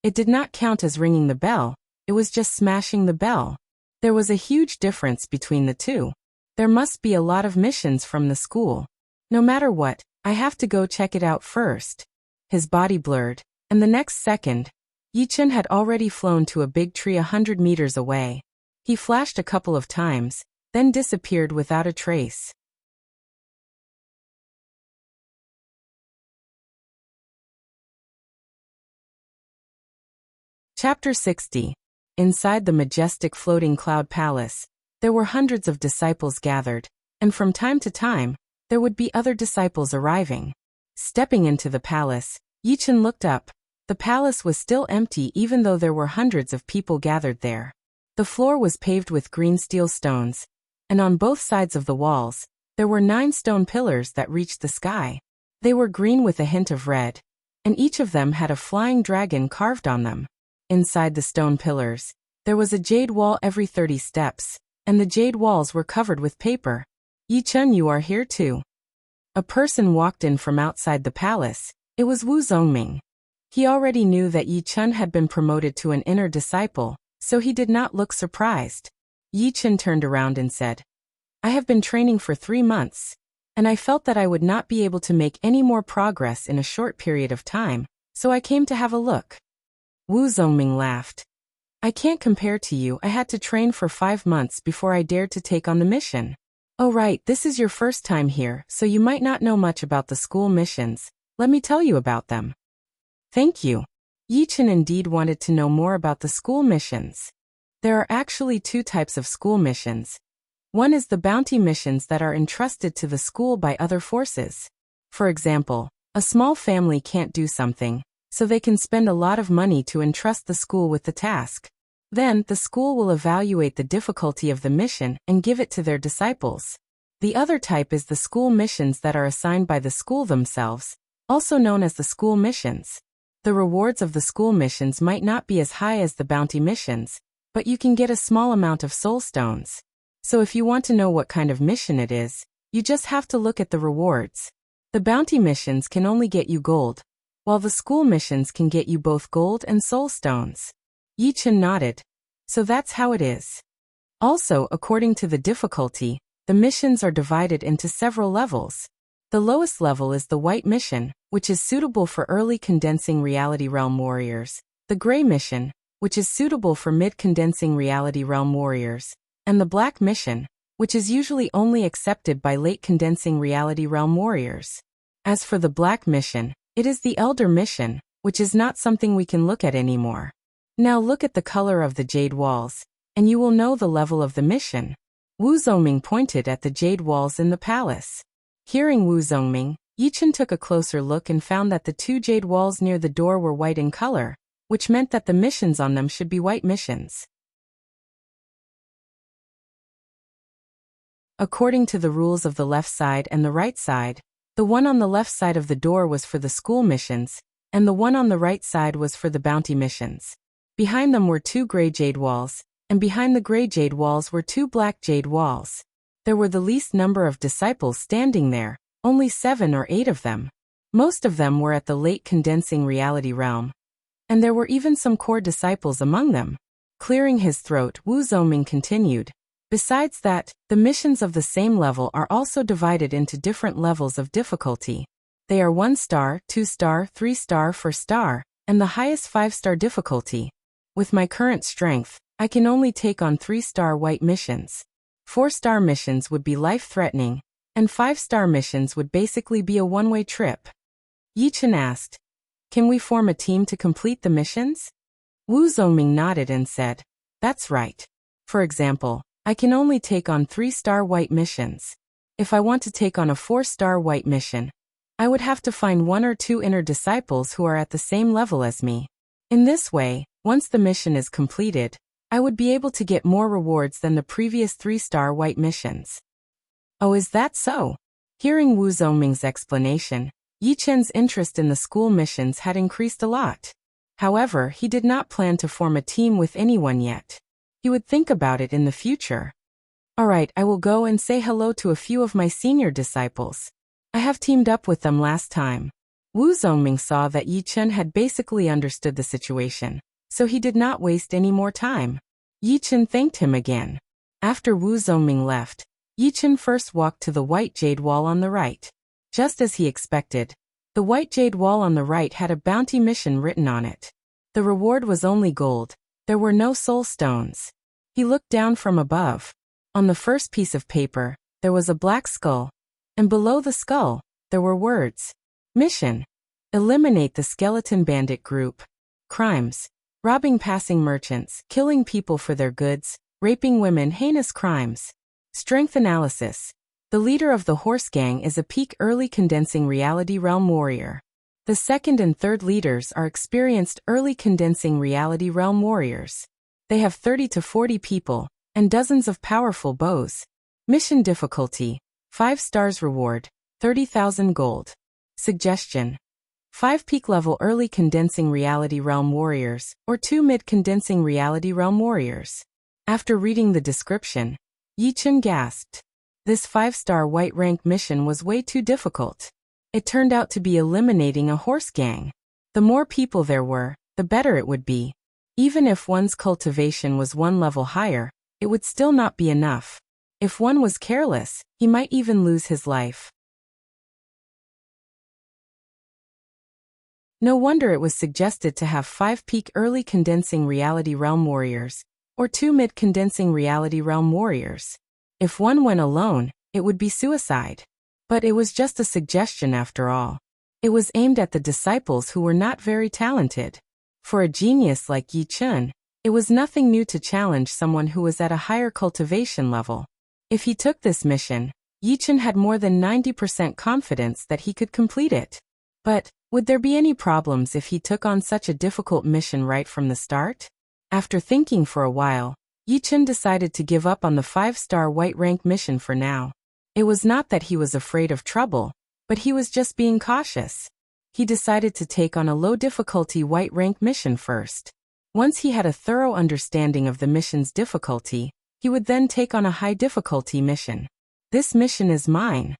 it did not count as ringing the bell, it was just smashing the bell. There was a huge difference between the two. There must be a lot of missions from the school. No matter what, I have to go check it out first. His body blurred, and the next second, Yi Chen had already flown to a big tree 100 meters away. He flashed a couple of times, then disappeared without a trace. Chapter 60. Inside the majestic floating cloud palace, there were hundreds of disciples gathered, and from time to time, there would be other disciples arriving. Stepping into the palace, Yi Chen looked up. The palace was still empty even though there were hundreds of people gathered there. The floor was paved with green steel stones, and on both sides of the walls, there were 9 stone pillars that reached the sky. They were green with a hint of red, and each of them had a flying dragon carved on them. Inside the stone pillars, there was a jade wall every 30 steps, and the jade walls were covered with paper. Yi Chen, you are here too. A person walked in from outside the palace. It was Wu Zongming. He already knew that Yi Chen had been promoted to an inner disciple, so he did not look surprised. Yi Chen turned around and said, I have been training for 3 months, and I felt that I would not be able to make any more progress in a short period of time, so I came to have a look. Wu Zongming laughed. I can't compare to you. I had to train for 5 months before I dared to take on the mission. Oh right, this is your first time here, so you might not know much about the school missions. Let me tell you about them. Thank you. Yi Chen indeed wanted to know more about the school missions. There are actually 2 types of school missions. One is the bounty missions that are entrusted to the school by other forces. For example, a small family can't do something, so they can spend a lot of money to entrust the school with the task. Then, the school will evaluate the difficulty of the mission and give it to their disciples. The other type is the school missions that are assigned by the school themselves, also known as the school missions. The rewards of the school missions might not be as high as the bounty missions, but you can get a small amount of soul stones. So if you want to know what kind of mission it is, you just have to look at the rewards. The bounty missions can only get you gold, while the school missions can get you both gold and soul stones. Yi Chen nodded. So that's how it is. Also, according to the difficulty, the missions are divided into several levels. The lowest level is the white mission, which is suitable for early condensing reality realm warriors, the gray mission, which is suitable for mid-condensing reality realm warriors, and the black mission, which is usually only accepted by late condensing reality realm warriors. As for the black mission, it is the elder mission, which is not something we can look at anymore. Now look at the color of the jade walls, and you will know the level of the mission. Wu Zongming pointed at the jade walls in the palace. Hearing Wu Zongming, Yi Chen took a closer look and found that the 2 jade walls near the door were white in color, which meant that the missions on them should be white missions. According to the rules of the left side and the right side, the one on the left side of the door was for the school missions, and the one on the right side was for the bounty missions. Behind them were 2 gray jade walls, and behind the gray jade walls were 2 black jade walls. There were the least number of disciples standing there, only 7 or 8 of them. Most of them were at the late condensing reality realm. And there were even some core disciples among them. Clearing his throat, Wu Zongming continued. Besides that, the missions of the same level are also divided into different levels of difficulty. They are 1 star, 2 star, 3 star, 4 star, and the highest 5-star difficulty. With my current strength, I can only take on 3-star white missions. 4-star missions would be life-threatening, and 5-star missions would basically be a one-way trip. Yi-Chen asked. Can we form a team to complete the missions? Wu Zongming nodded and said, that's right. For example, I can only take on 3-star white missions. If I want to take on a 4-star white mission, I would have to find 1 or 2 inner disciples who are at the same level as me. In this way, once the mission is completed, I would be able to get more rewards than the previous 3-star white missions. Oh, is that so? Hearing Wu Zongming's explanation, Yi-Chen's interest in the school missions had increased a lot. However, he did not plan to form a team with anyone yet. He would think about it in the future. Alright, I will go and say hello to a few of my senior disciples. I have teamed up with them last time. Wu Zongming saw that Yi-Chen had basically understood the situation, so he did not waste any more time. Yi-Chen thanked him again. After Wu Zongming left, Yi-Chen first walked to the white jade wall on the right. Just as he expected, the white jade wall on the right had a bounty mission written on it. The reward was only gold. There were no soul stones. He looked down from above. On the first piece of paper, there was a black skull, and below the skull, there were words. Mission: eliminate the skeleton bandit group. Crimes: robbing passing merchants, killing people for their goods, raping women, heinous crimes. Strength analysis: the leader of the horse gang is a peak early condensing reality realm warrior. The second and third leaders are experienced early condensing reality realm warriors. They have 30 to 40 people, and dozens of powerful bows. Mission difficulty: 5 stars reward, 30,000 gold. Suggestion: 5 peak level early condensing reality realm warriors, or 2 mid condensing reality realm warriors. After reading the description, Yi-Chen gasped. This 5-star white rank mission was way too difficult. It turned out to be eliminating a horse gang. The more people there were, the better it would be. Even if one's cultivation was 1 level higher, it would still not be enough. If one was careless, he might even lose his life. No wonder it was suggested to have 5 peak early condensing reality realm warriors, or 2 mid condensing reality realm warriors. If one went alone, it would be suicide. But it was just a suggestion after all. It was aimed at the disciples who were not very talented. For a genius like Yi-Chen, it was nothing new to challenge someone who was at a higher cultivation level. If he took this mission, Yi-Chen had more than 90% confidence that he could complete it. But would there be any problems if he took on such a difficult mission right from the start? After thinking for a while, Yi-Chen decided to give up on the 5-star white rank mission for now. It was not that he was afraid of trouble, but he was just being cautious. He decided to take on a low difficulty white rank mission first. Once he had a thorough understanding of the mission's difficulty, he would then take on a high difficulty mission. This mission is mine.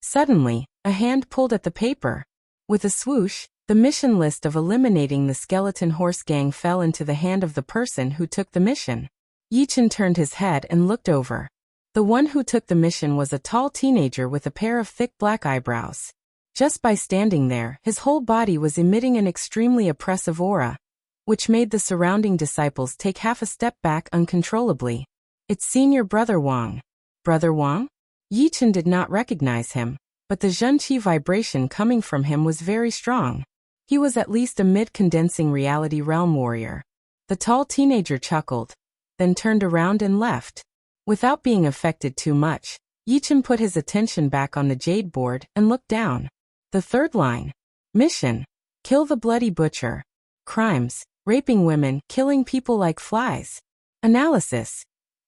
Suddenly, a hand pulled at the paper. With a swoosh, the mission list of eliminating the skeleton horse gang fell into the hand of the person who took the mission. Yi-Chen turned his head and looked over. The one who took the mission was a tall teenager with a pair of thick black eyebrows. Just by standing there, his whole body was emitting an extremely oppressive aura, which made the surrounding disciples take half a step back uncontrollably. It's senior brother Wang. Brother Wang? Yi-Chen did not recognize him, but the Zhenqi vibration coming from him was very strong. He was at least a mid-condensing reality realm warrior. The tall teenager chuckled, then turned around and left. Without being affected too much, Yi-Chen put his attention back on the jade board and looked down. The third line. Mission: kill the bloody butcher. Crimes: raping women, killing people like flies. Analysis: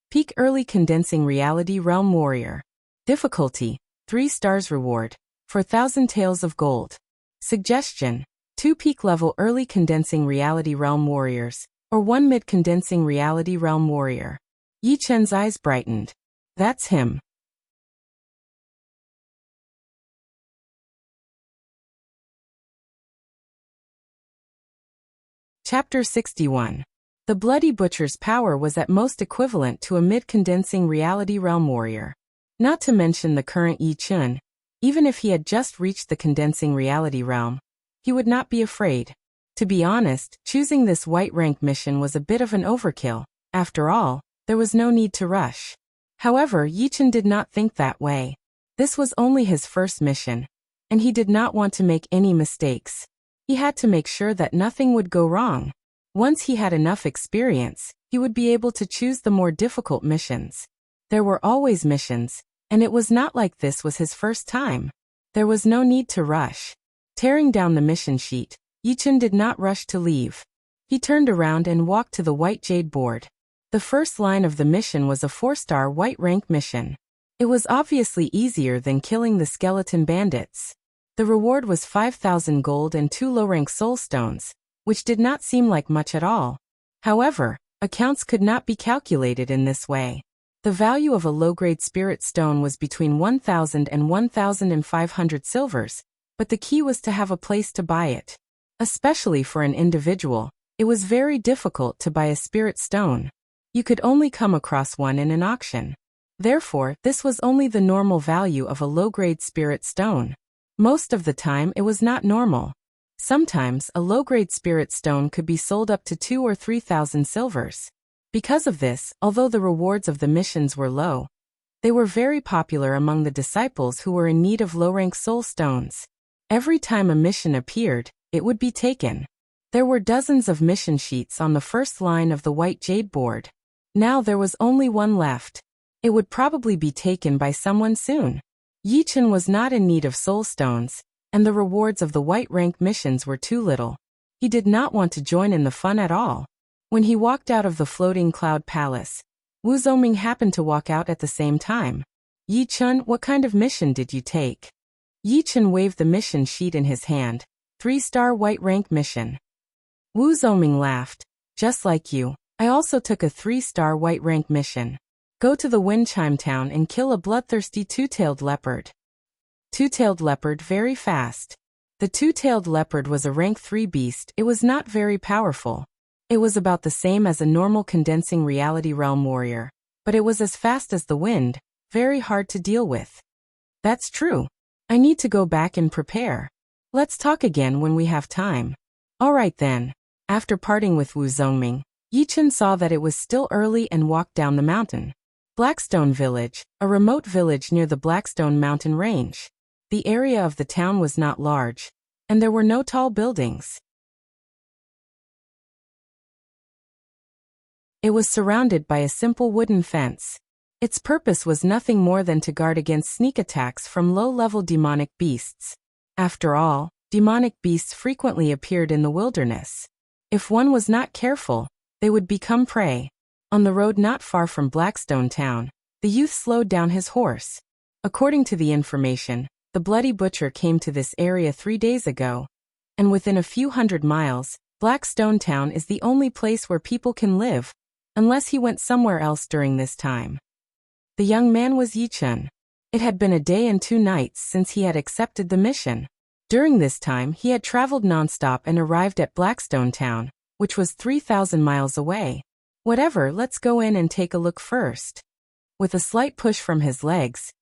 peak early condensing reality realm warrior. Difficulty: 3 stars reward, 4,000 taels of gold. Suggestion: 2 peak level early condensing reality realm warriors, or 1 mid condensing reality realm warrior. Yi-Chen's eyes brightened. That's him. Chapter 61. The Bloody Butcher's power was at most equivalent to a mid-condensing reality realm warrior. Not to mention the current Yi-Chen, even if he had just reached the condensing reality realm, he would not be afraid. To be honest, choosing this white rank mission was a bit of an overkill. After all, there was no need to rush. However, Yi-Chen did not think that way. This was only his first mission. and he did not want to make any mistakes. He had to make sure that nothing would go wrong. Once he had enough experience, he would be able to choose the more difficult missions. There were always missions, and it was not like this was his first time. There was no need to rush. Tearing down the mission sheet, Yichun did not rush to leave. He turned around and walked to the white jade board. The first line of the mission was a 4-star white rank mission. It was obviously easier than killing the skeleton bandits. The reward was 5,000 gold and 2 low-rank soul stones, which did not seem like much at all. However, accounts could not be calculated in this way. The value of a low-grade spirit stone was between 1,000 and 1,500 silvers, but the key was to have a place to buy it. Especially for an individual, it was very difficult to buy a spirit stone. You could only come across one in an auction. Therefore, this was only the normal value of a low-grade spirit stone. Most of the time it was not normal. Sometimes a low-grade spirit stone could be sold up to 2,000 or 3,000 silvers. Because of this, although the rewards of the missions were low, they were very popular among the disciples who were in need of low-rank soul stones. Every time a mission appeared, it would be taken. There were dozens of mission sheets on the first line of the white jade board. Now there was only one left. It would probably be taken by someone soon. Yichun was not in need of soul stones, and the rewards of the white rank missions were too little. He did not want to join in the fun at all. When he walked out of the floating cloud palace, Wu Zongming happened to walk out at the same time. Yichun, what kind of mission did you take? Yichun waved the mission sheet in his hand. 3-star white rank mission. Wu Zongming laughed. Just like you, I also took a 3-star white rank mission. Go to the Wind Chime Town and kill a bloodthirsty two-tailed leopard. Two-tailed leopard very fast. The two-tailed leopard was a rank 3 beast. It was not very powerful. It was about the same as a normal condensing reality realm warrior, but it was as fast as the wind, very hard to deal with. That's true. I need to go back and prepare. Let's talk again when we have time. Alright then. After parting with Wu Zongming, Yichun saw that it was still early and walked down the mountain. Blackstone Village, a remote village near the Blackstone mountain range. The area of the town was not large, and there were no tall buildings. It was surrounded by a simple wooden fence. Its purpose was nothing more than to guard against sneak attacks from low-level demonic beasts. After all, demonic beasts frequently appeared in the wilderness. If one was not careful, they would become prey. On the road not far from Blackstone Town, the youth slowed down his horse. According to the information, the Bloody Butcher came to this area 3 days ago, and within a few hundred miles, Blackstone Town is the only place where people can live, unless he went somewhere else during this time. The young man was Yichun. It had been a day and 2 nights since he had accepted the mission. During this time he had traveled nonstop and arrived at Blackstone Town, which was 3,000 miles away. Whatever, let's go in and take a look first. With a slight push from his legs,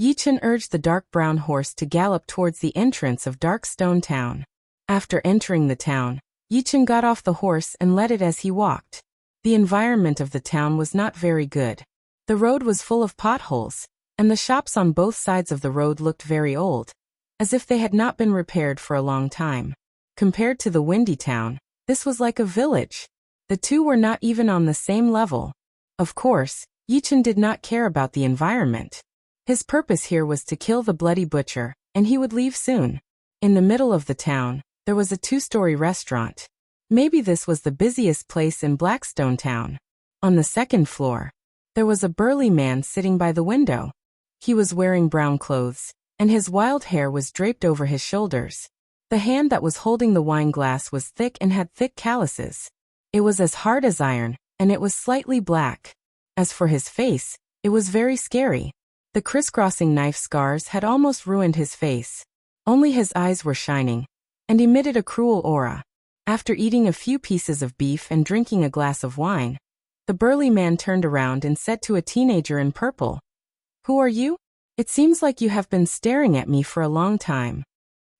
Yichun urged the dark brown horse to gallop towards the entrance of Darkstone Town. After entering the town, Yichun got off the horse and led it as he walked. The environment of the town was not very good. The road was full of potholes, and the shops on both sides of the road looked very old, as if they had not been repaired for a long time. Compared to the windy town, this was like a village. The two were not even on the same level. Of course, Yichun did not care about the environment. His purpose here was to kill the Bloody Butcher, and he would leave soon. In the middle of the town, there was a 2-story restaurant. Maybe this was the busiest place in Blackstone Town. On the second floor, there was a burly man sitting by the window. He was wearing brown clothes, and his wild hair was draped over his shoulders. The hand that was holding the wine glass was thick and had thick calluses. It was as hard as iron, and it was slightly black. As for his face, it was very scary. The crisscrossing knife scars had almost ruined his face. Only his eyes were shining, and emitted a cruel aura. After eating a few pieces of beef and drinking a glass of wine, the burly man turned around and said to a teenager in purple, "Who are you? It seems like you have been staring at me for a long time."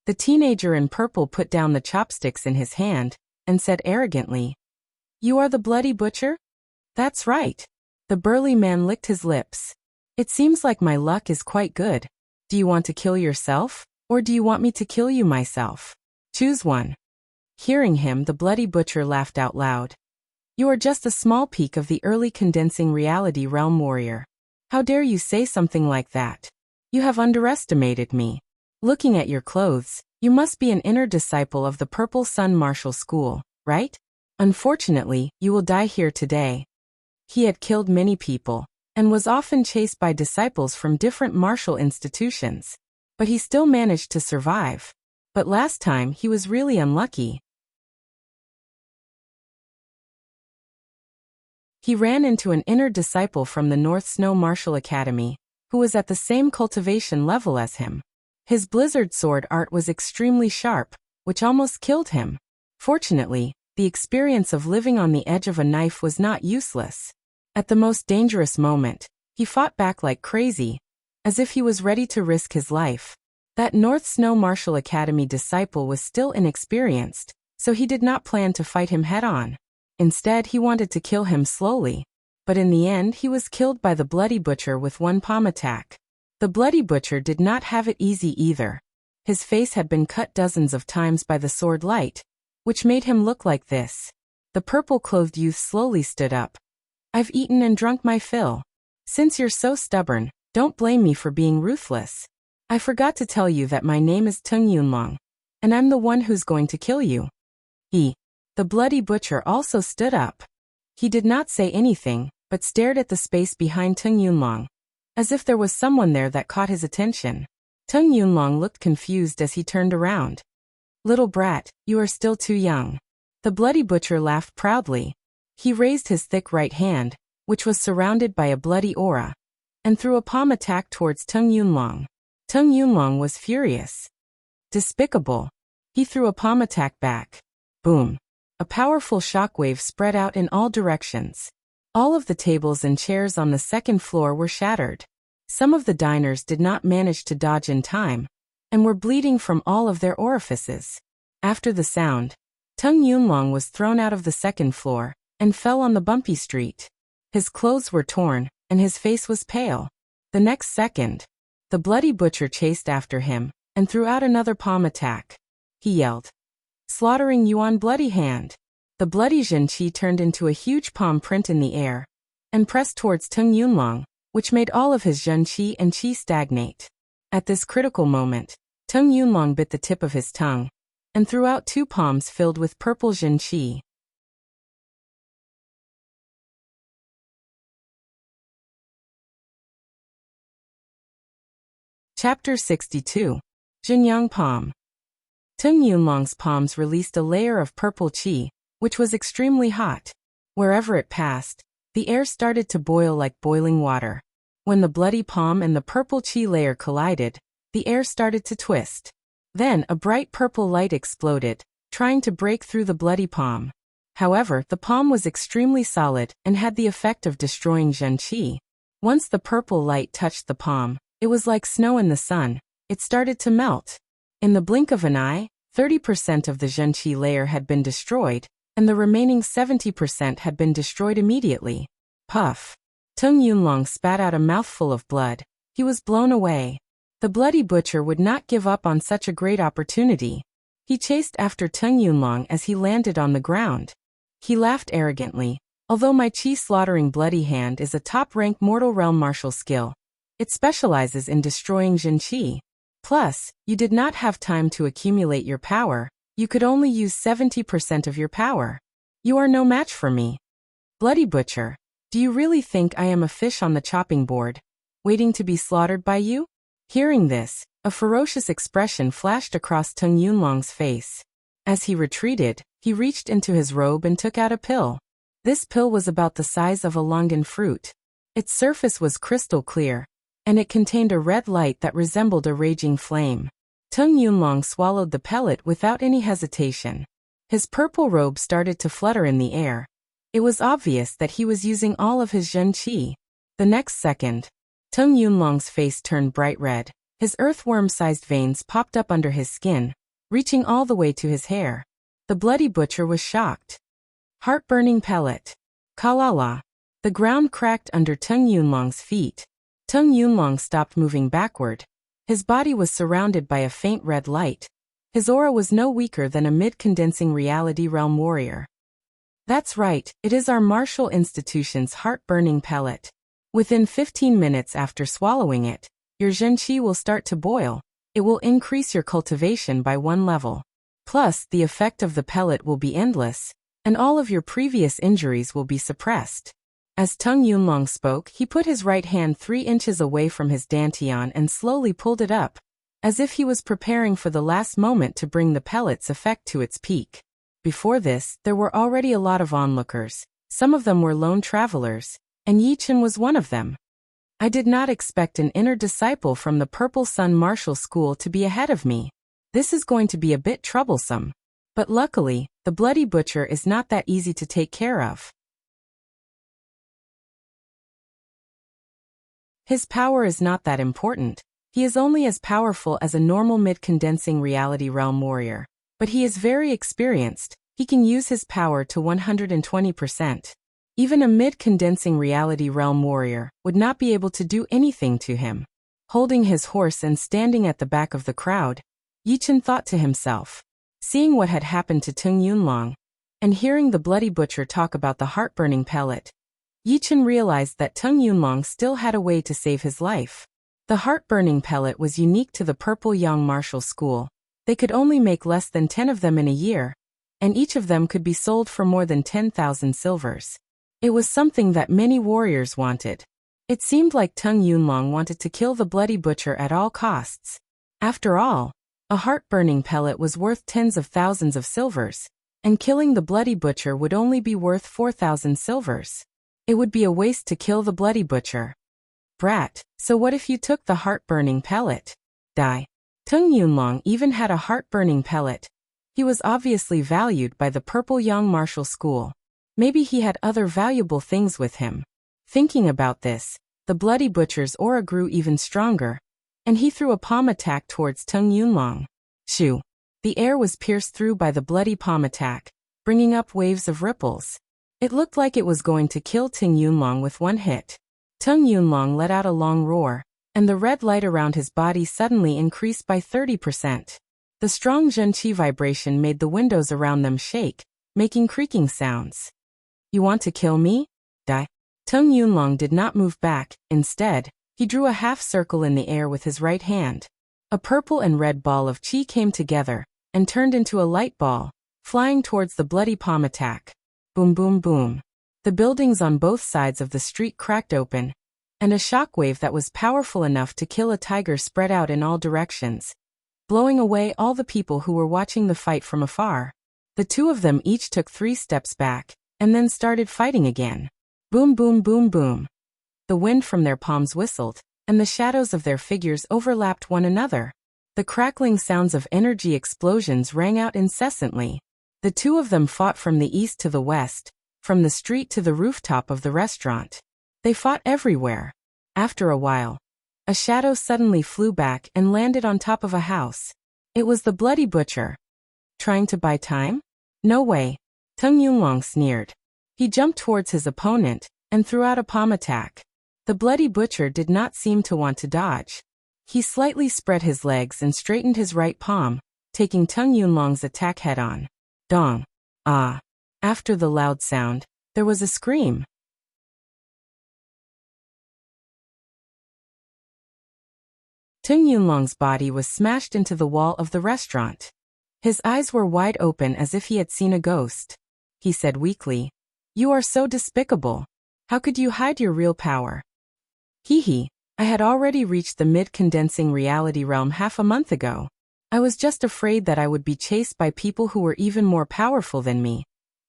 The teenager in purple put down the chopsticks in his hand, and said arrogantly, "You are the Bloody Butcher?" "That's right." The burly man licked his lips. "It seems like my luck is quite good. Do you want to kill yourself, Or do you want me to kill you myself? Choose one. Hearing him, the bloody butcher laughed out loud. You are just a small peak of the early condensing reality realm warrior. How dare you say something like that? You have underestimated me. Looking at your clothes, you must be an inner disciple of the Purple Sun Martial School, right? Unfortunately, you will die here today. He had killed many people, and was often chased by disciples from different martial institutions. But he still managed to survive. But last time he was really unlucky. He ran into an inner disciple from the North Snow Martial Academy, who was at the same cultivation level as him. His blizzard sword art was extremely sharp, which almost killed him. Fortunately, the experience of living on the edge of a knife was not useless. At the most dangerous moment, he fought back like crazy, as if he was ready to risk his life. That North Snow Martial Academy disciple was still inexperienced, so he did not plan to fight him head-on. Instead, he wanted to kill him slowly. But in the end, he was killed by the Bloody Butcher with one palm attack. The Bloody Butcher did not have it easy either. His face had been cut dozens of times by the sword light, which made him look like this. The purple-clothed youth slowly stood up. I've eaten and drunk my fill. Since you're so stubborn, don't blame me for being ruthless. I forgot to tell you that my name is Tung Yunlong, and I'm the one who's going to kill you. The Bloody Butcher also stood up. He did not say anything, but stared at the space behind Tung Yunlong, as if there was someone there that caught his attention. Tung Yunlong looked confused as he turned around. Little brat, you are still too young. The Bloody Butcher laughed proudly. He raised his thick right hand, which was surrounded by a bloody aura, and threw a palm attack towards Tung Yunlong. Tung Yunlong was furious. Despicable. He threw a palm attack back. Boom. A powerful shockwave spread out in all directions. All of the tables and chairs on the second floor were shattered. Some of the diners did not manage to dodge in time, and were bleeding from all of their orifices. After the sound, Tung Yunlong was thrown out of the second floor, and fell on the bumpy street. His clothes were torn, and his face was pale. The next second, the Bloody Butcher chased after him, and threw out another palm attack. He yelled, slaughtering you on bloody hand. The bloody Zhenqi turned into a huge palm print in the air, and pressed towards Tung Yunlong, which made all of his Zhenqi and Qi stagnate. At this critical moment, Tung Yunlong bit the tip of his tongue, and threw out two palms filled with purple Zhenqi. Chapter 62. Jinyang Palm. Tung Yunlong's palms released a layer of purple qi, which was extremely hot. Wherever it passed, the air started to boil like boiling water. When the bloody palm and the purple qi layer collided, the air started to twist. Then a bright purple light exploded, trying to break through the bloody palm. However, the palm was extremely solid and had the effect of destroying Zhenqi. Once the purple light touched the palm, it was like snow in the sun. It started to melt. In the blink of an eye, 30% of the Zhenqi layer had been destroyed, and the remaining 70% had been destroyed immediately. Puff. Tung Yunlong spat out a mouthful of blood. He was blown away. The Bloody Butcher would not give up on such a great opportunity. He chased after Tung Yunlong as he landed on the ground. He laughed arrogantly. Although my Qi slaughtering bloody hand is a top-rank mortal realm martial skill, it specializes in destroying Zhenqi. Plus, you did not have time to accumulate your power. You could only use 70% of your power. You are no match for me. Bloody Butcher, do you really think I am a fish on the chopping board, waiting to be slaughtered by you? Hearing this, a ferocious expression flashed across Tung Yunlong's face. As he retreated, he reached into his robe and took out a pill. This pill was about the size of a longan fruit. Its surface was crystal clear, and it contained a red light that resembled a raging flame. Tung Yunlong swallowed the pellet without any hesitation. His purple robe started to flutter in the air. It was obvious that he was using all of his Zhenqi. The next second, Tung Yunlong's face turned bright red. His earthworm-sized veins popped up under his skin, reaching all the way to his hair. The Bloody Butcher was shocked. Heart-burning pellet. Kalala. The ground cracked under Tung Yunlong's feet. Tung Yunlong stopped moving backward. His body was surrounded by a faint red light. His aura was no weaker than a mid-condensing reality realm warrior. That's right, it is our martial institution's heart-burning pellet. Within 15 minutes after swallowing it, your zhenqi will start to boil. It will increase your cultivation by 1 level. Plus, the effect of the pellet will be endless, and all of your previous injuries will be suppressed. As Tung Yunlong spoke, he put his right hand 3 inches away from his dantian and slowly pulled it up, as if he was preparing for the last moment to bring the pellet's effect to its peak. Before this, there were already a lot of onlookers. Some of them were lone travelers, and Yi Chen was one of them. I did not expect an inner disciple from the Purple Sun Martial School to be ahead of me. This is going to be a bit troublesome. But luckily, the Bloody Butcher is not that easy to take care of. His power is not that important. He is only as powerful as a normal mid-condensing reality realm warrior. But he is very experienced. He can use his power to 120%. Even a mid-condensing reality realm warrior would not be able to do anything to him. Holding his horse and standing at the back of the crowd, Yi Chen thought to himself. Seeing what had happened to Tung Yunlong, and hearing the Bloody Butcher talk about the heart-burning pellet, Yi Chen realized that Tung Yunlong still had a way to save his life. The heart-burning pellet was unique to the Purple Yang Martial School. They could only make less than 10 of them in a year, and each of them could be sold for more than 10,000 silvers. It was something that many warriors wanted. It seemed like Tung Yunlong wanted to kill the Bloody Butcher at all costs. After all, a heart-burning pellet was worth tens of thousands of silvers, and killing the Bloody Butcher would only be worth 4,000 silvers. It would be a waste to kill the Bloody Butcher. Brat, so what if you took the heart-burning pellet? Die. Tung Yunlong even had a heart-burning pellet. He was obviously valued by the Purple Yang Martial School. Maybe he had other valuable things with him. Thinking about this, the Bloody Butcher's aura grew even stronger, and he threw a palm attack towards Tung Yunlong. Shoo! The air was pierced through by the bloody palm attack, bringing up waves of ripples. It looked like it was going to kill Tung Yunlong with one hit. Tung Yunlong let out a long roar, and the red light around his body suddenly increased by 30%. The strong zhenqi vibration made the windows around them shake, making creaking sounds. You want to kill me? Die. Tung Yunlong did not move back. Instead, he drew a half circle in the air with his right hand. A purple and red ball of qi came together, and turned into a light ball, flying towards the bloody palm attack. Boom boom boom. The buildings on both sides of the street cracked open, and a shockwave that was powerful enough to kill a tiger spread out in all directions, blowing away all the people who were watching the fight from afar. The two of them each took 3 steps back, and then started fighting again. Boom boom boom boom. The wind from their palms whistled, and the shadows of their figures overlapped one another. The crackling sounds of energy explosions rang out incessantly. The two of them fought from the east to the west, from the street to the rooftop of the restaurant. They fought everywhere. After a while, a shadow suddenly flew back and landed on top of a house. It was the Bloody Butcher. Trying to buy time? No way. Tung Yunlong sneered. He jumped towards his opponent and threw out a palm attack. The Bloody Butcher did not seem to want to dodge. He slightly spread his legs and straightened his right palm, taking Tung Yunlong's attack head-on. Dong. Ah. After the loud sound, there was a scream. Tung Yunlong's body was smashed into the wall of the restaurant. His eyes were wide open as if he had seen a ghost. He said weakly, "You are so despicable. How could you hide your real power?" Hee. I had already reached the mid-condensing reality realm half a month ago. I was just afraid that I would be chased by people who were even more powerful than me.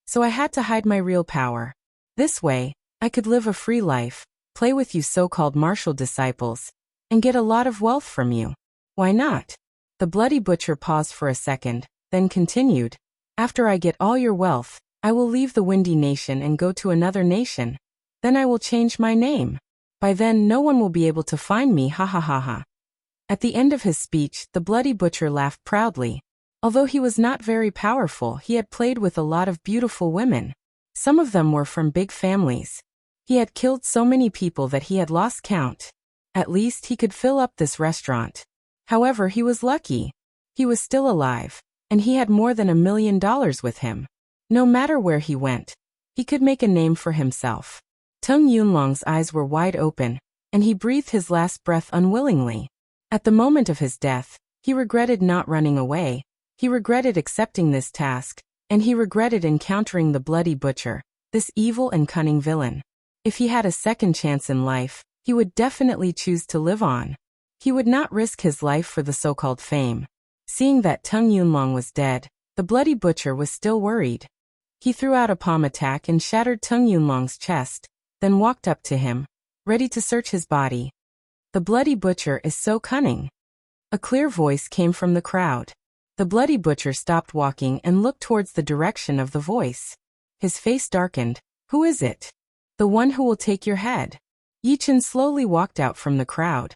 So I had to hide my real power. This way, I could live a free life, play with you so-called martial disciples, and get a lot of wealth from you. Why not? The Bloody Butcher paused for a second, then continued. After I get all your wealth, I will leave the Windy Nation and go to another nation. Then I will change my name. By then no one will be able to find me, ha ha ha ha. At the end of his speech, the Bloody Butcher laughed proudly. Although he was not very powerful, he had played with a lot of beautiful women. Some of them were from big families. He had killed so many people that he had lost count. At least he could fill up this restaurant. However, he was lucky. He was still alive, and he had more than $1 million with him. No matter where he went, he could make a name for himself. Tung Yunlong's eyes were wide open, and he breathed his last breath unwillingly. At the moment of his death, he regretted not running away, he regretted accepting this task, and he regretted encountering the Bloody Butcher, this evil and cunning villain. If he had a second chance in life, he would definitely choose to live on. He would not risk his life for the so-called fame. Seeing that Tung Yunlong was dead, the Bloody Butcher was still worried. He threw out a palm attack and shattered Tung Yunlong's chest, then walked up to him, ready to search his body. The Bloody Butcher is so cunning. A clear voice came from the crowd. The Bloody Butcher stopped walking and looked towards the direction of the voice. His face darkened. Who is it? The one who will take your head. Yi Chen slowly walked out from the crowd.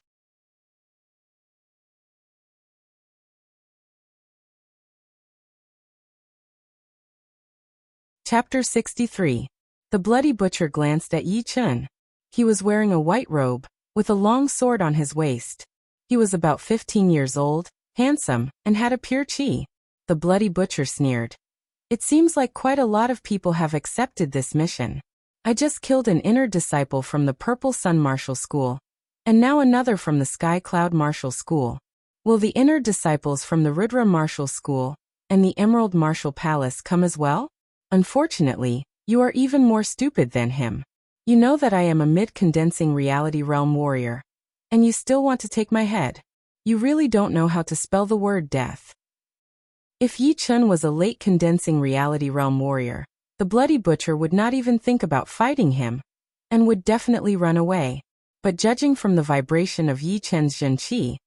Chapter 63. The Bloody Butcher glanced at Yi Chen. He was wearing a white robe, with a long sword on his waist. He was about 15 years old, handsome, and had a pure chi. The Bloody Butcher sneered. It seems like quite a lot of people have accepted this mission. I just killed an inner disciple from the Purple Sun Martial School, and now another from the Sky Cloud Martial School. Will the inner disciples from the Rudra Martial School and the Emerald Martial Palace come as well? Unfortunately, you are even more stupid than him. You know that I am a mid-condensing reality realm warrior, and you still want to take my head. You really don't know how to spell the word death. If Yi Chen was a late condensing reality realm warrior, the Bloody Butcher would not even think about fighting him, and would definitely run away. But judging from the vibration of Yi Chen's Zhen Qi,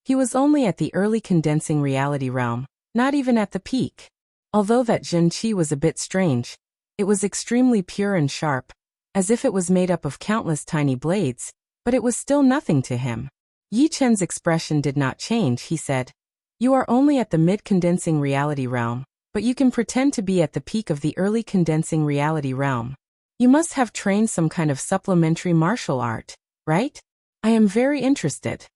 he was only at the early condensing reality realm, not even at the peak. Although that Zhen Qi was a bit strange, it was extremely pure and sharp, as if it was made up of countless tiny blades, but it was still nothing to him. Yi Chen's expression did not change. He said, "You are only at the mid-condensing reality realm, but you can pretend to be at the peak of the early condensing reality realm. You must have trained some kind of supplementary martial art, right? I am very interested."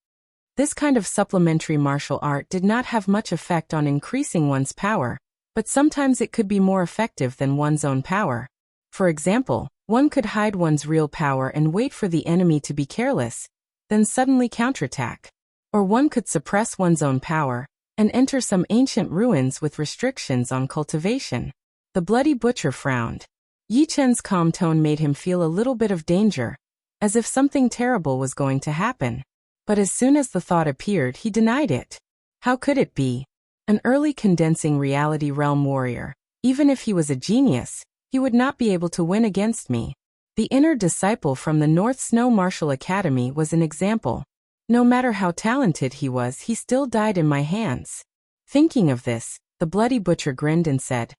This kind of supplementary martial art did not have much effect on increasing one's power, but sometimes it could be more effective than one's own power. For example, one could hide one's real power and wait for the enemy to be careless, then suddenly counterattack. Or one could suppress one's own power and enter some ancient ruins with restrictions on cultivation. The Bloody Butcher frowned. Yi Chen's calm tone made him feel a little bit of danger, as if something terrible was going to happen. But as soon as the thought appeared, he denied it. How could it be? An early condensing reality realm warrior, even if he was a genius, he would not be able to win against me. The inner disciple from the North Snow Martial Academy was an example. No matter how talented he was, he still died in my hands. Thinking of this, the Bloody Butcher grinned and said,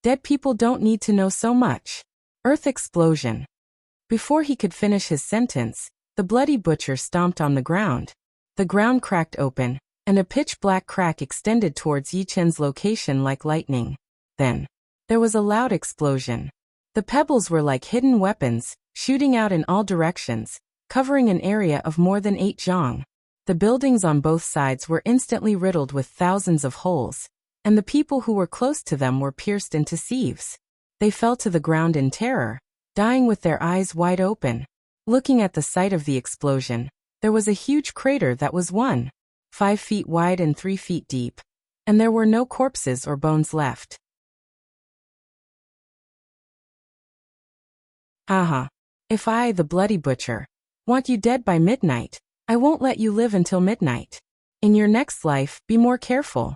"Dead people don't need to know so much." Earth explosion. Before he could finish his sentence, the Bloody Butcher stomped on the ground. The ground cracked open, and a pitch-black crack extended towards Yi Chen's location like lightning. Then, there was a loud explosion. The pebbles were like hidden weapons, shooting out in all directions, covering an area of more than 8 zhang. The buildings on both sides were instantly riddled with thousands of holes, and the people who were close to them were pierced into sieves. They fell to the ground in terror, dying with their eyes wide open. Looking at the site of the explosion, there was a huge crater that was 5 feet wide and 3 feet deep, and there were no corpses or bones left. Haha. If I, the Bloody Butcher, want you dead by midnight, I won't let you live until midnight. In your next life, be more careful.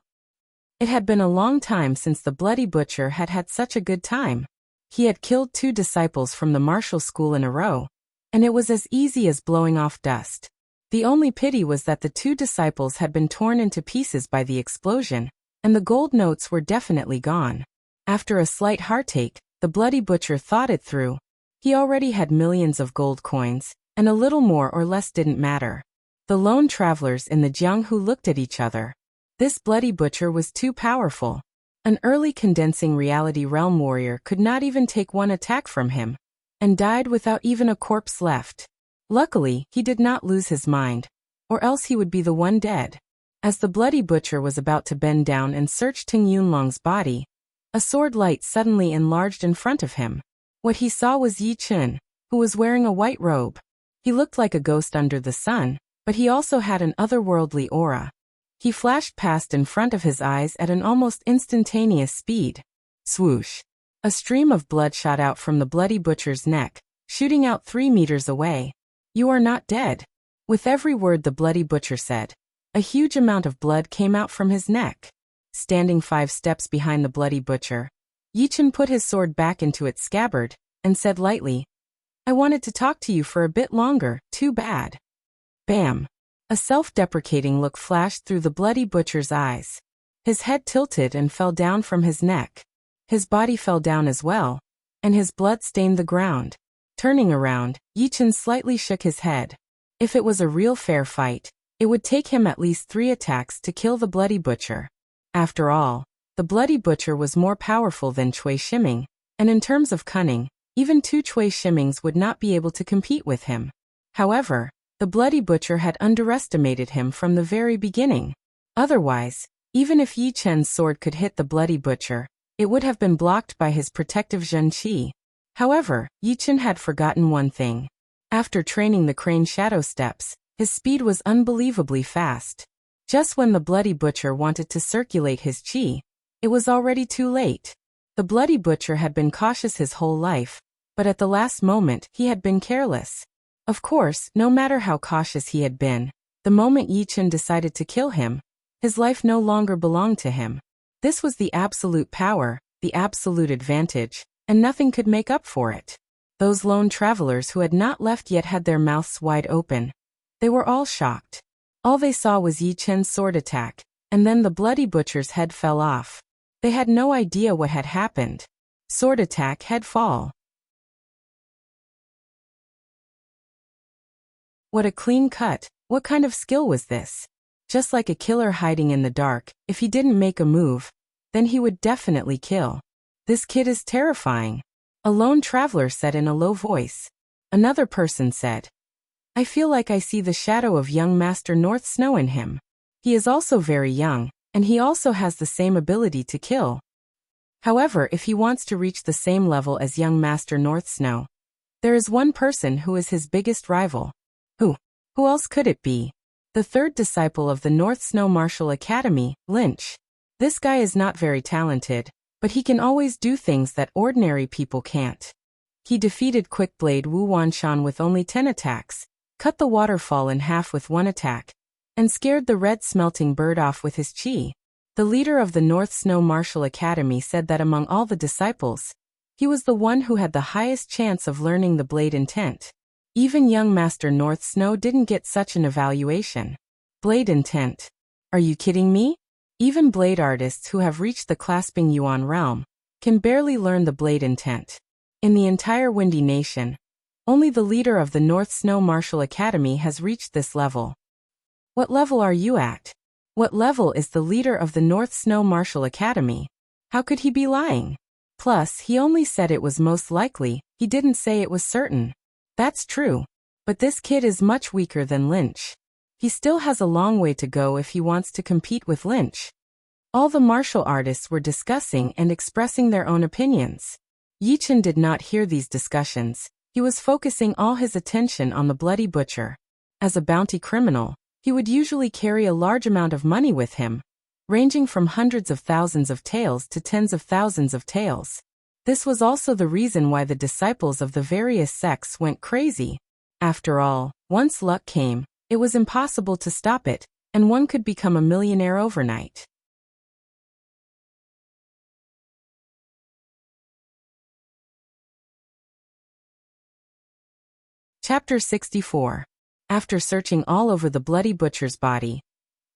It had been a long time since the Bloody Butcher had had such a good time. He had killed 2 disciples from the martial school in a row, and it was as easy as blowing off dust. The only pity was that the 2 disciples had been torn into pieces by the explosion, and the gold notes were definitely gone. After a slight heartache, the Bloody Butcher thought it through. He already had millions of gold coins, and a little more or less didn't matter. The lone travelers in the Jianghu looked at each other. This Bloody Butcher was too powerful. An early condensing reality realm warrior could not even take one attack from him, and died without even a corpse left. Luckily, he did not lose his mind, or else he would be the one dead. As the bloody butcher was about to bend down and search Ting Yunlong's body, a sword light suddenly enlarged in front of him. What he saw was Yi Chen, who was wearing a white robe. He looked like a ghost under the sun, but he also had an otherworldly aura. He flashed past in front of his eyes at an almost instantaneous speed. Swoosh! A stream of blood shot out from the bloody butcher's neck, shooting out 3 meters away. "You are not dead." With every word the bloody butcher said, a huge amount of blood came out from his neck. Standing 5 steps behind the bloody butcher, Yi Chen put his sword back into its scabbard, and said lightly, "I wanted to talk to you for a bit longer, too bad." Bam! A self-deprecating look flashed through the bloody butcher's eyes. His head tilted and fell down from his neck. His body fell down as well, and his blood stained the ground. Turning around, Yi Chen slightly shook his head. If it was a real fair fight, it would take him at least 3 attacks to kill the bloody butcher. After all, the bloody butcher was more powerful than Cui Shiming, and in terms of cunning, even 2 Cui Shimings would not be able to compete with him. However, the bloody butcher had underestimated him from the very beginning. Otherwise, even if Yi Chen's sword could hit the bloody butcher, it would have been blocked by his protective Zhen Qi. However, Yi Chen had forgotten one thing. After training the crane shadow steps, his speed was unbelievably fast. Just when the bloody butcher wanted to circulate his qi, it was already too late. The bloody butcher had been cautious his whole life, but at the last moment he had been careless. Of course, no matter how cautious he had been, the moment Yi Chen decided to kill him, his life no longer belonged to him. This was the absolute power, the absolute advantage, and nothing could make up for it. Those lone travelers who had not left yet had their mouths wide open. They were all shocked. All they saw was Yi Chen's sword attack, and then the bloody butcher's head fell off. They had no idea what had happened. Sword attack, head fall. What a clean cut. What kind of skill was this? Just like a killer hiding in the dark, if he didn't make a move, then he would definitely kill. This kid is terrifying. A lone traveler said in a low voice. Another person said, "I feel like I see the shadow of young Master North Snow in him. He is also very young, and he also has the same ability to kill. However, if he wants to reach the same level as young Master North Snow, there is one person who is his biggest rival." Who else could it be? The 3rd disciple of the North Snow Martial Academy, Lynch. This guy is not very talented, but he can always do things that ordinary people can't. He defeated Quick Blade Wu Wanshan with only 10 attacks, cut the waterfall in half with 1 attack, and scared the red smelting bird off with his chi. The leader of the North Snow Martial Academy said that among all the disciples, he was the one who had the highest chance of learning the blade intent. Even young Master North Snow didn't get such an evaluation. Blade intent. Are you kidding me? Even blade artists who have reached the clasping Yuan realm can barely learn the blade intent. In the entire Windy Nation, only the leader of the North Snow Martial Academy has reached this level. What level are you at? What level is the leader of the North Snow Martial Academy? How could he be lying? Plus, he only said it was most likely, he didn't say it was certain. That's true. But this kid is much weaker than Lynch. He still has a long way to go if he wants to compete with Lynch. All the martial artists were discussing and expressing their own opinions. Yi Chen did not hear these discussions. He was focusing all his attention on the bloody butcher. As a bounty criminal, he would usually carry a large amount of money with him, ranging from hundreds of thousands of taels to tens of thousands of taels. This was also the reason why the disciples of the various sects went crazy. After all, once luck came, it was impossible to stop it, and one could become a millionaire overnight. Chapter 64. After searching all over the bloody butcher's body,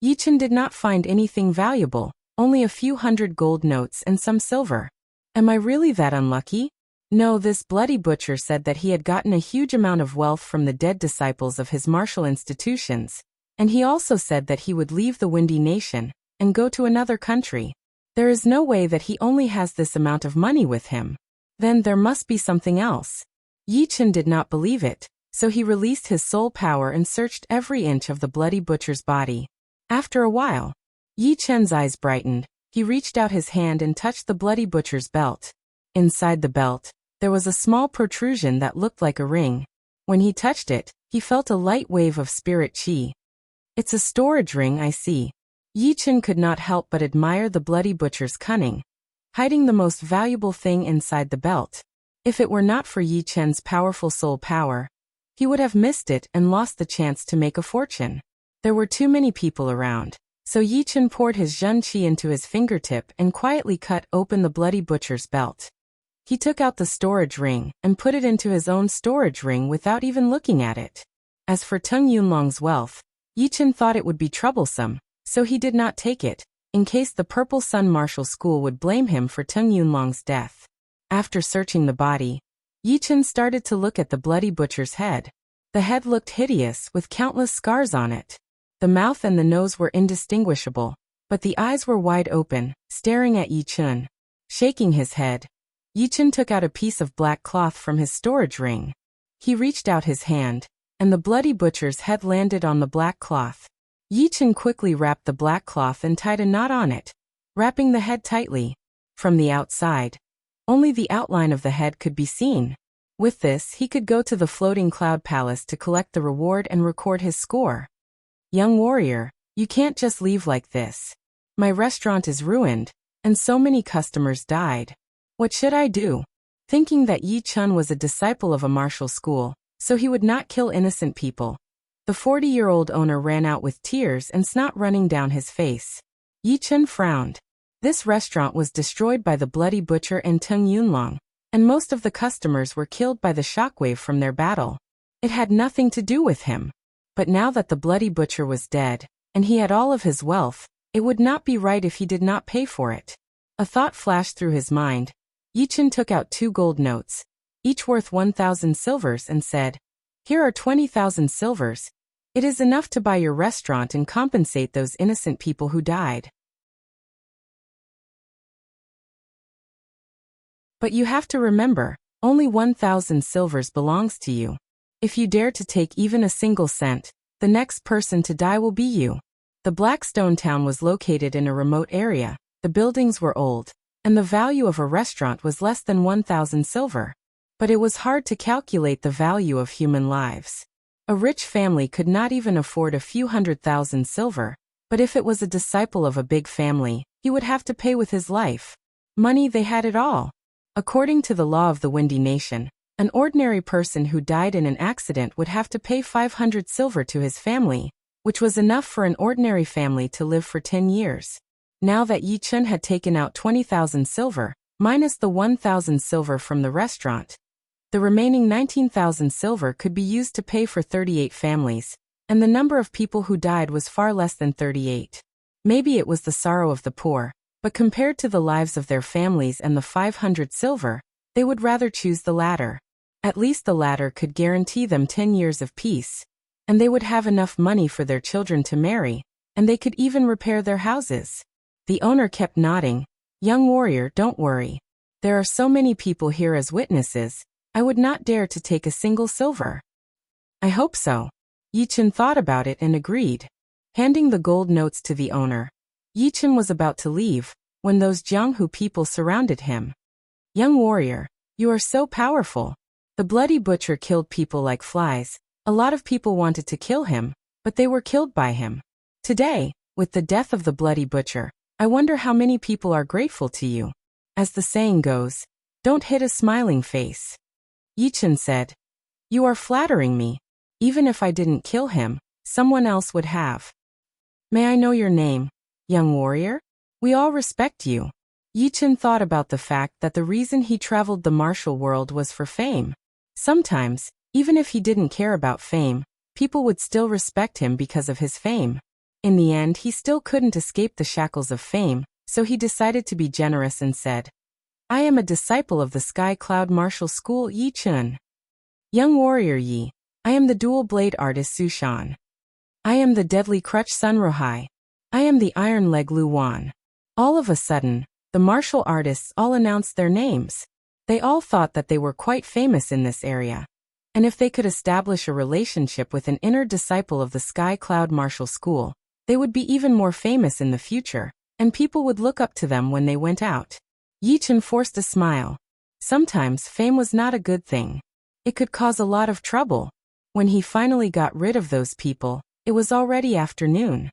Yi Chen did not find anything valuable, only a few hundred gold notes and some silver. Am I really that unlucky? No, this bloody butcher said that he had gotten a huge amount of wealth from the dead disciples of his martial institutions, and he also said that he would leave the Windy Nation and go to another country. There is no way that he only has this amount of money with him. Then there must be something else. Yi Chen did not believe it, so he released his soul power and searched every inch of the bloody butcher's body. After a while, Yi Chen's eyes brightened. He reached out his hand and touched the bloody butcher's belt. Inside the belt, there was a small protrusion that looked like a ring. When he touched it, he felt a light wave of spirit qi. It's a storage ring, I see. Yi Chen could not help but admire the bloody butcher's cunning, hiding the most valuable thing inside the belt. If it were not for Yi Chen's powerful soul power, he would have missed it and lost the chance to make a fortune. There were too many people around, so Yi Chen poured his Zhen Qi into his fingertip and quietly cut open the bloody butcher's belt. He took out the storage ring and put it into his own storage ring without even looking at it. As for Teng Yunlong's wealth, Yi Chen thought it would be troublesome, so he did not take it, in case the Purple Sun Martial School would blame him for Teng Yunlong's death. After searching the body, Yi Chen started to look at the bloody butcher's head. The head looked hideous with countless scars on it. The mouth and the nose were indistinguishable, but the eyes were wide open, staring at Yi Chen. Shaking his head, Yi Chen took out a piece of black cloth from his storage ring. He reached out his hand, and the bloody butcher's head landed on the black cloth. Yi Chen quickly wrapped the black cloth and tied a knot on it, wrapping the head tightly. From the outside, only the outline of the head could be seen. With this, he could go to the floating cloud palace to collect the reward and record his score. Young warrior, you can't just leave like this. My restaurant is ruined, and so many customers died. What should I do? Thinking that Yi Chen was a disciple of a martial school, so he would not kill innocent people, the 40-year-old owner ran out with tears and snot running down his face. Yi Chen frowned. This restaurant was destroyed by the bloody butcher and Teng Yunlong, and most of the customers were killed by the shockwave from their battle. It had nothing to do with him. But now that the bloody butcher was dead, and he had all of his wealth, it would not be right if he did not pay for it. A thought flashed through his mind. Yi Chen took out 2 gold notes, each worth 1,000 silvers, and said, "Here are 20,000 silvers. It is enough to buy your restaurant and compensate those innocent people who died. But you have to remember, only 1,000 silvers belongs to you. If you dare to take even a single cent, the next person to die will be you." The Blackstone town was located in a remote area, the buildings were old, and the value of a restaurant was less than 1,000 silver. But it was hard to calculate the value of human lives. A rich family could not even afford a few 100,000 silver, but if it was a disciple of a big family, he would have to pay with his life. Money, they had it all. According to the law of the Windy Nation, an ordinary person who died in an accident would have to pay 500 silver to his family, which was enough for an ordinary family to live for 10 years. Now that Yi Chen had taken out 20,000 silver, minus the 1,000 silver from the restaurant, the remaining 19,000 silver could be used to pay for 38 families, and the number of people who died was far less than 38. Maybe it was the sorrow of the poor, but compared to the lives of their families and the 500 silver, they would rather choose the latter. At least the latter could guarantee them 10 years of peace, and they would have enough money for their children to marry, and they could even repair their houses. The owner kept nodding. "Young warrior, don't worry. There are so many people here as witnesses, I would not dare to take a single silver." "I hope so." Yi Chen thought about it and agreed. Handing the gold notes to the owner, Yi Chen was about to leave, when those Jianghu people surrounded him. "Young warrior, you are so powerful. The bloody butcher killed people like flies. A lot of people wanted to kill him, but they were killed by him. Today, with the death of the bloody butcher, I wonder how many people are grateful to you. As the saying goes, don't hit a smiling face." Yi Chen said, "You are flattering me. Even if I didn't kill him, someone else would have. May I know your name, young warrior? We all respect you." Yi Chen thought about the fact that the reason he traveled the martial world was for fame. Sometimes, even if he didn't care about fame, people would still respect him because of his fame. In the end, he still couldn't escape the shackles of fame, so he decided to be generous and said, "I am a disciple of the Sky Cloud Martial School, Yi Chen. Young warrior Yi, I am the dual blade artist Su Shan. I am the deadly crutch Sun Rohai. I am the iron leg Lu Wan." All of a sudden, the martial artists all announced their names. They all thought that they were quite famous in this area. And if they could establish a relationship with an inner disciple of the Sky Cloud Martial School, They would be even more famous in the future, and people would look up to them when they went out. Yi Chen forced a smile. Sometimes fame was not a good thing. It could cause a lot of trouble. When he finally got rid of those people, it was already afternoon.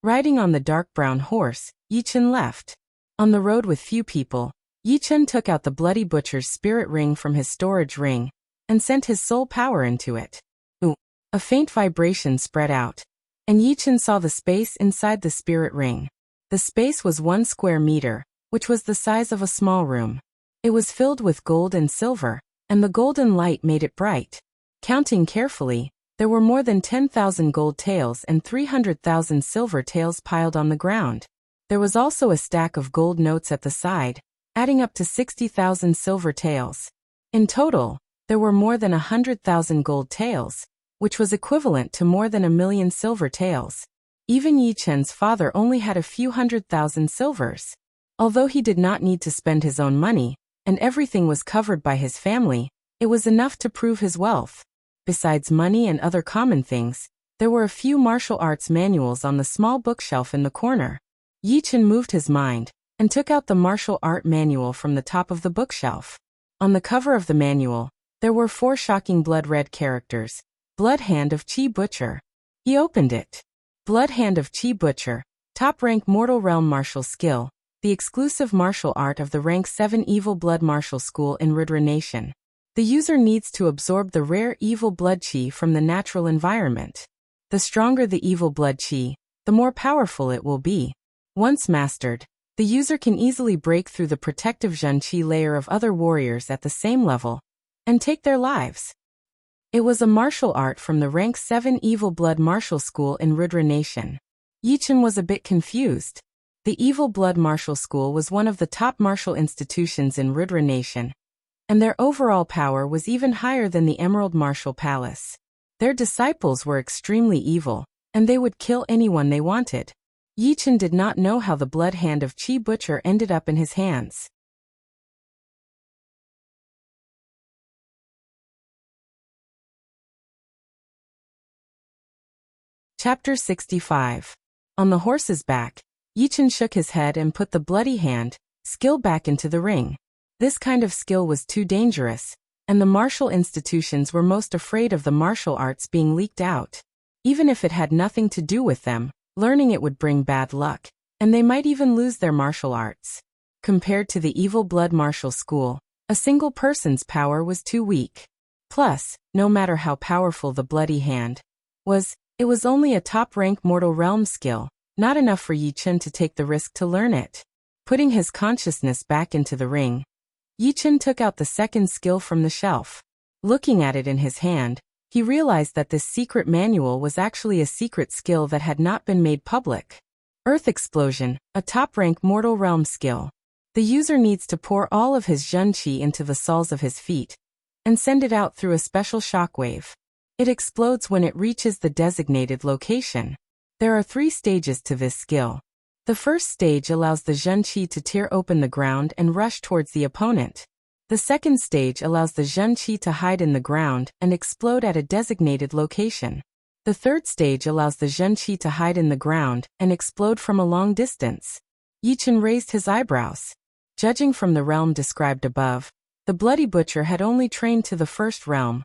Riding on the dark brown horse, Yi Chen left. On the road with few people, Yi Chen took out the Bloody Butcher's spirit ring from his storage ring and sent his soul power into it. Ooh! A faint vibration spread out, and Yi Chen saw the space inside the spirit ring. The space was 1 square meter, which was the size of a small room. It was filled with gold and silver, and the golden light made it bright. Counting carefully, there were more than 10,000 gold taels and 300,000 silver taels piled on the ground. There was also a stack of gold notes at the side, adding up to 60,000 silver taels. In total, there were more than 100,000 gold taels, which was equivalent to more than 1,000,000 silver taels. Even Yi Chen's father only had a few 100,000 silvers. Although he did not need to spend his own money, and everything was covered by his family, it was enough to prove his wealth. Besides money and other common things, there were a few martial arts manuals on the small bookshelf in the corner. Yi Chen moved his mind and took out the martial art manual from the top of the bookshelf. On the cover of the manual, there were 4 shocking blood-red characters. Blood Hand of Qi Butcher. He opened it. Blood Hand of Qi Butcher, top-rank mortal realm martial skill, the exclusive martial art of the rank 7 Evil Blood Martial School in Rudra Nation. The user needs to absorb the rare evil blood qi from the natural environment. The stronger the evil blood qi, the more powerful it will be. Once mastered, the user can easily break through the protective Zhen qi layer of other warriors at the same level and take their lives. It was a martial art from the rank 7 Evil Blood Martial School in Rudra Nation. Yi Chen was a bit confused. The Evil Blood Martial School was one of the top martial institutions in Rudra Nation, and their overall power was even higher than the Emerald Martial Palace. Their disciples were extremely evil, and they would kill anyone they wanted. Yi Chen did not know how the blood hand of Qi Butcher ended up in his hands. Chapter 65. On the horse's back, Yi Chen shook his head and put the bloody hand skill back into the ring. This kind of skill was too dangerous, and the martial institutions were most afraid of the martial arts being leaked out. Even if it had nothing to do with them, learning it would bring bad luck, and they might even lose their martial arts. Compared to the Evil Blood Martial School, a single person's power was too weak. Plus, no matter how powerful the bloody hand was, it was only a top-rank mortal realm skill, not enough for Yi Chen to take the risk to learn it. Putting his consciousness back into the ring, Yi Chen took out the second skill from the shelf. Looking at it in his hand, he realized that this secret manual was actually a secret skill that had not been made public. Earth Explosion, a top-rank mortal realm skill. The user needs to pour all of his Zhen Qi into the soles of his feet and send it out through a special shockwave. It explodes when it reaches the designated location. There are 3 stages to this skill. The first stage allows the Zhen Qi to tear open the ground and rush towards the opponent. The second stage allows the Zhen Qi to hide in the ground and explode at a designated location. The third stage allows the Zhen Qi to hide in the ground and explode from a long distance. Yi Chen raised his eyebrows. Judging from the realm described above, the Bloody Butcher had only trained to the first realm,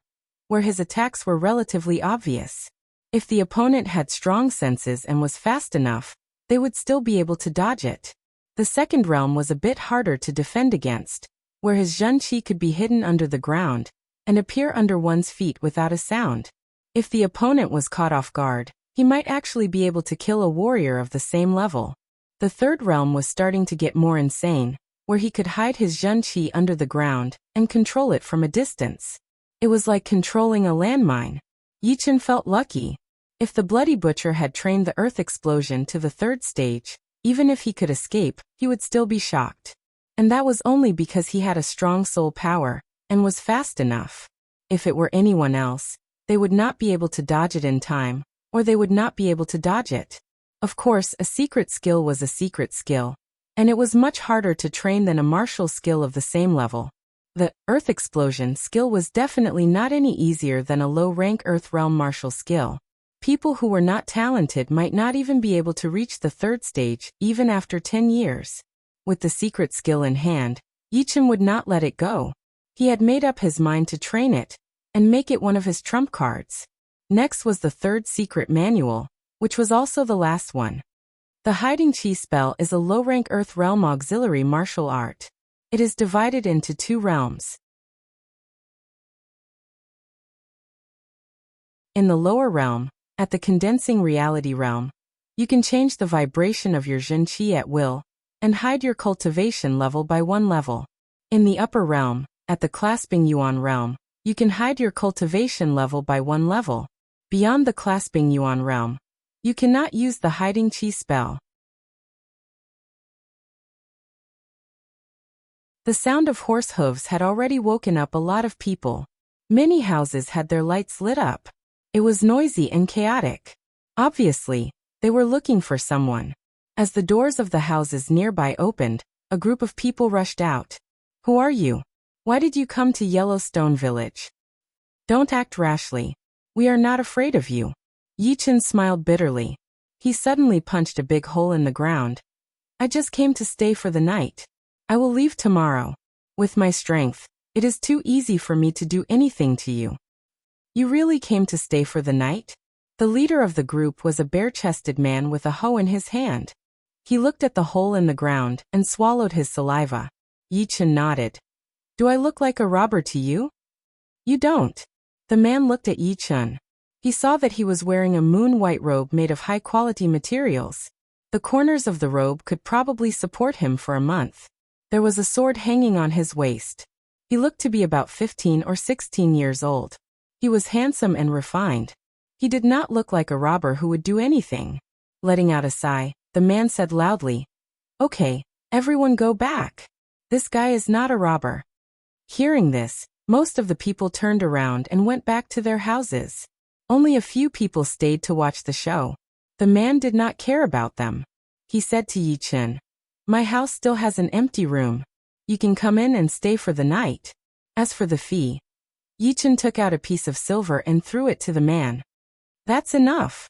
where his attacks were relatively obvious. If the opponent had strong senses and was fast enough, they would still be able to dodge it. The second realm was a bit harder to defend against, where his Zhen Qi could be hidden under the ground and appear under one's feet without a sound. If the opponent was caught off guard, he might actually be able to kill a warrior of the same level. The third realm was starting to get more insane, where he could hide his Zhen Qi under the ground and control it from a distance. It was like controlling a landmine. Yi Chen felt lucky. If the Bloody Butcher had trained the Earth Explosion to the third stage, even if he could escape, he would still be shocked. And that was only because he had a strong soul power and was fast enough. If it were anyone else, they would not be able to dodge it in time, or they would not be able to dodge it. Of course, a secret skill was a secret skill, and it was much harder to train than a martial skill of the same level. The Earth Explosion skill was definitely not any easier than a low-rank Earth Realm martial skill. People who were not talented might not even be able to reach the third stage, even after 10 years. With the secret skill in hand, Yichen would not let it go. He had made up his mind to train it, and make it one of his trump cards. Next was the third secret manual, which was also the last one. The Hiding Chi spell is a low-rank Earth Realm auxiliary martial art. It is divided into 2 realms. In the lower realm, at the condensing reality realm, you can change the vibration of your Zhen Qi at will, and hide your cultivation level by 1 level. In the upper realm, at the clasping Yuan realm, you can hide your cultivation level by 1 level. Beyond the clasping Yuan realm, you cannot use the Hiding Qi spell. The sound of horse hooves had already woken up a lot of people. Many houses had their lights lit up. It was noisy and chaotic. Obviously, they were looking for someone. As the doors of the houses nearby opened, a group of people rushed out. Who are you? Why did you come to Yellowstone Village? Don't act rashly. We are not afraid of you. Yichen smiled bitterly. He suddenly punched a big hole in the ground. I just came to stay for the night. I will leave tomorrow. With my strength, it is too easy for me to do anything to you. You really came to stay for the night? The leader of the group was a bare-chested man with a hoe in his hand. He looked at the hole in the ground and swallowed his saliva. Yichen nodded. Do I look like a robber to you? You don't. The man looked at Yichen. He saw that he was wearing a moon-white robe made of high-quality materials. The corners of the robe could probably support him for a month. There was a sword hanging on his waist. He looked to be about 15 or 16 years old. He was handsome and refined. He did not look like a robber who would do anything. Letting out a sigh, the man said loudly, Okay, everyone go back. This guy is not a robber. Hearing this, most of the people turned around and went back to their houses. Only a few people stayed to watch the show. The man did not care about them. He said to Yichen, My house still has an empty room. You can come in and stay for the night. As for the fee, Yichen took out a piece of silver and threw it to the man. That's enough.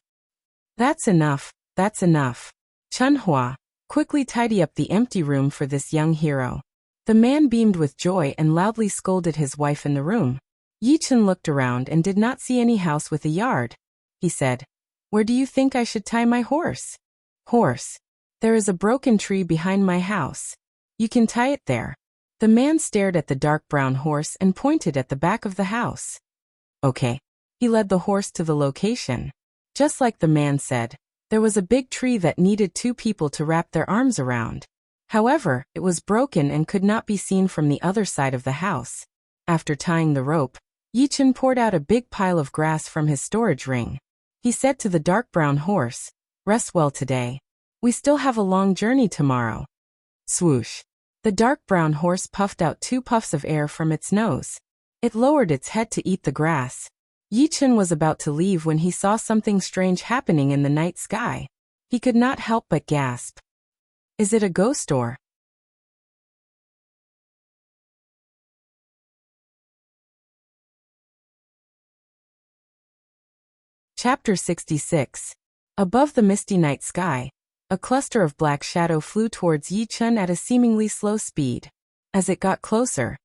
That's enough, that's enough. Chunhua, quickly tidy up the empty room for this young hero. The man beamed with joy and loudly scolded his wife in the room. Yichen looked around and did not see any house with a yard. He said, Where do you think I should tie my horse? Horse. There is a broken tree behind my house. You can tie it there. The man stared at the dark brown horse and pointed at the back of the house. Okay. He led the horse to the location. Just like the man said, there was a big tree that needed 2 people to wrap their arms around. However, it was broken and could not be seen from the other side of the house. After tying the rope, Yichen poured out a big pile of grass from his storage ring. He said to the dark brown horse, Rest well today. We still have a long journey tomorrow. Swoosh. The dark brown horse puffed out 2 puffs of air from its nose. It lowered its head to eat the grass. Yichen was about to leave when he saw something strange happening in the night sky. He could not help but gasp. Is it a ghost or? Chapter 66. Above the misty night sky, a cluster of black shadow flew towards Yichen at a seemingly slow speed. As it got closer,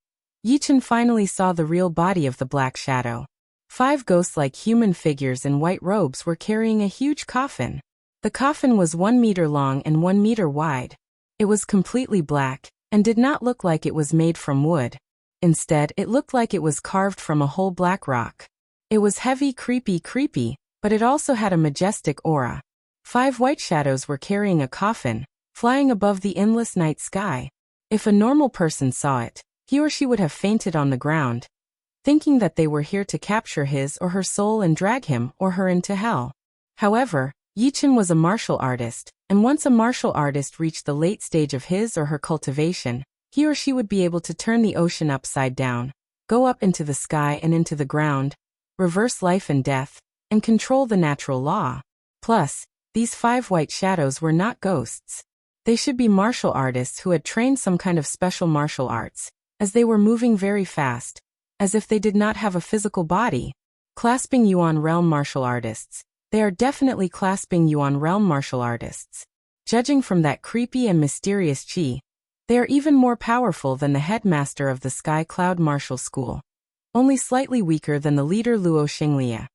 Yichen finally saw the real body of the black shadow. 5 ghost-like human figures in white robes were carrying a huge coffin. The coffin was 1 meter long and 1 meter wide. It was completely black, and did not look like it was made from wood. Instead, it looked like it was carved from a whole black rock. It was heavy, creepy, but it also had a majestic aura. 5 white shadows were carrying a coffin, flying above the endless night sky. If a normal person saw it, he or she would have fainted on the ground, thinking that they were here to capture his or her soul and drag him or her into hell. However, Yichen was a martial artist, and once a martial artist reached the late stage of his or her cultivation, he or she would be able to turn the ocean upside down, go up into the sky and into the ground, reverse life and death, and control the natural law. Plus, these 5 white shadows were not ghosts. They should be martial artists who had trained some kind of special martial arts. as they were moving very fast, as if they did not have a physical body. Clasping Yuan realm martial artists. They are definitely clasping Yuan realm martial artists. Judging from that creepy and mysterious chi, they are even more powerful than the headmaster of the Sky Cloud Martial School. Only slightly weaker than the leader Luo Xinglia.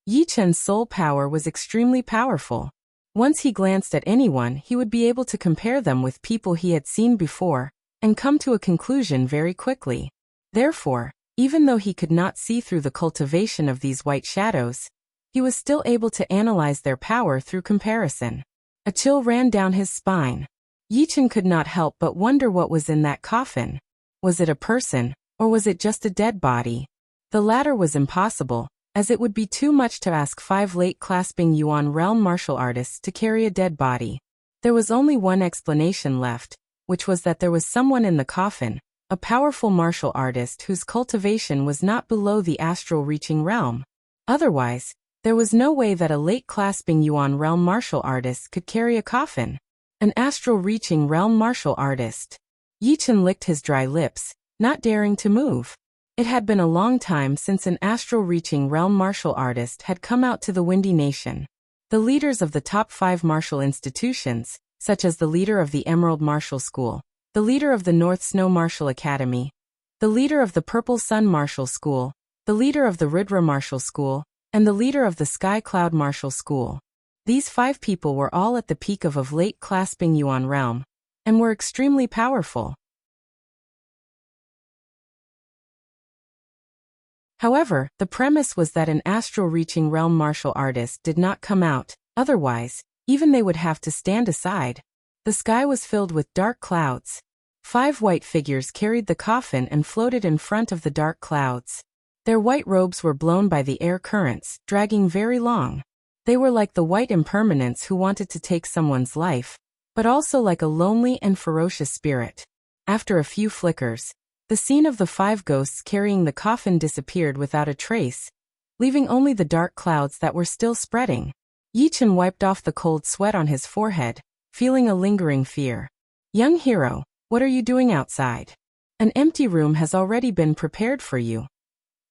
Yi Chen's soul power was extremely powerful. Once he glanced at anyone, he would be able to compare them with people he had seen before, and come to a conclusion very quickly. Therefore, even though he could not see through the cultivation of these white shadows, he was still able to analyze their power through comparison. A chill ran down his spine. Yi Chen could not help but wonder what was in that coffin. Was it a person, or was it just a dead body? The latter was impossible, as it would be too much to ask 5 late clasping Yuan realm martial artists to carry a dead body. There was only one explanation left, which was that there was someone in the coffin, a powerful martial artist whose cultivation was not below the astral reaching realm. Otherwise, there was no way that a late clasping Yuan realm martial artist could carry a coffin. An astral reaching realm martial artist. Yi Chen licked his dry lips, not daring to move. It had been a long time since an astral reaching realm martial artist had come out to the Windy Nation. The leaders of the top 5 martial institutions, such as the leader of the Emerald Martial School, the leader of the North Snow Martial Academy, the leader of the Purple Sun Martial School, the leader of the Ridra Martial School, and the leader of the Sky Cloud Martial School. These 5 people were all at the peak of late clasping Yuan realm, and were extremely powerful. However, the premise was that an astral reaching realm martial artist did not come out, otherwise, even they would have to stand aside. The sky was filled with dark clouds. 5 white figures carried the coffin and floated in front of the dark clouds. Their white robes were blown by the air currents, dragging very long. They were like the white impermanence who wanted to take someone's life, but also like a lonely and ferocious spirit. After a few flickers, the scene of the 5 ghosts carrying the coffin disappeared without a trace, leaving only the dark clouds that were still spreading. Yi Chen wiped off the cold sweat on his forehead, feeling a lingering fear. Young hero, what are you doing outside? An empty room has already been prepared for you.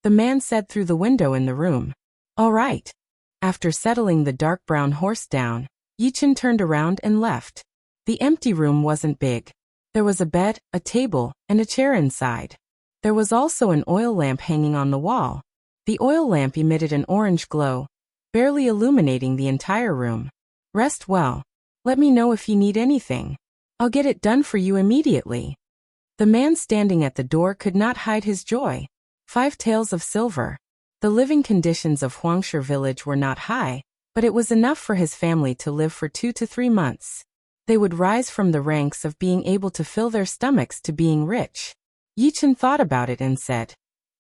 The man said through the window in the room. All right. After settling the dark brown horse down, Yi Chen turned around and left. The empty room wasn't big. There was a bed, a table, and a chair inside. There was also an oil lamp hanging on the wall. The oil lamp emitted an orange glow, barely illuminating the entire room. Rest well. Let me know if you need anything. I'll get it done for you immediately. The man standing at the door could not hide his joy. 5 taels of silver. The living conditions of Huangshi village were not high, but it was enough for his family to live for 2 to 3 months. They would rise from the ranks of being able to fill their stomachs to being rich. Yi Chen thought about it and said,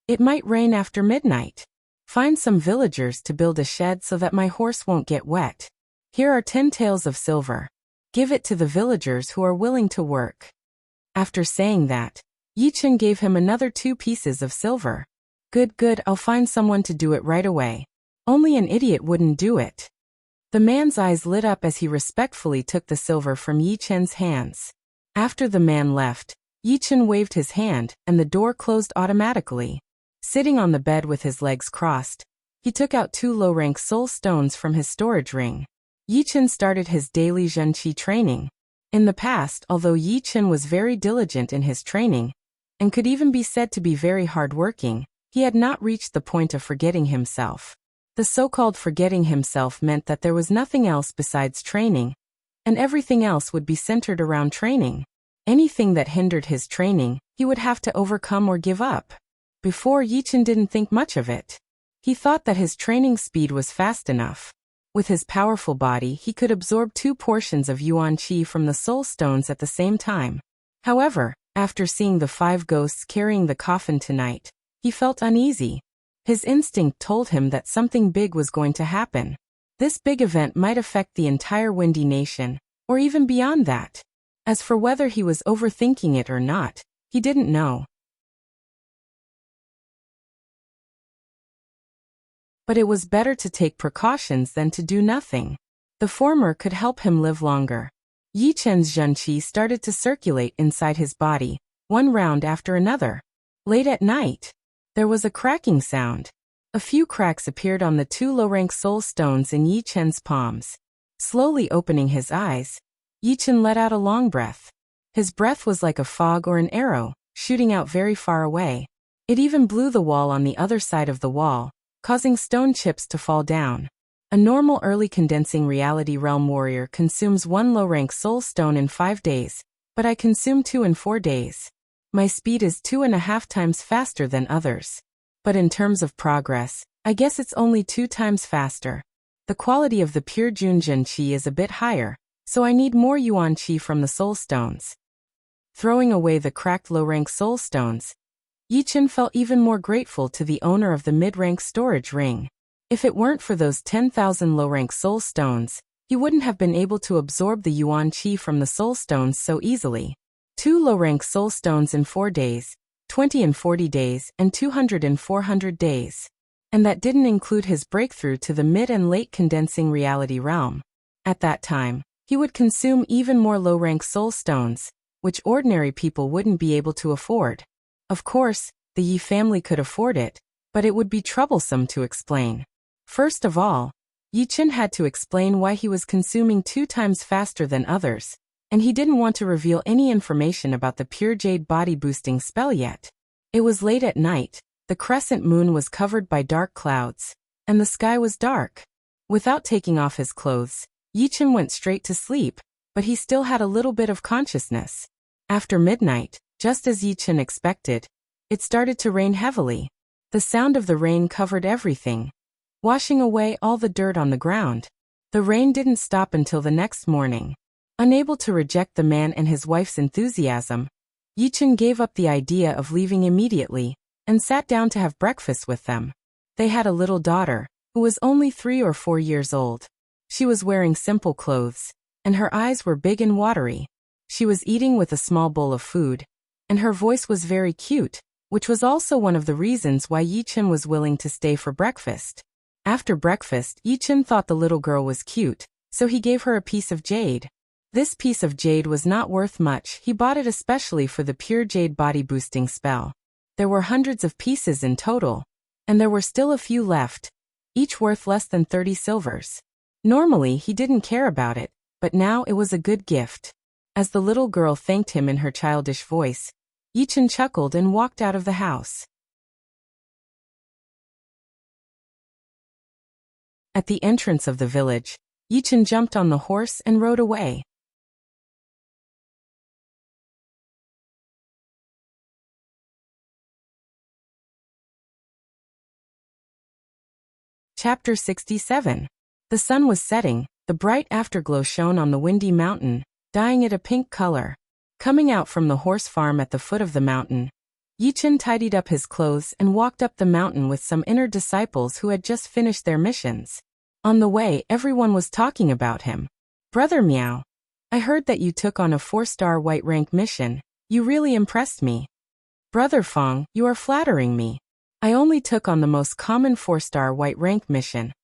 it might rain after midnight. Find some villagers to build a shed so that my horse won't get wet. Here are 10 taels of silver. Give it to the villagers who are willing to work. After saying that, Yi Chen gave him another 2 pieces of silver. Good, I'll find someone to do it right away. Only an idiot wouldn't do it. The man's eyes lit up as he respectfully took the silver from Yi Chen's hands. After the man left, Yi Chen waved his hand, and the door closed automatically. Sitting on the bed with his legs crossed, he took out 2 low-rank soul stones from his storage ring. Yi Chen started his daily Zhenqi training. In the past, although Yi Chen was very diligent in his training, and could even be said to be very hardworking, he had not reached the point of forgetting himself. The so-called forgetting himself meant that there was nothing else besides training, and everything else would be centered around training. Anything that hindered his training, he would have to overcome or give up. Before, Yi Chen didn't think much of it. He thought that his training speed was fast enough. With his powerful body, he could absorb 2 portions of Yuan Qi from the soul stones at the same time. However, after seeing the 5 ghosts carrying the coffin tonight, he felt uneasy. His instinct told him that something big was going to happen. This big event might affect the entire Windy Nation, or even beyond that. As for whether he was overthinking it or not, he didn't know. But it was better to take precautions than to do nothing. The former could help him live longer. Yi Chen's Zhenqi started to circulate inside his body, one round after another. Late at night, there was a cracking sound. A few cracks appeared on the 2 low-rank soul stones in Yi Chen's palms. Slowly opening his eyes, Yi Chen let out a long breath. His breath was like a fog or an arrow, shooting out very far away. It even blew the wall on the other side of the wall, causing stone chips to fall down. A normal early condensing reality realm warrior consumes 1 low-rank soul stone in 5 days, but I consume 2 in 4 days. My speed is 2.5 times faster than others. But in terms of progress, I guess it's only 2 times faster. The quality of the pure Junjun Qi is a bit higher, so I need more Yuan Qi from the soul stones. Throwing away the cracked low-rank soul stones, Yi Chen felt even more grateful to the owner of the mid-rank storage ring. If it weren't for those 10,000 low-rank soul stones, he wouldn't have been able to absorb the Yuan Qi from the soul stones so easily. 2 low-rank soul stones in 4 days, 20 in 40 days, and 200 in 400 days. And that didn't include his breakthrough to the mid and late condensing reality realm. At that time, he would consume even more low-rank soul stones, which ordinary people wouldn't be able to afford. Of course, the Yi family could afford it, but it would be troublesome to explain. First of all, Yi Chen had to explain why he was consuming 2 times faster than others, and he didn't want to reveal any information about the pure jade body boosting spell yet. It was late at night, the crescent moon was covered by dark clouds, and the sky was dark. Without taking off his clothes, Yi Chen went straight to sleep, but he still had a little bit of consciousness. After midnight, just as Yi Chen expected, it started to rain heavily. The sound of the rain covered everything, washing away all the dirt on the ground. The rain didn't stop until the next morning. Unable to reject the man and his wife's enthusiasm, Yi Chen gave up the idea of leaving immediately, and sat down to have breakfast with them. They had a little daughter, who was only 3 or 4 years old. She was wearing simple clothes, and her eyes were big and watery. She was eating with a small bowl of food, and her voice was very cute, which was also one of the reasons why Yi Chen was willing to stay for breakfast. After breakfast, Yi Chen thought the little girl was cute, so he gave her a piece of jade. This piece of jade was not worth much. He bought it especially for the pure jade body boosting spell. There were hundreds of pieces in total, and there were still a few left, each worth less than 30 silvers. Normally he didn't care about it, but now it was a good gift. As the little girl thanked him in her childish voice, Yi Chen chuckled and walked out of the house. At the entrance of the village, Yi Chen jumped on the horse and rode away. Chapter 67. The sun was setting, the bright afterglow shone on the windy mountain, dyeing it a pink color. Coming out from the horse farm at the foot of the mountain, Yi Chen tidied up his clothes and walked up the mountain with some inner disciples who had just finished their missions. On the way, everyone was talking about him. "Brother Miao, I heard that you took on a 4-star white rank mission. You really impressed me." "Brother Fong, you are flattering me. I only took on the most common 4-star white rank mission.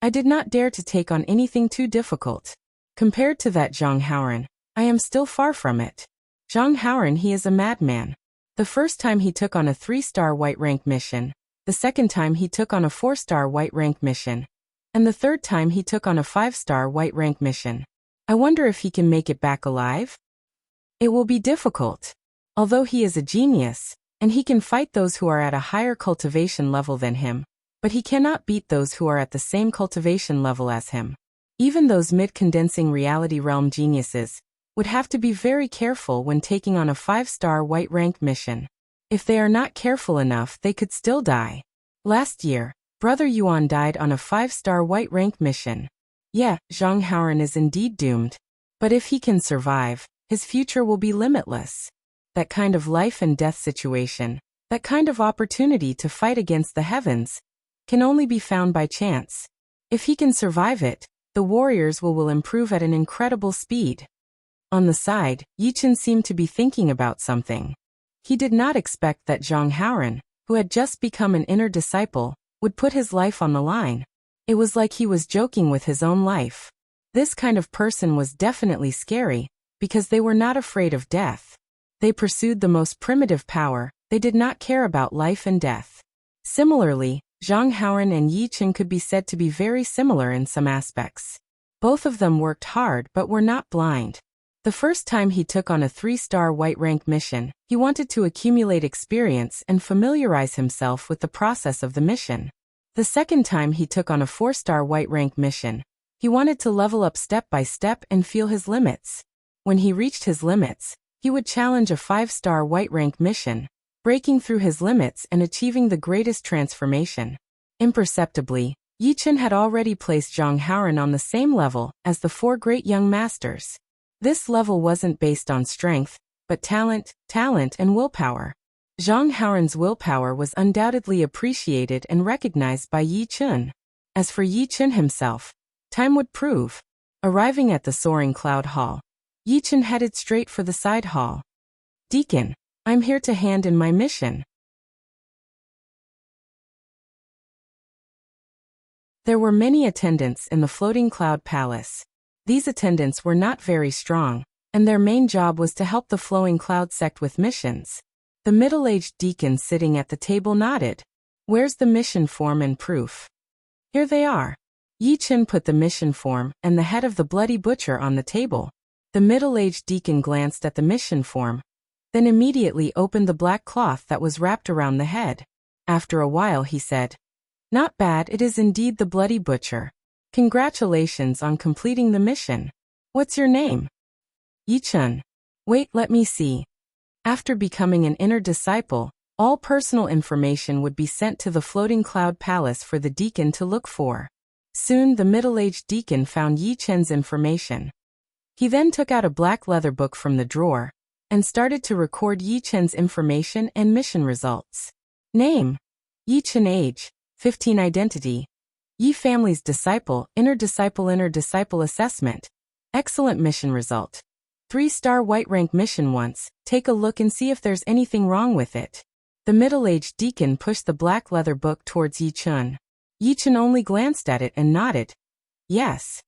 I did not dare to take on anything too difficult. Compared to that Zhang Haoran, I am still far from it. Zhang Haoran, he is a madman. The first time he took on a 3-star white rank mission, the second time he took on a 4-star white rank mission, and the third time he took on a 5-star white rank mission. I wonder if he can make it back alive? It will be difficult. Although he is a genius, and he can fight those who are at a higher cultivation level than him, but he cannot beat those who are at the same cultivation level as him. Even those mid-condensing reality realm geniuses would have to be very careful when taking on a 5-star white rank mission. If they are not careful enough, they could still die. Last year, Brother Yuan died on a 5-star white rank mission. Yeah, Zhang Haoran is indeed doomed. But if he can survive, his future will be limitless. That kind of life and death situation, that kind of opportunity to fight against the heavens, can only be found by chance. If he can survive it, the warriors will improve at an incredible speed. On the side, Yi Chen seemed to be thinking about something. He did not expect that Zhang Haoran, who had just become an inner disciple, would put his life on the line. It was like he was joking with his own life. This kind of person was definitely scary, because they were not afraid of death. They pursued the most primitive power, they did not care about life and death. Similarly, Zhang Haoran and Yi Chen could be said to be very similar in some aspects. Both of them worked hard but were not blind. The first time he took on a 3-star white rank mission, he wanted to accumulate experience and familiarize himself with the process of the mission. The second time he took on a 4-star white rank mission, he wanted to level up step by step and feel his limits. When he reached his limits, he would challenge a 5-star white rank mission, breaking through his limits and achieving the greatest transformation. Imperceptibly, Yi Chen had already placed Zhang Haoran on the same level as the 4 great young masters. This level wasn't based on strength, but talent, and willpower. Zhang Haoran's willpower was undoubtedly appreciated and recognized by Yi Chen. As for Yi Chen himself, time would prove. Arriving at the soaring cloud hall, Yi Chen headed straight for the side hall. "Deacon, I'm here to hand in my mission." There were many attendants in the floating cloud palace. These attendants were not very strong, and their main job was to help the flowing cloud sect with missions. The middle-aged deacon sitting at the table nodded. "Where's the mission form and proof?" "Here they are." Yi Chen put the mission form and the head of the bloody butcher on the table. The middle-aged deacon glanced at the mission form, then immediately opened the black cloth that was wrapped around the head. After a while he said, "Not bad, it is indeed the bloody butcher. Congratulations on completing the mission. What's your name?" "Yi Chen." "Wait, let me see." After becoming an inner disciple, all personal information would be sent to the floating cloud palace for the deacon to look for. Soon the middle-aged deacon found Yi Chen's information. He then took out a black leather book from the drawer and started to record Yi Chen's information and mission results. Name: Yi Chen. Age: 15. Identity: Yi family's disciple, inner disciple assessment. Excellent mission result. 3-star white rank mission once. Take a look and see if there's anything wrong with it. The middle-aged deacon pushed the black leather book towards Yi Chen. Yi Chen only glanced at it and nodded. "Yes."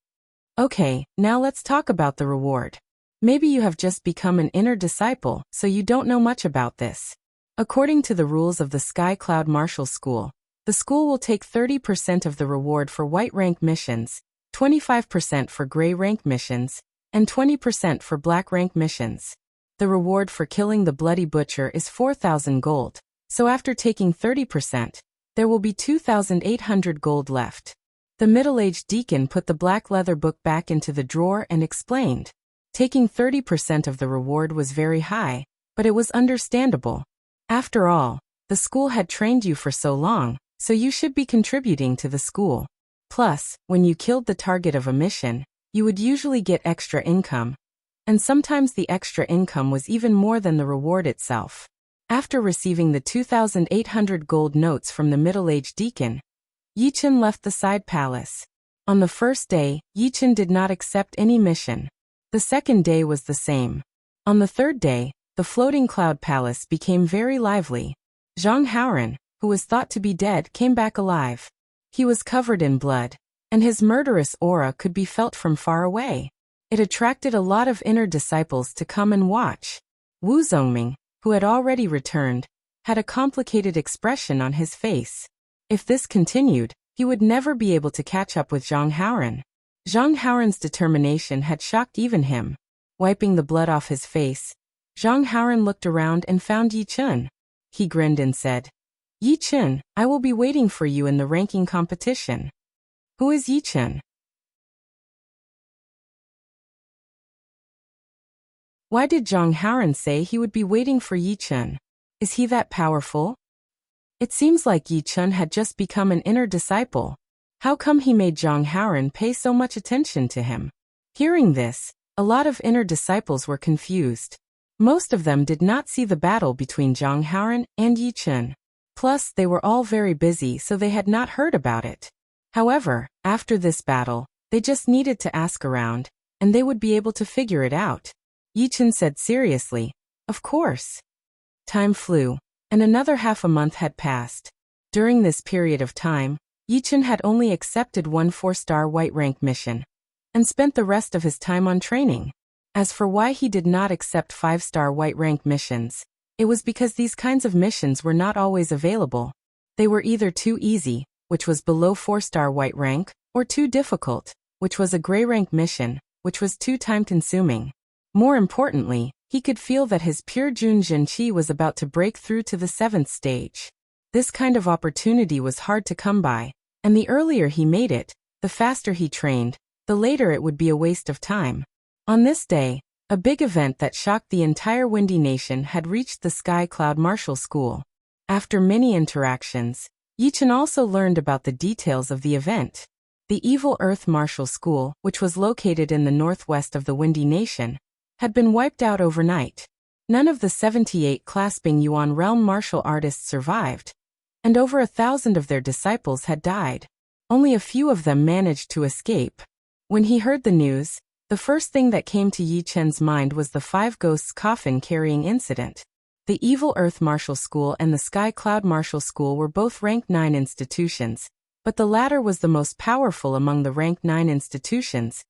"Okay, now let's talk about the reward. Maybe you have just become an inner disciple, so you don't know much about this. According to the rules of the Sky Cloud Martial School, the school will take 30% of the reward for white rank missions, 25% for gray rank missions, and 20% for black rank missions. The reward for killing the bloody butcher is 4,000 gold, so after taking 30%, there will be 2,800 gold left." The middle-aged deacon put the black leather book back into the drawer and explained. Taking 30% of the reward was very high, but it was understandable. After all, the school had trained you for so long, so you should be contributing to the school. Plus, when you killed the target of a mission, you would usually get extra income, and sometimes the extra income was even more than the reward itself. After receiving the 2,800 gold notes from the middle-aged deacon, Yi Chen left the side palace. On the first day, Yi Chen did not accept any mission. The second day was the same. On the third day, the floating cloud palace became very lively. Zhang Haoran, who was thought to be dead, came back alive. He was covered in blood, and his murderous aura could be felt from far away. It attracted a lot of inner disciples to come and watch. Wu Zongming, who had already returned, had a complicated expression on his face. If this continued, he would never be able to catch up with Zhang Haoran. Zhang Haoran's determination had shocked even him. Wiping the blood off his face, Zhang Haoran looked around and found Yi Chen. He grinned and said, "Yi Chen, I will be waiting for you in the ranking competition." "Who is Yi Chen?" Why did Zhang Haoran say he would be waiting for Yi Chen? Is he that powerful? It seems like Yi Chen had just become an inner disciple. How come he made Zhang Haoran pay so much attention to him? Hearing this, a lot of inner disciples were confused. Most of them did not see the battle between Zhang Haoran and Yi Chen. Plus, they were all very busy, so they had not heard about it. However, after this battle, they just needed to ask around, and they would be able to figure it out. Yi Chen said seriously, "Of course." Time flew, and another half a month had passed. During this period of time, Yi Chen had only accepted one 4-star white rank mission, and spent the rest of his time on training. As for why he did not accept 5-star white rank missions, it was because these kinds of missions were not always available. They were either too easy, which was below 4-star white rank, or too difficult, which was a gray rank mission, which was too time-consuming. More importantly, he could feel that his pure Jun Jinqi was about to break through to the 7th stage. This kind of opportunity was hard to come by, and the earlier he made it, the faster he trained, the later it would be a waste of time. On this day, a big event that shocked the entire Windy Nation had reached the Sky Cloud Martial School. After many interactions, Yichen also learned about the details of the event. The Evil Earth Martial School, which was located in the northwest of the Windy Nation, had been wiped out overnight. None of the 78 clasping Yuan realm martial artists survived, and over 1,000 of their disciples had died. Only a few of them managed to escape. When he heard the news, the first thing that came to Yi Chen's mind was the 5 ghosts coffin-carrying incident. The Evil Earth Martial School and the Sky Cloud Martial School were both rank 9 institutions, but the latter was the most powerful among the rank 9 institutions.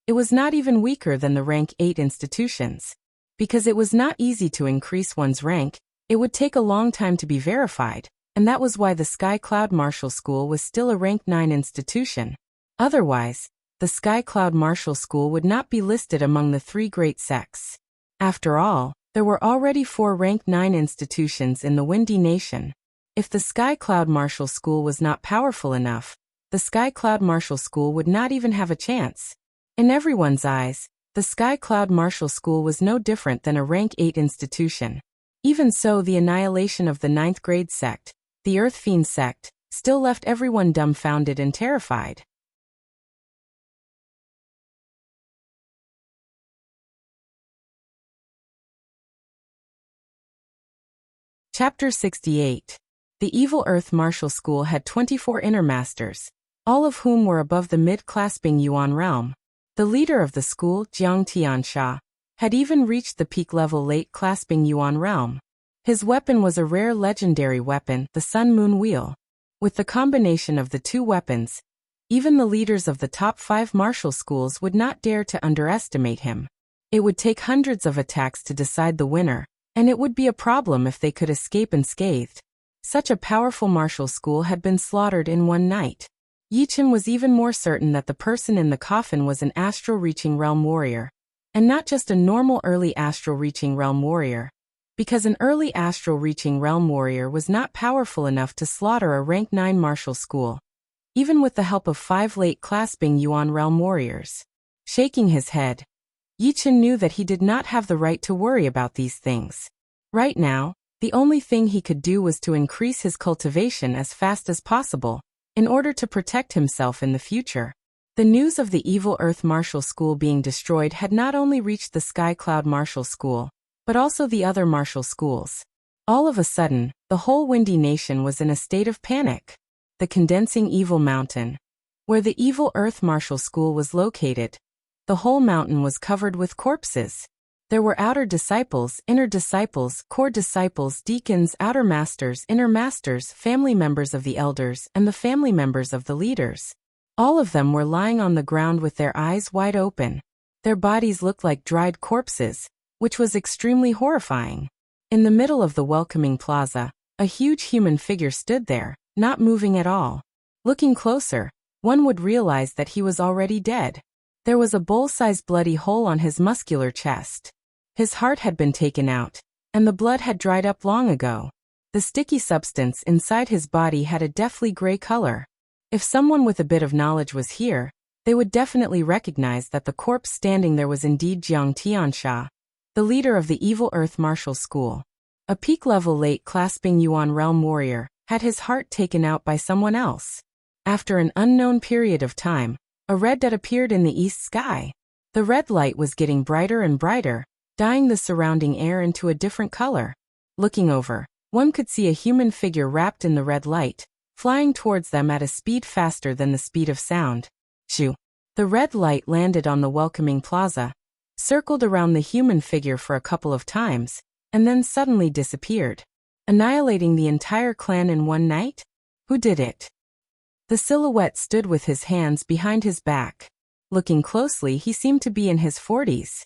It was not even weaker than the rank 8 institutions. Because it was not easy to increase one's rank, it would take a long time to be verified, and that was why the Sky Cloud Martial School was still a rank 9 institution. Otherwise, the Sky Cloud Martial School would not be listed among the 3 great sects. After all, there were already 4 rank 9 institutions in the Windy Nation. If the Sky Cloud Martial School was not powerful enough, the Sky Cloud Martial School would not even have a chance. In everyone's eyes, the Sky Cloud Martial School was no different than a rank 8 institution. Even so, the annihilation of the 9th grade sect, the Earth Fiend sect, still left everyone dumbfounded and terrified. Chapter 68. The Evil Earth Martial School had 24 inner masters, all of whom were above the mid-clasping Yuan realm. The leader of the school, Jiang Tiansha, had even reached the peak-level late-clasping Yuan realm. His weapon was a rare legendary weapon, the Sun Moon Wheel. With the combination of the 2 weapons, even the leaders of the top 5 martial schools would not dare to underestimate him. It would take hundreds of attacks to decide the winner, and it would be a problem if they could escape unscathed. Such a powerful martial school had been slaughtered in one night. Yichen was even more certain that the person in the coffin was an astral-reaching realm warrior, and not just a normal early astral-reaching realm warrior, because an early astral-reaching realm warrior was not powerful enough to slaughter a rank 9 martial school, even with the help of 5 late-clasping Yuan realm warriors. Shaking his head, Yichen knew that he did not have the right to worry about these things. Right now, the only thing he could do was to increase his cultivation as fast as possible, in order to protect himself in the future. The news of the Evil Earth Martial School being destroyed had not only reached the Sky Cloud Martial School, but also the other martial schools. All of a sudden, the whole Windy Nation was in a state of panic. The condensing Evil Mountain, where the Evil Earth Martial School was located, the whole mountain was covered with corpses. There were outer disciples, inner disciples, core disciples, deacons, outer masters, inner masters, family members of the elders, and the family members of the leaders. All of them were lying on the ground with their eyes wide open. Their bodies looked like dried corpses, which was extremely horrifying. In the middle of the welcoming plaza, a huge human figure stood there, not moving at all. Looking closer, one would realize that he was already dead. There was a bowl-sized bloody hole on his muscular chest. His heart had been taken out, and the blood had dried up long ago. The sticky substance inside his body had a deathly gray color. If someone with a bit of knowledge was here, they would definitely recognize that the corpse standing there was indeed Jiang Tiansha, the leader of the Evil Earth Martial School. A peak-level late-clasping Yuan realm warrior had his heart taken out by someone else. After an unknown period of time, a red dot appeared in the east sky. The red light was getting brighter and brighter, dyeing the surrounding air into a different color. Looking over, one could see a human figure wrapped in the red light, flying towards them at a speed faster than the speed of sound. Shoo! The red light landed on the welcoming plaza, circled around the human figure for a couple of times, and then suddenly disappeared. Annihilating the entire clan in one night? Who did it? The silhouette stood with his hands behind his back. Looking closely, he seemed to be in his 40s.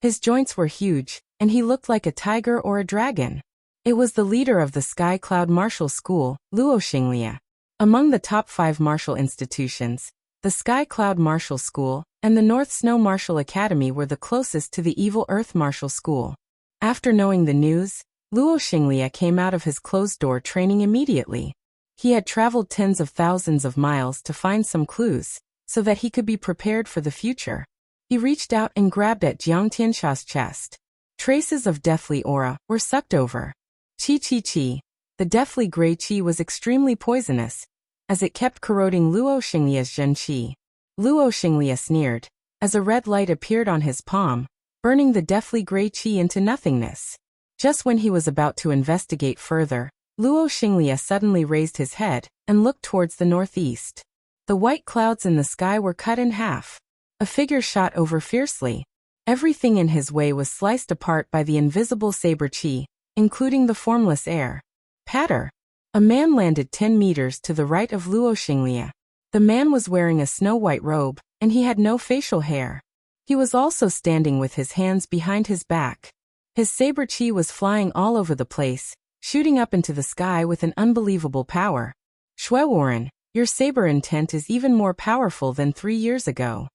His joints were huge, and he looked like a tiger or a dragon. It was the leader of the Sky Cloud Martial School, Luo Xinglia. Among the top 5 martial institutions, the Sky Cloud Martial School and the North Snow Martial Academy were the closest to the Evil Earth Martial School. After knowing the news, Luo Xinglia came out of his closed-door training immediately. He had traveled tens of thousands of miles to find some clues, so that he could be prepared for the future. He reached out and grabbed at Jiang Tiansha's chest. Traces of deathly aura were sucked over. Qi. The deathly gray qi was extremely poisonous, as it kept corroding Luo Xinglia's Zhen qi. Luo Xinglia sneered, as a red light appeared on his palm, burning the deathly gray qi into nothingness. Just when he was about to investigate further, Luo Xinglia suddenly raised his head and looked towards the northeast. The white clouds in the sky were cut in half. A figure shot over fiercely. Everything in his way was sliced apart by the invisible saber qi, including the formless air. Patter. A man landed 10 meters to the right of Luo Xinglia. The man was wearing a snow-white robe, and he had no facial hair. He was also standing with his hands behind his back. His saber qi was flying all over the place, shooting up into the sky with an unbelievable power. Shuewarren, your saber intent is even more powerful than 3 years ago.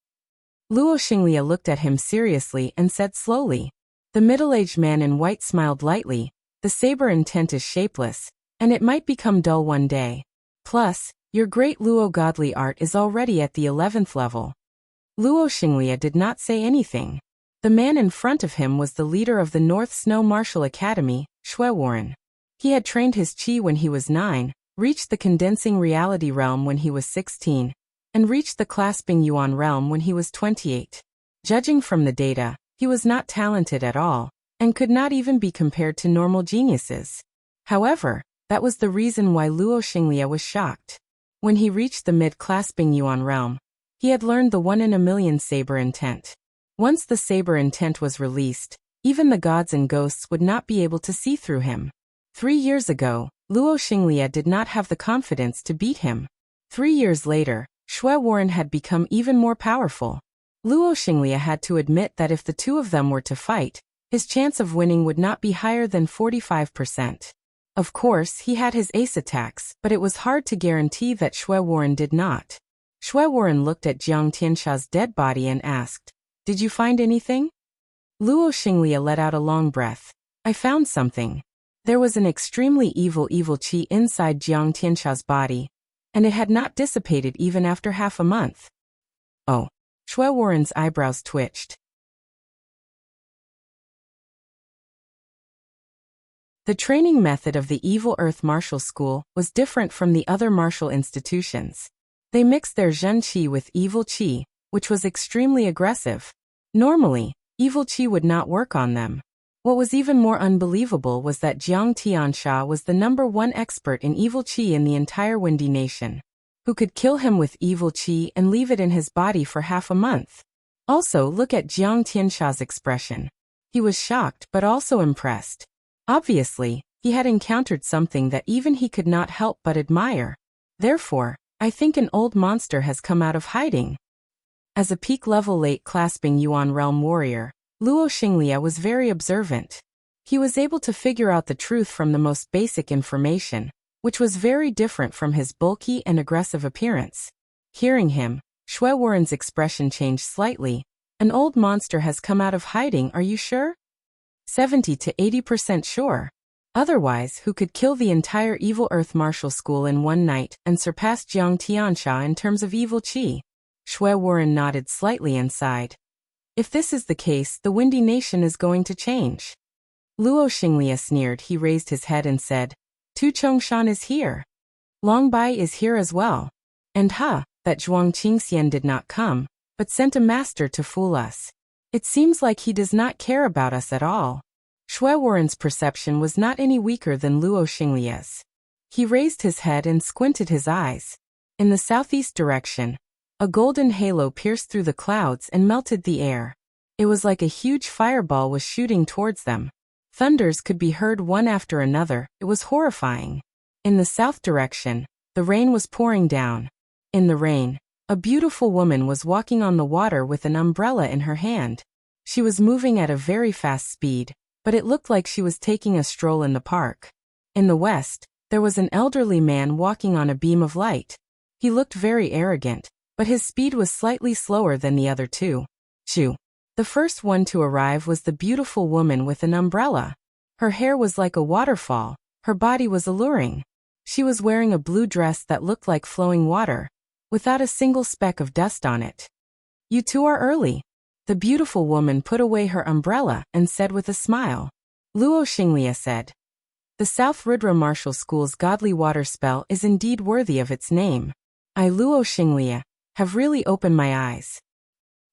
Luo Xinglia looked at him seriously and said slowly. The middle-aged man in white smiled lightly. The saber intent is shapeless, and it might become dull one day. Plus, your great Luo godly art is already at the 11th level. Luo Xinglia did not say anything. The man in front of him was the leader of the North Snow Martial Academy, Shuewarren. He had trained his qi when he was 9, reached the condensing reality realm when he was 16, and reached the clasping yuan realm when he was 28. Judging from the data, he was not talented at all, and could not even be compared to normal geniuses. However, that was the reason why Luo Xinglia was shocked. When he reached the mid-clasping yuan realm, he had learned the 1 in a million saber intent. Once the saber intent was released, even the gods and ghosts would not be able to see through him. 3 years ago, Luo Xinglia did not have the confidence to beat him. 3 years later, Shuewarren had become even more powerful. Luo Xinglia had to admit that if the two of them were to fight, his chance of winning would not be higher than 45%. Of course, he had his ace attacks, but it was hard to guarantee that Shuewarren did not. Shuewarren looked at Jiang Tiansha's dead body and asked, "Did you find anything?" Luo Xinglia let out a long breath. "I found something." There was an extremely evil qi inside Jiang Tiansha's body, and it had not dissipated even after half a month. Oh. Shuewarren's eyebrows twitched. The training method of the Evil Earth Martial School was different from the other martial institutions. They mixed their Zhen qi with evil qi, which was extremely aggressive. Normally, evil qi would not work on them. What was even more unbelievable was that Jiang Tiansha was the #1 expert in evil qi in the entire Windy Nation, who could kill him with evil qi and leave it in his body for half a month. Also, look at Jiang Tiansha's expression. He was shocked but also impressed. Obviously, he had encountered something that even he could not help but admire. Therefore, I think an old monster has come out of hiding. As a peak-level late-clasping Yuan realm warrior, Luo Xinglia was very observant. He was able to figure out the truth from the most basic information, which was very different from his bulky and aggressive appearance. Hearing him, Shuewarren's expression changed slightly. An old monster has come out of hiding, are you sure? 70 to 80% sure. Otherwise, who could kill the entire Evil Earth Martial School in one night and surpass Jiang Tiansha in terms of evil qi? Shuewarren nodded slightly and sighed. If this is the case, the Windy Nation is going to change. Luo Xinglia sneered. He raised his head and said, Tu Chongshan is here. Long Bai is here as well. And that Zhuang Qingxian did not come, but sent a master to fool us. It seems like he does not care about us at all. Shuewarren's perception was not any weaker than Luo Xinglia's. He raised his head and squinted his eyes. In the southeast direction, a golden halo pierced through the clouds and melted the air. It was like a huge fireball was shooting towards them. Thunders could be heard one after another. It was horrifying. In the south direction, the rain was pouring down. In the rain, a beautiful woman was walking on the water with an umbrella in her hand. She was moving at a very fast speed, but it looked like she was taking a stroll in the park. In the west, there was an elderly man walking on a beam of light. He looked very arrogant, but his speed was slightly slower than the other two. Shoo. The first one to arrive was the beautiful woman with an umbrella. Her hair was like a waterfall, her body was alluring. She was wearing a blue dress that looked like flowing water, without a single speck of dust on it. You two are early. The beautiful woman put away her umbrella and said with a smile. Luo Xinglia said. The South Rudra Martial School's godly water spell is indeed worthy of its name. I, Luo Xinglia, have really opened my eyes.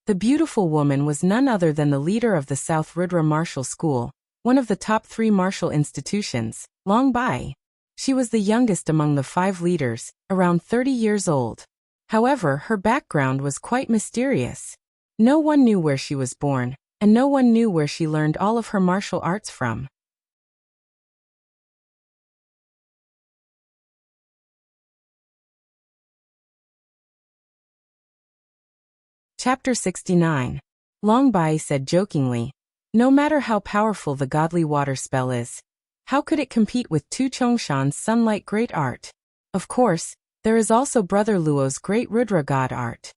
The beautiful woman was none other than the leader of the South Rudra Martial School, one of the top 3 martial institutions, Long Bai. She was the youngest among the 5 leaders, around 30 years old. However, her background was quite mysterious. No one knew where she was born, and no one knew where she learned all of her martial arts from. Chapter 69. Long Bai said jokingly, no matter how powerful the godly water spell is, how could it compete with Tu Chongshan's sunlight great art? Of course, there is also Brother Luo's great Rudra god art.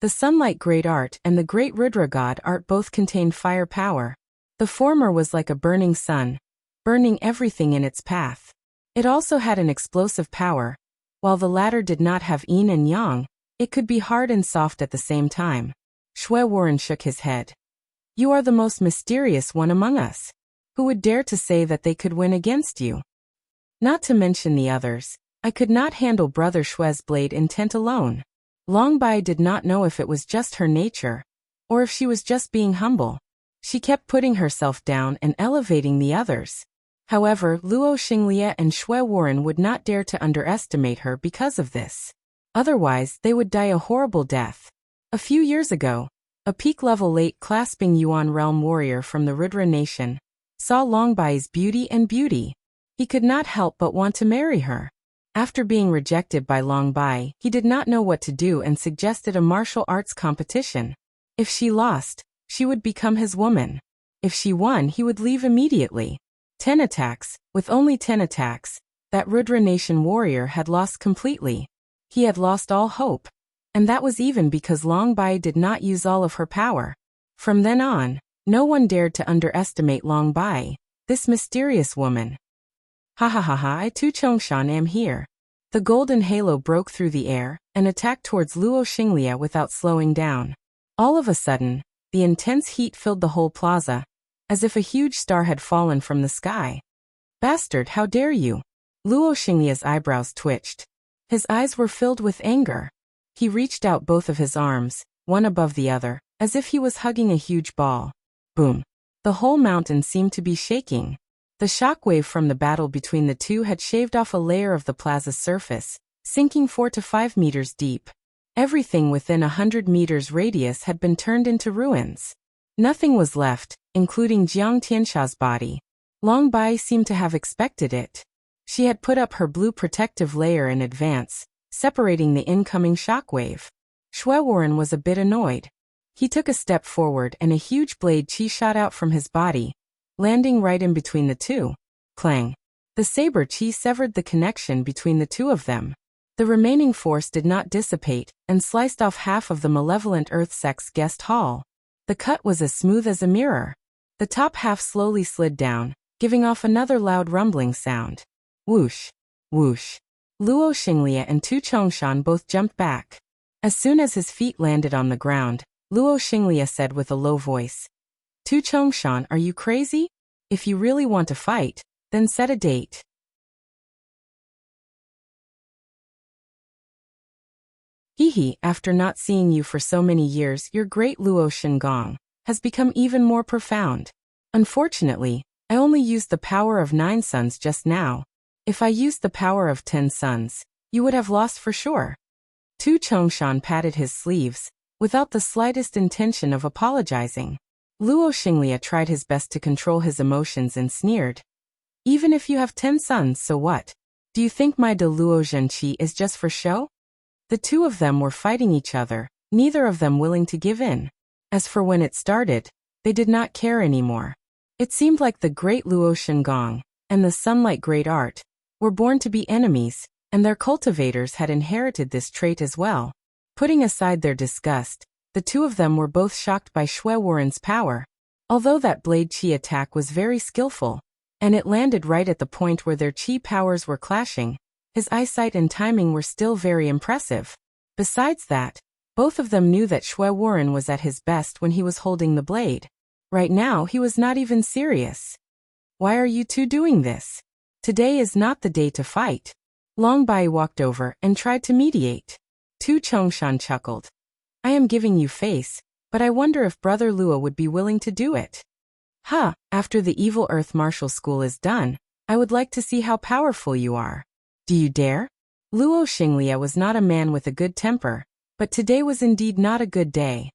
The sunlight great art and the great Rudra god art both contain fire power. The former was like a burning sun, burning everything in its path. It also had an explosive power, while the latter did not have yin and yang. It could be hard and soft at the same time. Shui Warren shook his head. You are the most mysterious one among us. Who would dare to say that they could win against you? Not to mention the others, I could not handle Brother Shui's blade intent alone. Long Bai did not know if it was just her nature, or if she was just being humble. She kept putting herself down and elevating the others. However, Luo Xinglia and Shui Warren would not dare to underestimate her because of this. Otherwise, they would die a horrible death. A few years ago, a peak-level late-clasping Yuan realm warrior from the Rudra nation saw Long Bai's beauty and beauty. He could not help but want to marry her. After being rejected by Long Bai, he did not know what to do and suggested a martial arts competition. If she lost, she would become his woman. If she won, he would leave immediately. 10 attacks, with only 10 attacks, that Rudra nation warrior had lost completely. He had lost all hope. And that was even because Long Bai did not use all of her power. From then on, no one dared to underestimate Long Bai, this mysterious woman. Ha ha ha ha, I Tu Chongshan am here. The golden halo broke through the air and attacked towards Luo Xinglia without slowing down. All of a sudden, the intense heat filled the whole plaza, as if a huge star had fallen from the sky. Bastard, how dare you? Luo Xinglia's eyebrows twitched. His eyes were filled with anger. He reached out both of his arms, one above the other, as if he was hugging a huge ball. Boom. The whole mountain seemed to be shaking. The shockwave from the battle between the two had shaved off a layer of the plaza's surface, sinking 4 to 5 meters deep. Everything within 100 meters radius had been turned into ruins. Nothing was left, including Jiang Tiansha's body. Long Bai seemed to have expected it. She had put up her blue protective layer in advance, separating the incoming shockwave. Shui Warren was a bit annoyed. He took a step forward and a huge blade chi shot out from his body, landing right in between the two. Clang. The saber chi severed the connection between the two of them. The remaining force did not dissipate and sliced off half of the malevolent Earth Sect's guest hall. The cut was as smooth as a mirror. The top half slowly slid down, giving off another loud rumbling sound. Whoosh. Whoosh. Luo Xinglia and Tu Chongshan both jumped back. As soon as his feet landed on the ground, Luo Xinglia said with a low voice, Tu Chongshan, are you crazy? If you really want to fight, then set a date. Hehe, after not seeing you for so many years, your great Luo Xingong has become even more profound. Unfortunately, I only used the power of 9 suns just now. If I used the power of 10 suns, you would have lost for sure. Tu Chongshan patted his sleeves, without the slightest intention of apologizing. Luo Xinglia tried his best to control his emotions and sneered. Even if you have 10 suns, so what? Do you think my de Luo Zhenqi is just for show? The two of them were fighting each other, neither of them willing to give in. As for when it started, They did not care anymore. It seemed like the great Luo Shengong and the Sunlight Great Art were born to be enemies, and their cultivators had inherited this trait as well. Putting aside their disgust, the two of them were both shocked by Shui Wuren's power. Although that blade chi attack was very skillful, and it landed right at the point where their chi powers were clashing, his eyesight and timing were still very impressive. Besides that, both of them knew that Shui Wuren was at his best when he was holding the blade. Right now he was not even serious. Why are you two doing this? Today is not the day to fight. Long Bai walked over and tried to mediate. Tu Chongshan chuckled. I am giving you face, but I wonder if Brother Luo would be willing to do it. After the Evil Earth Martial School is done, I would like to see how powerful you are. Do you dare? Luo Xinglia was not a man with a good temper, but today was indeed not a good day.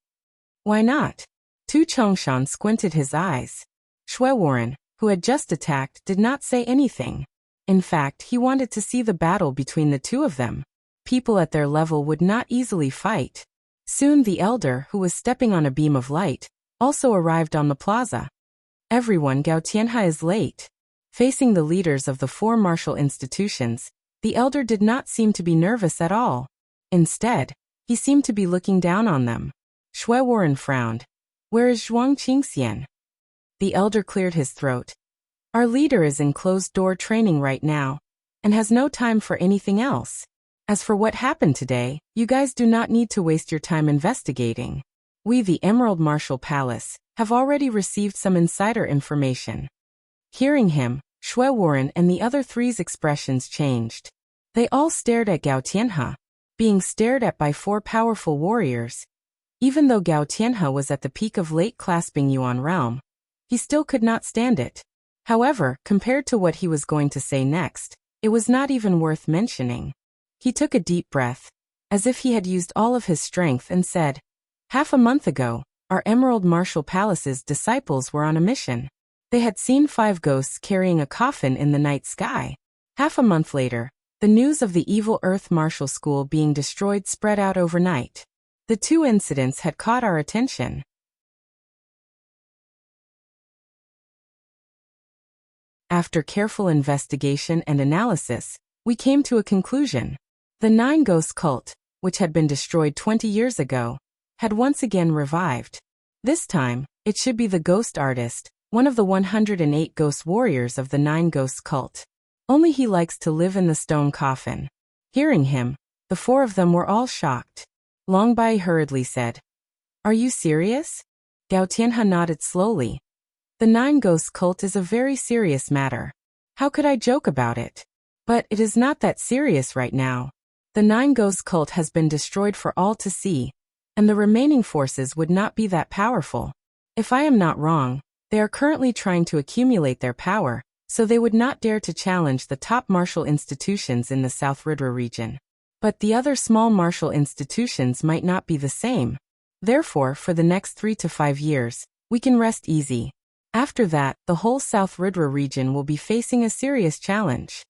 Why not? Tu Chongshan squinted his eyes. Shui Wuren, who had just attacked, did not say anything. In fact, he wanted to see the battle between the two of them. People at their level would not easily fight. Soon the elder, who was stepping on a beam of light, also arrived on the plaza. Everyone, Gao Tianhe is late. Facing the leaders of the four martial institutions, the elder did not seem to be nervous at all. Instead, he seemed to be looking down on them. Shui Wuren frowned. Where is Zhuang Qingxian? The elder cleared his throat. Our leader is in closed-door training right now, and has no time for anything else. As for what happened today, you guys do not need to waste your time investigating. We, the Emerald Martial Palace, have already received some insider information. Hearing him, Shui Wuren and the other three's expressions changed. They all stared at Gao Tianhe, being stared at by four powerful warriors. Even though Gao Tianhe was at the peak of late clasping Yuan realm, he still could not stand it. However, compared to what he was going to say next, it was not even worth mentioning. He took a deep breath, as if he had used all of his strength, and said, Half a month ago, our Emerald Martial Palace's disciples were on a mission. They had seen 5 ghosts carrying a coffin in the night sky. Half a month later, the news of the Evil Earth Martial School being destroyed spread out overnight. The two incidents had caught our attention. After careful investigation and analysis, we came to a conclusion. The 9 Ghost cult, which had been destroyed 20 years ago, had once again revived. This time, it should be the ghost artist, one of the 108 ghost warriors of the 9 Ghost cult. Only he likes to live in the stone coffin. Hearing him, the 4 of them were all shocked. Long Bai hurriedly said, Are you serious? Gao Tianhe nodded slowly. The 9 Ghost cult is a very serious matter. How could I joke about it? But it is not that serious right now. The 9 Ghost cult has been destroyed for all to see, and the remaining forces would not be that powerful. If I am not wrong, they are currently trying to accumulate their power, so they would not dare to challenge the top martial institutions in the South Ridra region. But the other small martial institutions might not be the same. Therefore, for the next 3 to 5 years, we can rest easy. After that, the whole South Ridra region will be facing a serious challenge.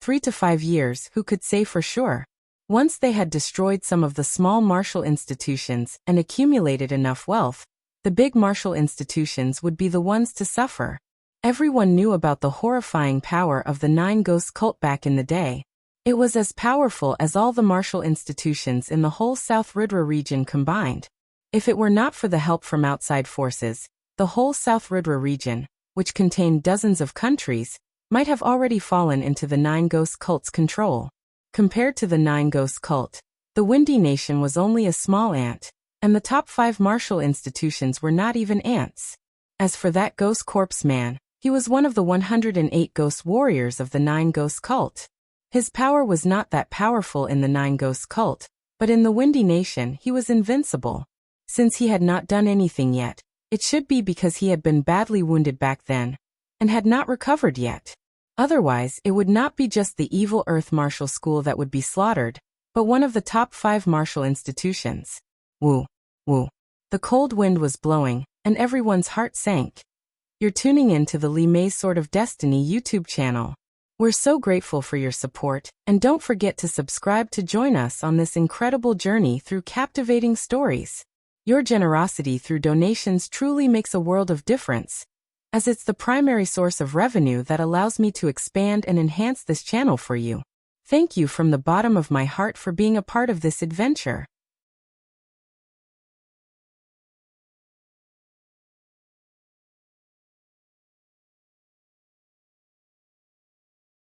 3 to 5 years, who could say for sure? Once they had destroyed some of the small martial institutions and accumulated enough wealth, the big martial institutions would be the ones to suffer. Everyone knew about the horrifying power of the 9 Ghost cult back in the day. It was as powerful as all the martial institutions in the whole South Ridra region combined. If it were not for the help from outside forces, the whole South Ridra region, which contained dozens of countries, might have already fallen into the 9 Ghost cult's control. Compared to the 9 Ghost cult, the Windy Nation was only a small ant, and the top 5 martial institutions were not even ants. As for that Ghost Corpse man, he was one of the 108 Ghost warriors of the 9 Ghost cult. His power was not that powerful in the 9 Ghost cult, but in the Windy Nation he was invincible. Since he had not done anything yet, it should be because he had been badly wounded back then, and had not recovered yet. Otherwise, it would not be just the Evil Earth Martial School that would be slaughtered, but one of the top 5 martial institutions. Woo, woo. The cold wind was blowing, and everyone's heart sank. You're tuning in to the Li Mei Sword of Destiny YouTube channel. We're so grateful for your support, and don't forget to subscribe to join us on this incredible journey through captivating stories. Your generosity through donations truly makes a world of difference, as it's the primary source of revenue that allows me to expand and enhance this channel for you. Thank you from the bottom of my heart for being a part of this adventure.